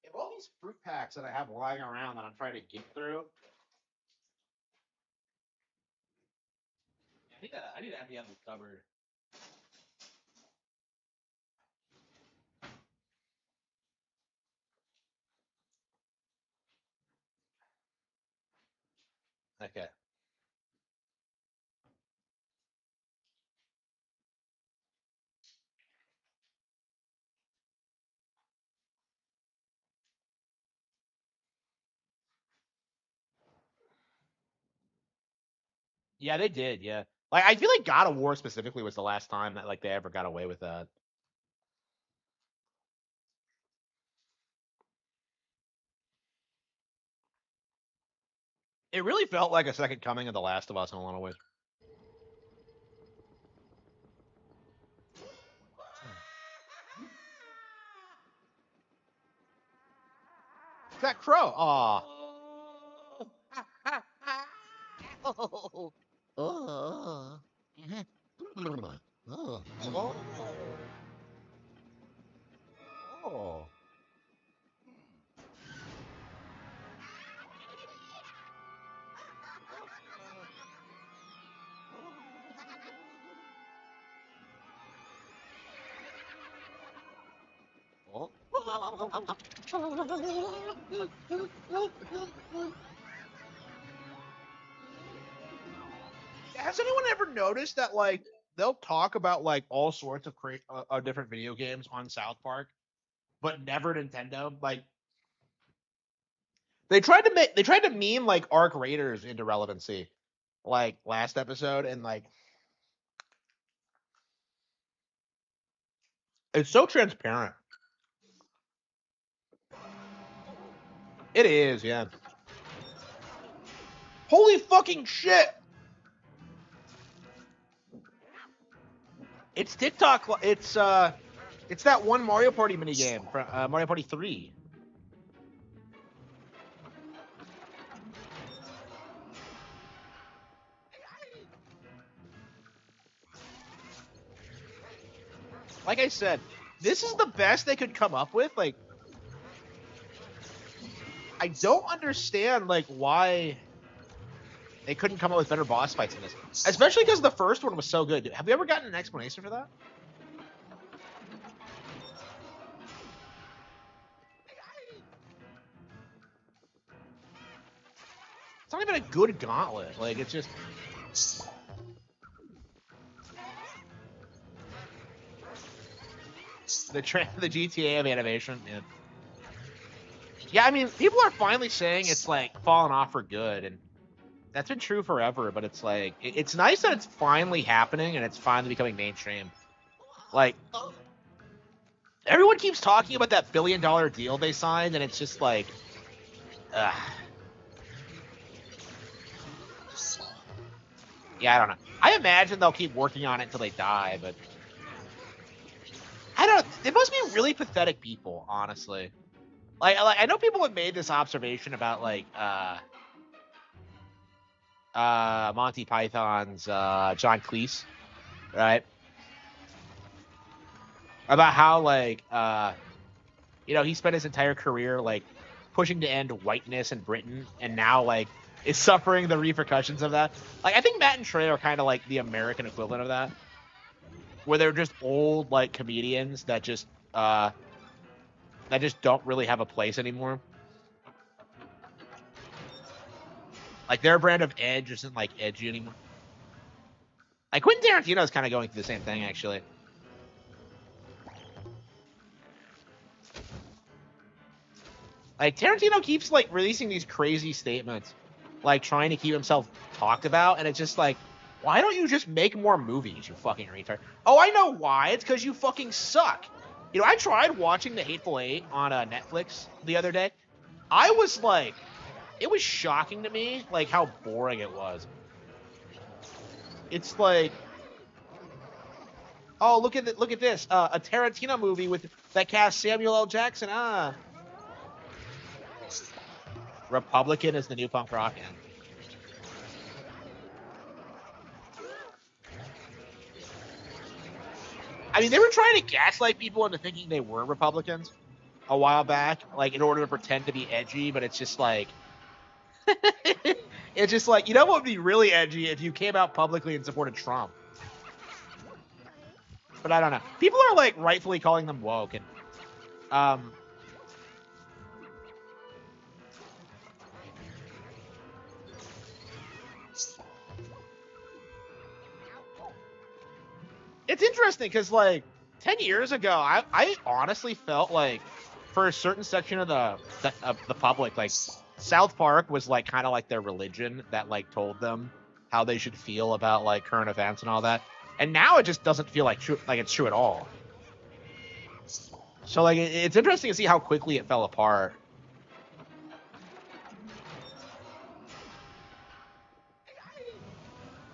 If all these fruit packs that I have lying around that I'm trying to get through, I need to empty out the cupboard. Okay. Yeah, they did. Yeah, like I feel like God of War specifically was the last time that like they ever got away with that. It really felt like a second coming of The Last of Us in a lot of ways. That crow. Aw. Oh. Oh. Oh. Oh. Oh. Has anyone ever noticed that like they'll talk about like all sorts of different video games on South Park, but never Nintendo. Like they tried to meme like Arc Raiders into relevancy, like last episode, and like it's so transparent. It is, yeah. Holy fucking shit! It's TikTok. It's that one Mario Party minigame from Mario Party 3. Like I said, this is the best they could come up with. Like, I don't understand like why they couldn't come up with better boss fights in this, especially because the first one was so good. Have we ever gotten an explanation for that? It's not even a good gauntlet. Like, it's just the GTA of animation. Yeah. Yeah, I mean, people are finally saying it's like fallen off for good, and that's been true forever. But it's like it's nice that it's finally happening and it's finally becoming mainstream. Like, everyone keeps talking about that $1 billion deal they signed, and it's just like, yeah, I don't know. I imagine they'll keep working on it until they die, but I don't. They must be really pathetic people, honestly. Like I know people have made this observation about like Monty Python's John Cleese, right? About how like he spent his entire career like pushing to end whiteness in Britain, and now like is suffering the repercussions of that. Like I think Matt and Trey are kind of like the American equivalent of that, where they're just old like comedians that just don't really have a place anymore. Like their brand of edge isn't like edgy anymore. Like Quentin Tarantino is kind of going through the same thing, actually. Like Tarantino keeps like releasing these crazy statements, like trying to keep himself talked about, and it's just like, why don't you just make more movies, you fucking retard? Oh, I know why. It's because you fucking suck. I tried watching The Hateful Eight on Netflix the other day. I was like, it was shocking to me, like how boring it was. It's like, oh, look at this, a Tarantino movie with that cast Samuel L. Jackson. Republican is the new punk rock. I mean, they were trying to gaslight people into thinking they were Republicans a while back, like in order to pretend to be edgy. But it's just like, it's just like, what would be really edgy if you came out publicly and supported Trump. But I don't know. People are like rightfully calling them woke, and it's interesting because like 10 years ago, I honestly felt like for a certain section of the public, like South Park was like kind of like their religion that like told them how they should feel about like current events and all that. And now it just doesn't feel like true, like it's true at all. So like it's interesting to see how quickly it fell apart.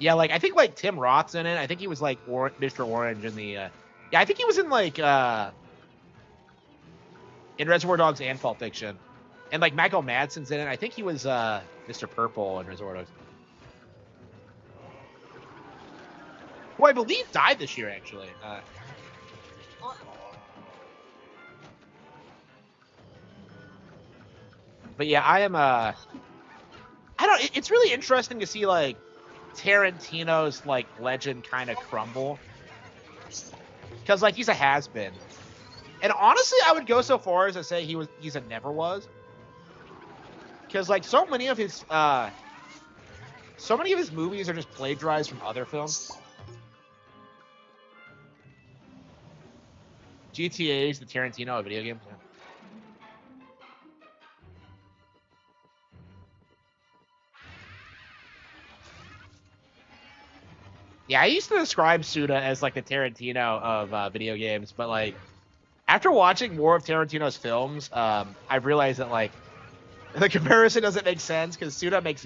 Yeah, like I think like Tim Roth's in it. I think he was like Mr. Orange in the yeah, I think he was in like in Reservoir Dogs and Pulp Fiction. And like Michael Madsen's in it. I think he was Mr. Purple in Reservoir Dogs. Who I believe died this year, actually. But yeah, I am I don't. It's really interesting to see like Tarantino's like legend kind of crumble, because like he's a has-been. And honestly, I would go so far as to say he's a never was. Because like so many of his movies are just plagiarized from other films. GTA is the Tarantino of video games. Yeah. Yeah, I used to describe Suda as like the Tarantino of video games, but like after watching more of Tarantino's films, I've realized that like the comparison doesn't make sense because Suda makes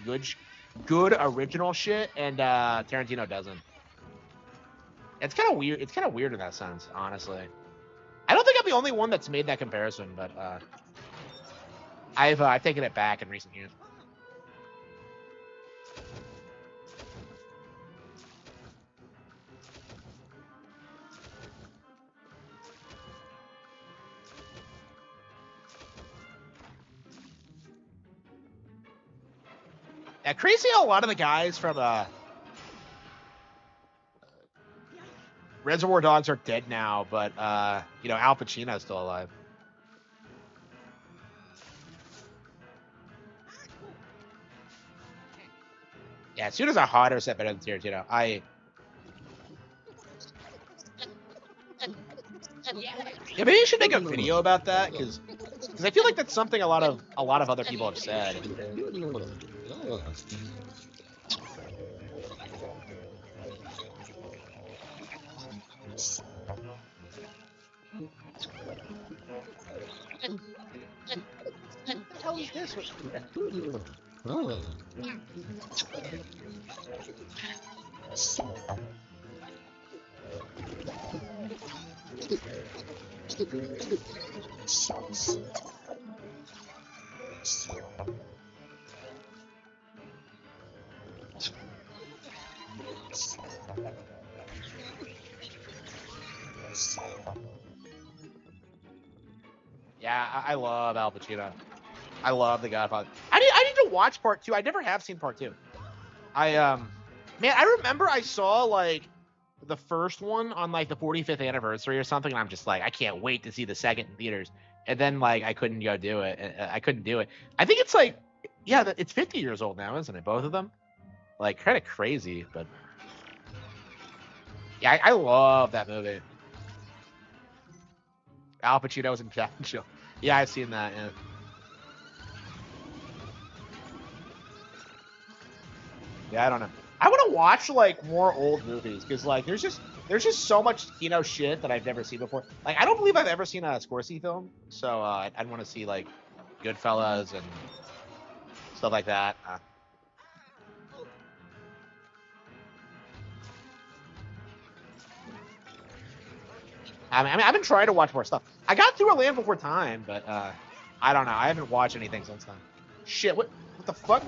good original shit, and Tarantino doesn't. It's kind of weird. It's kind of weird in that sense, honestly. I don't think I'm the only one that's made that comparison, but I've taken it back in recent years. Yeah, crazy how a lot of the guys from Reservoir Dogs are dead now, but you know, Al Pacino's still alive. Yeah, as soon as a hotter set better than Tarantino. Yeah, maybe you should make a video about that because I feel like that's something a lot of other people have said. What the hell is this? Yeah, I love Al Pacino. I love The Godfather. I need to watch part 2. I never have seen part 2. Man, I remember I saw like the first one on like the 45th anniversary or something, and I'm just like, I can't wait to see the second in theaters. And then like I couldn't go do it. I couldn't do it. I think it's like, yeah, it's 50 years old now, isn't it? Both of them. Like kind of crazy, but yeah, I love that movie. Al Pacino was in Jack and Jill. Yeah, I've seen that. Yeah. Yeah, I don't know. I want to watch like more old movies because like there's just so much shit that I've never seen before. Like I don't believe I've ever seen a Scorsese film, so I'd want to see like Goodfellas and stuff like that. I mean, I've been trying to watch more stuff. I got through A Land Before Time, but I don't know. I haven't watched anything since then. Shit, what the fuck?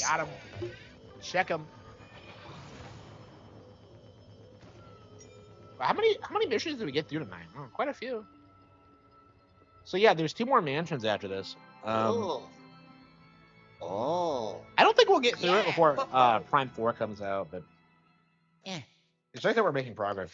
Got him. Check him. How many missions did we get through tonight? Oh, quite a few. So yeah, there's 2 more mansions after this. Oh. I don't think we'll get through it before Prime 4 comes out, but Yeah. it's nice that we're making progress.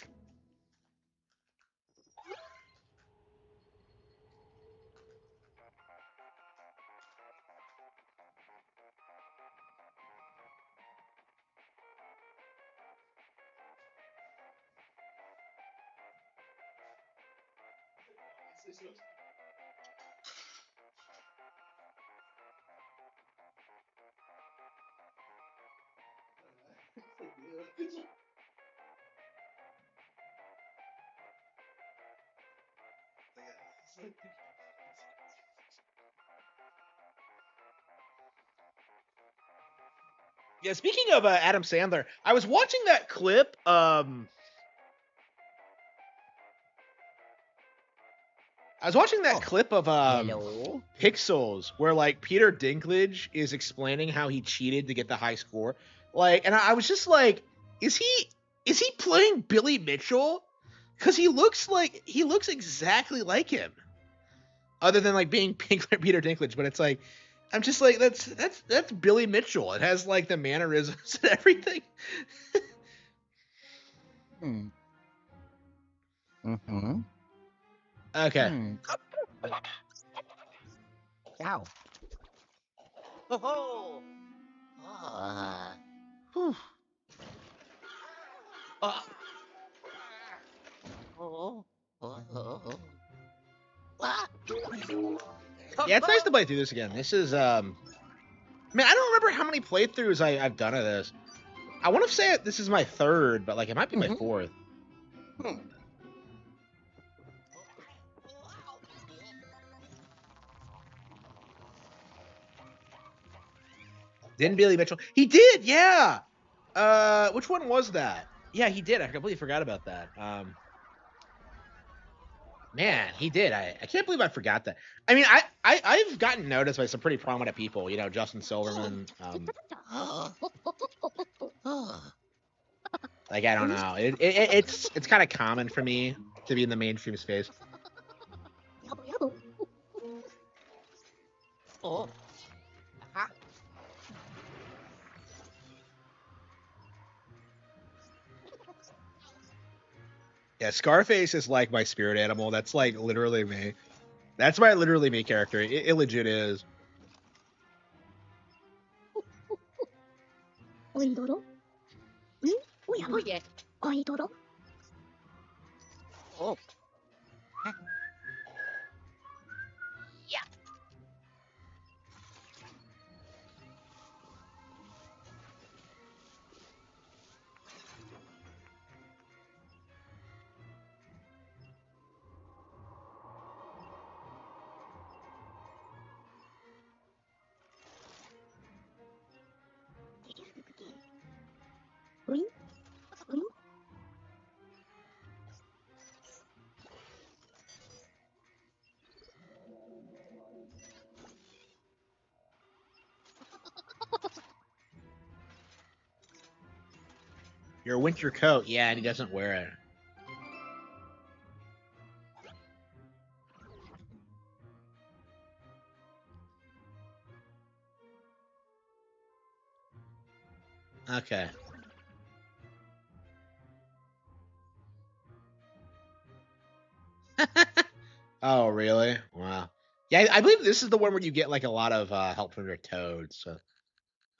Yeah, speaking of Adam Sandler, I was watching that clip. I was watching that clip of Hello. Pixels where like Peter Dinklage is explaining how he cheated to get the high score. Like, and I was just like, is he playing Billy Mitchell? Because he looks exactly like him, other than like being Peter Dinklage. But it's like, I'm just like, that's Billy Mitchell. It has like the mannerisms and everything. Hmm. Mm-hmm. Okay. Hmm. Ow. Oh. Whew. Oh. Oh. Ah. Yeah, it's nice to play through this again. This is man, I don't remember how many playthroughs I've done of this. I want to say this is my third, but like it might be my fourth. Hmm. Didn't Billy Mitchell? He did, yeah. Which one was that? Yeah, he did. I completely forgot about that. Man, he did. I can't believe I forgot that. I mean, I've gotten noticed by some pretty prominent people. You know, Justin Silverman. Like I don't know. It's kind of common for me to be in the mainstream space. Yabba yabba. Oh. Ah. Yeah, Scarface is like my spirit animal. That's like literally me. That's my literally me character. It legit is. Oidoro. Oyama. Oh yeah. Oidoro. Oh. Huh. Yeah. Oin. Oin. Your winter coat, yeah, and he doesn't wear it. Okay. Oh, really? Wow. Yeah, I believe this is the one where you get like a lot of help from your toads. So.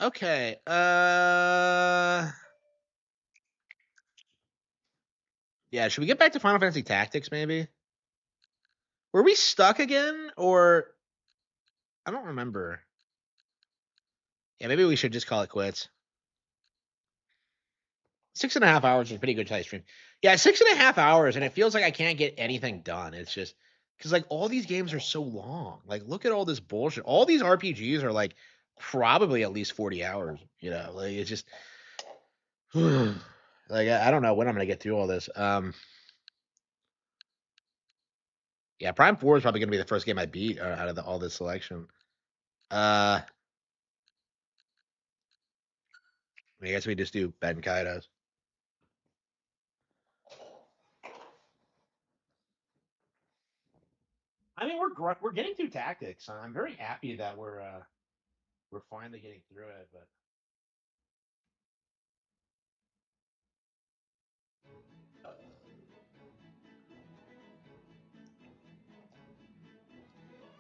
Okay. Yeah. Should we get back to Final Fantasy Tactics? Maybe. Were we stuck again, or I don't remember. Yeah, maybe we should just call it quits. 6.5 hours is a pretty good size stream. Yeah, 6.5 hours, and it feels like I can't get anything done. It's just because like all these games are so long. Like, look at all this bullshit. All these RPGs are like probably at least 40 hours. You know, like it's just like I don't know when I'm gonna get through all this. Yeah, Prime 4 is probably gonna be the first game I beat out of all this selection. I guess we just do Ben Kaidos. I mean, we're getting through tactics. I'm very happy that we're finally getting through it. But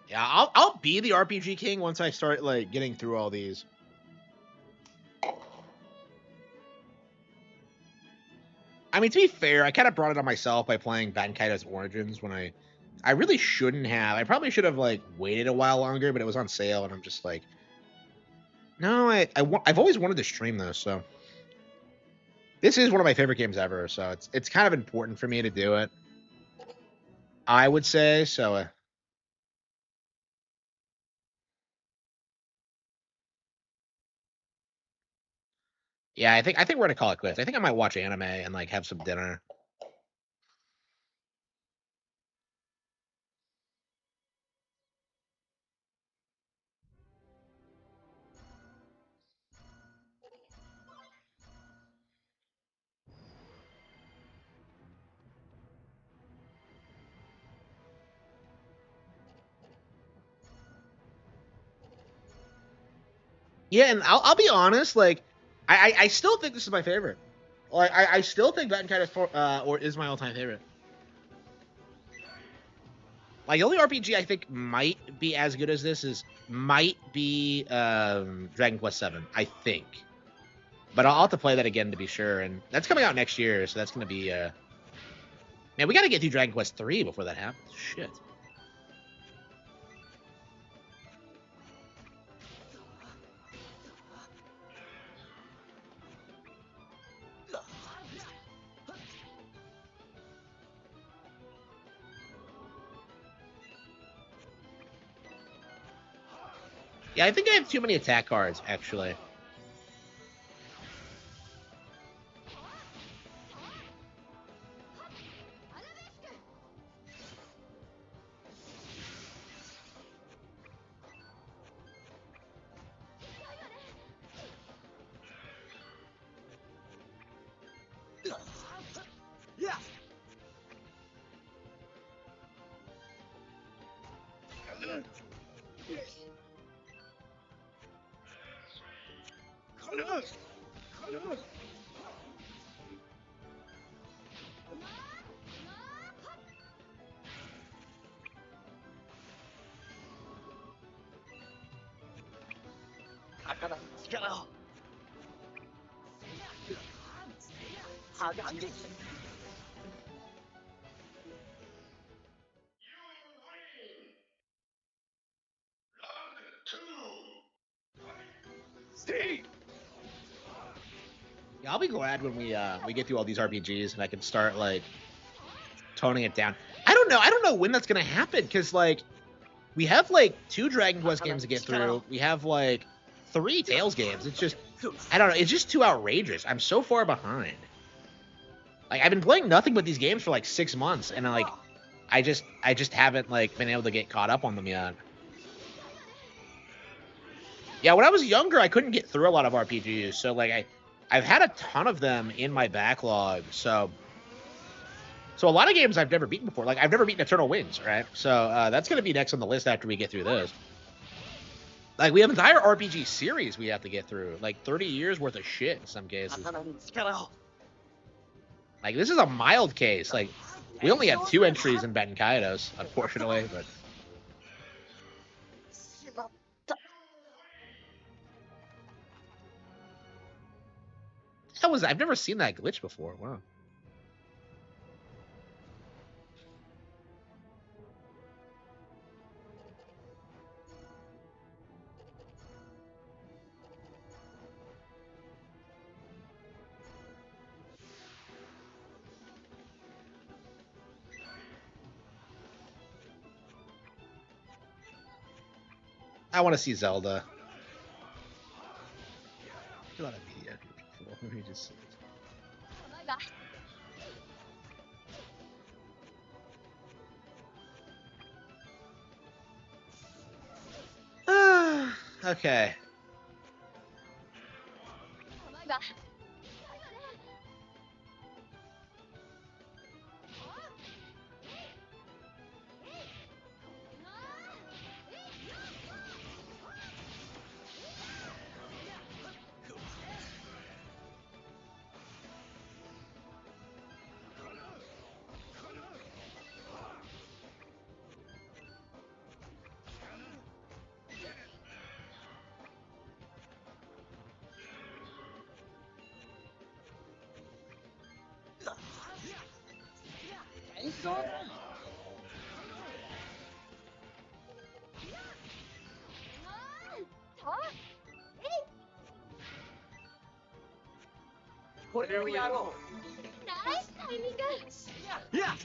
yeah, I'll be the RPG king once I start like getting through all these. I mean, to be fair, I kind of brought it on myself by playing Bankaido's Origins when I really shouldn't have. I probably should have like waited a while longer, but it was on sale, and I'm just like, no, I've always wanted to stream this, so this is one of my favorite games ever. So it's kind of important for me to do it. I would say so. Yeah, I think we're gonna call it quits. I think I might watch anime and like have some dinner. Yeah, and I'll be honest, like I still think this is my favorite. Like I still think Batten Kaitos or is my all time favorite. Like the only RPG I think might be as good as this might be Dragon Quest Seven, I think. But I'll have to play that again to be sure, and that's coming out next year, so that's gonna be man, we gotta get through Dragon Quest 3 before that happens. Shit. Yeah, I think I have too many attack cards, actually. Yeah, I'll be glad when we get through all these RPGs and I can start like toning it down. I don't know. I don't know when that's gonna happen because like we have like 2 Dragon Quest games to get through. We have like 3 Tales games. It's just I don't know. It's just too outrageous. I'm so far behind. Like I've been playing nothing but these games for like 6 months, and like I just haven't like been able to get caught up on them yet. Yeah, when I was younger, I couldn't get through a lot of RPGs, so like I've had a ton of them in my backlog. So a lot of games I've never beaten before. Like I've never beaten Eternal Wings, right? So that's gonna be next on the list after we get through this. Like we have an entire RPG series we have to get through, like 30 years worth of shit in some cases. Like this is a mild case. Like we only have 2 entries in Batten Kaitos, unfortunately, but I've never seen that glitch before. Wow. I want to see Zelda. A lot of mediocre people. Let me just. Okay. Nice timing, guys. Yeah.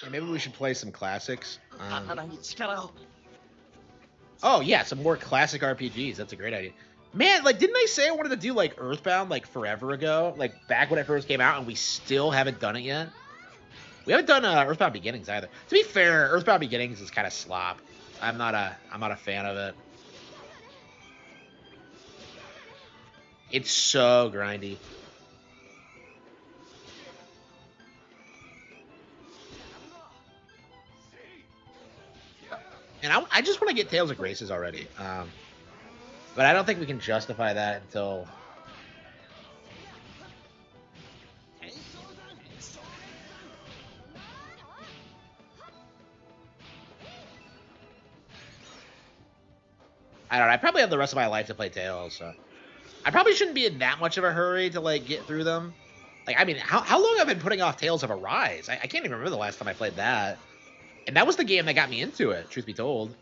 Yeah, maybe we should play some classics. 刀に力を Oh yeah, some more classic RPGs. That's a great idea. Man, like, didn't I say I wanted to do like Earthbound like forever ago? Like back when it first came out, and we still haven't done it yet. We haven't done Earthbound Beginnings either. To be fair, Earthbound Beginnings is kind of slop. I'm not a fan of it. It's so grindy. And I just want to get Tales of Graces already. But I don't think we can justify that until. I don't know. I probably have the rest of my life to play Tales, so I probably shouldn't be in that much of a hurry to like get through them. Like, I mean, how long have I been putting off Tales of Arise? I can't even remember the last time I played that. And that was the game that got me into it, truth be told.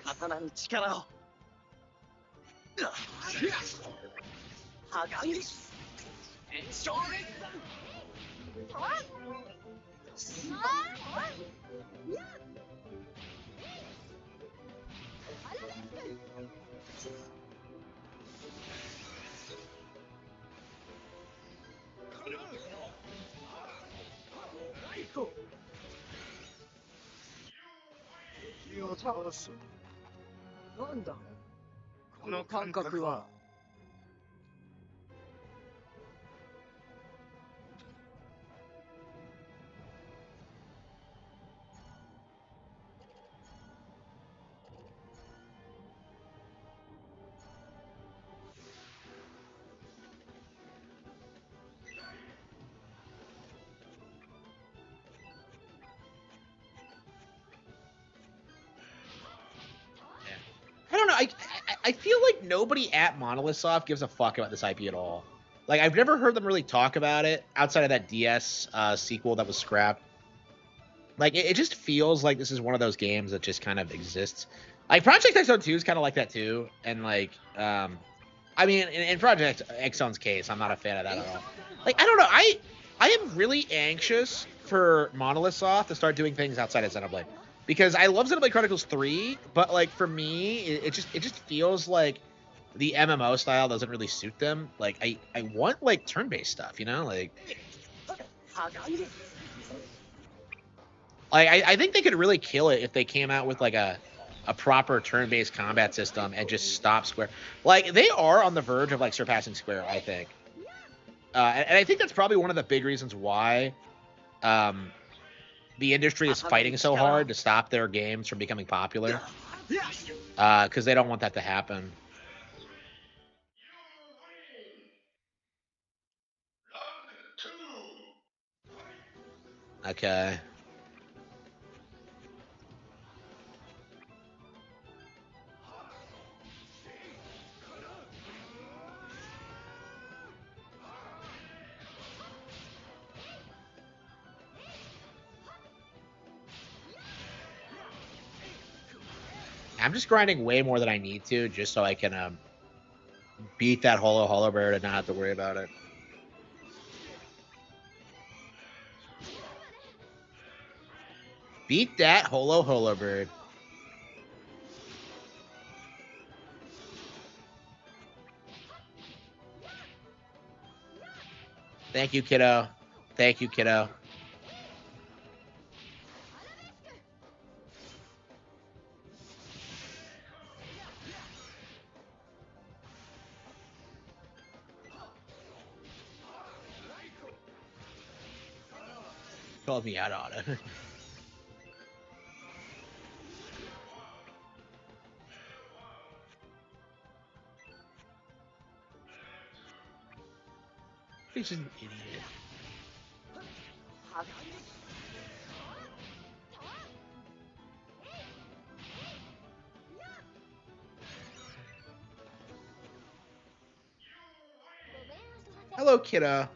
刀に力を鋼延長連敵を倒すなんだこの感覚は I don't know. I feel like nobody at Monolith Soft gives a fuck about this IP at all. Like, I've never heard them really talk about it outside of that DS sequel that was scrapped. Like, it just feels like this is one of those games that just kind of exists. Like, Project X 2 is kind of like that too. And like, I mean, in Project X-Zone's case, I'm not a fan of that at all. Like, I don't know. I am really anxious for Monolith Soft to start doing things outside of Xenoblade. Because I love Xenoblade Chronicles 3, but like for me, it just feels like the MMO style doesn't really suit them. Like I want like turn-based stuff, you know? Like I think they could really kill it if they came out with like a proper turn-based combat system and just stop Square. Like they are on the verge of like surpassing Square, I think. And I think that's probably one of the big reasons why the industry is fighting so hard to stop their games from becoming popular. Because they don't want that to happen. Okay. I'm just grinding way more than I need to, just so I can beat that Holo Bird and not have to worry about it. Beat that Holo Bird. Thank you, kiddo. Thank you, kiddo. Called me out on it. He's just an idiot. Hello, kiddo.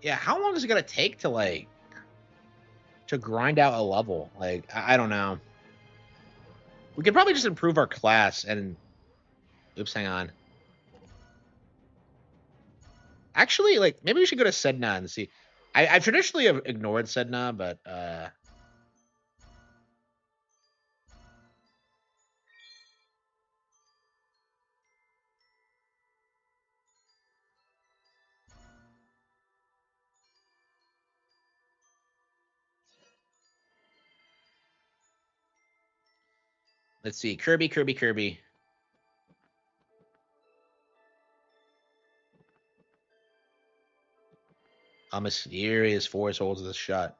Yeah, how long is it gonna take to like to grind out a level? Like, I don't know. We could probably just improve our class and oops, hang on. Actually, like maybe we should go to Sedna and see. I traditionally have ignored Sedna, but let's see. Kirby. A mysterious force holds this shut.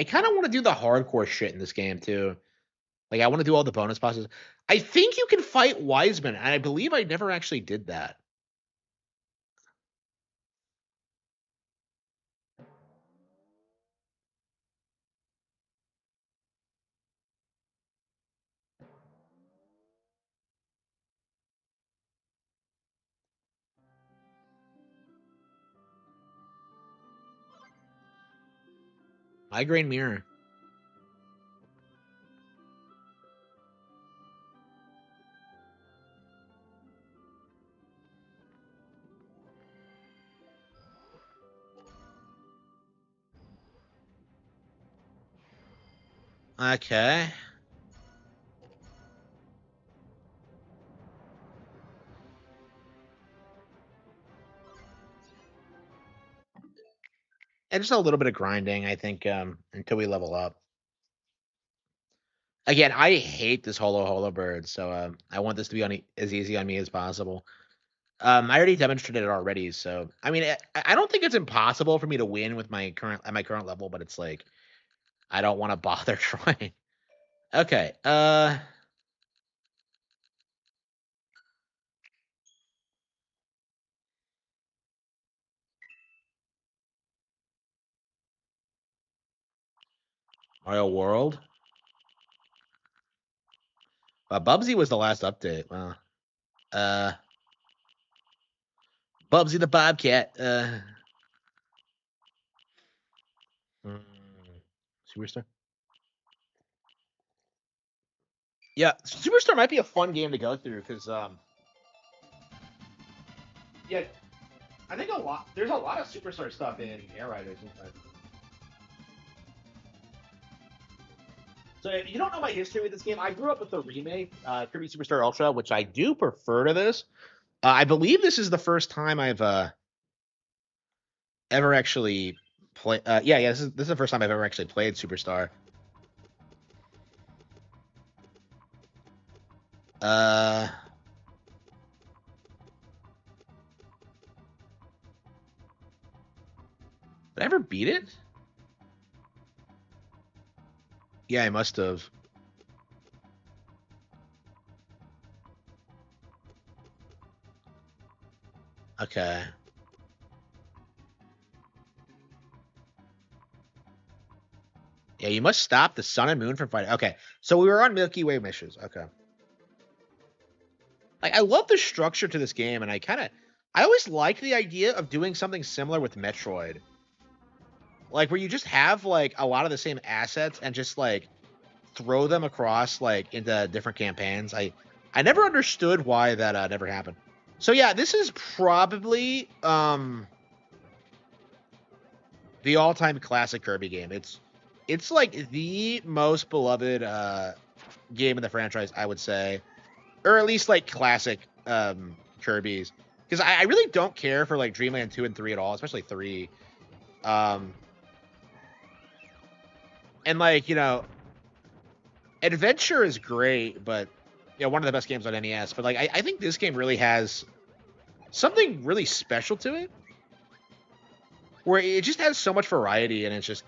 I kind of want to do the hardcore shit in this game too. Like, I want to do all the bonus bosses. I think you can fight Wiseman, and I believe I never actually did that. Migraine Mirror. Okay. And just a little bit of grinding, I think, until we level up. Again, I hate this holo bird, so I want this to be as easy on me as possible. I already demonstrated it already, so I mean, I don't think it's impossible for me to win with my current level, but it's like I don't want to bother trying. Okay. Mario World. Bubsy was the last update. Wow. Bubsy the Bobcat. Superstar. Yeah, Superstar might be a fun game to go through because yeah, I think there's a lot of Superstar stuff in Air Riders. So if you don't know my history with this game, I grew up with the remake, Kirby Superstar Ultra, which I do prefer to this. I believe this is the first time I've ever actually played. Yeah. This is the first time I've ever actually played Superstar. Did I ever beat it? Yeah, I must have. Okay. Yeah, you must stop the sun and moon from fighting. Okay, so we were on Milky Way missions. Okay. Like, I love the structure to this game, and I always liked the idea of doing something similar with Metroid. Like, where you just have, like, a lot of the same assets and just, like, throw them across, like, into different campaigns. I never understood why that never happened. So, yeah, this is probably, the all-time classic Kirby game. It's like the most beloved game in the franchise, I would say, or at least like classic Kirby's. because I really don't care for like Dreamland 2 and 3 at all, especially 3. And like, you know, Adventure is great, but you know, one of the best games on NES. But like, I think this game really has something really special to it, where it just has so much variety, and it's just,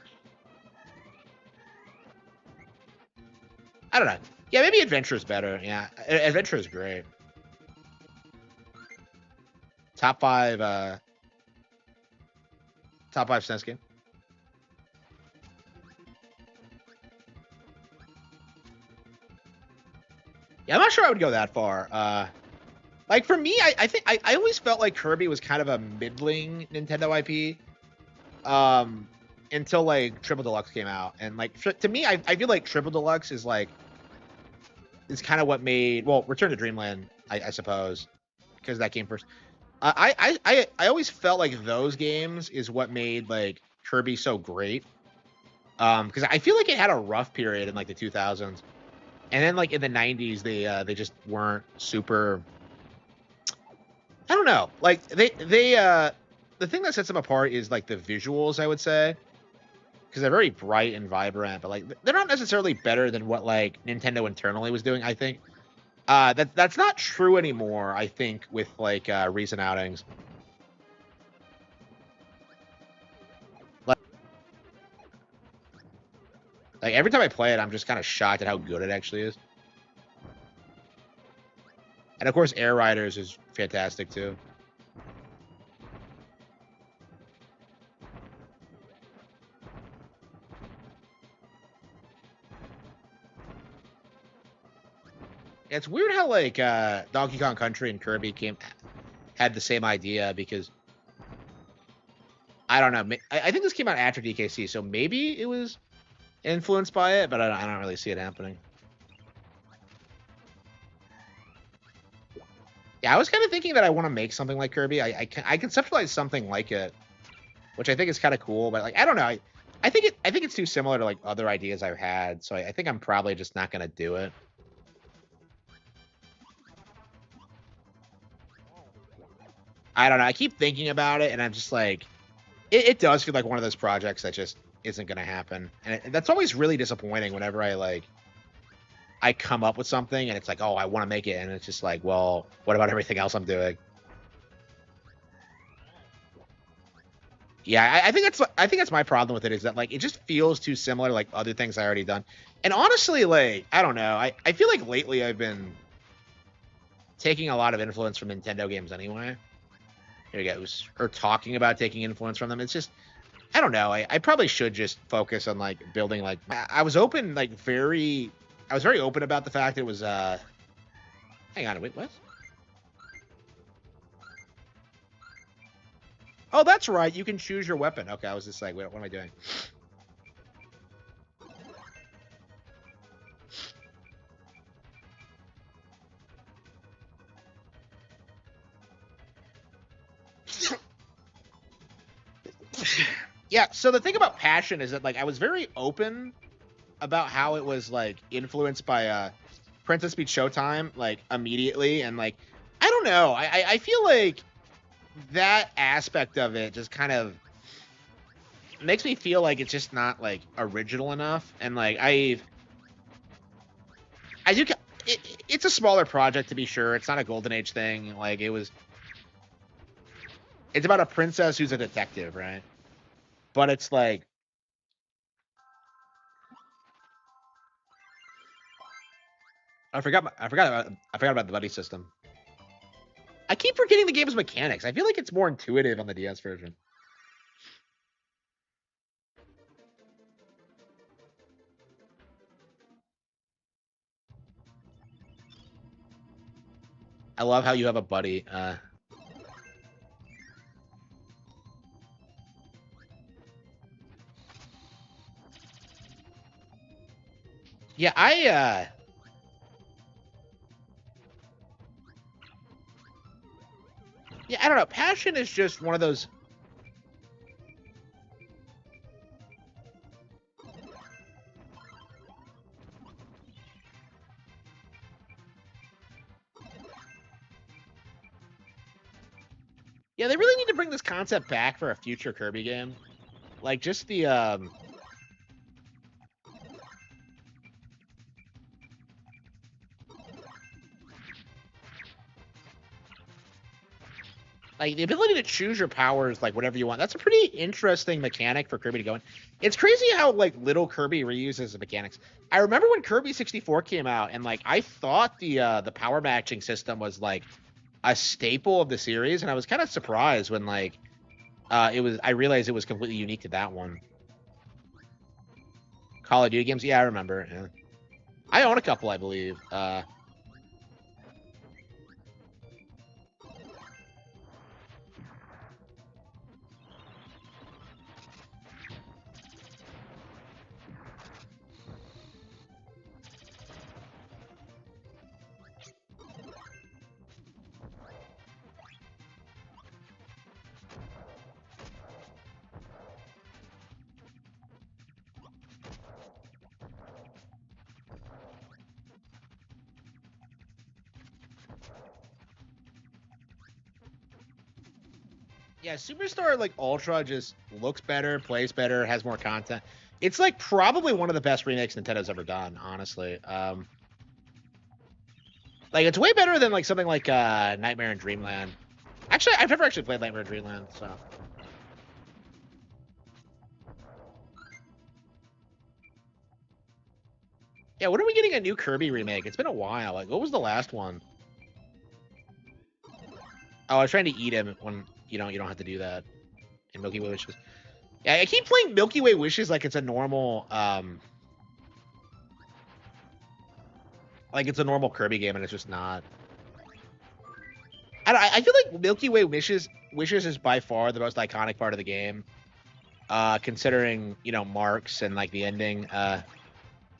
I don't know. Yeah, maybe Adventure is better. Yeah, Adventure is great. Top 5 SNES game. Yeah, I'm not sure I would go that far. Like for me, I think I always felt like Kirby was kind of a middling Nintendo IP. Until like Triple Deluxe came out, and like to me, I feel like Triple Deluxe is like kind of what made, well, Return to Dreamland, I suppose, because that came first. I always felt like those games is what made like Kirby so great. Because I feel like it had a rough period in like the 2000s, and then like in the 90s they just weren't super. I don't know. Like the thing that sets them apart is like the visuals, I would say, because they're very bright and vibrant, but like they're not necessarily better than what like Nintendo internally was doing, I think. That's not true anymore, I think, with like recent outings. Like every time I play it, I'm just kind of shocked at how good it actually is. And of course, Air Riders is fantastic too. It's weird how like Donkey Kong Country and Kirby had the same idea, because I don't know. I think this came out after DKC, so maybe it was influenced by it, but I don't really see it happening. Yeah, I was kind of thinking that I want to make something like Kirby. I conceptualize something like it, which I think is kind of cool. But like, I don't know. I think it's too similar to like other ideas I've had. So I think I'm probably just not gonna do it. I don't know. I keep thinking about it, and I'm just like, it does feel like one of those projects that just isn't gonna happen, and that's always really disappointing. Whenever I come up with something, and it's like, oh, I want to make it, and it's just like, well, what about everything else I'm doing? Yeah, I think that's my problem with it, is that like it just feels too similar to like other things I already done. And honestly, like, I don't know. I feel like lately I've been taking a lot of influence from Nintendo games anyway. Here you go. Or talking about taking influence from them. It's just, I don't know. I probably should just focus on like building like I was open like I was very open about the fact it was hang on, wait, what? Oh, that's right. You can choose your weapon. Okay, I was just like, wait, what am I doing? Yeah, so the thing about Passion is that like I was very open about how it was like influenced by Princess Beat Showtime like immediately, and like I don't know. I feel like that aspect of it just kind of makes me feel like it's just not like original enough, and like I do it's a smaller project, to be sure. It's not a Golden Age thing. Like it's about a princess who's a detective, right? But it's like I forgot about the buddy system. I keep forgetting the game's mechanics. I feel like it's more intuitive on the DS version. I love how you have a buddy. Yeah, yeah, I don't know. Passion is just one of those. Yeah, they really need to bring this concept back for a future Kirby game. Like, just the, like, the ability to choose your powers, like, whatever you want. That's a pretty interesting mechanic for Kirby to go in. It's crazy how, like, little Kirby reuses the mechanics. I remember when Kirby 64 came out, and, like, I thought the power matching system was, like, a staple of the series, and I was kind of surprised when, like, I realized it was completely unique to that one. Call of Duty games? Yeah, I remember. Yeah. I own a couple, I believe. Yeah, Superstar like Ultra just looks better, plays better, has more content. It's like probably one of the best remakes Nintendo's ever done, honestly. Like it's way better than like something like Nightmare in Dreamland. Actually, I've never actually played Nightmare in Dreamland, so. Yeah, when are we getting a new Kirby remake? It's been a while. Like, what was the last one? Oh, I was trying to eat him when you don't have to do that in Milky Way Wishes. Yeah, I keep playing Milky Way Wishes like it's a normal like it's a normal Kirby game, and it's just not. I feel like Milky Way Wishes is by far the most iconic part of the game. Considering Marks and like the ending. I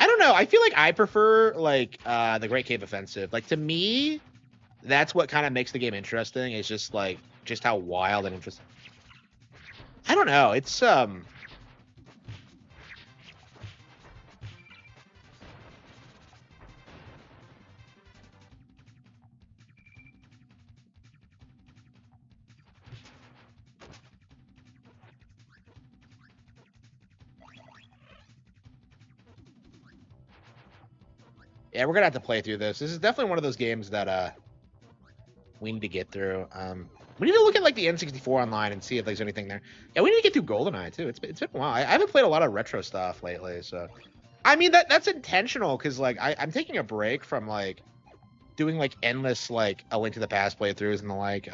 don't know. I feel like I prefer like the Great Cave Offensive. Like to me, that's what kind of makes the game interesting. It's just like just how wild and interesting. I don't know. It's yeah, we're gonna have to play through this. This is definitely one of those games that we need to get through. We need to look at like the N64 online and see if there's anything there. Yeah, we need to get through GoldenEye too. It's been a while. I haven't played a lot of retro stuff lately, so I mean that's intentional because like I'm taking a break from like doing like endless like A Link to the Past playthroughs and the like.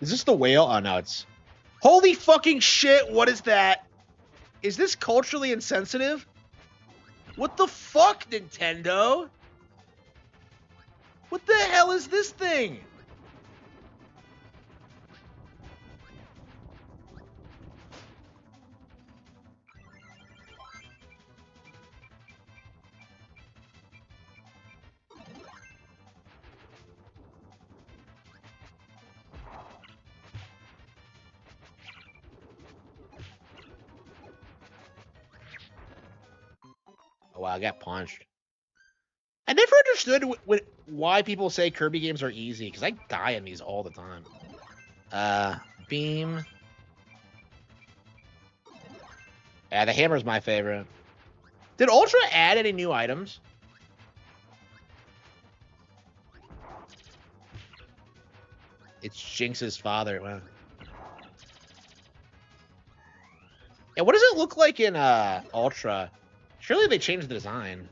Is this the whale? Oh no, it's holy fucking shit! What is that? Is this culturally insensitive? What the fuck, Nintendo? What the hell is this thing? Oh wow, I got punched. I never understood why people say Kirby games are easy, because I die in these all the time. Beam. Yeah, the hammer's my favorite. Did Ultra add any new items? It's Jinx's father. Wow. Yeah, what does it look like in Ultra? Surely they changed the design.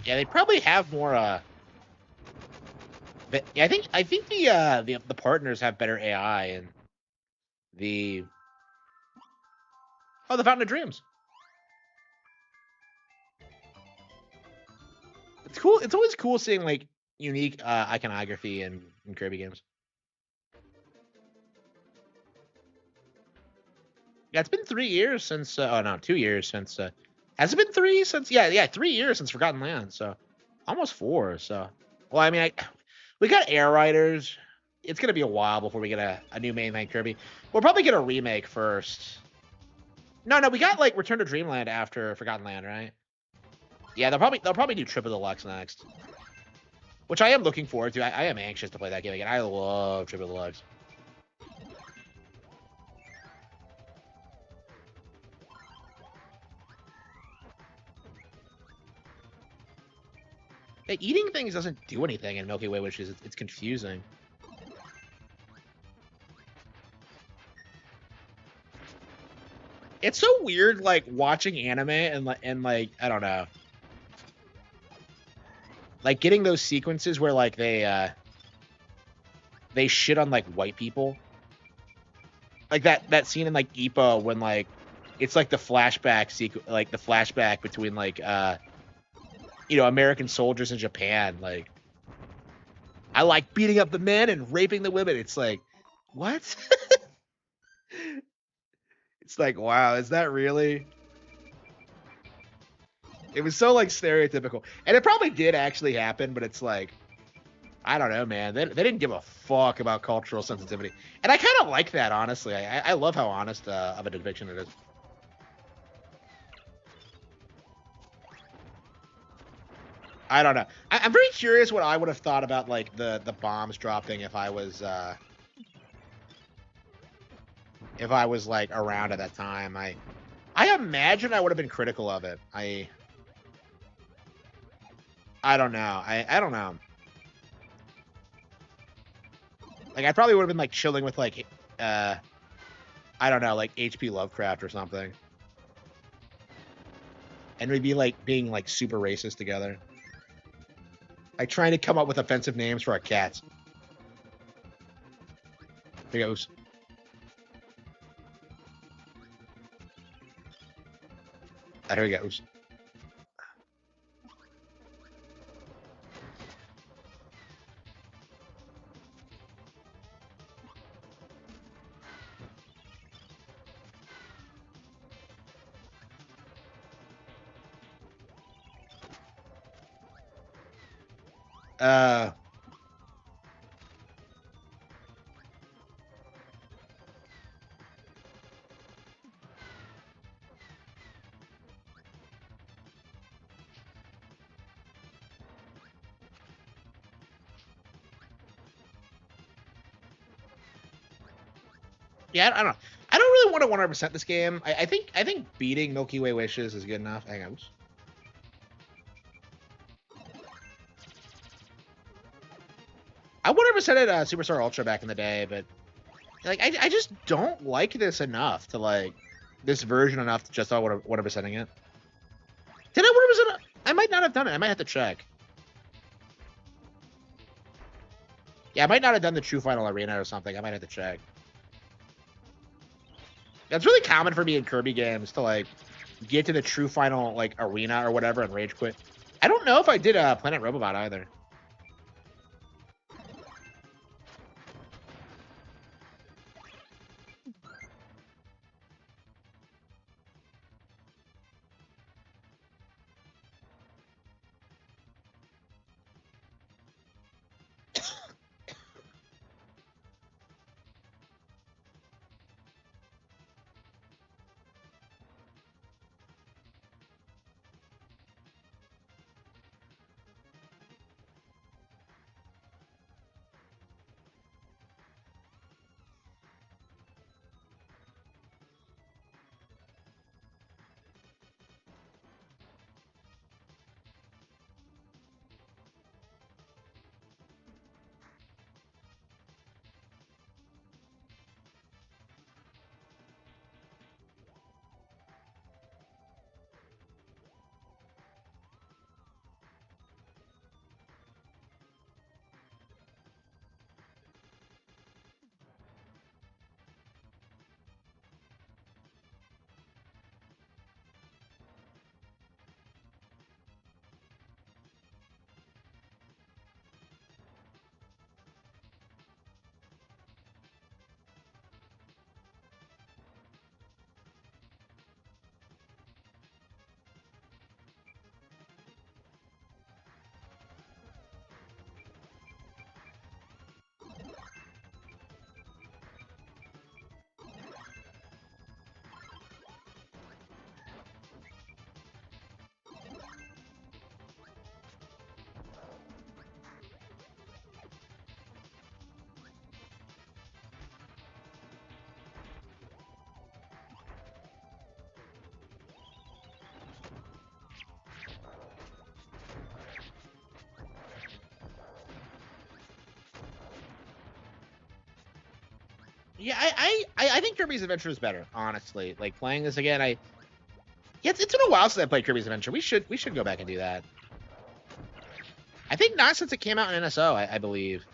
Yeah, they probably have more. Yeah, I think the partners have better AI and the the Fountain of Dreams. It's cool. It's always cool seeing like unique iconography in Kirby games. Yeah, it's been 3 years since. Oh no, 2 years since. Has it been 3 since? Yeah, 3 years since Forgotten Land. So almost 4. So well, I mean, we got Air Riders. It's gonna be a while before we get a new mainline Kirby. We'll probably get a remake first. No, we got like Return to Dreamland after Forgotten Land, right? Yeah, they'll probably do Triple Deluxe next, which I am looking forward to. I am anxious to play that game again. I love Triple Deluxe. Hey, eating things doesn't do anything in Milky Way Wishes. It's confusing. It's so weird, like watching anime and like I don't know, like getting those sequences where like they shit on like white people, like that scene in like Ipa when like it's like the flashback like the flashback between like American soldiers in Japan. Like I like beating up the men and raping the women. It's like what? It's like wow, is that really? It was so like stereotypical, and it probably did actually happen, but it's like I don't know, man. They didn't give a fuck about cultural sensitivity, and I kind of like that, honestly. I love how honest of a depiction it is. I don't know. I'm very curious what I would have thought about like the bombs dropping if I was like around at that time. I imagine I would have been critical of it. I don't know. I don't know. Like I probably would have been like chilling with like I don't know, like HP Lovecraft or something. And we'd be like being like super racist together. Like trying to come up with offensive names for our cats. There goes. There he goes. Uh Yeah, I don't know. I don't really want to 100% this game. I think beating Milky Way Wishes is good enough. Hang on. I 100% at Superstar Ultra back in the day, but like I just don't like this enough to like this version enough to just 100%ing it. Did I 100%? I might not have done it. I might have to check. Yeah, I might not have done the True Final Arena or something. I might have to check. That's really common for me in Kirby games to like get to the True Final like Arena or whatever and rage quit. I don't know if I did Planet Robobot either. Yeah, I think Kirby's Adventure is better, honestly. Like playing this again, it's been a while since I played Kirby's Adventure. We should go back and do that. I think not since it came out in NSO, I believe.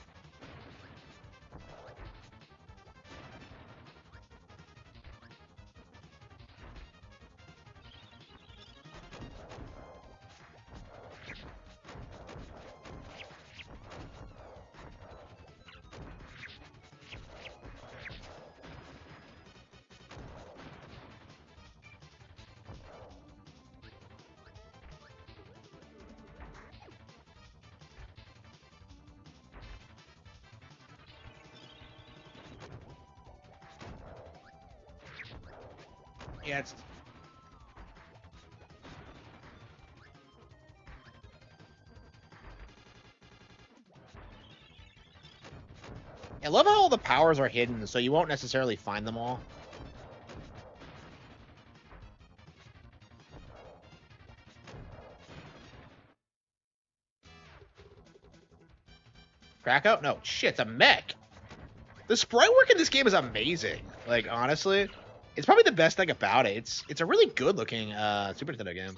Yeah, it's I love how all the powers are hidden, so you won't necessarily find them all. Krakow? No, shit, it's a mech. The sprite work in this game is amazing. Like, honestly, it's probably the best thing about it. It's a really good looking Super Nintendo game.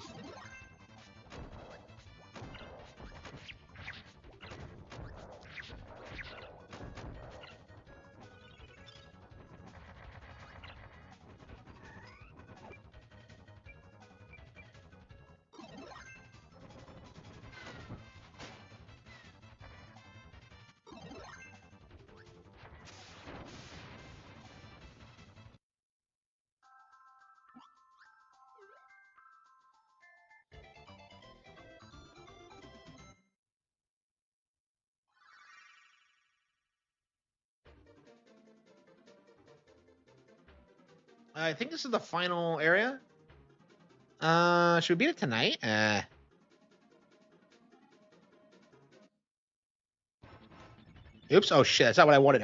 I think this is the final area. Should we beat it tonight? Oops. Oh shit, that's not what I wanted.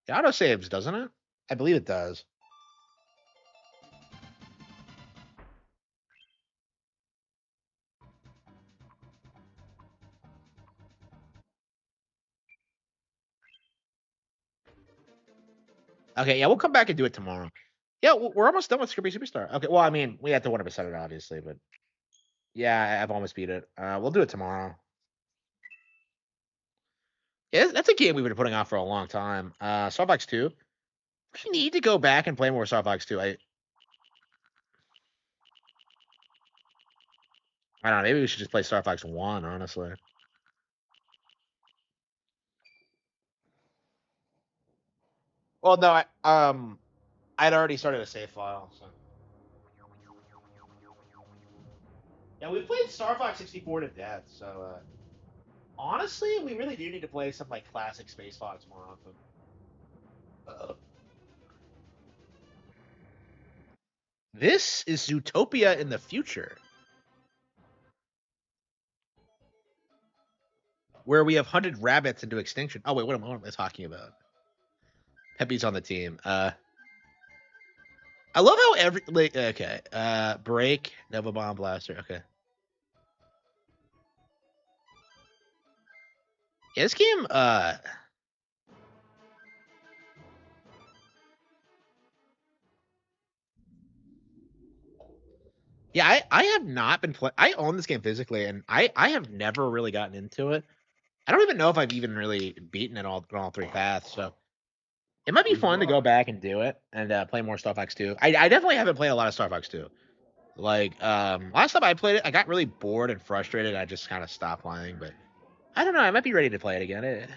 It auto saves, doesn't it? I believe it does. Okay, yeah, we'll come back and do it tomorrow. Yeah, we're almost done with Scooby Superstar. Okay, well, I mean, we have to 100% it, obviously, but yeah, I've almost beat it. We'll do it tomorrow. Yeah, that's a game we've been putting off for a long time. Star Fox 2. We need to go back and play more Star Fox 2. I don't know, maybe we should just play Star Fox 1, honestly. Well, no, I'd already started a save file, so. Yeah, we played Star Fox 64 to death, so honestly, we really do need to play some like classic Space Fox more often. This is Zootopia in the future, where we have hunted rabbits into extinction. Oh wait, what am I talking about? Pepe's on the team. I love how every like okay, break Nova Bomb Blaster. Okay, yeah, this game. Yeah, I have not been playing. I own this game physically, and I have never really gotten into it. I don't even know if I've even really beaten it all three paths. So it might be fun to go back and do it and play more Star Fox 2. I definitely haven't played a lot of Star Fox 2. Like last time I played it, I got really bored and frustrated. I just kind of stopped playing. But I don't know. I might be ready to play it again.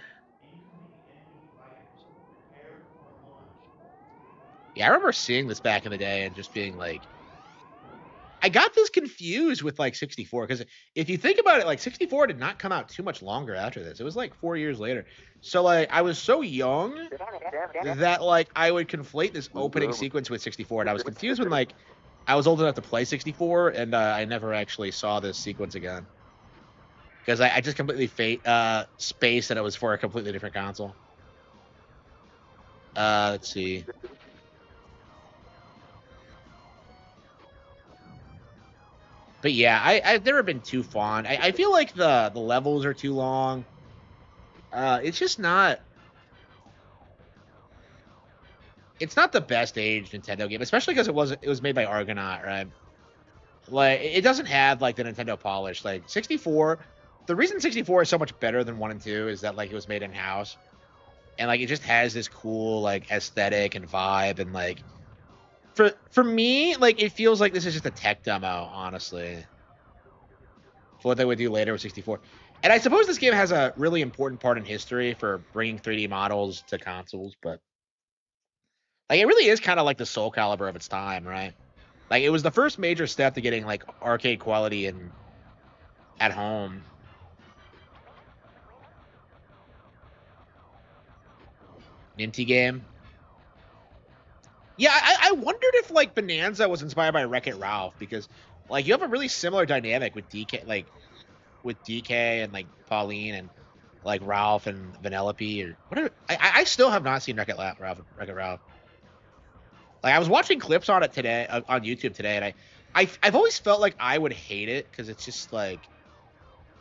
Yeah, I remember seeing this back in the day and just being like, I got this confused with like 64 because if you think about it, like 64 did not come out too much longer after this. It was like 4 years later. So like I was so young that like I would conflate this opening sequence with 64, and I was confused when like I was old enough to play 64, and I never actually saw this sequence again because I just completely spaced and it was for a completely different console. Let's see. But yeah, I've never been too fond. I feel like the levels are too long. It's just not. It's not the best aged Nintendo game, especially because it was made by Argonaut, right? Like it doesn't have like the Nintendo polish. Like 64, the reason 64 is so much better than 1 and 2 is that like it was made in house, and like it just has this cool like aesthetic and vibe, and like for me like it feels like this is just a tech demo, honestly, for what they would do later with 64. And I suppose this game has a really important part in history for bringing 3D models to consoles, but like it really is kind of like the Soul Calibur of its time, right? Like it was the first major step to getting like arcade quality and at home. Ninty game. Yeah, I wondered if like Bonanza was inspired by Wreck-It Ralph, because like you have a really similar dynamic with DK, like with DK and like Pauline and like Ralph and Vanellope or whatever. I still have not seen Wreck-It Ralph. Like I was watching clips on it today on YouTube today, and I've always felt like I would hate it because it's just like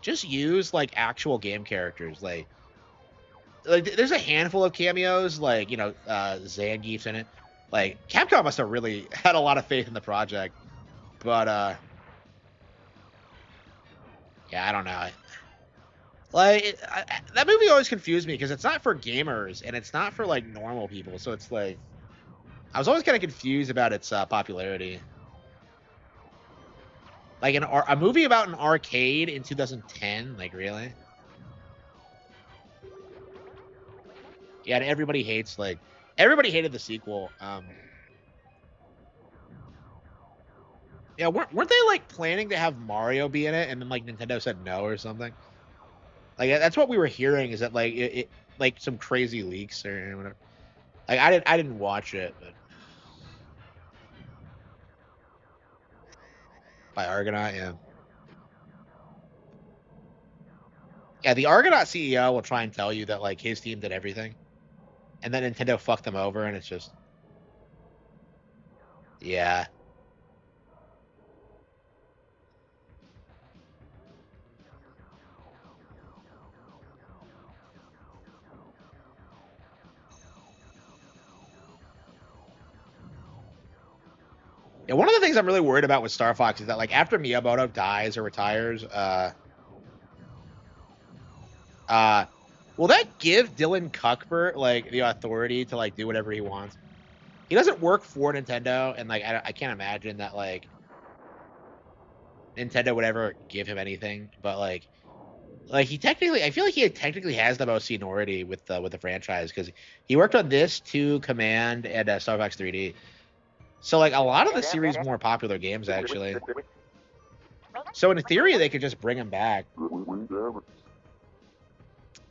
just use like actual game characters. Like there's a handful of cameos, like Zangief's in it. Like Capcom must have really had a lot of faith in the project, but yeah, I don't know. Like that movie always confused me because it's not for gamers and it's not for like normal people, so it's like I was always kind of confused about its popularity. Like a movie about an arcade in 2010, like really? Yeah, and everybody hated the sequel. Yeah, weren't they like planning to have Mario be in it, and then like Nintendo said no or something? Like that's what we were hearing, is that like it like some crazy leaks or whatever. Like I didn't watch it, but by Argonaut, yeah. Yeah, the Argonaut CEO will try and tell you that like his team did everything, and then Nintendo fucked them over, and it's just yeah. Yeah, one of the things I'm really worried about with Star Fox is that like after Miyamoto dies or retires, uh, will that give Dylan Cuthbert like the authority to like do whatever he wants? He doesn't work for Nintendo, and like I can't imagine that like Nintendo would ever give him anything. But like he technically, I feel like he technically has the most seniority with the franchise because he worked on this, 2, Command, and Star Fox 3D. So like a lot of the series' more popular games actually. So in theory, they could just bring him back.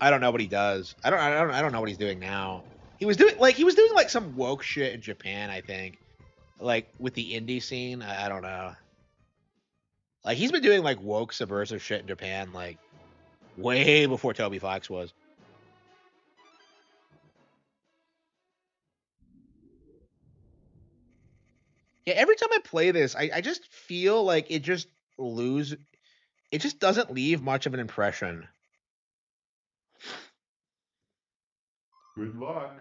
I don't know what he does. I don't know what he's doing now. He was doing like some woke shit in Japan, I think. Like with the indie scene, I don't know. Like he's been doing like woke subversive shit in Japan like way before Toby Fox was. Yeah, every time I play this, I just feel like it just doesn't leave much of an impression. Good luck.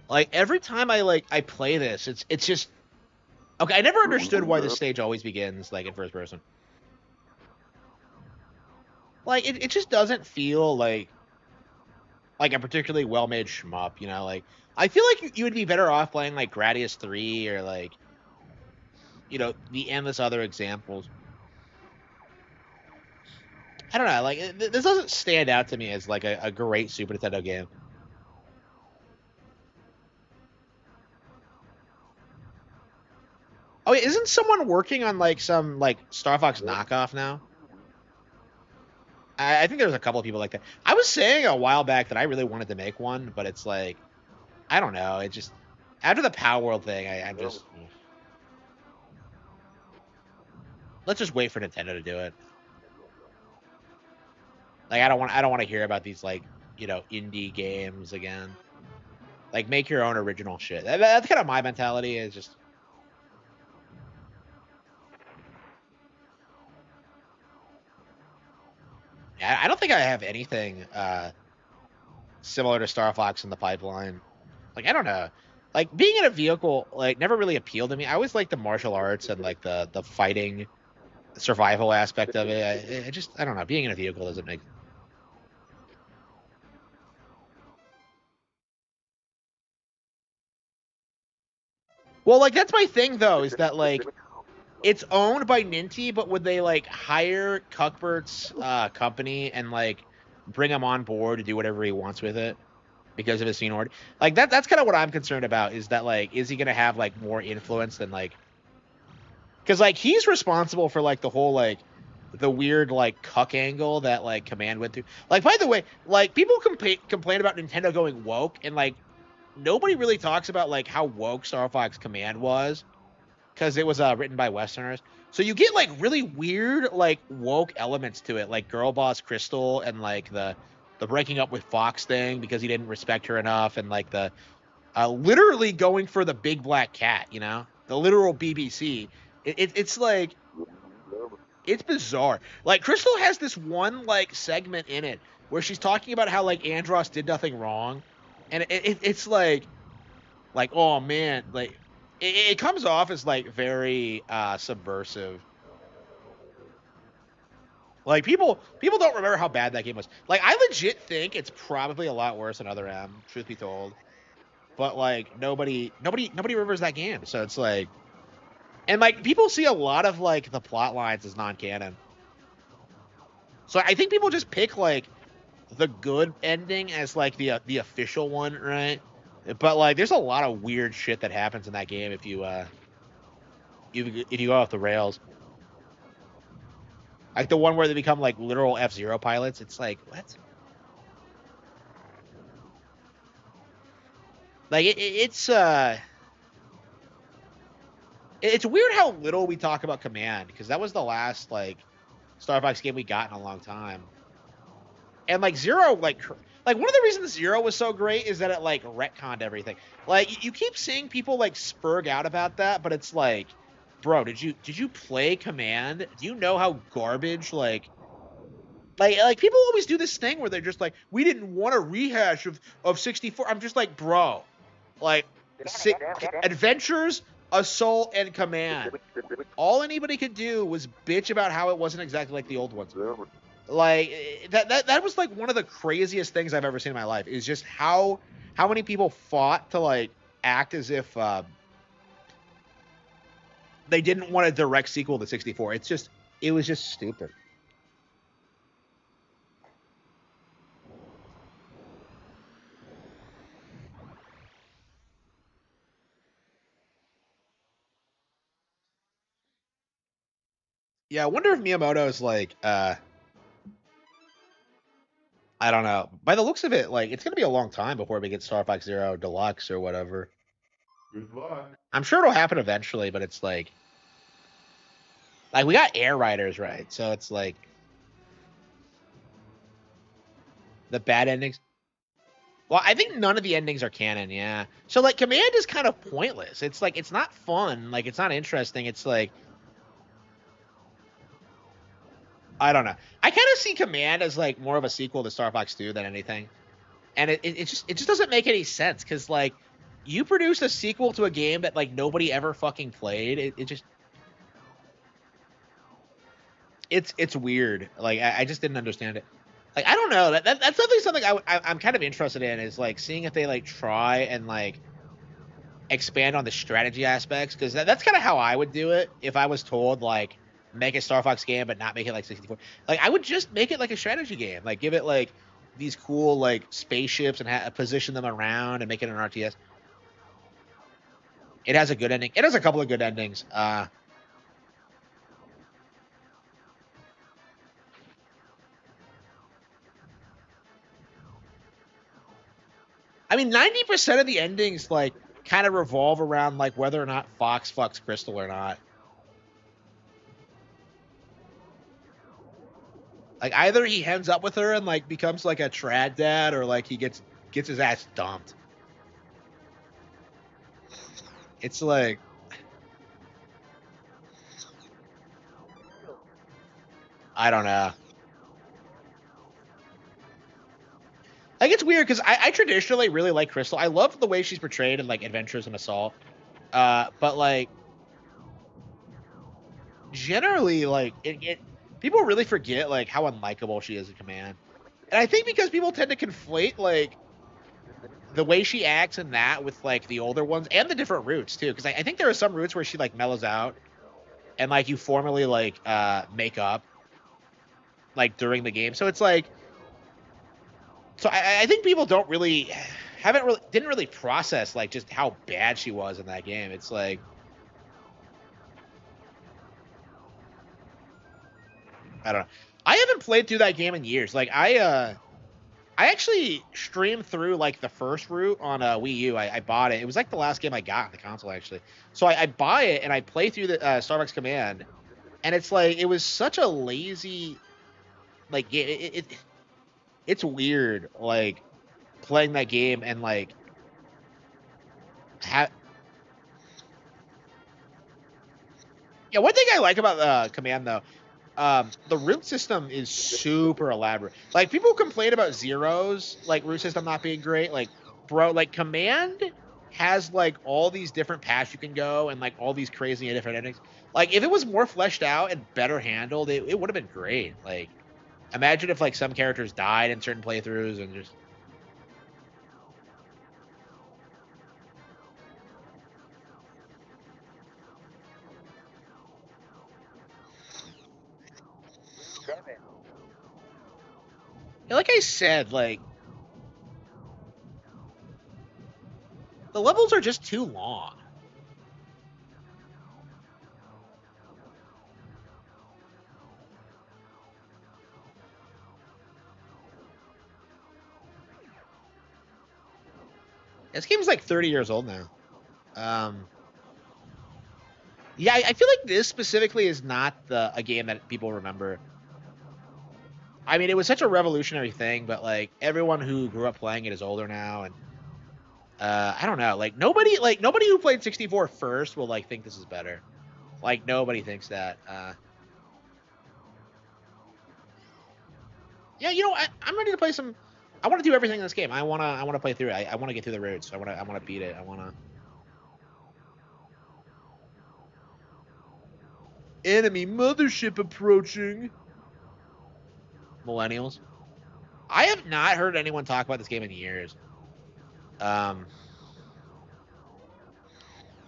Like every time I play this, it's just okay. I never understood why this stage always begins like in first person. Like it just doesn't feel like a particularly well made shmup, you know? Like I feel like you would be better off playing like Gradius 3 or like the endless other examples. I don't know, like this doesn't stand out to me as like a great Super Nintendo game. Oh, wait, isn't someone working on like some like Star Fox knockoff now? I think there's a couple of people like that. I was saying a while back that I really wanted to make one, but it's like I don't know. It just after the Power World thing, I'm just let's just wait for Nintendo to do it. Like I don't want to hear about these like indie games again. Like make your own original shit. That's kind of my mentality. Is just Yeah, I don't think I have anything similar to Star Fox in the pipeline. Like, I don't know. Like, being in a vehicle like never really appealed to me. I always like the martial arts and like the fighting survival aspect of it. I just I don't know. Being in a vehicle doesn't make. Well, like that's my thing though, is that like it's owned by Ninty, but would they like hire Cuthbert's company and like bring him on board to do whatever he wants with it because of his seniority? Like that's kind of what I'm concerned about, is that like is he gonna have like more influence than like, because like he's responsible for like the whole like the weird like cuck angle that like Command went through. Like, by the way, like people complain about Nintendo going woke, and like nobody really talks about like how woke Star Fox Command was, because it was written by Westerners. So you get like really weird like woke elements to it, like Girl Boss Crystal, and like the breaking up with Fox thing because he didn't respect her enough, and like the literally going for the big black cat, you know, the literal BBC. It's like it's bizarre. Like Crystal has this one like segment in it where she's talking about how like Andros did nothing wrong, and it's like oh man, like it comes off as like very subversive. Like people don't remember how bad that game was. Like I legit think it's probably a lot worse than Other M, truth be told. But like nobody remembers that game, so it's like, and like people see a lot of like the plot lines as non-canon. So I think people just pick like the good ending as like the official one, right? But like there's a lot of weird shit that happens in that game if you go off the rails. Like the one where they become like literal F-Zero pilots. It's like what? Like it's weird how little we talk about Command, because that was the last like Star Fox game we got in a long time. And like Zero, like one of the reasons Zero was so great is that it like retconned everything. Like you keep seeing people like spurg out about that, but it's like, bro, did you play Command? Do you know how garbage like people always do this thing where they're just like, we didn't want a rehash of 64. I'm just like, bro, like Adventures, Assault, and Command. All anybody could do was bitch about how it wasn't exactly like the old ones. Like that was like one of the craziest things I've ever seen in my life, is just how many people fought to like act as if they didn't want a direct sequel to 64. It was just stupid. Yeah, I wonder if Miyamoto's like I don't know. By the looks of it, like it's gonna be a long time before we get Star Fox Zero Deluxe or whatever. Goodbye. I'm sure it'll happen eventually, but it's like we got Air Riders, right? So it's like the bad endings. Well, I think none of the endings are canon, yeah. So like Command is kind of pointless. It's like it's not fun, like it's not interesting. It's like I don't know. I kind of see Command as like more of a sequel to Star Fox 2 than anything. And it just doesn't make any sense, cuz like you produced a sequel to a game that like nobody ever fucking played. It just it's weird. Like I just didn't understand it. Like I don't know. That's definitely something I'm kind of interested in, is like seeing if they like try and like expand on the strategy aspects, because that's kind of how I would do it if I was told like make a Star Fox game but not make it like 64. Like I would just make it like a strategy game, like give it like these cool like spaceships and position them around and make it an RTS. It has a good ending. It has a couple of good endings. I mean, 90% of the endings like kind of revolve around like whether or not Fox fucks Crystal or not. Like either he ends up with her and like becomes like a trad dad, or like he gets his ass dumped. It's like I don't know. weird because I traditionally really like Crystal. I love the way she's portrayed in like Adventures in Assault. But like generally, like people really forget like how unlikable she is in Command, and I think because people tend to conflate like the way she acts in that with like the older ones and the different routes too. Because I think there are some routes where she like mellows out and like you formally like make up like during the game. So it's like, so I think people don't really didn't really process like just how bad she was in that game. It's like, I don't know. I haven't played through that game in years. Like I actually streamed through like the first route on Wii U. I bought it. It was like the last game I got on the console actually. So I buy it and I play through the Starbucks Command, and it's like it was such a lazy like game. It's weird like playing that game and like yeah. One thing I like about Command though, the root system is super elaborate. Like people complain about Zero's like root system not being great. Like, bro, like Command has like all these different paths you can go and like all these crazy and different endings. Like if it was more fleshed out and better handled, it would have been great. Like imagine if like some characters died in certain playthroughs and just yeah, like I said, like the levels are just too long. This game's like 30 years old now. Yeah, I feel like this specifically is not a game that people remember. I mean, it was such a revolutionary thing, but like everyone who grew up playing it is older now, and I don't know. Like nobody who played 64 first will like think this is better. Like nobody thinks that. Yeah, you know, I'm ready to play some. I want to do everything in this game. I wanna play through it. I want to get through the routes. I wanna beat it. I wanna. Enemy mothership approaching. Millennials. I have not heard anyone talk about this game in years. Um,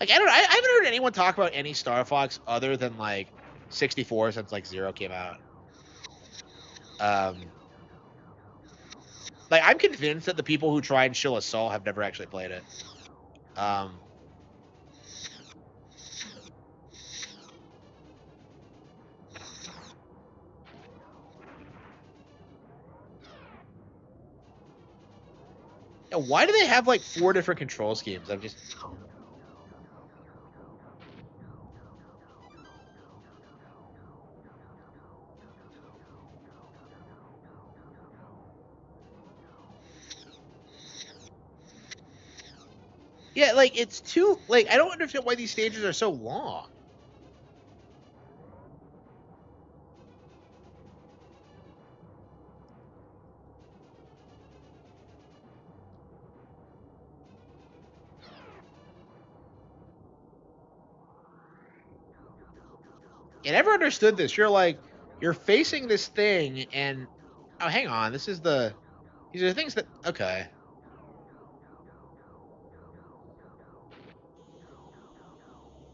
like I haven't heard anyone talk about any Star Fox other than like 64 since like Zero came out. Um, like I'm convinced that the people who tried Shill Assault have never actually played it. Um, yeah, why do they have like 4 different control schemes? I'm just. Yeah, like it's too like I don't understand why these stages are so long. I never understood this. You're facing this thing and oh hang on, these are the things that okay.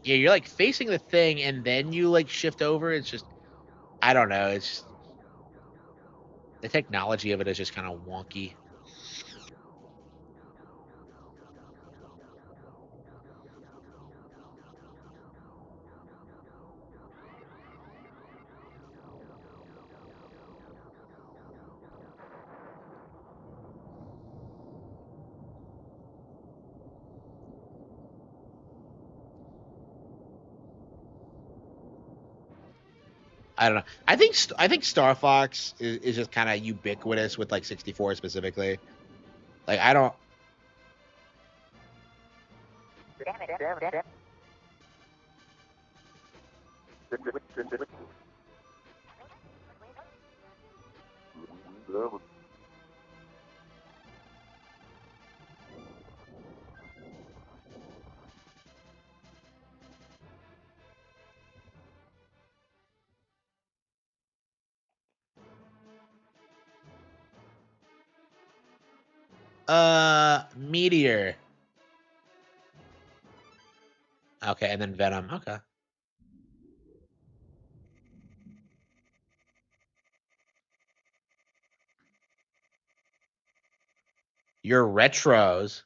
Yeah, you're like facing the thing and then you like shift over. It's just I don't know. It's just, the technology of it is just kind of wonky. I don't know. I think Star Fox is just kind of ubiquitous with like 64 specifically. Like I don't. Meteor. Okay, and then Venom. Okay. Your retros.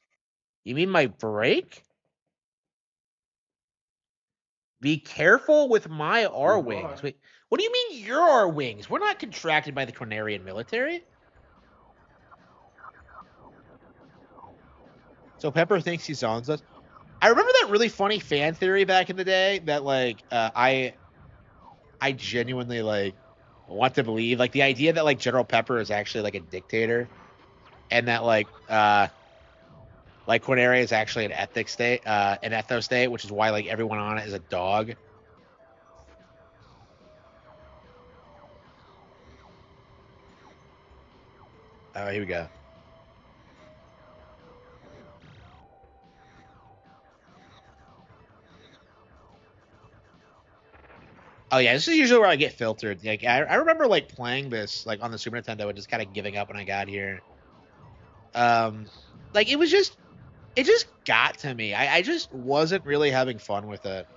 You mean my break? Be careful with my R wings. Wait, what do you mean your R wings? We're not contracted by the Cornerian military. So Pepper thinks he's on us. I remember that really funny fan theory back in the day that like I genuinely like want to believe, like the idea that like General Pepper is actually like a dictator, and that like Corneria is actually an ethnic state, an ethno state, which is why like everyone on it is a dog. Oh, here we go. Oh yeah, this is usually where I get filtered. Like I remember like playing this like on the Super Nintendo and just kind of giving up when I got here. Um, like it just got to me. I just wasn't really having fun with it.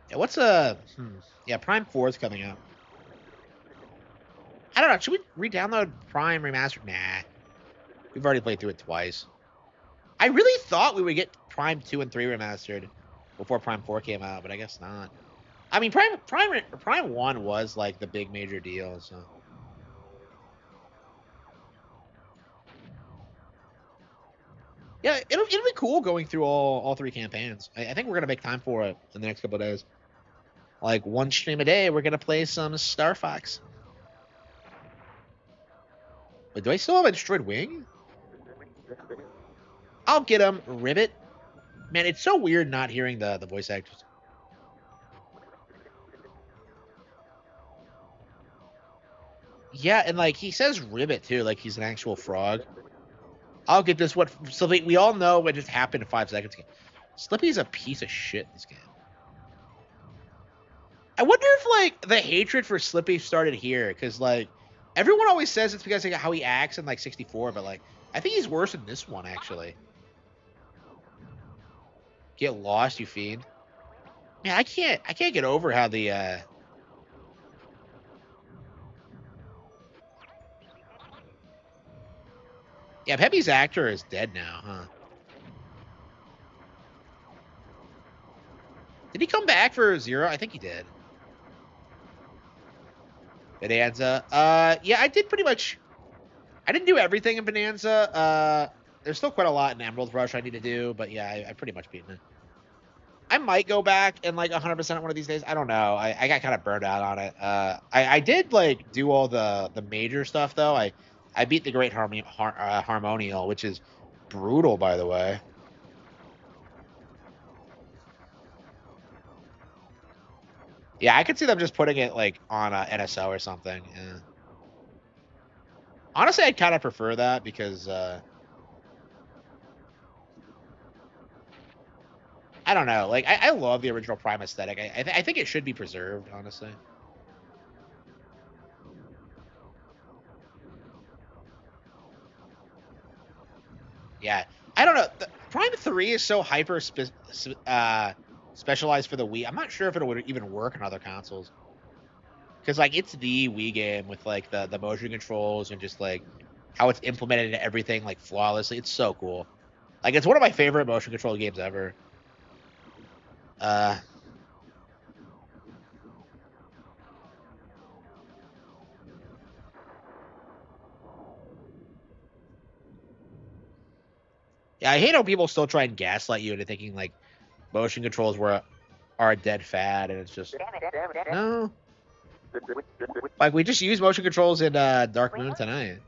Yeah, what's yeah, Prime 4 is coming out. I don't know. Should we re-download Prime Remastered? Nah, we've already played through it twice. I really thought we would get Prime 2 and 3 remastered before Prime 4 came out, but I guess not. I mean, Prime 1 was like the big major deal, so. Yeah, it'll be cool going through all three campaigns. I think we're gonna make time for it in the next couple of days. Like one stream a day, we're gonna play some Star Fox. But do I still have a destroyed wing? I'll get him, Ribbit. Man, it's so weird not hearing the voice actors. Yeah, and like he says Ribbit too, like he's an actual frog. I'll get this. What? So we all know what just happened in 5 seconds ago. Slippy's a piece of shit in this game. I wonder if like the hatred for Slippy started here, because like everyone always says it's because of how he acts in like 64, but like I think he's worse in this one actually. Get lost, you fiend. Yeah, I can't get over how the yeah, Pepe's actor is dead now, huh? Did he come back for Zero? I think he did. Bonanza. Yeah, I did pretty much. I didn't do everything in Bonanza. There's still quite a lot in Emerald Rush I need to do, but yeah, I pretty much beaten it. I might go back and like 100% one of these days. I don't know. I got kind of burned out on it. I did like do all the major stuff though. I beat the Great Harmonial, which is brutal, by the way. Yeah, I could see them just putting it like on NSO or something. Yeah. Honestly, I'd kind of prefer that because I don't know. Like I love the original Prime aesthetic. I think it should be preserved, honestly. Yeah, I don't know. Prime 3 is so specialized for the Wii. I'm not sure if it would even work on other consoles. Because like it's the Wii game with like the motion controls and just like how it's implemented into everything like flawlessly. It's so cool. Like it's one of my favorite motion control games ever. Uh, yeah, I hate how people still try and gaslight you into thinking like motion controls are a dead fad, and it's just no. Like we just used motion controls in Dark Moon tonight.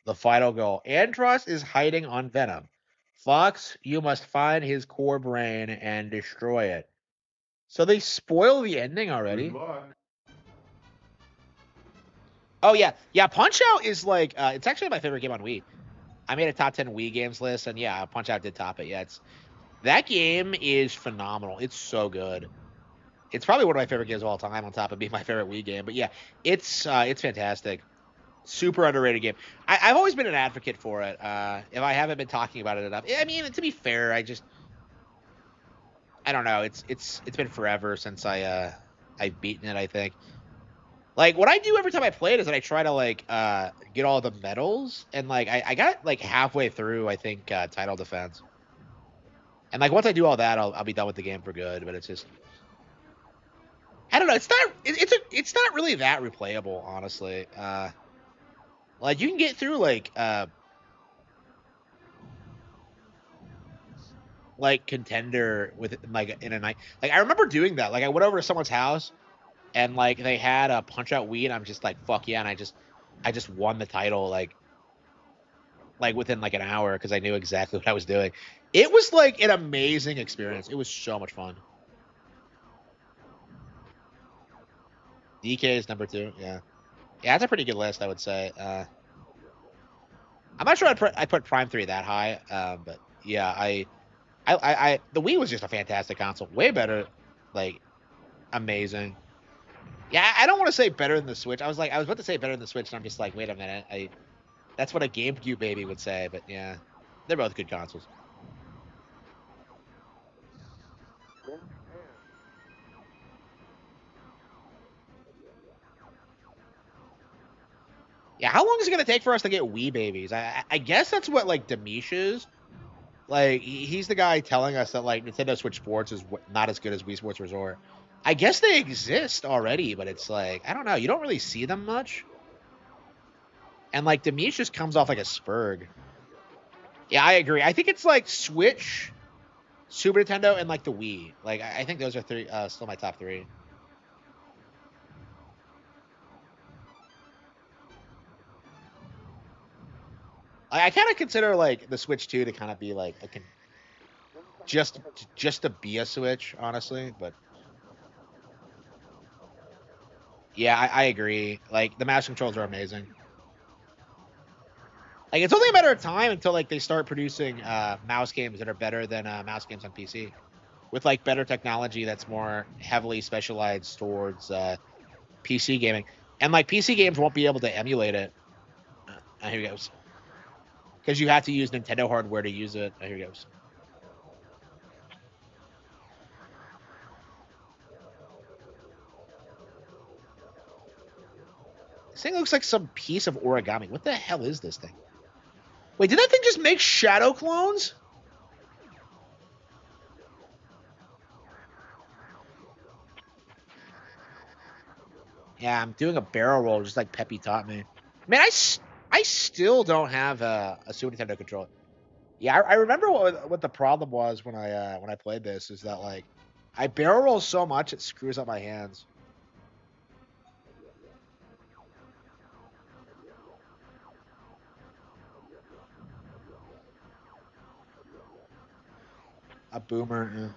The final goal. Andros is hiding on Venom. Fox, you must find his core brain and destroy it. So they spoil the ending already? Oh yeah. Yeah, Punch Out is like it's actually my favorite game on Wii. I made a top 10 Wii games list, and yeah, Punch Out did top it. Yeah, that game is phenomenal. It's so good. It's probably one of my favorite games of all time, on top of being my favorite Wii game. But yeah, it's fantastic. Super underrated game. I've always been an advocate for it. If I haven't been talking about it enough, I mean, to be fair, I don't know. It's been forever since I've beaten it. I think. Like what I do every time I play it is that I try to like get all the medals, and like I got like halfway through, I think, title defense, and like once I do all that, I'll be done with the game for good. But it's just, I don't know. It's not really that replayable, honestly. Like you can get through like contender with like in a night. Like I remember doing that. Like I went over to someone's house, and like they had a Punch Out Wii, and I'm just like, fuck yeah, and I just won the title like within like an hour because I knew exactly what I was doing. It was like an amazing experience. It was so much fun. DK is number 2. Yeah, yeah, that's a pretty good list, I would say. I'm not sure I put Prime 3 that high, but yeah, the Wii was just a fantastic console, way better, like amazing. Yeah, I don't want to say better than the Switch. I was about to say better than the Switch, and I'm just like, wait a minute, that's what a GameCube baby would say, but yeah, they're both good consoles. Yeah, how long is it gonna take for us to get Wii babies? I guess that's what like Demish is. Like he's the guy telling us that like Nintendo Switch Sports is not as good as Wii Sports Resort. I guess they exist already, but it's like I don't know. You don't really see them much, and like Demish just comes off like a spurg. Yeah, I agree. I think it's like Switch, Super Nintendo, and like the Wii. Like I think those are three still my top 3. I kind of consider like the Switch 2 to kind of be like just just to be a Switch, honestly. But yeah, I agree. Like the mouse controls are amazing. Like it's only a matter of time until like they start producing mouse games that are better than mouse games on PC, with like better technology that's more heavily specialized towards PC gaming. And like PC games won't be able to emulate it. Here goes. Because you have to use Nintendo hardware to use it. Here goes. This thing looks like some piece of origami. What the hell is this thing? Wait, did that thing just make shadow clones? Yeah, I'm doing a barrel roll just like Peppy taught me. Man, I still don't have a Super Nintendo controller. Yeah, I remember what the problem was when I played this is that like I barrel roll so much it screws up my hands. A boomer.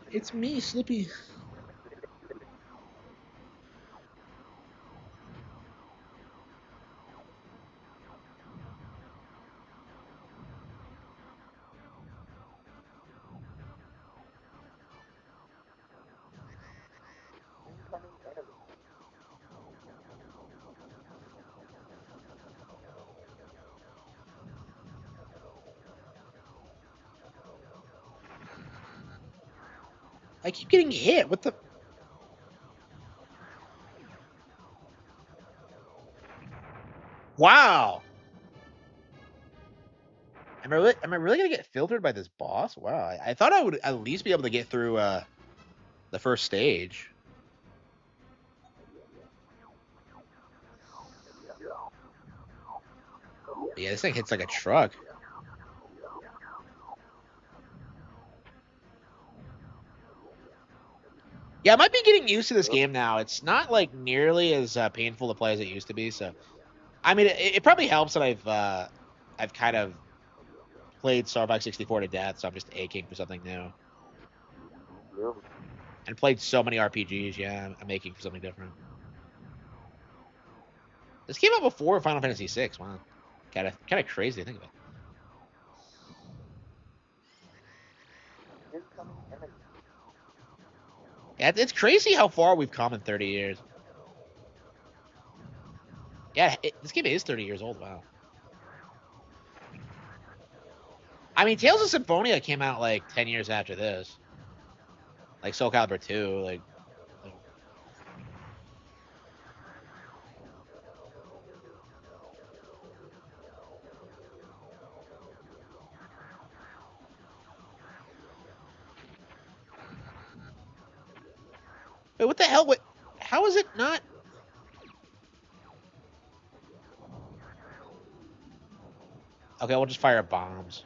It's me, Slippy. I keep getting hit. What the? Wow. Am I really gonna get filtered by this boss? Wow. I thought I would at least be able to get through the first stage. But yeah, this thing hits like a truck. Yeah, I might be getting used to this game now. It's not like nearly as painful to play as it used to be. So, I mean, it probably helps that I've kind of played Star Fox 64 to death, so I'm just aching for something new. And played so many RPGs. Yeah, I'm aching for something different. This came out before Final Fantasy VI. Wow, kind of crazy to think about. Yeah, it's crazy how far we've come in 30 years. Yeah, this game is 30 years old. Wow. I mean, Tales of Symphonia came out like 10 years after this. Like Soul Calibur 2, like. Wait, what the hell? What? How is it not? Okay, we'll just fire bombs.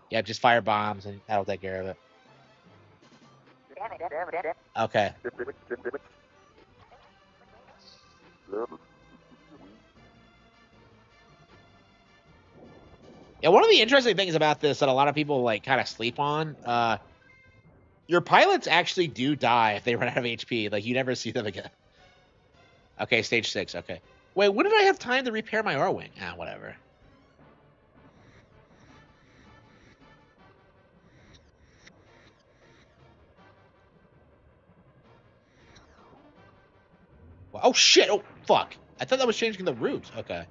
Yeah, just fire bombs and that'll take care of it. Okay. Yeah, one of the interesting things about this that a lot of people like kind of sleep on, your pilots actually do die if they run out of HP. Like you never see them again. Okay, stage 6. Okay. Wait, when did I have time to repair my R-wing? Ah, whatever. Oh shit! Oh fuck! I thought that was changing the route. Okay.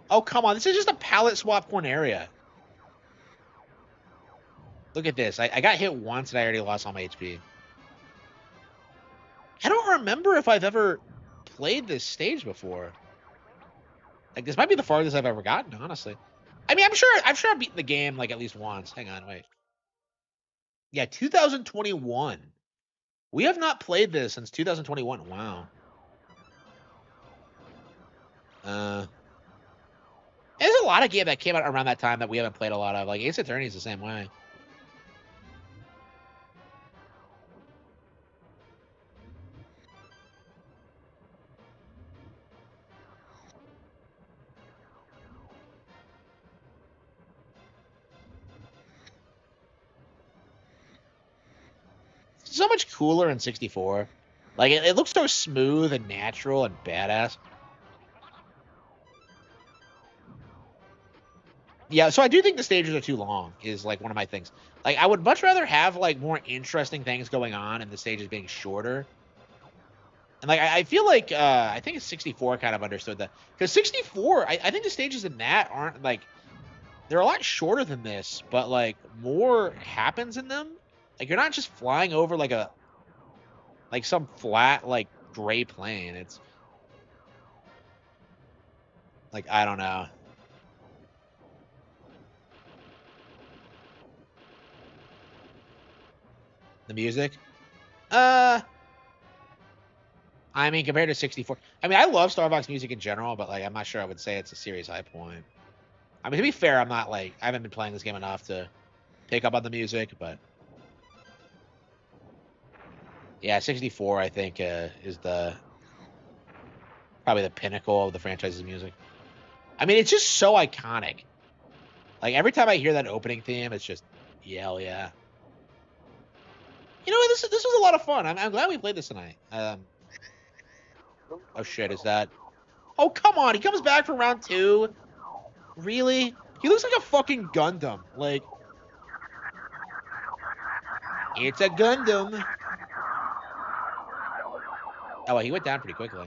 Oh come on! This is just a palette swap for an area. Look at this. I got hit once and I already lost all my HP. I don't remember if I've ever played this stage before. Like this might be the farthest I've ever gotten, honestly. I mean, I'm sure I've beaten the game like at least once. Hang on, wait. Yeah, 2021. We have not played this since 2021. Wow. There's a lot of game that came out around that time that we haven't played a lot of. Like Ace Attorney is the same way. It's so much cooler in 64. Like it looks so smooth and natural and badass. Yeah, so I do think the stages are too long is like one of my things. Like I would much rather have like more interesting things going on and the stages being shorter. And like I feel like I think it's 64 kind of understood that. Because 64, I think the stages in that aren't like they're a lot shorter than this, but like more happens in them. Like you're not just flying over like some flat like gray plane. It's like I don't know. The music? I mean, compared to 64, I mean, I love Star Fox music in general, but like, I'm not sure I would say it's a serious high point. I mean, to be fair, I'm not like, I haven't been playing this game enough to pick up on the music, but yeah, 64, I think, is probably the pinnacle of the franchise's music. I mean, it's just so iconic. Like, every time I hear that opening theme, it's just, hell yeah. You know, this was a lot of fun. I'm glad we played this tonight. Oh shit, is that? Oh come on, he comes back for round 2. Really? He looks like a fucking Gundam. Like, it's a Gundam. Oh, he went down pretty quickly.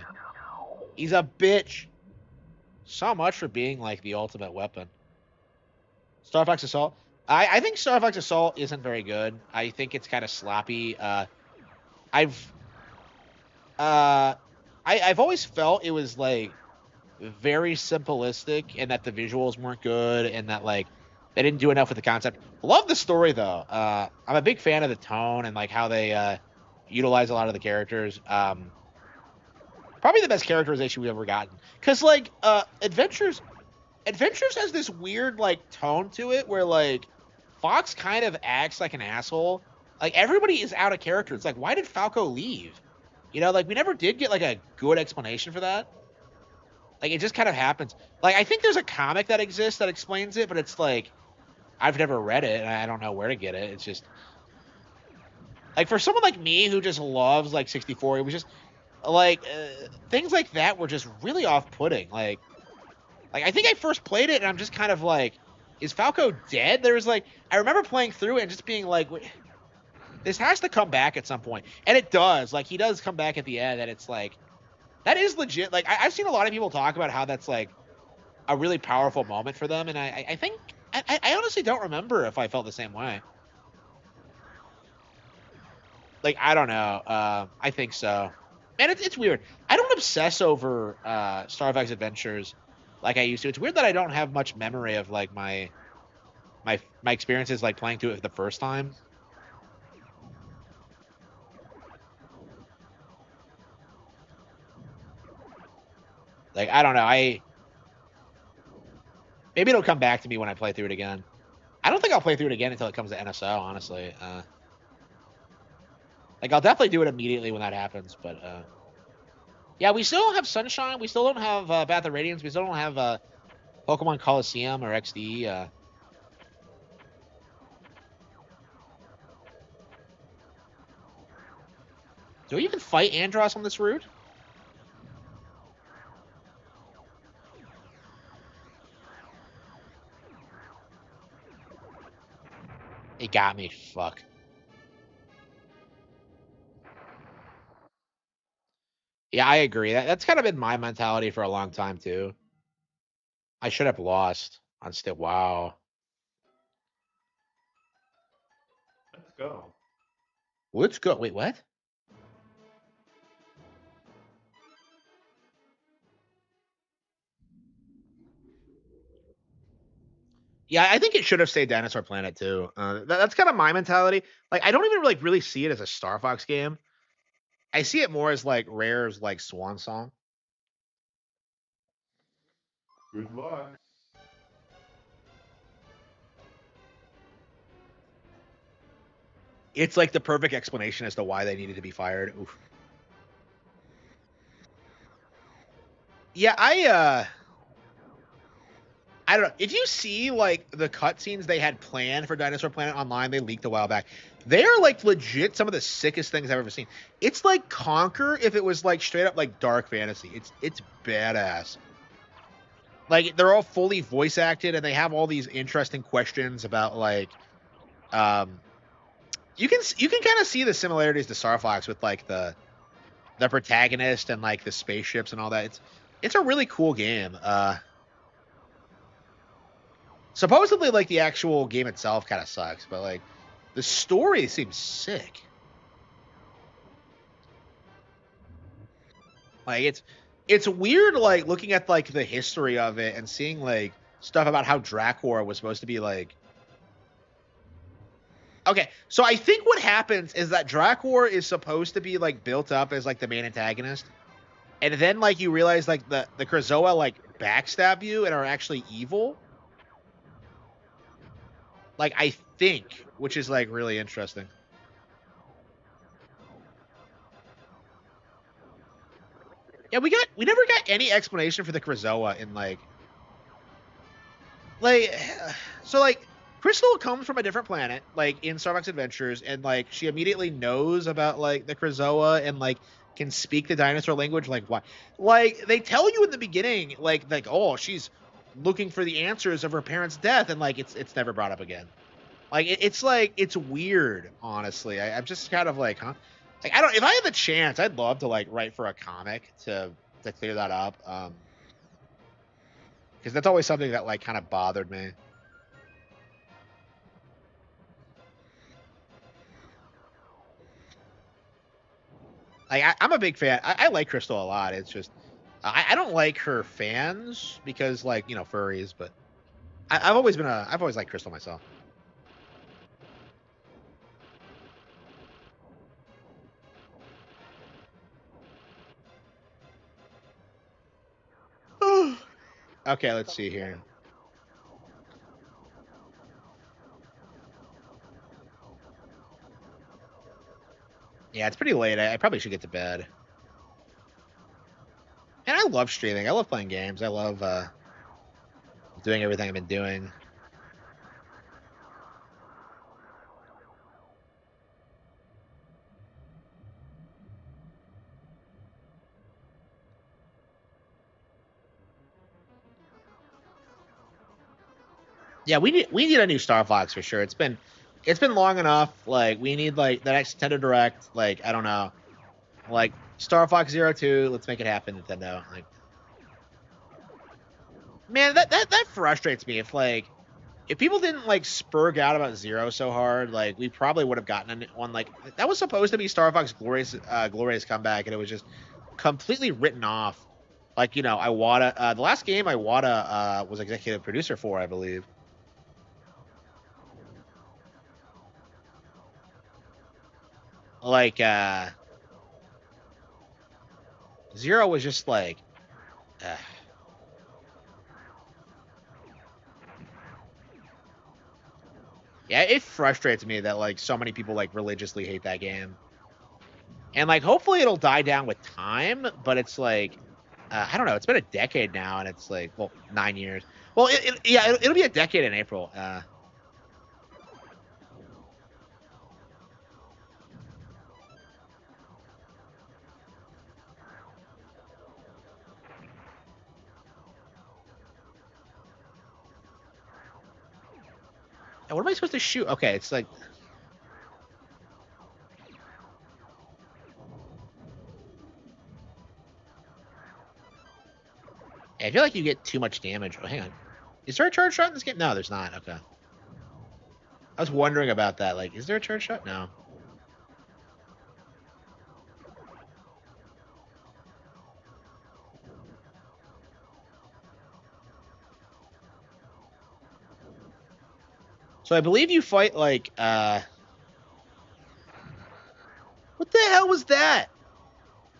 He's a bitch. So much for being like the ultimate weapon. Star Fox Assault. I think Star Fox Assault isn't very good. I think it's kind of sloppy. I've always felt it was like very simplistic and that the visuals weren't good and that like they didn't do enough with the concept. Love the story though. I'm a big fan of the tone and like how they utilize a lot of the characters. Probably the best characterization we've ever gotten. Because, like, Adventures has this weird, like, tone to it where, like, Fox kind of acts like an asshole. Like, everybody is out of character. It's like, why did Falco leave? You know, like, we never did get, like, a good explanation for that. Like, it just kind of happens. Like, I think there's a comic that exists that explains it, but it's like, I've never read it, and I don't know where to get it. It's just, like, for someone like me who just loves, like, 64, it was just, like, things like that were just really off-putting. Like, I think I first played it, and I'm just kind of like, is Falco dead? There was, like, I remember playing through it and just being like, this has to come back at some point. And it does. Like, he does come back at the end, and it's like, that is legit. Like, I've seen a lot of people talk about how that's, like, a really powerful moment for them, and I think, I honestly don't remember if I felt the same way. Like, I don't know. I think so. Man, it's weird. I don't obsess over Star Fox Adventures like I used to. It's weird that I don't have much memory of, like, my experiences, like, playing through it the first time. Like, I don't know. Maybe it'll come back to me when I play through it again. I don't think I'll play through it again until it comes to NSO, honestly. Like, I'll definitely do it immediately when that happens, but yeah, we still don't have Sunshine. We still don't have Bath of Radiance. We still don't have Pokemon Coliseum or XD. Do we even fight Andros on this route? It got me. Fuck. Yeah, I agree. That's kind of been my mentality for a long time, too. I should have lost on still. Wow. Let's go. Let's go. Wait, what? Yeah, I think it should have stayed Dinosaur Planet too. That's kind of my mentality. Like, I don't even really see it as a Star Fox game. I see it more as, like, Rare's, like, swan song. Good luck. It's like the perfect explanation as to why they needed to be fired. Oof. Yeah, I don't know. If you see, like, the cutscenes they had planned for Dinosaur Planet Online, they leaked a while back. They are, like, legit some of the sickest things I've ever seen. It's like Conquer if it was, like, straight up, like, dark fantasy. It's badass. Like, they're all fully voice acted, and they have all these interesting questions about, like, you can kind of see the similarities to Star Fox with, like, the protagonist and, like, the spaceships and all that. It's a really cool game. Supposedly, like, the actual game itself kind of sucks, but, like, the story seems sick. Like, it's weird, like, looking at, like, the history of it and seeing, like, stuff about how Dracor was supposed to be, like. Okay, so I think what happens is that Dracor is supposed to be, like, built up as, like, the main antagonist, and then, like, you realize, like, the Krazoa, like, backstab you and are actually evil. Like, I think, which is, like, really interesting. Yeah, we never got any explanation for the Krazoa in, like, so, like, Crystal comes from a different planet, like, in Star Fox Adventures, and, like, she immediately knows about, like, the Krazoa and, like, can speak the dinosaur language. Like, why? Like, they tell you in the beginning, like, oh, she's looking for the answers of her parents' death, and, like, it's never brought up again. Like, it's like, it's weird, honestly. I'm just kind of like, huh? Like, I don't. If I had the chance, I'd love to, like, write for a comic to clear that up. Because that's always something that, like, kind of bothered me. Like, I'm a big fan. I like Crystal a lot. It's just I don't like her fans because, like, you know, furries. But I've always liked Crystal myself. Okay, let's see here. Yeah, it's pretty late. I probably should get to bed. And I love streaming. I love playing games. I love doing everything I've been doing. Yeah, we need a new Star Fox for sure. It's been long enough. Like we need like the next Nintendo Direct. Like I don't know, like Star Fox 02. Let's make it happen, Nintendo. Like, man, that frustrates me. If people didn't like spurg out about Zero so hard, like we probably would have gotten one. Like that was supposed to be Star Fox glorious comeback, and it was just completely written off. Like Iwata, the last game Iwata was executive producer for, I believe. Like Zero was just like, yeah, it frustrates me that like so many people like religiously hate that game, and like hopefully it'll die down with time. But it's like, I don't know. It's been a decade now, and it's like, well, 9 years. Well, it'll be a decade in April. And what am I supposed to shoot? Okay, it's like, I feel like you get too much damage. Oh, hang on. Is there a charge shot in this game? No, there's not. Okay. I was wondering about that. Like, is there a charge shot? No. So I believe you fight like what the hell was that?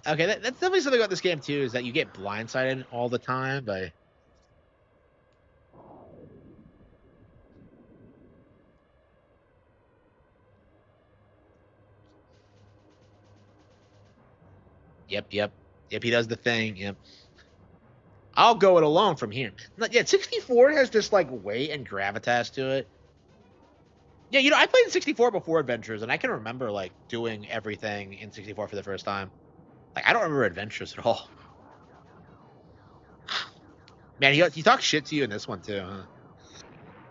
Okay, that's definitely something about this game too, is that you get blindsided all the time by. Yep. He does the thing. Yep. I'll go it alone from here. Yeah, 64 has this like weight and gravitas to it. Yeah, I played 64 before Adventures, and I can remember like doing everything in 64 for the first time. Like I don't remember Adventures at all. Man, he talks shit to you in this one too, huh?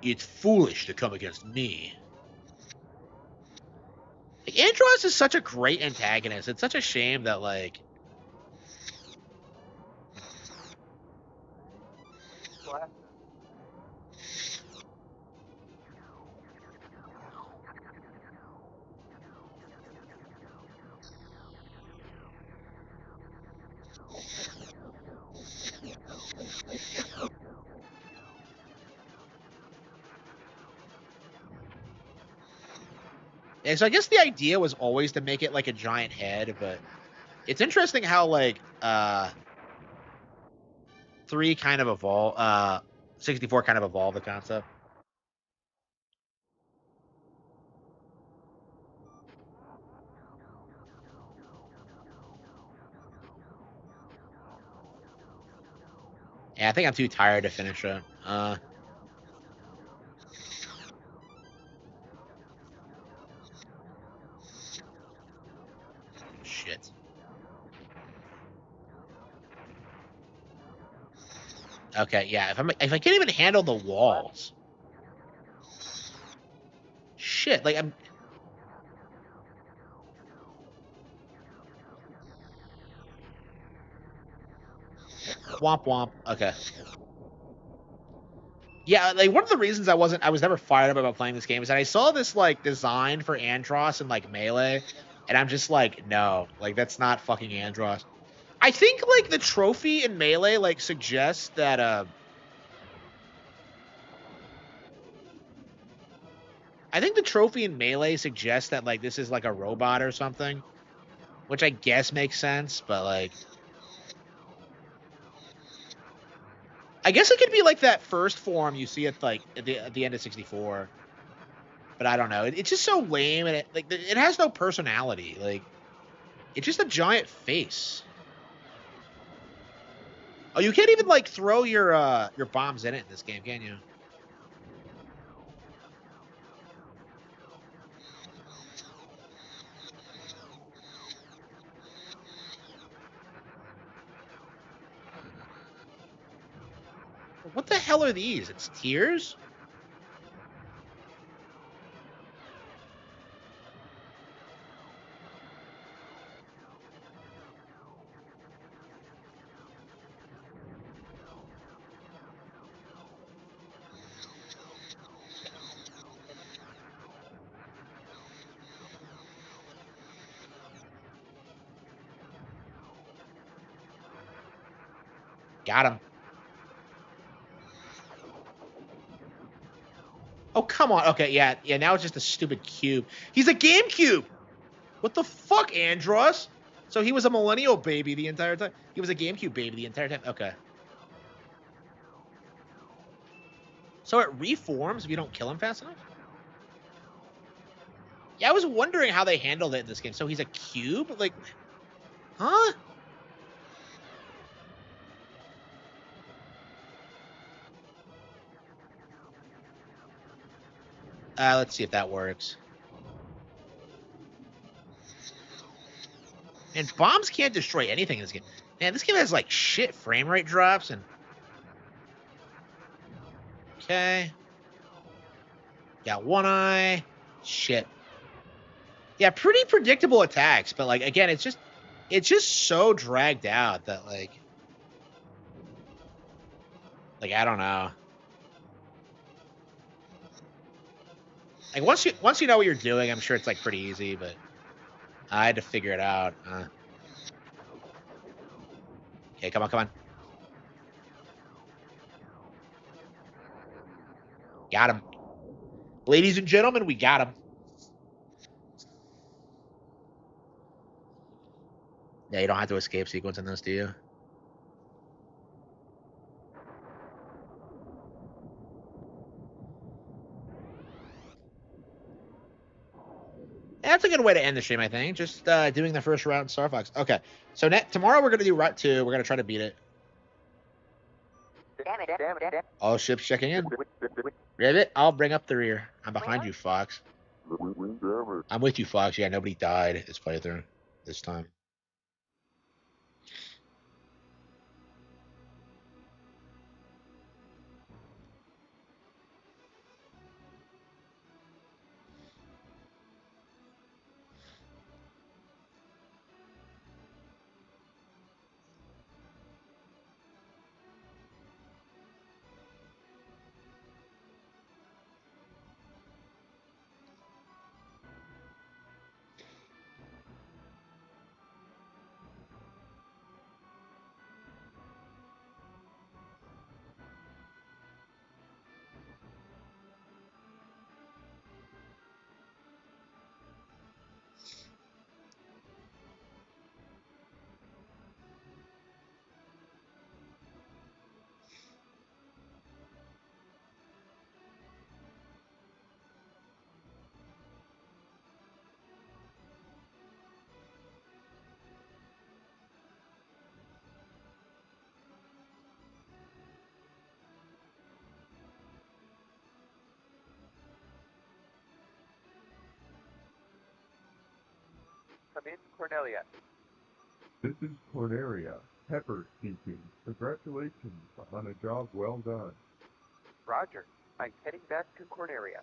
It's foolish to come against me. Like, Andros is such a great antagonist. It's such a shame that like. And so I guess the idea was always to make it like a giant head, but it's interesting how like 3 kind of evolve 64 kind of evolved the concept. Yeah, I think I'm too tired to finish it. Shit. Okay, yeah. If I can't even handle the walls, shit. Like I'm. Womp womp. Okay. Yeah, like one of the reasons I was never fired up about playing this game is that I saw this like design for Andros and like Melee, and I'm just like, no, like that's not fucking Andros. I think like the trophy in Melee like suggests that I think the trophy in Melee suggests that like this is like a robot or something, which I guess makes sense, but like I guess it could be like that first form you see at like at the end of 64. But I don't know. It's just so lame, and it has no personality. Like, it's just a giant face. Oh, you can't even like throw your bombs in it in this game, can you? What the hell are these? It's tears? Got him. Oh, come on. Okay, yeah. Now it's just a stupid cube. He's a GameCube. What the fuck, Andros? So he was a millennial baby the entire time? He was a GameCube baby the entire time? Okay. So it reforms if you don't kill him fast enough? Yeah, I was wondering how they handled it in this game. So he's a cube? Like, huh? Let's see if that works. And bombs can't destroy anything in this game. Man, this game has like shit frame rate drops and. Okay. Got one eye. Shit. Yeah, pretty predictable attacks, but like again, it's just so dragged out that like I don't know. Like once you know what you're doing, I'm sure it's like pretty easy, but I had to figure it out. Okay, come on. Got him. Ladies and gentlemen, we got him. Yeah, you don't have to escape sequence in this, do you? That's a good way to end the stream, I think. Just doing the first route in Star Fox. Okay, so tomorrow we're going to do Route 2. We're going to try to beat it. All ships checking in. Rivet, I'll bring up the rear. I'm behind you, Fox. I'm with you, Fox. Yeah, nobody died this playthrough this time. Come in, Cornelia. This is Cornelia. Pepper speaking. Congratulations on a job well done. Roger. I'm heading back to Cornelia.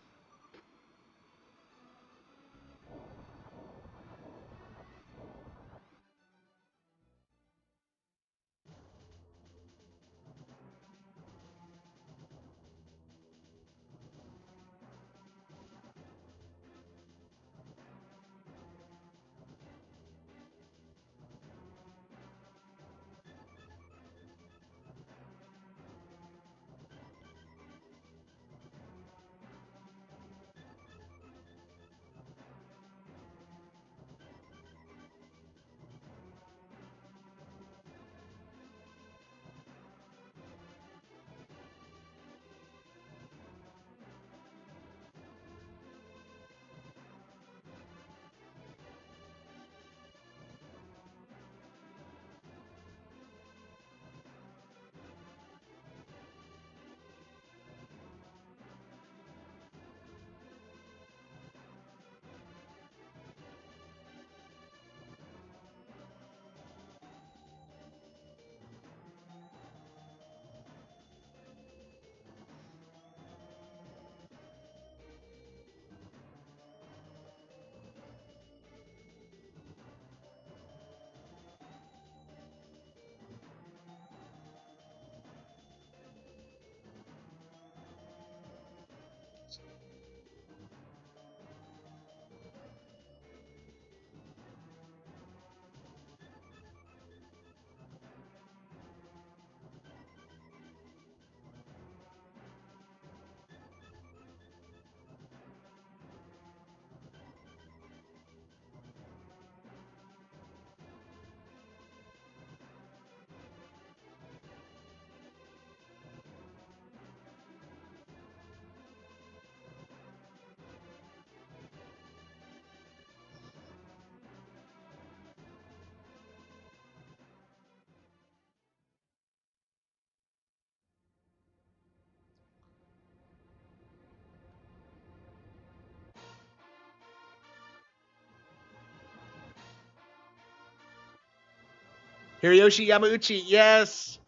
Hiroyoshi Yamauchi, yes.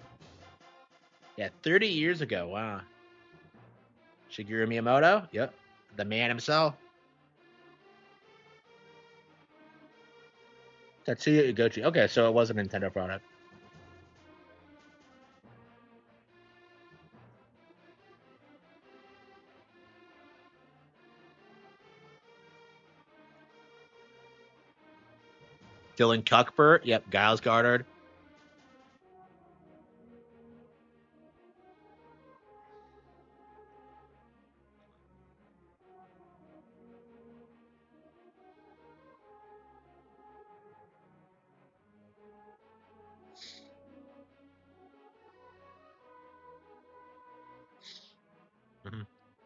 Yeah, 30 years ago. Wow. Shigeru Miyamoto, yep, the man himself. Tatsuya Ugochi. Okay, so it was a Nintendo product. Dylan Cuthbert, yep, Giles Goddard.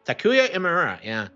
Takuya Imura, yeah.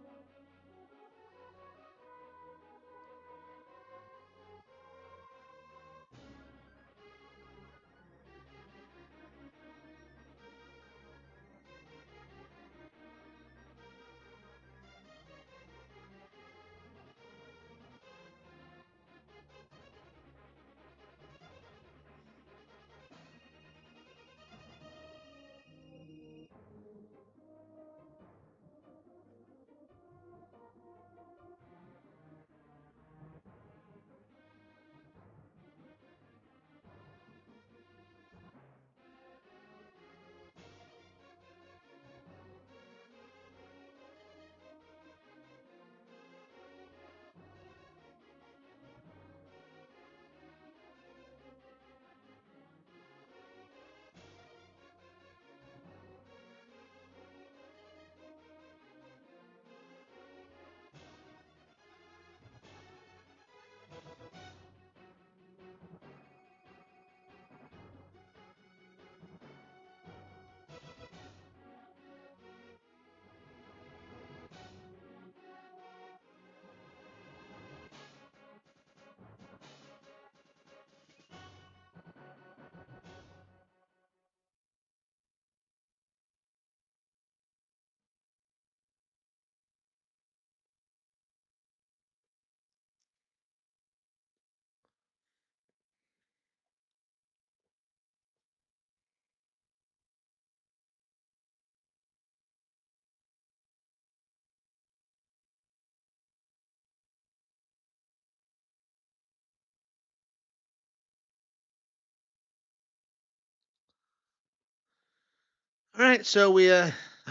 All right, so we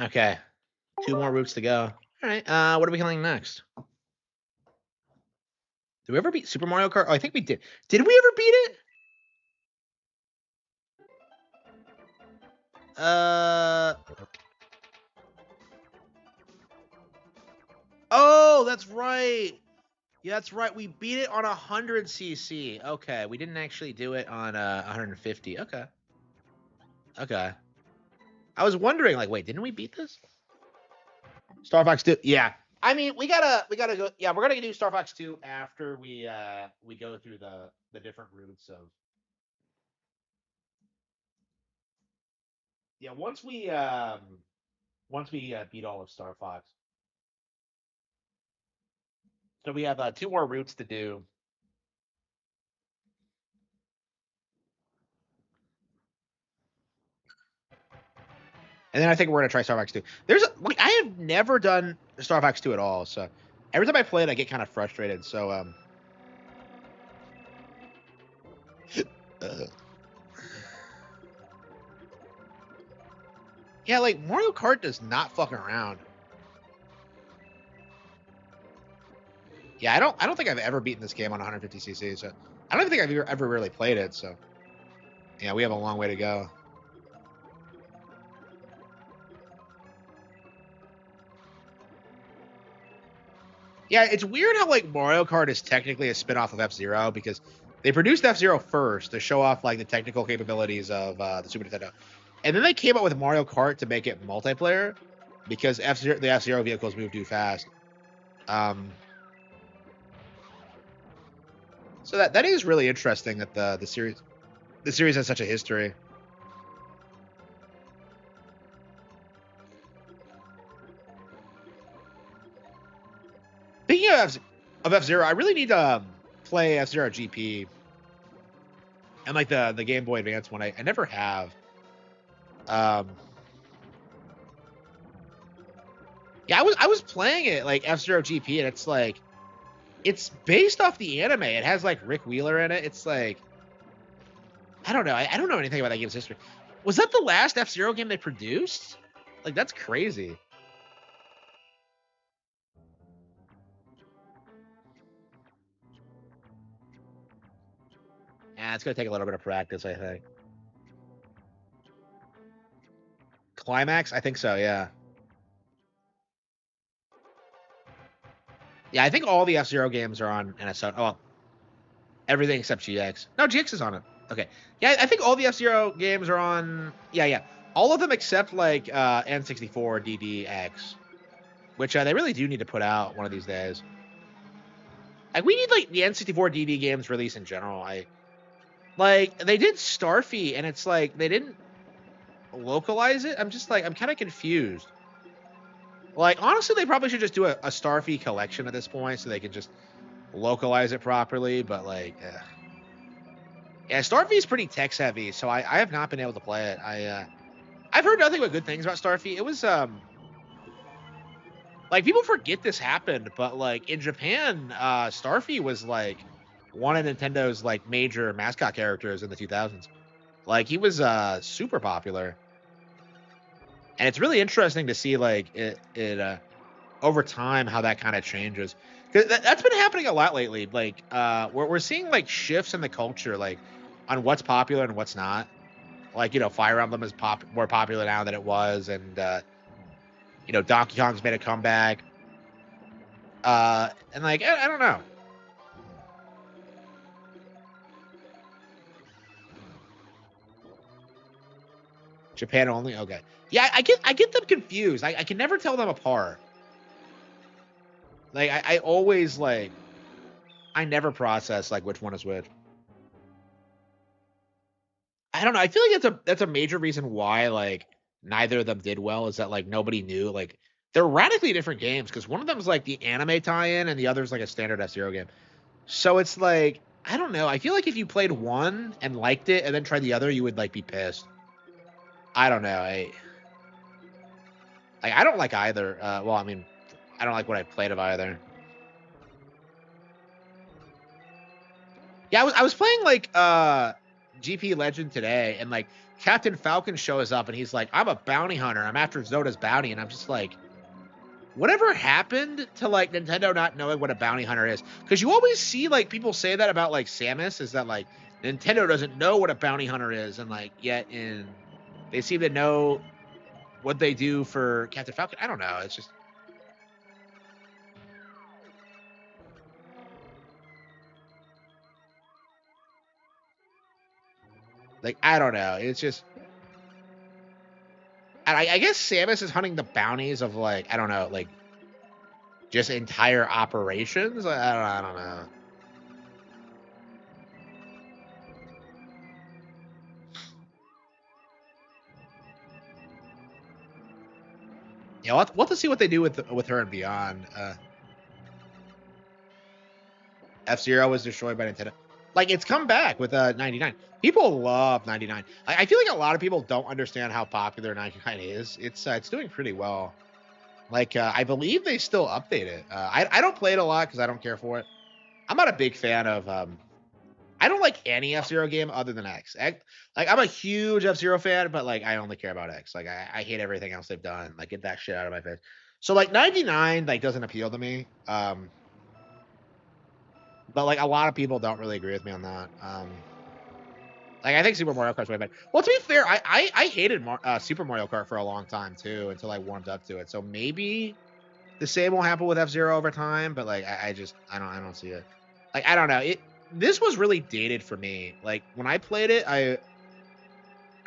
okay, 2 more routes to go. All right, what are we killing next? Did we ever beat Super Mario Kart? Oh, I think we did. Did we ever beat it? Oh, that's right. Yeah, that's right. We beat it on 100cc. Okay, we didn't actually do it on 150. Okay. Okay. I was wondering, like, wait, didn't we beat this? Star Fox 2. Yeah. I mean, we gotta go. Yeah, we're gonna do Star Fox 2 after we go through the different routes of. Yeah, once we beat all of Star Fox. So we have 2 more routes to do. And then I think we're gonna try Star Fox 2. Like, I have never done Star Fox 2 at all, so every time I play it, I get kind of frustrated. So yeah, like Mario Kart does not fucking around. Yeah, I don't think I've ever beaten this game on 150cc. So I don't even think I've ever really played it. So yeah, we have a long way to go. Yeah, it's weird how like Mario Kart is technically a spin-off of F-Zero because they produced F-Zero first to show off like the technical capabilities of the Super Nintendo. And then they came out with Mario Kart to make it multiplayer because the F-Zero vehicles move too fast. So that is really interesting that the series has such a history. Speaking of F-Zero, I really need to play F-Zero GP. And like the Game Boy Advance one, I never have. Yeah, I was playing it like F-Zero GP, and it's like it's based off the anime. It has like Rick Wheeler in it. It's like I don't know. I don't know anything about that game's history. Was that the last F-Zero game they produced? Like that's crazy. Yeah, it's gonna take a little bit of practice, I think. Climax? I think so, yeah. Yeah, I think all the F-Zero games are on NSO. Oh, well, everything except GX. No, GX is on it. Okay. Yeah, I think all the F-Zero games are on... Yeah. All of them except, like, N64 DDX. Which they really do need to put out one of these days. Like, we need, like, the N64 DD games released in general. Like, they did Starfy, and it's like, they didn't localize it. I'm just, like, I'm kind of confused. Like, honestly, they probably should just do a Starfy collection at this point so they can just localize it properly, but, like, yeah, Starfy is pretty text heavy, so I have not been able to play it. I've heard nothing but good things about Starfy. It was, like, people forget this happened, but, like, in Japan, Starfy was, like, one of Nintendo's, like, major mascot characters in the 2000s. Like, he was, super popular. And it's really interesting to see, like, it over time how that kind of changes. Because that's been happening a lot lately. Like, we're seeing, like, shifts in the culture, like, on what's popular and what's not. Like, you know, Fire Emblem is more popular now than it was, and you know, Donkey Kong's made a comeback. And like, I don't know. Japan only? Okay. Yeah, I get them confused. I can never tell them apart. Like I always like I never process like which one is which. I don't know. I feel like that's a major reason why like neither of them did well is that like nobody knew like they're radically different games because one of them is like the anime tie-in and the other is like a standard F-Zero game. So it's like I don't know. I feel like if you played one and liked it and then tried the other, you would like be pissed. I don't know. I don't like either. Well, I mean, I don't like what I played of either. Yeah, I was playing like GP Legend today, and like Captain Falcon shows up, and he's like, "I'm a bounty hunter. I'm after Zoda's bounty," and I'm just like, whatever happened to like Nintendo not knowing what a bounty hunter is? Because you always see like people say that about like Samus, is that like Nintendo doesn't know what a bounty hunter is, and like yet they seem to know what they do for Captain Falcon. I don't know. It's just like I don't know. It's just and I guess Samus is hunting the bounties of like I don't know, like just entire operations. I don't know. Yeah, we'll have to see what they do with her and beyond. F-Zero was destroyed by Nintendo. Like it's come back with 99. People love 99. I feel like a lot of people don't understand how popular 99 is. It's doing pretty well. Like I believe they still update it. I don't play it a lot because I don't care for it. I'm not a big fan of I don't like any F-Zero game other than X. Like I'm a huge F-Zero fan, but like I only care about X. Like I hate everything else they've done. Like get that shit out of my face. So like 99 like doesn't appeal to me. But like a lot of people don't really agree with me on that. Like I think Super Mario Kart's way better. Well, to be fair, I hated Super Mario Kart for a long time too until I warmed up to it. So maybe the same will happen with F-Zero over time. But like I just I don't see it. Like I don't know it. This was really dated for me. Like when I played it, I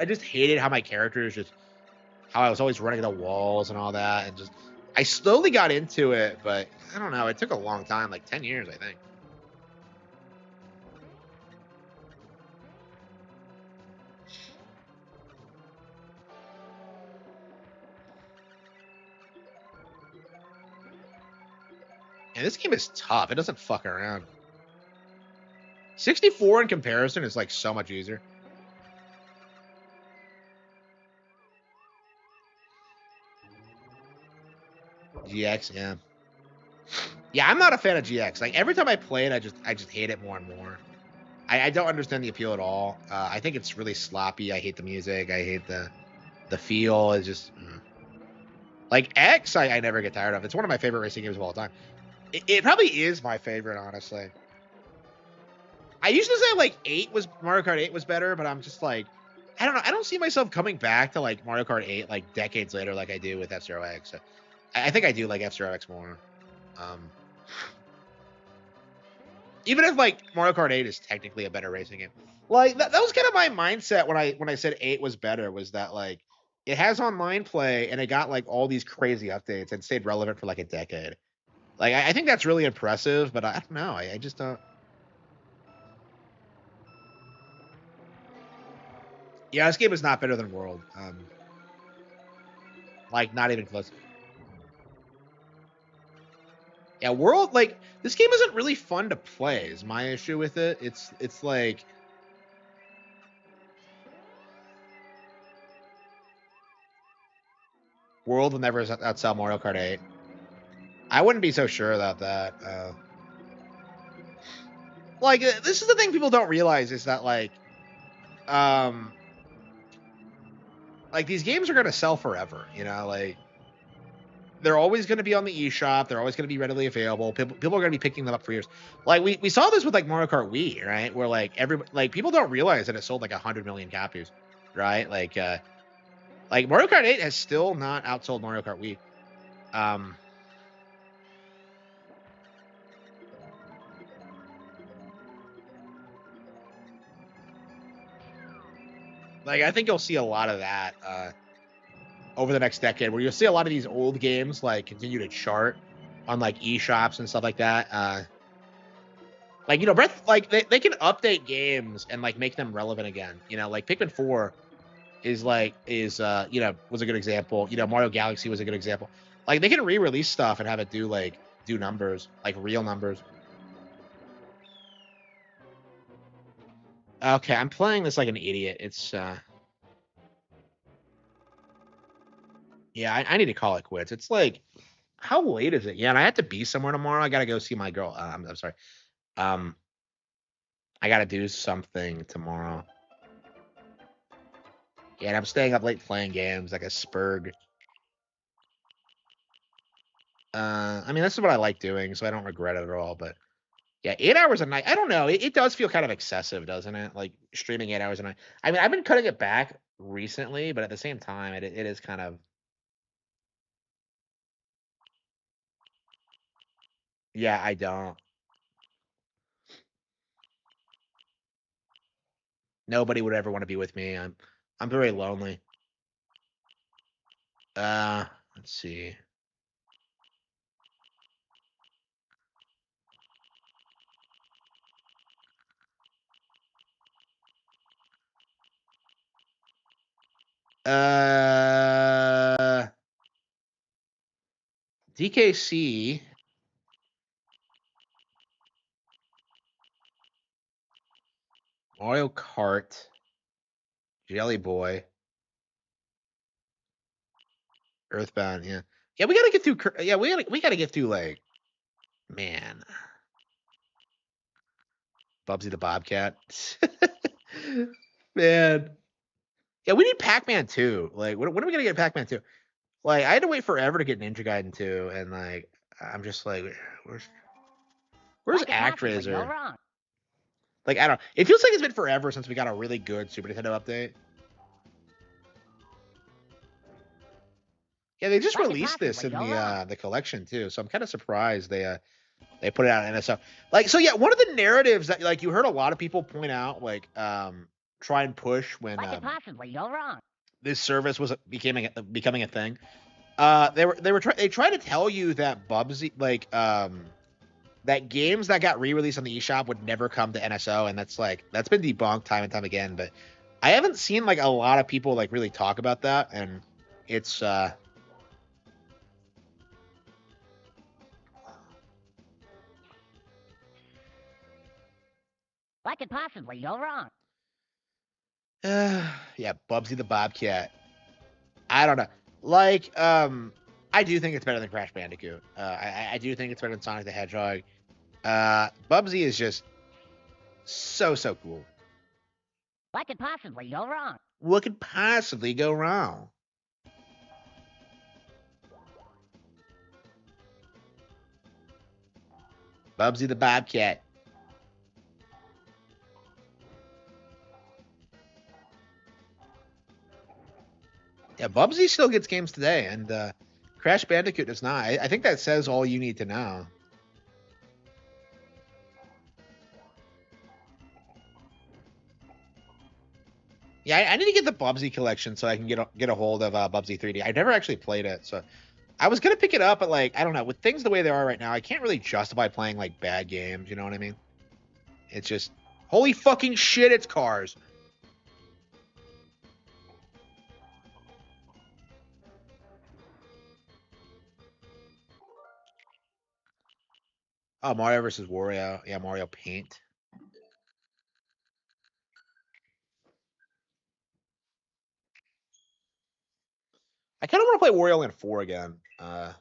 just hated how my characters just how I was always running the walls and all that, and just I slowly got into it, but I don't know. It took a long time, like 10 years, I think. And this game is tough. It doesn't fuck around. 64 in comparison is like so much easier. GX, yeah. Yeah, I'm not a fan of GX. Like every time I play it, I just hate it more and more. I don't understand the appeal at all. I think it's really sloppy. I hate the music. I hate the feel. It's just like X. I never get tired of. It's one of my favorite racing games of all time. It probably is my favorite, honestly. I used to say like Mario Kart 8 was better, but I'm just like, I don't know. I don't see myself coming back to like Mario Kart 8 like decades later, like I do with F-Zero X. So I think I do like F-Zero X more. Even if like Mario Kart 8 is technically a better racing game, like that was kind of my mindset when I said 8 was better. Was that like it has online play and it got like all these crazy updates and stayed relevant for like a decade. Like I think that's really impressive, but I don't know. I just don't. Yeah, this game is not better than World. Like not even close. Yeah, World, like this game isn't really fun to play. Is my issue with it. It's like World will never outsell Mario Kart 8. I wouldn't be so sure about that. Like this is the thing people don't realize is that um like these games are gonna sell forever. You know, like they're always going to be on the eShop. They're always going to be readily available. People are going to be picking them up for years. Like we saw this with like Mario Kart Wii, right? Where like people don't realize that it sold like 100 million copies, right? Like Mario Kart 8 has still not outsold Mario Kart Wii. Like I think you'll see a lot of that over the next decade, where you'll see a lot of these old games like continue to chart on like eShops and stuff like that. Like Breath, like they can update games and like make them relevant again. Like Pikmin 4 was a good example. Mario Galaxy was a good example. Like they can re-release stuff and have it do numbers, like real numbers. Okay, I'm playing this like an idiot. It's yeah, I need to call it quits. It's like, how late is it? Yeah, and I have to be somewhere tomorrow. I gotta go see my girl. I'm sorry. Um, I gotta do something tomorrow. Yeah, and I'm staying up late playing games like a spurg. I mean, this is what I like doing, so I don't regret it at all. But yeah, 8 hours a night. I don't know. It does feel kind of excessive, doesn't it? Like streaming 8 hours a night. I mean, I've been cutting it back recently, but at the same time, it is kind of. Yeah, I don't. Nobody would ever want to be with me. I'm very lonely. Uh, let's see. Uh, DKC. Mario Kart. Jelly Boy. Earthbound. Yeah. Yeah, we gotta get through. Yeah, we gotta get through like, man, Bubsy the Bobcat. Man. Yeah, we need Pac-Man 2. Like, when are we gonna get Pac-Man 2? Like, I had to wait forever to get Ninja Gaiden 2, and like, I'm just like, where's Like a passion, but you're ActRaiser? wrong. Like, I don't. It feels like it's been forever since we got a really good Super Nintendo update. Yeah, they just Like a released passion, this but in you're wrong. the collection too, so I'm kind of surprised they put it out in NSO. Like, so yeah, one of the narratives that like you heard a lot of people point out, like try and push when Like a passion, but you're wrong. this service was becoming a thing. They tried to tell you that Bubsy that games that got re-released on the eShop would never come to NSO, and that's been debunked time and time again. But I haven't seen like a lot of people like really talk about that, and it's What could possibly go wrong? Yeah, Bubsy the Bobcat. I don't know. Like, I do think it's better than Crash Bandicoot. I do think it's better than Sonic the Hedgehog. Bubsy is just so cool. What could possibly go wrong? What could possibly go wrong? Bubsy the Bobcat. Yeah, Bubsy still gets games today, and Crash Bandicoot does not. I think that says all you need to know. Yeah, I need to get the Bubsy collection so I can get a hold of Bubsy 3D. I never actually played it, so I was gonna pick it up, but like I don't know, with things the way they are right now, I can't really justify playing like bad games. You know what I mean? It's just holy fucking shit! It's cars. Oh, Mario versus Wario. Yeah, Mario Paint. I kind of want to play Wario Land 4 again. I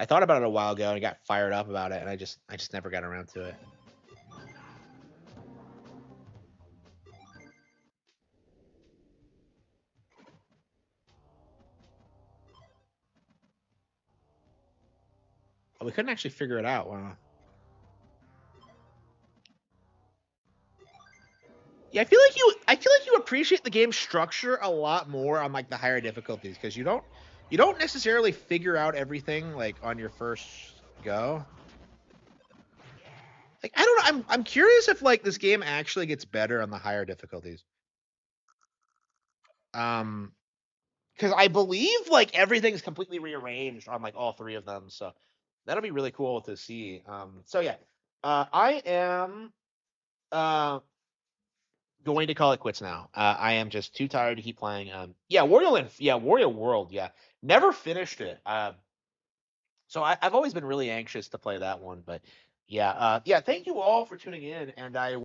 thought about it a while ago and I got fired up about it, and I just never got around to it. Oh, we couldn't actually figure it out. Wow. Yeah, I feel like you appreciate the game structure a lot more on like the higher difficulties because you don't necessarily figure out everything like on your first go. Like I don't know, I'm curious if like this game actually gets better on the higher difficulties. Because I believe like everything's completely rearranged on like all three of them, so that'll be really cool to see. So yeah, I am going to call it quits now. I am just too tired to keep playing. Yeah, Wario World, yeah, never finished it. So I've always been really anxious to play that one, but yeah, yeah. Thank you all for tuning in, and I